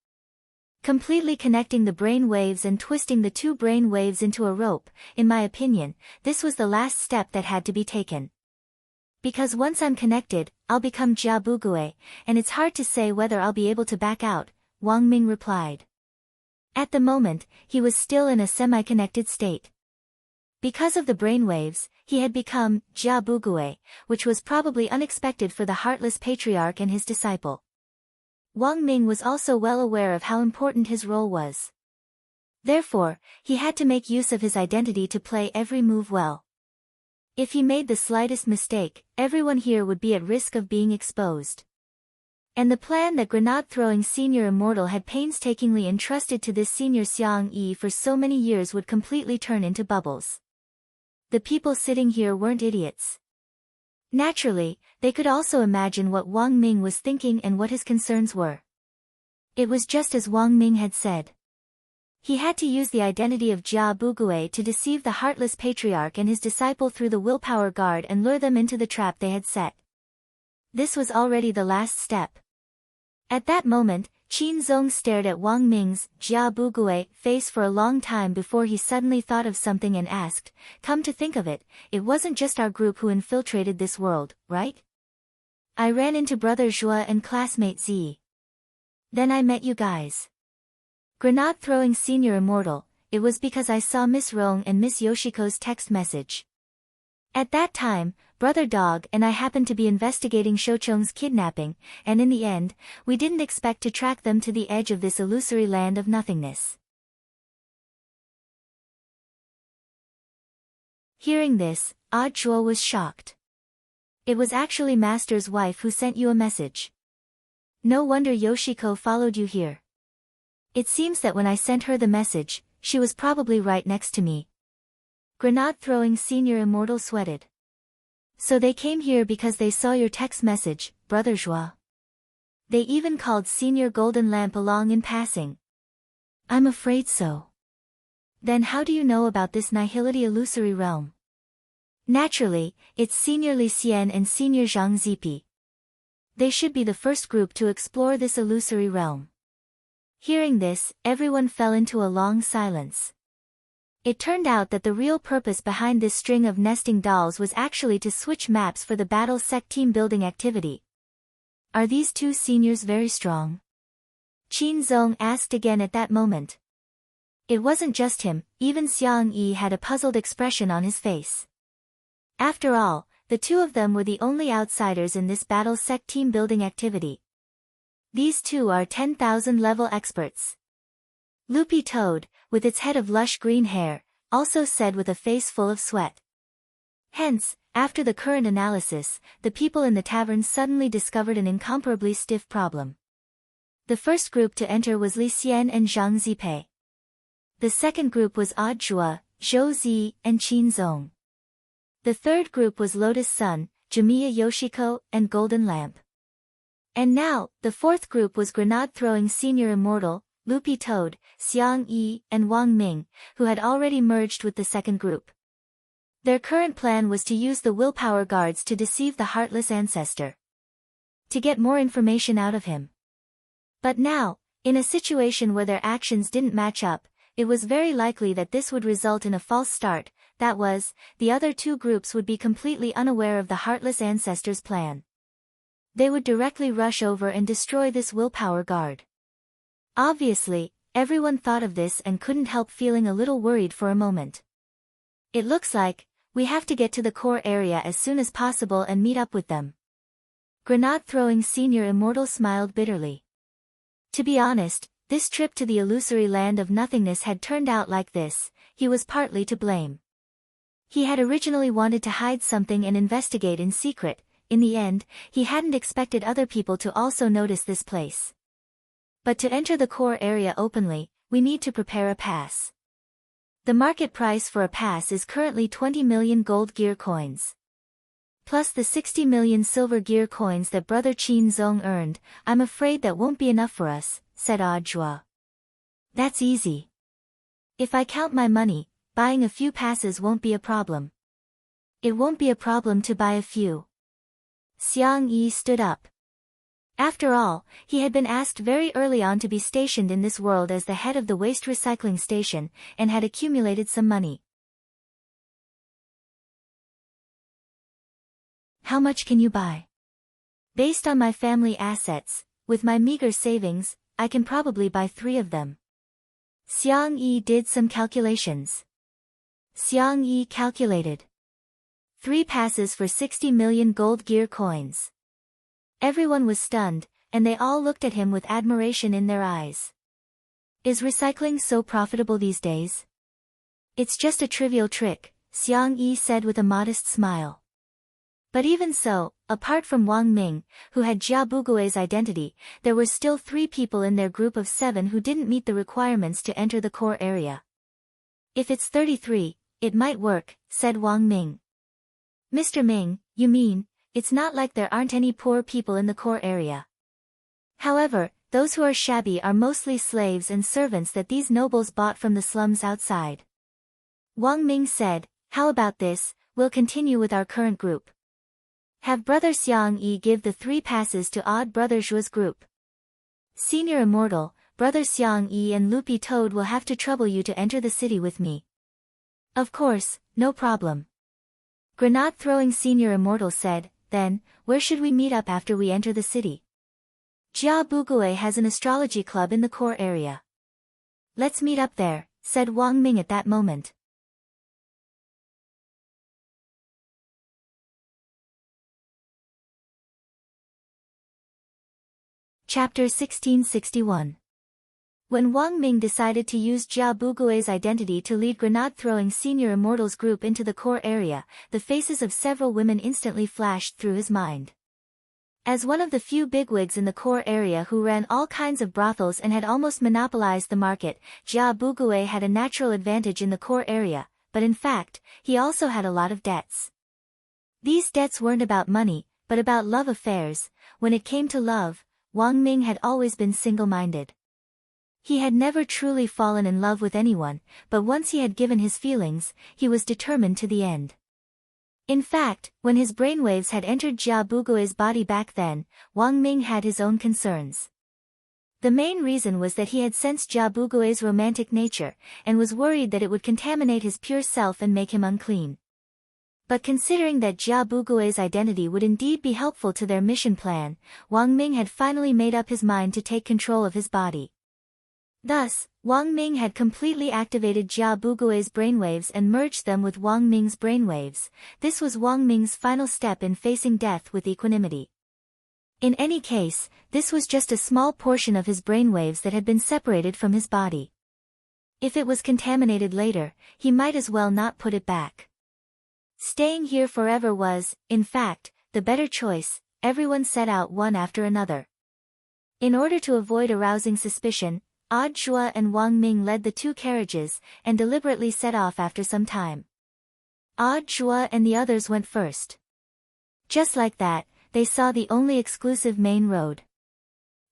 Completely connecting the brain waves and twisting the two brain waves into a rope, in my opinion, this was the last step that had to be taken. Because once I'm connected, I'll become Jia Bugui, and it's hard to say whether I'll be able to back out, Wang Ming replied. At the moment, he was still in a semi-connected state. Because of the brainwaves, he had become Jia Bugui, which was probably unexpected for the heartless patriarch and his disciple. Wang Ming was also well aware of how important his role was. Therefore, he had to make use of his identity to play every move well. If he made the slightest mistake, everyone here would be at risk of being exposed. And the plan that grenade-throwing senior immortal had painstakingly entrusted to this senior Xiang Yi for so many years would completely turn into bubbles. The people sitting here weren't idiots. Naturally, they could also imagine what Wang Ming was thinking and what his concerns were. It was just as Wang Ming had said. He had to use the identity of Jia Bugui to deceive the heartless patriarch and his disciple through the willpower guard and lure them into the trap they had set. This was already the last step. At that moment, Qin Zong stared at Wang Ming's Jia Bugui face for a long time before he suddenly thought of something and asked, come to think of it, it wasn't just our group who infiltrated this world, right? I ran into Brother Zhua and classmate Zi. Then I met you guys. Grenade-throwing senior immortal, it was because I saw Miss Rong and Miss Yoshiko's text message. At that time, Brother Dog and I happened to be investigating Shouchung's kidnapping, and in the end, we didn't expect to track them to the edge of this illusory land of nothingness. Hearing this, Zhuo was shocked. It was actually Master's wife who sent you a message. No wonder Yoshiko followed you here. It seems that when I sent her the message, she was probably right next to me. Grenade-throwing senior immortal sweated. So they came here because they saw your text message, Brother Zhua. They even called Senior Golden Lamp along in passing. I'm afraid so. Then how do you know about this nihility illusory realm? Naturally, it's Senior Li Xian and Senior Zhang Zipi. They should be the first group to explore this illusory realm. Hearing this, everyone fell into a long silence. It turned out that the real purpose behind this string of nesting dolls was actually to switch maps for the battle sect team building activity. Are these two seniors very strong? Qin Zong asked again at that moment. It wasn't just him, even Xiang Yi had a puzzled expression on his face. After all, the two of them were the only outsiders in this battle sect team building activity. These two are 10,000 level experts. Loopy Toad, with its head of lush green hair, also said with a face full of sweat. Hence, after the current analysis, the people in the tavern suddenly discovered an incomparably stiff problem. The first group to enter was Li Xian and Zhang Zipei. The second group was Odd Zhua, Zhou Zi, and Qin Zong. The third group was Lotus Sun, Jamiya Yoshiko, and Golden Lamp. And now, the fourth group was grenade-throwing Senior Immortal, Loopy Toad, Xiang Yi, and Wang Ming, who had already merged with the second group. Their current plan was to use the willpower guards to deceive the Heartless Ancestor. To get more information out of him. But now, in a situation where their actions didn't match up, it was very likely that this would result in a false start, that was, the other two groups would be completely unaware of the Heartless Ancestor's plan. They would directly rush over and destroy this willpower guard. Obviously, everyone thought of this and couldn't help feeling a little worried for a moment. It looks like, we have to get to the core area as soon as possible and meet up with them. Grenade-throwing Senior Immortal smiled bitterly. To be honest, this trip to the illusory land of nothingness had turned out like this, he was partly to blame. He had originally wanted to hide something and investigate in secret. In the end, he hadn't expected other people to also notice this place. But to enter the core area openly, we need to prepare a pass. The market price for a pass is currently 20 million gold gear coins. Plus the 60 million silver gear coins that Brother Qin Zong earned. I'm afraid that won't be enough for us, said Odd Zhua. That's easy. If I count my money, buying a few passes won't be a problem. It won't be a problem to buy a few. Xiang Yi stood up. After all, he had been asked very early on to be stationed in this world as the head of the waste recycling station, and had accumulated some money. How much can you buy? Based on my family assets, with my meager savings, I can probably buy 3 of them. Xiang Yi did some calculations. Xiang Yi calculated 3 passes for 60 million gold gear coins. Everyone was stunned, and they all looked at him with admiration in their eyes. Is recycling so profitable these days? It's just a trivial trick, Xiang Yi said with a modest smile. But even so, apart from Wang Ming, who had Jia Bugui's identity, there were still 3 people in their group of 7 who didn't meet the requirements to enter the core area. If it's 33, it might work, said Wang Ming. Mr. Ming, you mean, it's not like there aren't any poor people in the core area. However, those who are shabby are mostly slaves and servants that these nobles bought from the slums outside. Wang Ming said, how about this, we'll continue with our current group. Have Brother Xiang Yi give the 3 passes to Odd Brother Zhua's group. Senior Immortal, Brother Xiang Yi and Loopy Toad will have to trouble you to enter the city with me. Of course, no problem. Grenade-throwing Senior Immortal said, then, where should we meet up after we enter the city? Jia Bugui has an astrology club in the core area. Let's meet up there, said Wang Ming at that moment. Chapter 1661. When Wang Ming decided to use Jia Bugui's identity to lead grenade-throwing Senior Immortals group into the core area, the faces of several women instantly flashed through his mind. As one of the few bigwigs in the core area who ran all kinds of brothels and had almost monopolized the market, Jia Bugui had a natural advantage in the core area, but in fact, he also had a lot of debts. These debts weren't about money, but about love affairs. When it came to love, Wang Ming had always been single-minded. He had never truly fallen in love with anyone, but once he had given his feelings, he was determined to the end. In fact, when his brainwaves had entered Jia Bugui's body back then, Wang Ming had his own concerns. The main reason was that he had sensed Jia Bugui's romantic nature, and was worried that it would contaminate his pure self and make him unclean. But considering that Jia Bugui's identity would indeed be helpful to their mission plan, Wang Ming had finally made up his mind to take control of his body. Thus, Wang Ming had completely activated Jia Bugui's brainwaves and merged them with Wang Ming's brainwaves. This was Wang Ming's final step in facing death with equanimity. In any case, this was just a small portion of his brainwaves that had been separated from his body. If it was contaminated later, he might as well not put it back. Staying here forever was, in fact, the better choice. Everyone set out one after another. In order to avoid arousing suspicion, Zhuo and Wang Ming led the two carriages, and deliberately set off after some time. Zhuo and the others went first. Just like that, they saw the only exclusive main road.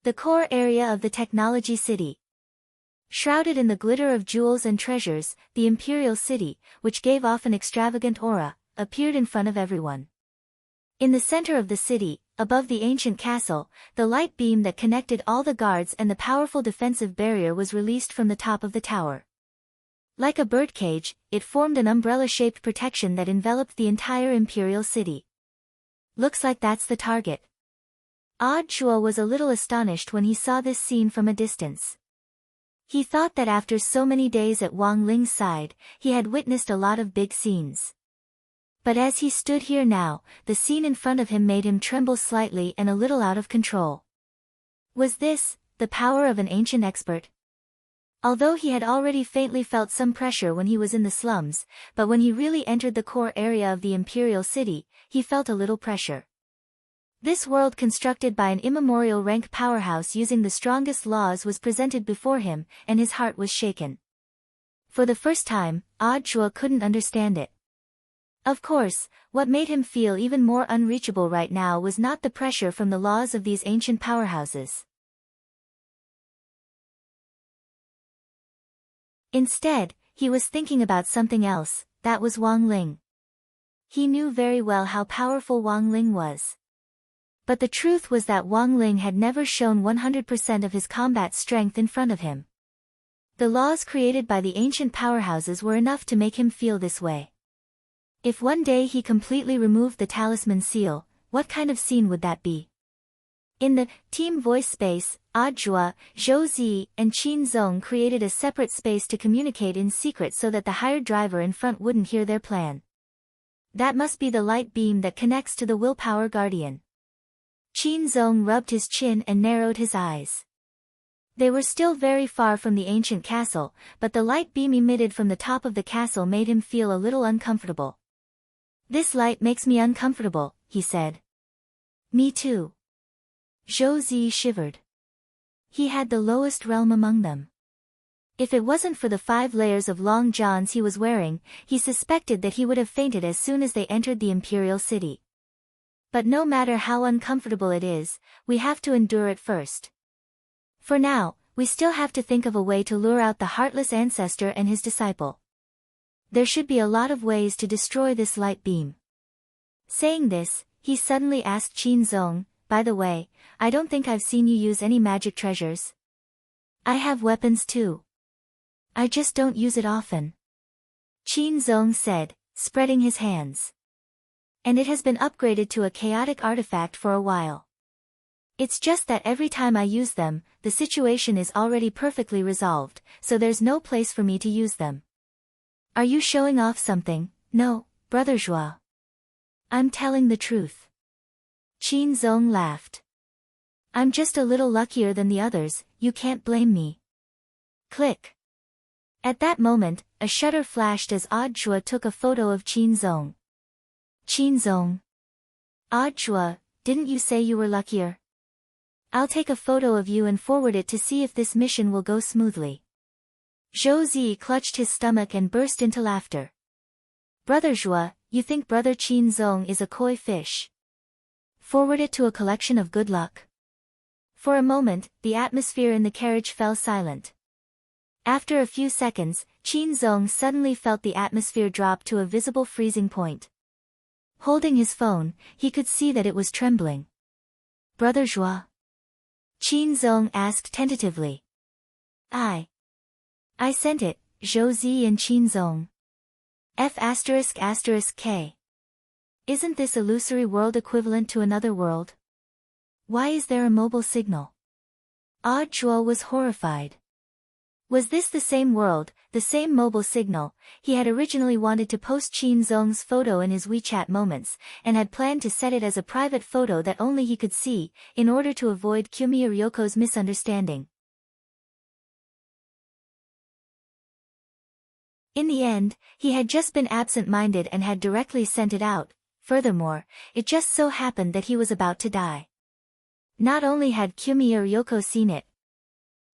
The core area of the technology city. Shrouded in the glitter of jewels and treasures, the imperial city, which gave off an extravagant aura, appeared in front of everyone. In the center of the city, above the ancient castle, the light beam that connected all the guards and the powerful defensive barrier was released from the top of the tower. Like a birdcage, it formed an umbrella-shaped protection that enveloped the entire imperial city. Looks like that's the target. Zhuo was a little astonished when he saw this scene from a distance. He thought that after so many days at Wang Ling's side, he had witnessed a lot of big scenes. But as he stood here now, the scene in front of him made him tremble slightly and a little out of control. Was this the power of an ancient expert? Although he had already faintly felt some pressure when he was in the slums, but when he really entered the core area of the imperial city, he felt a little pressure. This world constructed by an immemorial rank powerhouse using the strongest laws was presented before him, and his heart was shaken. For the first time, Zhuo couldn't understand it. Of course, what made him feel even more unreachable right now was not the pressure from the laws of these ancient powerhouses. Instead, he was thinking about something else. That was Wang Ling. He knew very well how powerful Wang Ling was. But the truth was that Wang Ling had never shown 100% of his combat strength in front of him. The laws created by the ancient powerhouses were enough to make him feel this way. If one day he completely removed the talisman seal, what kind of scene would that be? In the team voice space, Zhuo, Zhou Zi, and Qin Zong created a separate space to communicate in secret so that the hired driver in front wouldn't hear their plan. That must be the light beam that connects to the willpower guardian. Qin Zong rubbed his chin and narrowed his eyes. They were still very far from the ancient castle, but the light beam emitted from the top of the castle made him feel a little uncomfortable. "This light makes me uncomfortable," he said. "Me too." Zhou Zi shivered. He had the lowest realm among them. If it wasn't for the 5 layers of long johns he was wearing, he suspected that he would have fainted as soon as they entered the imperial city. But no matter how uncomfortable it is, we have to endure it first. For now, we still have to think of a way to lure out the heartless ancestor and his disciple. There should be a lot of ways to destroy this light beam. Saying this, he suddenly asked Qin Zong, "By the way, I don't think I've seen you use any magic treasures." "I have weapons too. I just don't use it often," Qin Zong said, spreading his hands. "And it has been upgraded to a chaotic artifact for a while. It's just that every time I use them, the situation is already perfectly resolved, so there's no place for me to use them." "Are you showing off something?" "No, Brother Zhuo. I'm telling the truth." Qin Zong laughed. "I'm just a little luckier than the others, you can't blame me." Click. At that moment, a shutter flashed as Zhuo took a photo of Qin Zong. "Qin Zong. Zhuo, didn't you say you were luckier? I'll take a photo of you and forward it to see if this mission will go smoothly." Zhou Zi clutched his stomach and burst into laughter. "Brother Zhuo, you think Brother Qin Zong is a koi fish? Forward it to a collection of good luck." For a moment, the atmosphere in the carriage fell silent. After a few seconds, Qin Zong suddenly felt the atmosphere drop to a visible freezing point. Holding his phone, he could see that it was trembling. Brother Zhua? Qin Zong asked tentatively. I sent it, Zhou Zi and Qin Zong. F***K. Isn't this illusory world equivalent to another world? Why is there a mobile signal? Zhuo was horrified. Was this the same world, the same mobile signal? He had originally wanted to post Qin Zong's photo in his WeChat moments, and had planned to set it as a private photo that only he could see, in order to avoid Kyumi Ryoko's misunderstanding. In the end, he had just been absent-minded and had directly sent it out. Furthermore, it just so happened that he was about to die. Not only had Kyumi Ryoko seen it,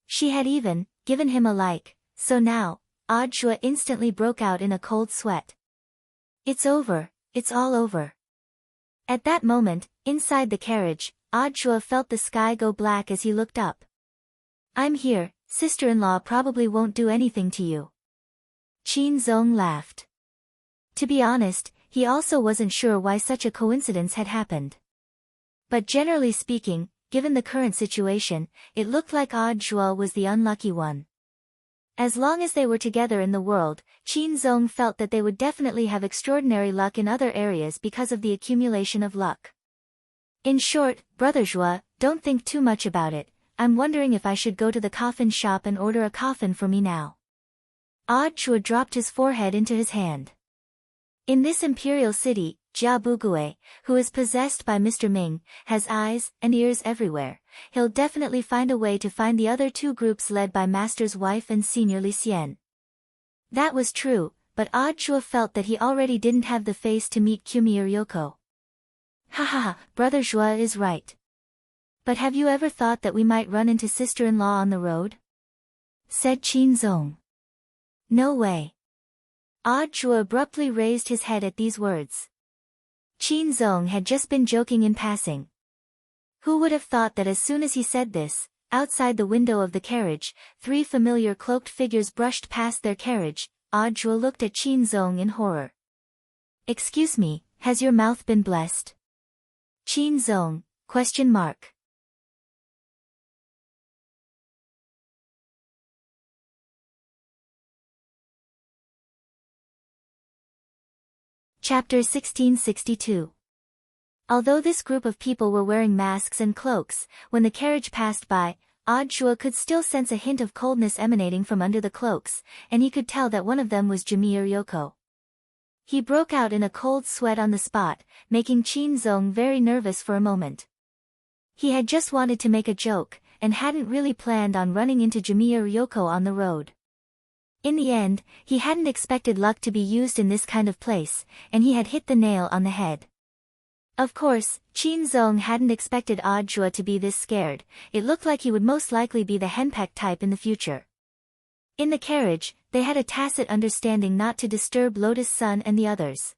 she had even given him a like, so now, Zhuo instantly broke out in a cold sweat. It's over, it's all over. At that moment, inside the carriage, Zhuo felt the sky go black as he looked up. I'm here, sister-in-law probably won't do anything to you. Qin Zong laughed. To be honest, he also wasn't sure why such a coincidence had happened. But generally speaking, given the current situation, it looked like Zhuo was the unlucky one. As long as they were together in the world, Qin Zong felt that they would definitely have extraordinary luck in other areas because of the accumulation of luck. In short, Brother Zhuo, don't think too much about it. I'm wondering if I should go to the coffin shop and order a coffin for me now. Zhuo dropped his forehead into his hand. In this imperial city, Jia Bugue, who is possessed by Mr. Ming, has eyes and ears everywhere. He'll definitely find a way to find the other two groups led by Master's wife and Senior Li Xian. That was true, but Zhuo felt that he already didn't have the face to meet Kyumi Ryoko. Ha, Brother Zhuo is right. But have you ever thought that we might run into sister-in-law on the road? Said Qin Zong. No way. Zhuo abruptly raised his head at these words. Qin Zong had just been joking in passing. Who would have thought that as soon as he said this, outside the window of the carriage, three familiar cloaked figures brushed past their carriage. Zhuo looked at Qin Zong in horror. Excuse me, has your mouth been blessed? Qin Zong, ? Chapter 1662. Although this group of people were wearing masks and cloaks, when the carriage passed by, Zhuo could still sense a hint of coldness emanating from under the cloaks, and he could tell that one of them was Kyumi Ryoko. He broke out in a cold sweat on the spot, making Qin Zong very nervous for a moment. He had just wanted to make a joke, and hadn't really planned on running into Kyumi Ryoko on the road. In the end, he hadn't expected luck to be used in this kind of place, and he had hit the nail on the head. Of course, Qin Zong hadn't expected Zhuo to be this scared. It looked like he would most likely be the henpecked type in the future. In the carriage, they had a tacit understanding not to disturb Lotus Sun and the others.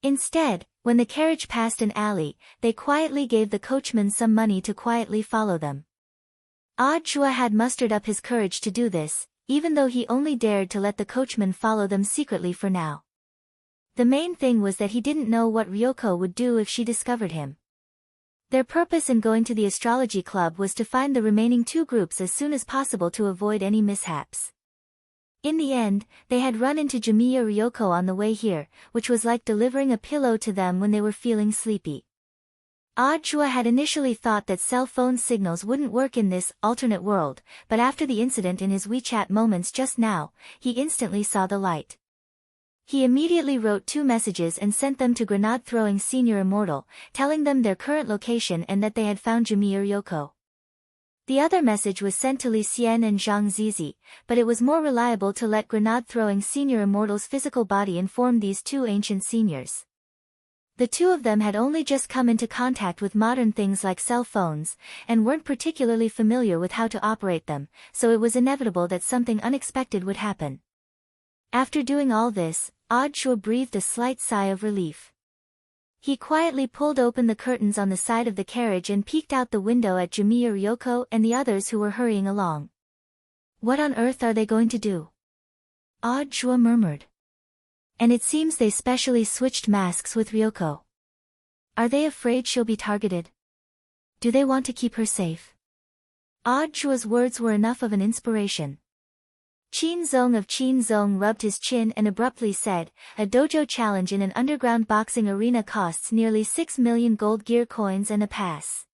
Instead, when the carriage passed an alley, they quietly gave the coachman some money to quietly follow them. Zhuo had mustered up his courage to do this, even though he only dared to let the coachman follow them secretly for now. The main thing was that he didn't know what Ryoko would do if she discovered him. Their purpose in going to the astrology club was to find the remaining two groups as soon as possible to avoid any mishaps. In the end, they had run into Kyumi Ryoko on the way here, which was like delivering a pillow to them when they were feeling sleepy. Zhuo had initially thought that cell phone signals wouldn't work in this alternate world, but after the incident in his WeChat moments just now, he instantly saw the light. He immediately wrote 2 messages and sent them to grenade-throwing Senior Immortal, telling them their current location and that they had found Kyumi Ryoko. The other message was sent to Li Xian and Zhang Zizi, but it was more reliable to let grenade-throwing Senior Immortal's physical body inform these 2 ancient seniors. The 2 of them had only just come into contact with modern things like cell phones, and weren't particularly familiar with how to operate them, so it was inevitable that something unexpected would happen. After doing all this, Zhuo breathed a slight sigh of relief. He quietly pulled open the curtains on the side of the carriage and peeked out the window at Jumiya, Ryoko and the others who were hurrying along. What on earth are they going to do? Jua murmured. And it seems they specially switched masks with Ryoko. Are they afraid she'll be targeted? Do they want to keep her safe? Jua's words were enough of an inspiration. Qin Zong of Qin Zong rubbed his chin and abruptly said, a dojo challenge in an underground boxing arena costs nearly 6 million gold gear coins and a pass.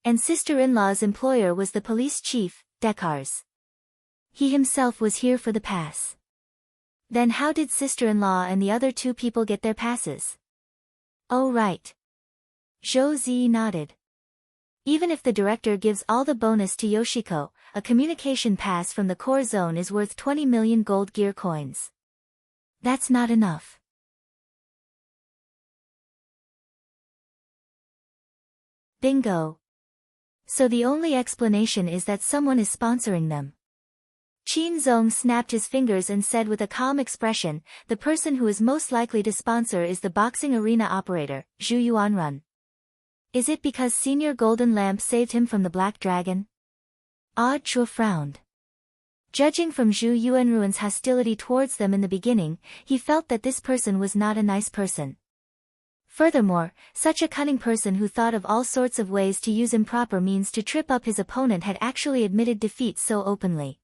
And sister-in-law's employer was the police chief, Dekars. He himself was here for the pass. Then how did sister-in-law and the other 2 people get their passes? Oh right. Zhou Zi nodded. Even if the director gives all the bonus to Yoshiko, a communication pass from the core zone is worth 20 million gold gear coins. That's not enough. Bingo. So the only explanation is that someone is sponsoring them. Qin Zong snapped his fingers and said with a calm expression, the person who is most likely to sponsor is the boxing arena operator, Zhu Yuanrun. Is it because Senior Golden Lamp saved him from the Black Dragon? Chua frowned. Judging from Zhu Yuanrun's hostility towards them in the beginning, he felt that this person was not a nice person. Furthermore, such a cunning person who thought of all sorts of ways to use improper means to trip up his opponent had actually admitted defeat so openly.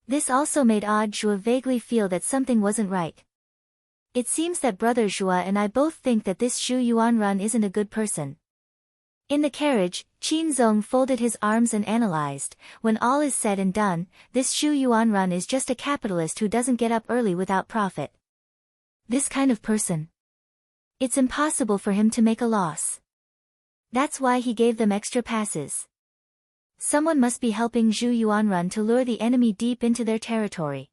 This also made Zhua vaguely feel that something wasn't right. It seems that Brother Zhua and I both think that this Zhu Yuanrun isn't a good person. In the carriage, Qin Zong folded his arms and analyzed, when all is said and done, this Zhu Yuanrun is just a capitalist who doesn't get up early without profit. This kind of person. It's impossible for him to make a loss. That's why he gave them extra passes. Someone must be helping Zhu Yuanrun to lure the enemy deep into their territory.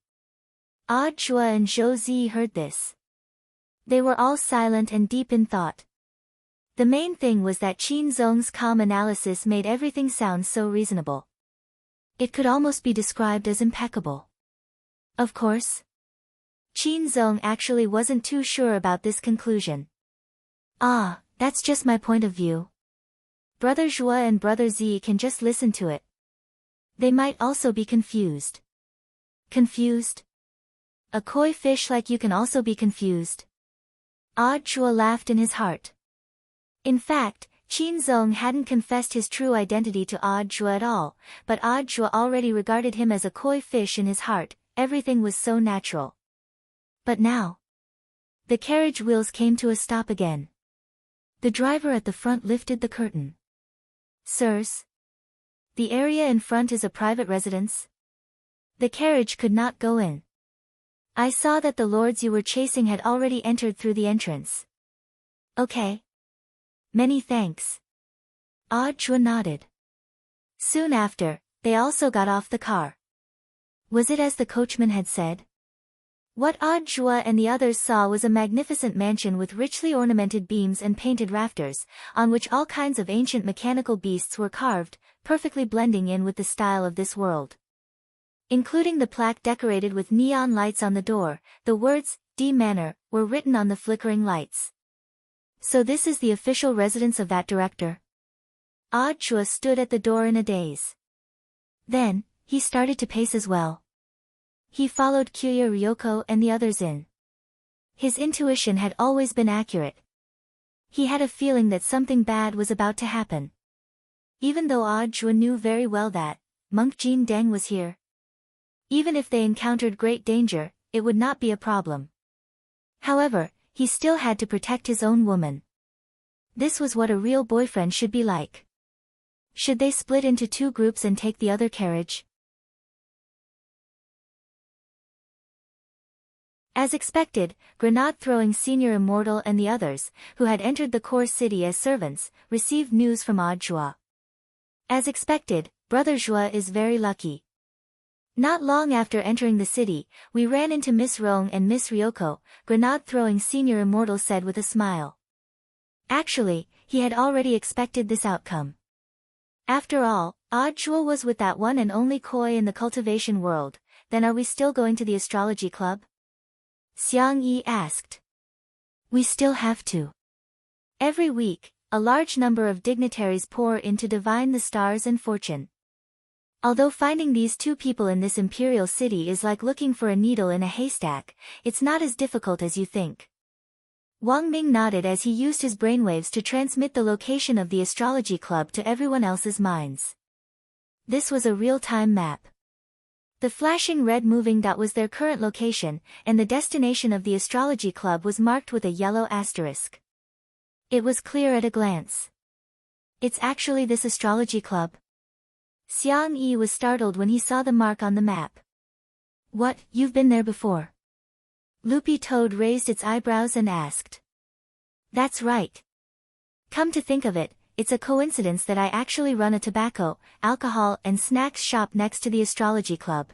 Chua and Zhou Zi heard this. They were all silent and deep in thought. The main thing was that Qin Zong's calm analysis made everything sound so reasonable. It could almost be described as impeccable. Of course. Qin Zong actually wasn't too sure about this conclusion. That's just my point of view. Brother Zhua and Brother Zi can just listen to it. They might also be confused. Confused? A koi fish like you can also be confused? Zhua laughed in his heart. In fact, Qin Zong hadn't confessed his true identity to Zhua at all, but Zhua already regarded him as a koi fish in his heart. Everything was so natural. But now, the carriage wheels came to a stop again. The driver at the front lifted the curtain. Sirs? The area in front is a private residence? The carriage could not go in. I saw that the lords you were chasing had already entered through the entrance. Okay. Many thanks. Zhua nodded. Soon after, they also got off the car. Was it as the coachman had said? What Zhua and the others saw was a magnificent mansion with richly ornamented beams and painted rafters, on which all kinds of ancient mechanical beasts were carved, perfectly blending in with the style of this world. Including the plaque decorated with neon lights on the door, the words, D Manor, were written on the flickering lights. So this is the official residence of that director? Zhua stood at the door in a daze. Then, he started to pace as well. He followed Kyuya, Ryoko and the others in. His intuition had always been accurate. He had a feeling that something bad was about to happen. Even though Zhua knew very well that, Monk Jin Deng was here. Even if they encountered great danger, it would not be a problem. However, he still had to protect his own woman. This was what a real boyfriend should be like. Should they split into 2 groups and take the other carriage? As expected, grenade-throwing Senior Immortal and the others, who had entered the core city as servants, received news from Zhua. As expected, Brother Zhua is very lucky. Not long after entering the city, we ran into Miss Rong and Miss Ryoko, grenade-throwing Senior Immortal said with a smile. Actually, he had already expected this outcome. After all, Zhua was with that one and only koi in the cultivation world, then are we still going to the astrology club? Xiang Yi asked. We still have to. Every week, a large number of dignitaries pour in to divine the stars and fortune. Although finding these two people in this imperial city is like looking for a needle in a haystack, it's not as difficult as you think. Wang Ming nodded as he used his brainwaves to transmit the location of the astrology club to everyone else's minds. This was a real-time map. The flashing red moving dot was their current location, and the destination of the astrology club was marked with a yellow asterisk. It was clear at a glance. It's actually this astrology club. Xiang Yi was startled when he saw the mark on the map. What, you've been there before? Loopy Toad raised its eyebrows and asked. That's right. Come to think of it, it's a coincidence that I actually run a tobacco, alcohol and snacks shop next to the astrology club.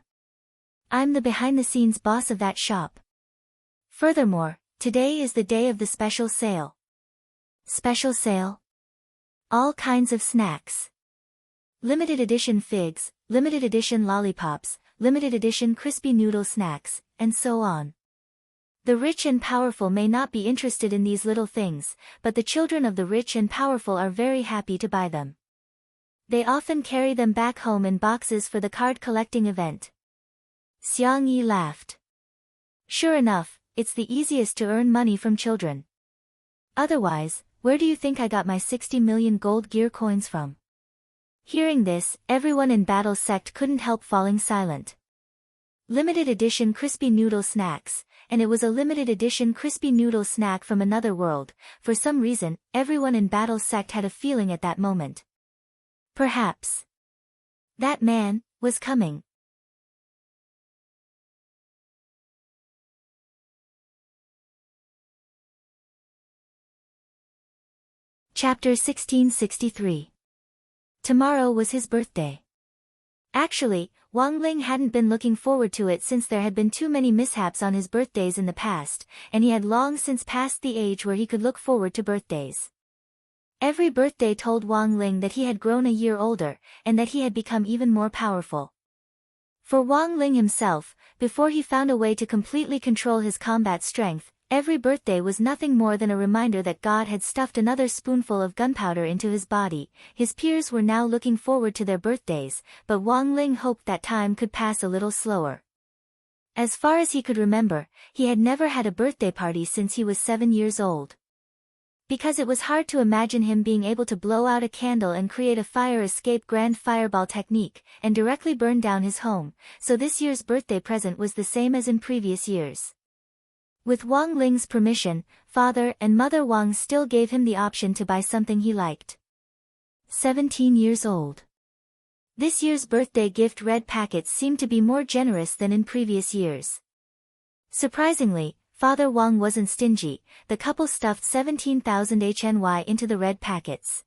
I'm the behind-the-scenes boss of that shop. Furthermore, today is the day of the special sale. Special sale? All kinds of snacks. Limited edition figs, limited edition lollipops, limited edition crispy noodle snacks, and so on. The rich and powerful may not be interested in these little things, but the children of the rich and powerful are very happy to buy them. They often carry them back home in boxes for the card collecting event. Xiang Yi laughed. Sure enough, it's the easiest to earn money from children. Otherwise, where do you think I got my 60 million gold gear coins from? Hearing this, everyone in Battle's sect couldn't help falling silent. Limited edition crispy noodle snacks, and it was a limited edition crispy noodle snack from another world. For some reason, everyone in Battle's sect had a feeling at that moment. Perhaps that man was coming. Chapter 1663. Tomorrow was his birthday. Actually, Wang Ling hadn't been looking forward to it since there had been too many mishaps on his birthdays in the past, and he had long since passed the age where he could look forward to birthdays. Every birthday told Wang Ling that he had grown a year older, and that he had become even more powerful. For Wang Ling himself, before he found a way to completely control his combat strength, every birthday was nothing more than a reminder that God had stuffed another spoonful of gunpowder into his body. His peers were now looking forward to their birthdays, but Wang Ling hoped that time could pass a little slower. As far as he could remember, he had never had a birthday party since he was 7 years old. Because it was hard to imagine him being able to blow out a candle and create a fire escape grand fireball technique, and directly burn down his home, so this year's birthday present was the same as in previous years. With Wang Ling's permission, Father and Mother Wang still gave him the option to buy something he liked. 17 years old. This year's birthday gift red packets seemed to be more generous than in previous years. Surprisingly, Father Wang wasn't stingy. The couple stuffed 17,000 HNY into the red packets.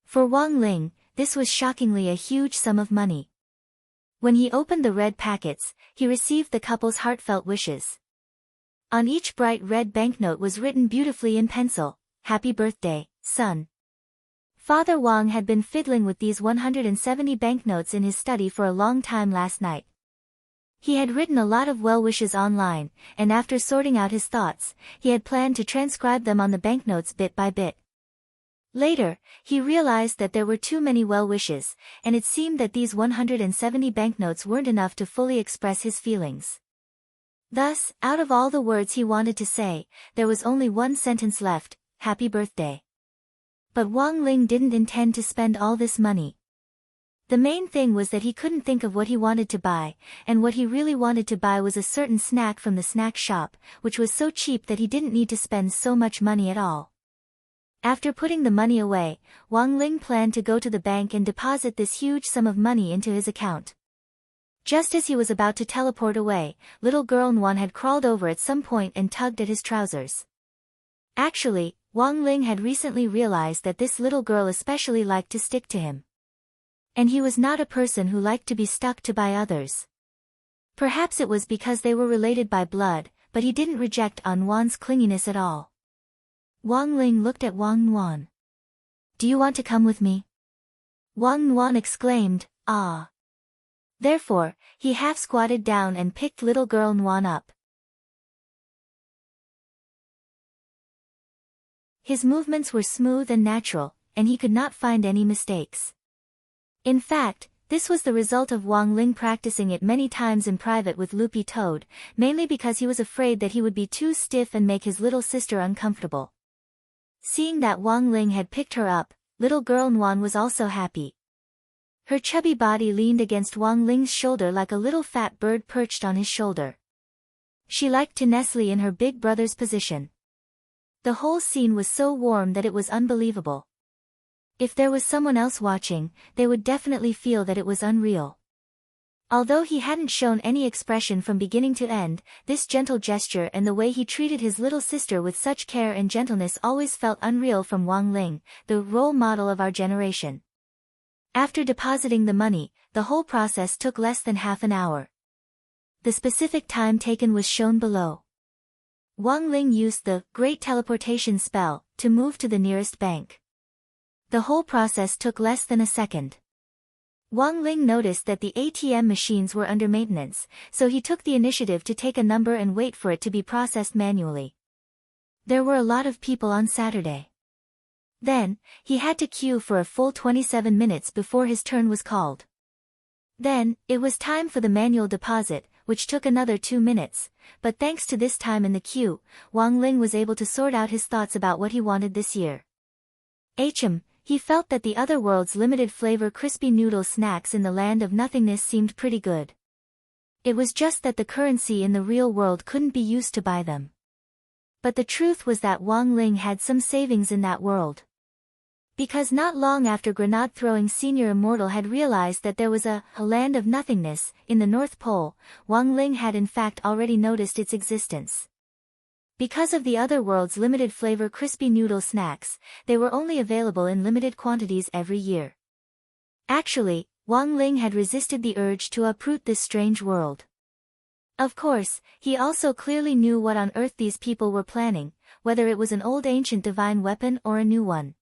For Wang Ling, this was shockingly a huge sum of money. When he opened the red packets, he received the couple's heartfelt wishes. On each bright red banknote was written beautifully in pencil, "Happy birthday, son." Father Wang had been fiddling with these 170 banknotes in his study for a long time last night. He had written a lot of well wishes online, and after sorting out his thoughts, he had planned to transcribe them on the banknotes bit by bit. Later, he realized that there were too many well wishes, and it seemed that these 170 banknotes weren't enough to fully express his feelings. Thus, out of all the words he wanted to say, there was only one sentence left, "Happy birthday." But Wang Ling didn't intend to spend all this money. The main thing was that he couldn't think of what he wanted to buy, and what he really wanted to buy was a certain snack from the snack shop, which was so cheap that he didn't need to spend so much money at all. After putting the money away, Wang Ling planned to go to the bank and deposit this huge sum of money into his account. Just as he was about to teleport away, little girl Nguyen had crawled over at some point and tugged at his trousers. Actually, Wang Ling had recently realized that this little girl especially liked to stick to him. And he was not a person who liked to be stuck to by others. Perhaps it was because they were related by blood, but he didn't reject Nguyen's clinginess at all. Wang Ling looked at Wang Nguyen. "Do you want to come with me?" Wang Nguyen exclaimed, "Ah." Therefore, he half squatted down and picked little girl Nguyen up. His movements were smooth and natural, and he could not find any mistakes. In fact, this was the result of Wang Ling practicing it many times in private with Loopy Toad, mainly because he was afraid that he would be too stiff and make his little sister uncomfortable. Seeing that Wang Ling had picked her up, little girl Nuan was also happy. Her chubby body leaned against Wang Ling's shoulder like a little fat bird perched on his shoulder. She liked to nestle in her big brother's position. The whole scene was so warm that it was unbelievable. If there was someone else watching, they would definitely feel that it was unreal. Although he hadn't shown any expression from beginning to end, this gentle gesture and the way he treated his little sister with such care and gentleness always felt unreal from Wang Ling, the role model of our generation. After depositing the money, the whole process took less than half an hour. The specific time taken was shown below. Wang Ling used the Great Teleportation spell to move to the nearest bank. The whole process took less than a second. Wang Ling noticed that the ATM machines were under maintenance, so he took the initiative to take a number and wait for it to be processed manually. There were a lot of people on Saturday. Then, he had to queue for a full 27 minutes before his turn was called. Then, it was time for the manual deposit, which took another 2 minutes, but thanks to this time in the queue, Wang Ling was able to sort out his thoughts about what he wanted this year. He felt that the other world's limited flavor crispy noodle snacks in the land of nothingness seemed pretty good. It was just that the currency in the real world couldn't be used to buy them. But the truth was that Wang Ling had some savings in that world. Because not long after grenade-throwing senior immortal had realized that there was a land of nothingness in the North Pole, Wang Ling had in fact already noticed its existence. Because of the other world's limited flavor crispy noodle snacks, they were only available in limited quantities every year. Actually, Wang Ling had resisted the urge to uproot this strange world. Of course, he also clearly knew what on earth these people were planning, whether it was an old ancient divine weapon or a new one.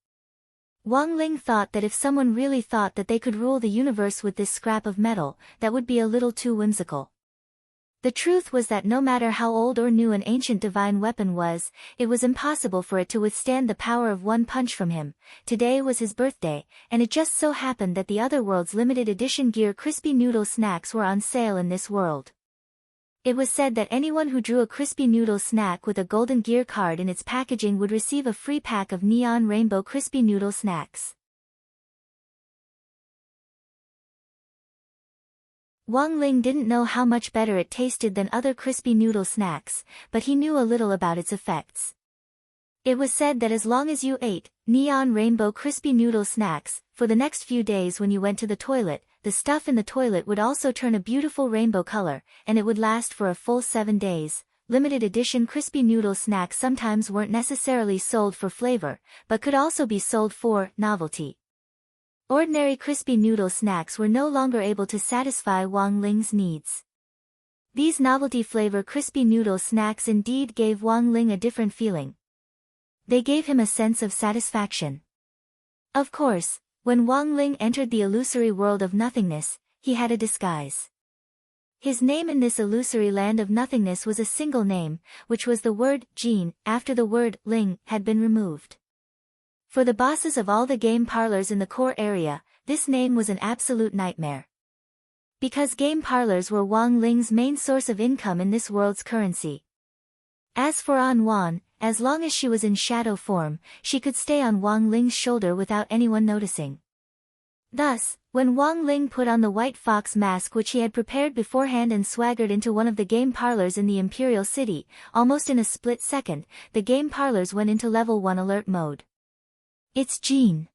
Wang Ling thought that if someone really thought that they could rule the universe with this scrap of metal, that would be a little too whimsical. The truth was that no matter how old or new an ancient divine weapon was, it was impossible for it to withstand the power of one punch from him. Today was his birthday, and it just so happened that the other world's limited edition gear crispy noodle snacks were on sale in this world. It was said that anyone who drew a crispy noodle snack with a golden gear card in its packaging would receive a free pack of neon rainbow crispy noodle snacks. Wang Ling didn't know how much better it tasted than other crispy noodle snacks, but he knew a little about its effects. It was said that as long as you ate neon rainbow crispy noodle snacks, for the next few days when you went to the toilet, the stuff in the toilet would also turn a beautiful rainbow color, and it would last for a full 7 days. Limited edition crispy noodle snacks sometimes weren't necessarily sold for flavor, but could also be sold for novelty. Ordinary crispy noodle snacks were no longer able to satisfy Wang Ling's needs. These novelty flavor crispy noodle snacks indeed gave Wang Ling a different feeling. They gave him a sense of satisfaction. Of course, when Wang Ling entered the illusory world of nothingness, he had a disguise. His name in this illusory land of nothingness was a single name, which was the word Jean, after the word Ling had been removed. For the bosses of all the game parlors in the core area, this name was an absolute nightmare. Because game parlors were Wang Ling's main source of income in this world's currency. As for An Wan, as long as she was in shadow form, she could stay on Wang Ling's shoulder without anyone noticing. Thus, when Wang Ling put on the white fox mask which he had prepared beforehand and swaggered into one of the game parlors in the Imperial City, almost in a split second, the game parlors went into level 1 alert mode. It's Jean.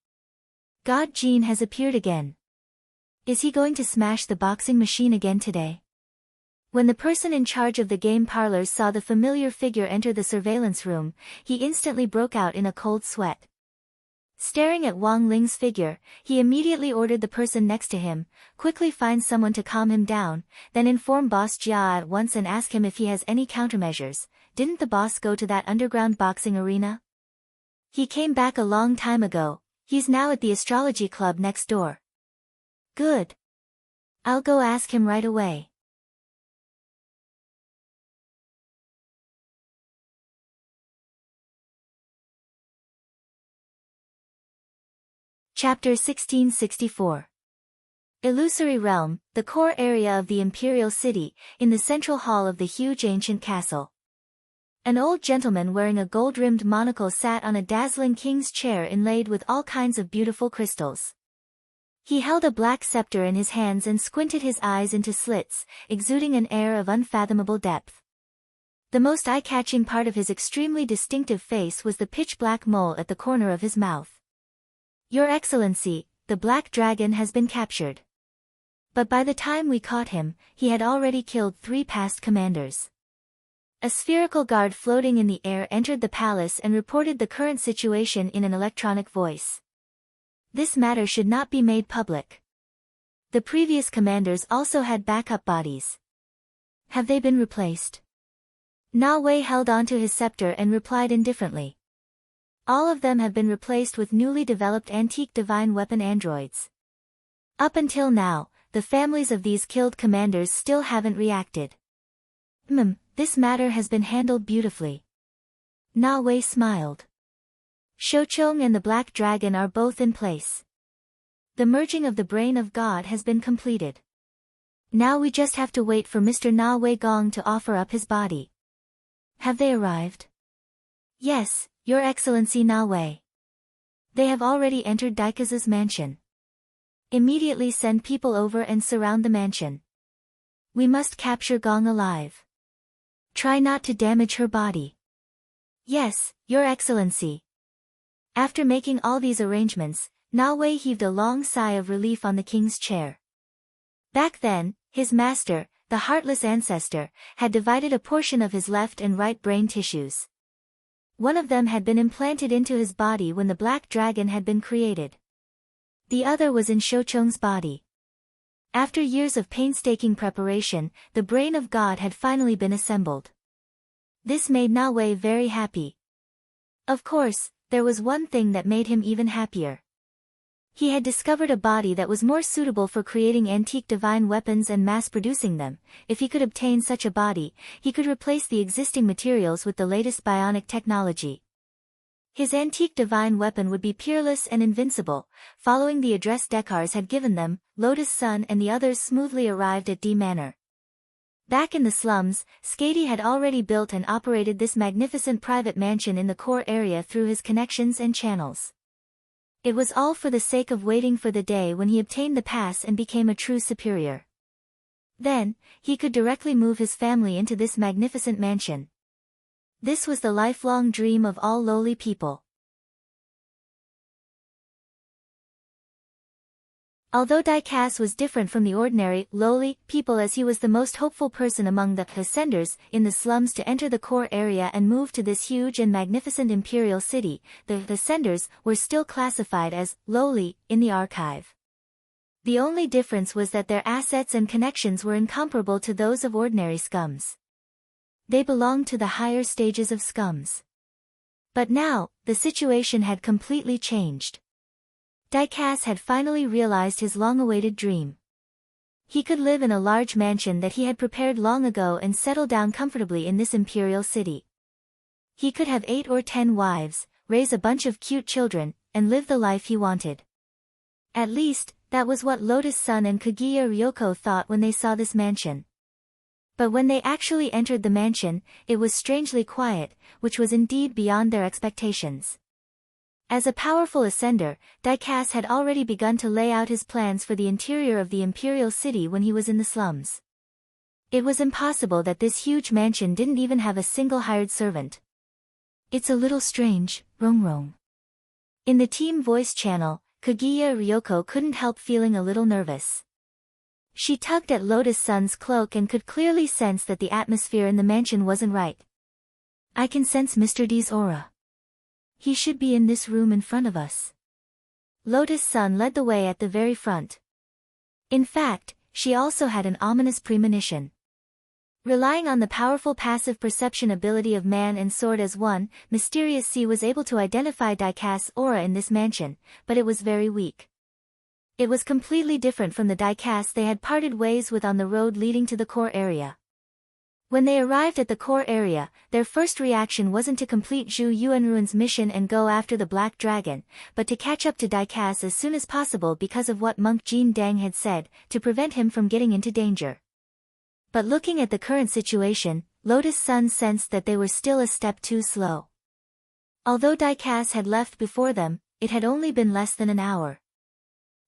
God, Jean has appeared again. Is he going to smash the boxing machine again today? When the person in charge of the game parlors saw the familiar figure enter the surveillance room, he instantly broke out in a cold sweat. Staring at Wang Ling's figure, he immediately ordered the person next to him, quickly find someone to calm him down, then inform Boss Jia at once and ask him if he has any countermeasures. Didn't the boss go to that underground boxing arena? He came back a long time ago. He's now at the astrology club next door. Good. I'll go ask him right away. Chapter 1664. Illusory Realm, the core area of the imperial city, in the central hall of the huge ancient castle. An old gentleman wearing a gold-rimmed monocle sat on a dazzling king's chair inlaid with all kinds of beautiful crystals. He held a black scepter in his hands and squinted his eyes into slits, exuding an air of unfathomable depth. The most eye-catching part of his extremely distinctive face was the pitch-black mole at the corner of his mouth. "Your Excellency, the Black Dragon has been captured." But by the time we caught him, he had already killed 3 past commanders. A spherical guard floating in the air entered the palace and reported the current situation in an electronic voice. This matter should not be made public. The previous commanders also had backup bodies. Have they been replaced? Na Wei held onto his scepter and replied indifferently. All of them have been replaced with newly developed antique divine weapon androids. Up until now, the families of these killed commanders still haven't reacted. This matter has been handled beautifully. Na Wei smiled. Shouchong and the Black Dragon are both in place. The merging of the Brain of God has been completed. Now we just have to wait for Mr. Na Wei Gong to offer up his body. Have they arrived? Yes, Your Excellency Na Wei. They have already entered Daika's mansion. Immediately send people over and surround the mansion. We must capture Gong alive. Try not to damage her body. Yes, Your Excellency. After making all these arrangements, Na Wei heaved a long sigh of relief on the king's chair. Back then, his master, the heartless ancestor, had divided a portion of his left and right brain tissues. One of them had been implanted into his body when the Black Dragon had been created. The other was in Shouchong's body. After years of painstaking preparation, the Brain of God had finally been assembled. This made Na Wei very happy. Of course, there was one thing that made him even happier. He had discovered a body that was more suitable for creating antique divine weapons and mass-producing them. If he could obtain such a body, he could replace the existing materials with the latest bionic technology. His antique divine weapon would be peerless and invincible. Following the address Dekars had given them, Lotus Sun and the others smoothly arrived at D Manor. Back in the slums, Skady had already built and operated this magnificent private mansion in the core area through his connections and channels. It was all for the sake of waiting for the day when he obtained the pass and became a true superior. Then, he could directly move his family into this magnificent mansion. This was the lifelong dream of all lowly people. Although Daikas was different from the ordinary, lowly, people as he was the most hopeful person among the ascenders in the slums to enter the core area and move to this huge and magnificent imperial city, the ascenders were still classified as lowly in the archive. The only difference was that their assets and connections were incomparable to those of ordinary scums. They belonged to the higher stages of scums. But now, the situation had completely changed. Daikas had finally realized his long-awaited dream. He could live in a large mansion that he had prepared long ago and settle down comfortably in this imperial city. He could have 8 or 10 wives, raise a bunch of cute children, and live the life he wanted. At least, that was what Lotus Sun and Kaguya Ryoko thought when they saw this mansion. But when they actually entered the mansion, it was strangely quiet, which was indeed beyond their expectations. As a powerful ascender, Daikas had already begun to lay out his plans for the interior of the imperial city when he was in the slums. It was impossible that this huge mansion didn't even have a single hired servant. It's a little strange, Rong. In the team voice channel, Kaguya Ryoko couldn't help feeling a little nervous. She tugged at Lotus Sun's cloak and could clearly sense that the atmosphere in the mansion wasn't right. I can sense Mr. D's aura. He should be in this room in front of us. Lotus Sun led the way at the very front. In fact, she also had an ominous premonition. Relying on the powerful passive perception ability of man and sword as one, Mysterious Sea was able to identify Daikas' aura in this mansion, but it was very weak. It was completely different from the Daikas they had parted ways with on the road leading to the core area. When they arrived at the core area, their first reaction wasn't to complete Zhu Yuanruan's mission and go after the Black Dragon, but to catch up to Daikas as soon as possible because of what monk Jin Dang had said, to prevent him from getting into danger. But looking at the current situation, Lotus Sun sensed that they were still a step too slow. Although Daikas had left before them, it had only been less than an hour.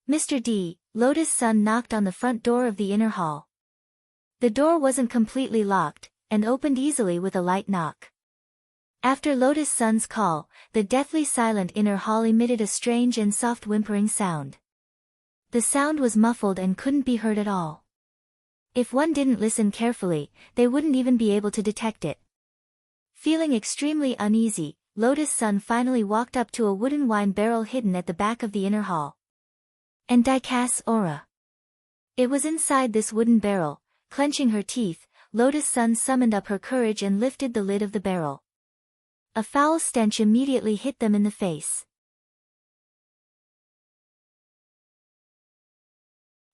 Mr. D, Lotus Sun knocked on the front door of the inner hall. The door wasn't completely locked, and opened easily with a light knock. After Lotus Sun's call, the deathly silent inner hall emitted a strange and soft whimpering sound. The sound was muffled and couldn't be heard at all. If one didn't listen carefully, they wouldn't even be able to detect it. Feeling extremely uneasy, Lotus Sun finally walked up to a wooden wine barrel hidden at the back of the inner hall. And Daikas' aura. It was inside this wooden barrel. Clenching her teeth, Lotus Sun summoned up her courage and lifted the lid of the barrel. A foul stench immediately hit them in the face.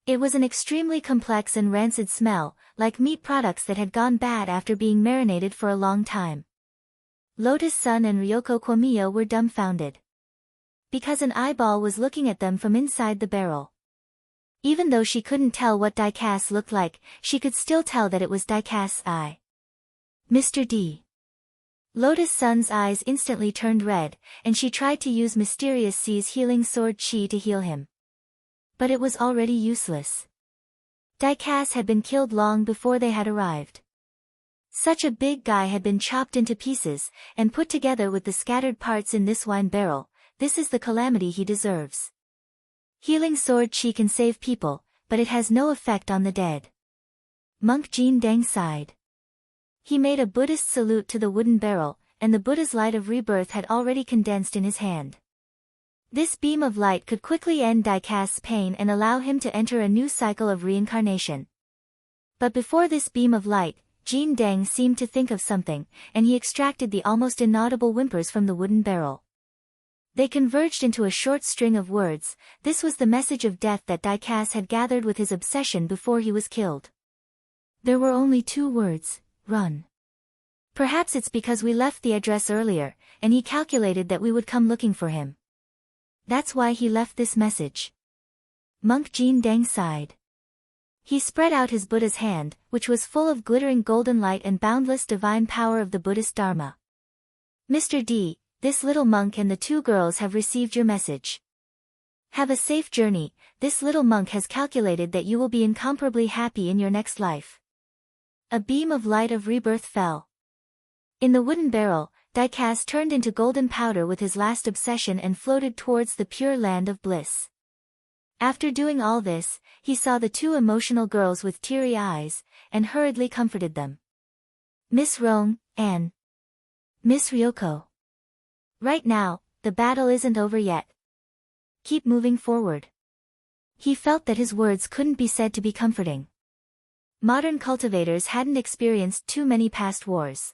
It was an extremely complex and rancid smell, like meat products that had gone bad after being marinated for a long time. Lotus Sun and Ryoko Kwamiya were dumbfounded. Because an eyeball was looking at them from inside the barrel. Even though she couldn't tell what Daikas looked like, she could still tell that it was Daikas' eye. Mr. D. Lotus Sun's eyes instantly turned red, and she tried to use Mysterious C's healing sword Chi to heal him. But it was already useless. Daikas had been killed long before they had arrived. Such a big guy had been chopped into pieces, and put together with the scattered parts in this wine barrel. This is the calamity he deserves. Healing sword Chi can save people, but it has no effect on the dead. Monk Jin Dang sighed. He made a Buddhist salute to the wooden barrel, and the Buddha's light of rebirth had already condensed in his hand. This beam of light could quickly end Daikas' pain and allow him to enter a new cycle of reincarnation. But before this beam of light, Jin Dang seemed to think of something, and he extracted the almost inaudible whimpers from the wooden barrel. They converged into a short string of words. This was the message of death that Daikas had gathered with his obsession before he was killed. There were only 2 words, run. Perhaps it's because we left the address earlier, and he calculated that we would come looking for him. That's why he left this message. Monk Jin Dang sighed. He spread out his Buddha's hand, which was full of glittering golden light and boundless divine power of the Buddhist Dharma. Mr. D, this little monk and the 2 girls have received your message. Have a safe journey. This little monk has calculated that you will be incomparably happy in your next life. A beam of light of rebirth fell. In the wooden barrel, Daikas turned into golden powder with his last obsession and floated towards the pure land of bliss. After doing all this, he saw the 2 emotional girls with teary eyes, and hurriedly comforted them. Miss Rong, and Miss Ryoko. Right now, the battle isn't over yet. Keep moving forward. He felt that his words couldn't be said to be comforting. Modern cultivators hadn't experienced too many past wars.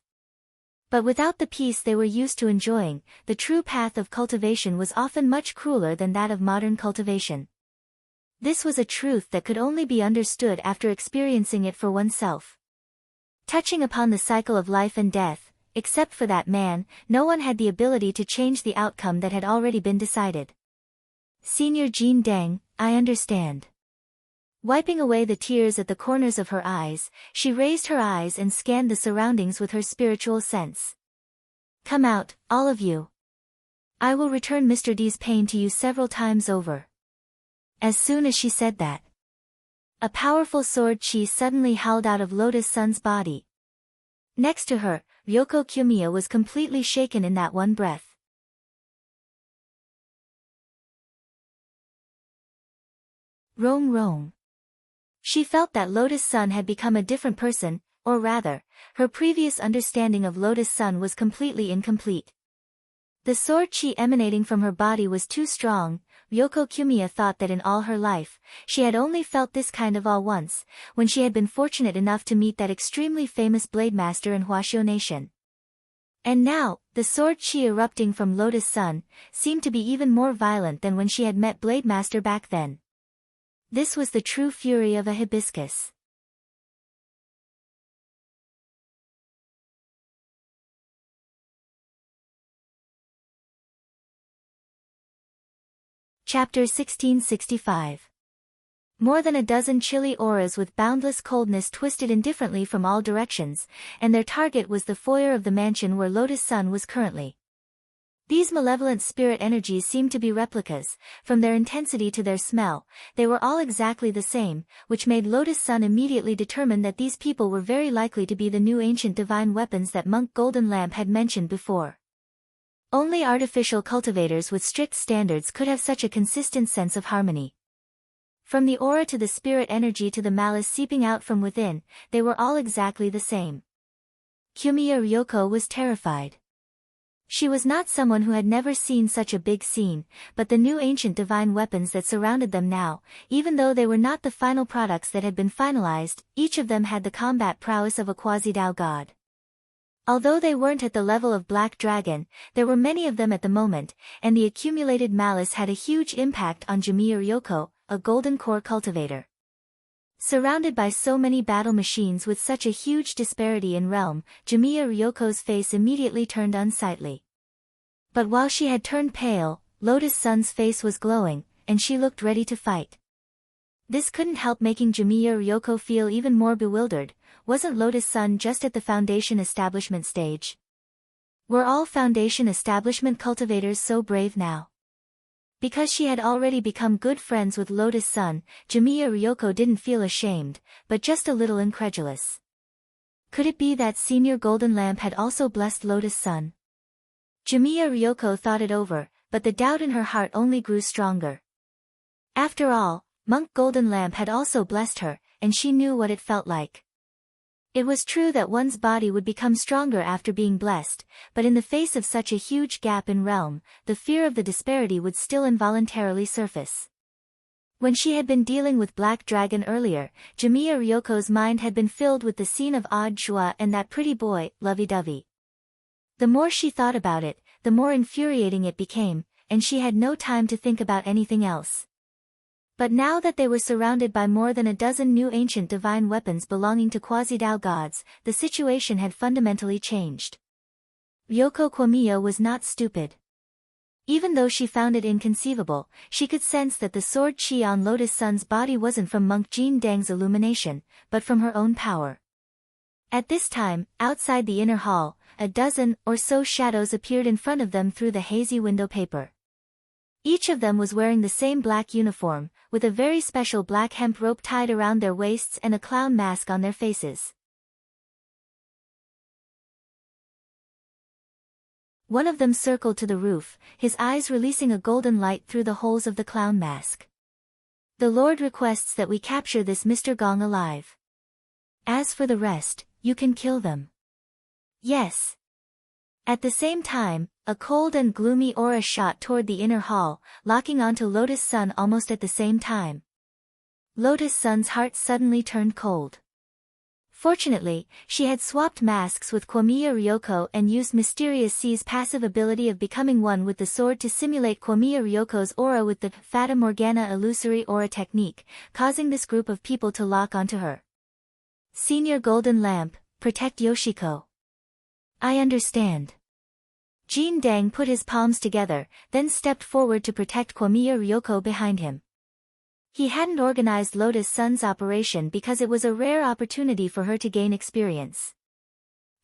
But without the peace they were used to enjoying, the true path of cultivation was often much crueler than that of modern cultivation. This was a truth that could only be understood after experiencing it for oneself. Touching upon the cycle of life and death, except for that man, no one had the ability to change the outcome that had already been decided. Senior Jin Dang, I understand. Wiping away the tears at the corners of her eyes, she raised her eyes and scanned the surroundings with her spiritual sense. Come out, all of you. I will return Mr. D's pain to you several times over. As soon as she said that, a powerful sword Chi suddenly howled out of Lotus Sun's body. Next to her, Ryoko Kwamiya was completely shaken in that one breath. Rong Rong. She felt that Lotus Sun had become a different person, or rather, her previous understanding of Lotus Sun was completely incomplete. The sword Chi emanating from her body was too strong. Ryoko Kwamiya thought that in all her life, she had only felt this kind of awe once, when she had been fortunate enough to meet that extremely famous blade master in Huaxiao Nation. And now, the sword Chi erupting from Lotus Sun, seemed to be even more violent than when she had met Blade Master back then. This was the true fury of a hibiscus. Chapter 1665. More than a dozen chilly auras with boundless coldness twisted indifferently from all directions, and their target was the foyer of the mansion where Lotus Sun was currently. These malevolent spirit energies seemed to be replicas, from their intensity to their smell. They were all exactly the same, which made Lotus Sun immediately determine that these people were very likely to be the new ancient divine weapons that Monk Golden Lamp had mentioned before. Only artificial cultivators with strict standards could have such a consistent sense of harmony. From the aura to the spirit energy to the malice seeping out from within, they were all exactly the same. Kumiya Ryoko was terrified. She was not someone who had never seen such a big scene, but the new ancient divine weapons that surrounded them now, even though they were not the final products that had been finalized, each of them had the combat prowess of a quasi-Dao god. Although they weren't at the level of Black Dragon, there were many of them at the moment, and the accumulated malice had a huge impact on Jimiya Ryoko, a golden core cultivator. Surrounded by so many battle machines with such a huge disparity in realm, Jimiya Ryoko's face immediately turned unsightly. But while she had turned pale, Lotus Sun's face was glowing, and she looked ready to fight. This couldn't help making Jimiya Ryoko feel even more bewildered. Wasn't Lotus Sun just at the Foundation establishment stage? Were all Foundation establishment cultivators so brave now? Because she had already become good friends with Lotus Sun, Jimiya Ryoko didn't feel ashamed, but just a little incredulous. Could it be that Senior Golden Lamp had also blessed Lotus Sun? Jimiya Ryoko thought it over, but the doubt in her heart only grew stronger. After all, Monk Golden Lamp had also blessed her, and she knew what it felt like. It was true that one's body would become stronger after being blessed, but in the face of such a huge gap in realm, the fear of the disparity would still involuntarily surface. When she had been dealing with Black Dragon earlier, Jimiya Ryoko's mind had been filled with the scene of Odd Chua and that pretty boy, Lovey-Dovey. The more she thought about it, the more infuriating it became, and she had no time to think about anything else. But now that they were surrounded by more than a dozen new ancient divine weapons belonging to quasi-Dao gods, the situation had fundamentally changed. Ryoko Kumiya was not stupid. Even though she found it inconceivable, she could sense that the sword chi on Lotus Sun's body wasn't from Monk Jin Dang's illumination, but from her own power. At this time, outside the inner hall, a dozen or so shadows appeared in front of them through the hazy window paper. Each of them was wearing the same black uniform, with a very special black hemp rope tied around their waists and a clown mask on their faces. One of them circled to the roof, his eyes releasing a golden light through the holes of the clown mask. The Lord requests that we capture this Mr. Gong alive. As for the rest, you can kill them. Yes. At the same time, a cold and gloomy aura shot toward the inner hall, locking onto Lotus Sun almost at the same time. Lotus Sun's heart suddenly turned cold. Fortunately, she had swapped masks with Kumiya Ryoko and used Mysterious C's passive ability of becoming one with the sword to simulate Kumiya Ryoko's aura with the Fata Morgana illusory aura technique, causing this group of people to lock onto her. Senior Golden Lamp, protect Yoshiko. I understand. Jin Dang put his palms together, then stepped forward to protect Kumiya Ryoko behind him. He hadn't organized Lotus Sun's operation because it was a rare opportunity for her to gain experience.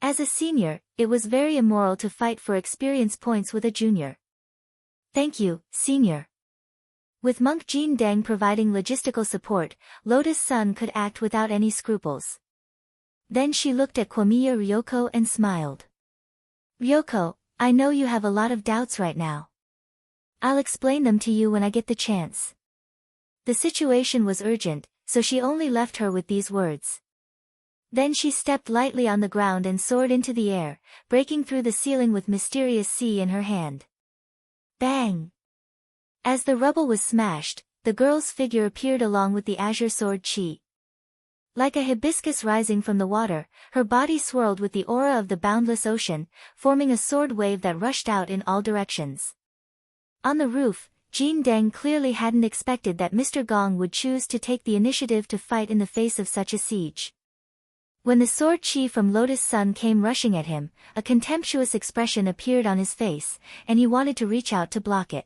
As a senior, it was very immoral to fight for experience points with a junior. Thank you, senior. With Monk Jin Dang providing logistical support, Lotus Sun could act without any scruples. Then she looked at Kumiya Ryoko and smiled. Ryoko, I know you have a lot of doubts right now. I'll explain them to you when I get the chance. The situation was urgent, so she only left her with these words. Then she stepped lightly on the ground and soared into the air, breaking through the ceiling with Mysterious C in her hand. Bang! As the rubble was smashed, the girl's figure appeared along with the azure sword chi. Like a hibiscus rising from the water, her body swirled with the aura of the boundless ocean, forming a sword wave that rushed out in all directions. On the roof, Jin Dang clearly hadn't expected that Mr. Gong would choose to take the initiative to fight in the face of such a siege. When the sword chi from Lotus Sun came rushing at him, a contemptuous expression appeared on his face, and he wanted to reach out to block it.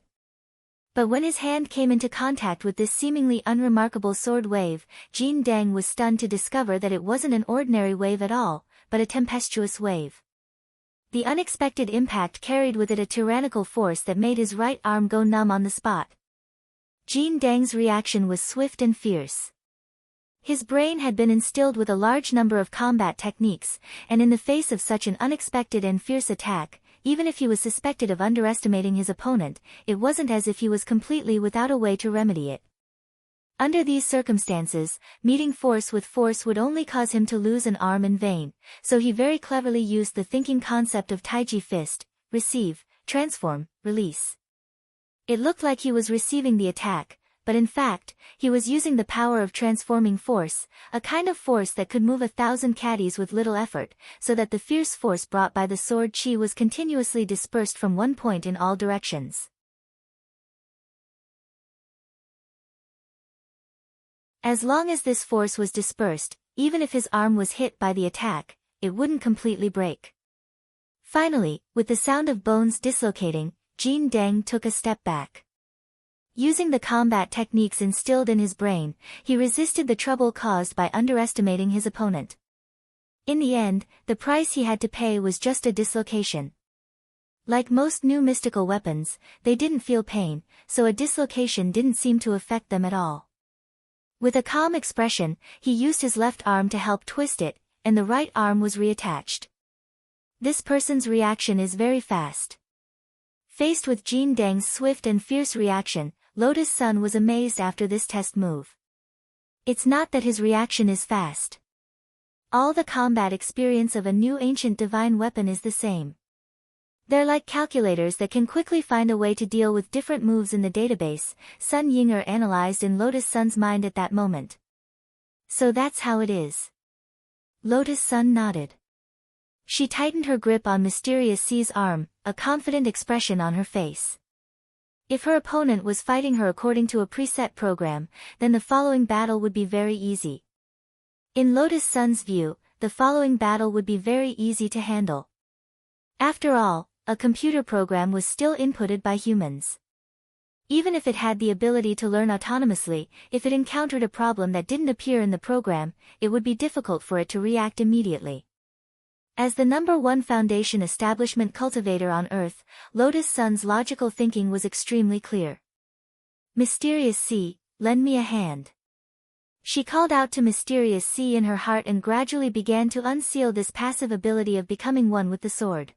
But when his hand came into contact with this seemingly unremarkable sword wave, Jin Dang was stunned to discover that it wasn't an ordinary wave at all, but a tempestuous wave. The unexpected impact carried with it a tyrannical force that made his right arm go numb on the spot. Jin Dang's reaction was swift and fierce. His brain had been instilled with a large number of combat techniques, and in the face of such an unexpected and fierce attack, even if he was suspected of underestimating his opponent, it wasn't as if he was completely without a way to remedy it. Under these circumstances, meeting force with force would only cause him to lose an arm in vain, so he very cleverly used the thinking concept of Taiji Fist: receive, transform, release. It looked like he was receiving the attack, but in fact, he was using the power of transforming force, a kind of force that could move 1,000 caddies with little effort, so that the fierce force brought by the sword chi was continuously dispersed from one point in all directions. As long as this force was dispersed, even if his arm was hit by the attack, it wouldn't completely break. Finally, with the sound of bones dislocating, Jin Dang took a step back. Using the combat techniques instilled in his brain, he resisted the trouble caused by underestimating his opponent. In the end, the price he had to pay was just a dislocation. Like most new mystical weapons, they didn't feel pain, so a dislocation didn't seem to affect them at all. With a calm expression, he used his left arm to help twist it, and the right arm was reattached. This person's reaction is very fast. Faced with Jin Dang's swift and fierce reaction, Lotus Sun was amazed after this test move. It's not that his reaction is fast. All the combat experience of a new ancient divine weapon is the same. They're like calculators that can quickly find a way to deal with different moves in the database, Sun Yinger analyzed in Lotus Sun's mind at that moment. So that's how it is. Lotus Sun nodded. She tightened her grip on Mysterious C's arm, a confident expression on her face. If her opponent was fighting her according to a preset program, then the following battle would be very easy. In Lotus Sun's view, the following battle would be very easy to handle. After all, a computer program was still inputted by humans. Even if it had the ability to learn autonomously, if it encountered a problem that didn't appear in the program, it would be difficult for it to react immediately. As the #1 foundation establishment cultivator on Earth, Lotus Sun's logical thinking was extremely clear. Mysterious C, lend me a hand. She called out to Mysterious C in her heart and gradually began to unseal this passive ability of becoming one with the sword.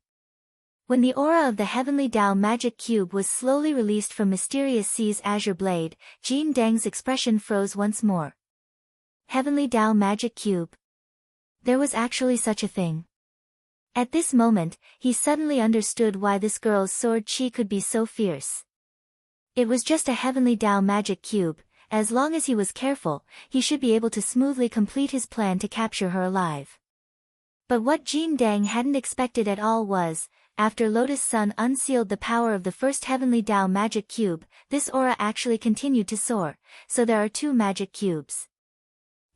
When the aura of the Heavenly Tao magic cube was slowly released from Mysterious C's azure blade, Jin Dang's expression froze once more. Heavenly Tao magic cube. There was actually such a thing. At this moment, he suddenly understood why this girl's sword chi could be so fierce. It was just a Heavenly Tao magic cube. As long as he was careful, he should be able to smoothly complete his plan to capture her alive. But what Jin Dang hadn't expected at all was, after Lotus Sun unsealed the power of the first Heavenly Tao magic cube, this aura actually continued to soar, so there are 2 magic cubes.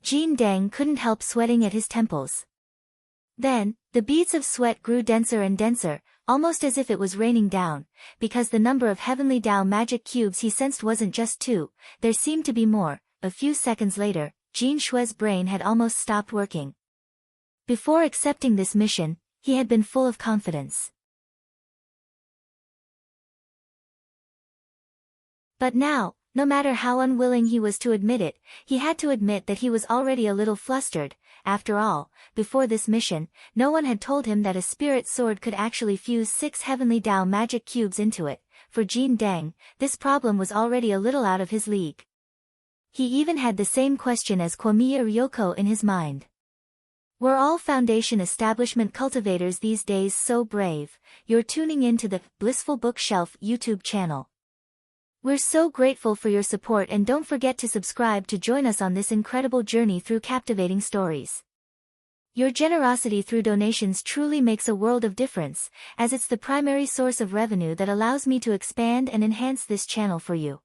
Jin Dang couldn't help sweating at his temples. Then, the beads of sweat grew denser and denser, almost as if it was raining down, because the number of Heavenly Tao magic cubes he sensed wasn't just 2, there seemed to be more. A few seconds later, Jin Shue's brain had almost stopped working. Before accepting this mission, he had been full of confidence. But now, no matter how unwilling he was to admit it, he had to admit that he was already a little flustered. After all, before this mission, no one had told him that a spirit sword could actually fuse 6 Heavenly Tao magic cubes into it. For Jin Dang, this problem was already a little out of his league. He even had the same question as Kwamiya Ryoko in his mind. Were all Foundation establishment cultivators these days so brave? You're tuning in to the Blissful Bookshelf YouTube channel. We're so grateful for your support, and don't forget to subscribe to join us on this incredible journey through captivating stories. Your generosity through donations truly makes a world of difference, as it's the primary source of revenue that allows me to expand and enhance this channel for you.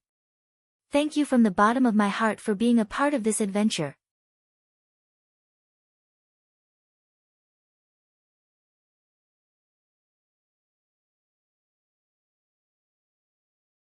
Thank you from the bottom of my heart for being a part of this adventure.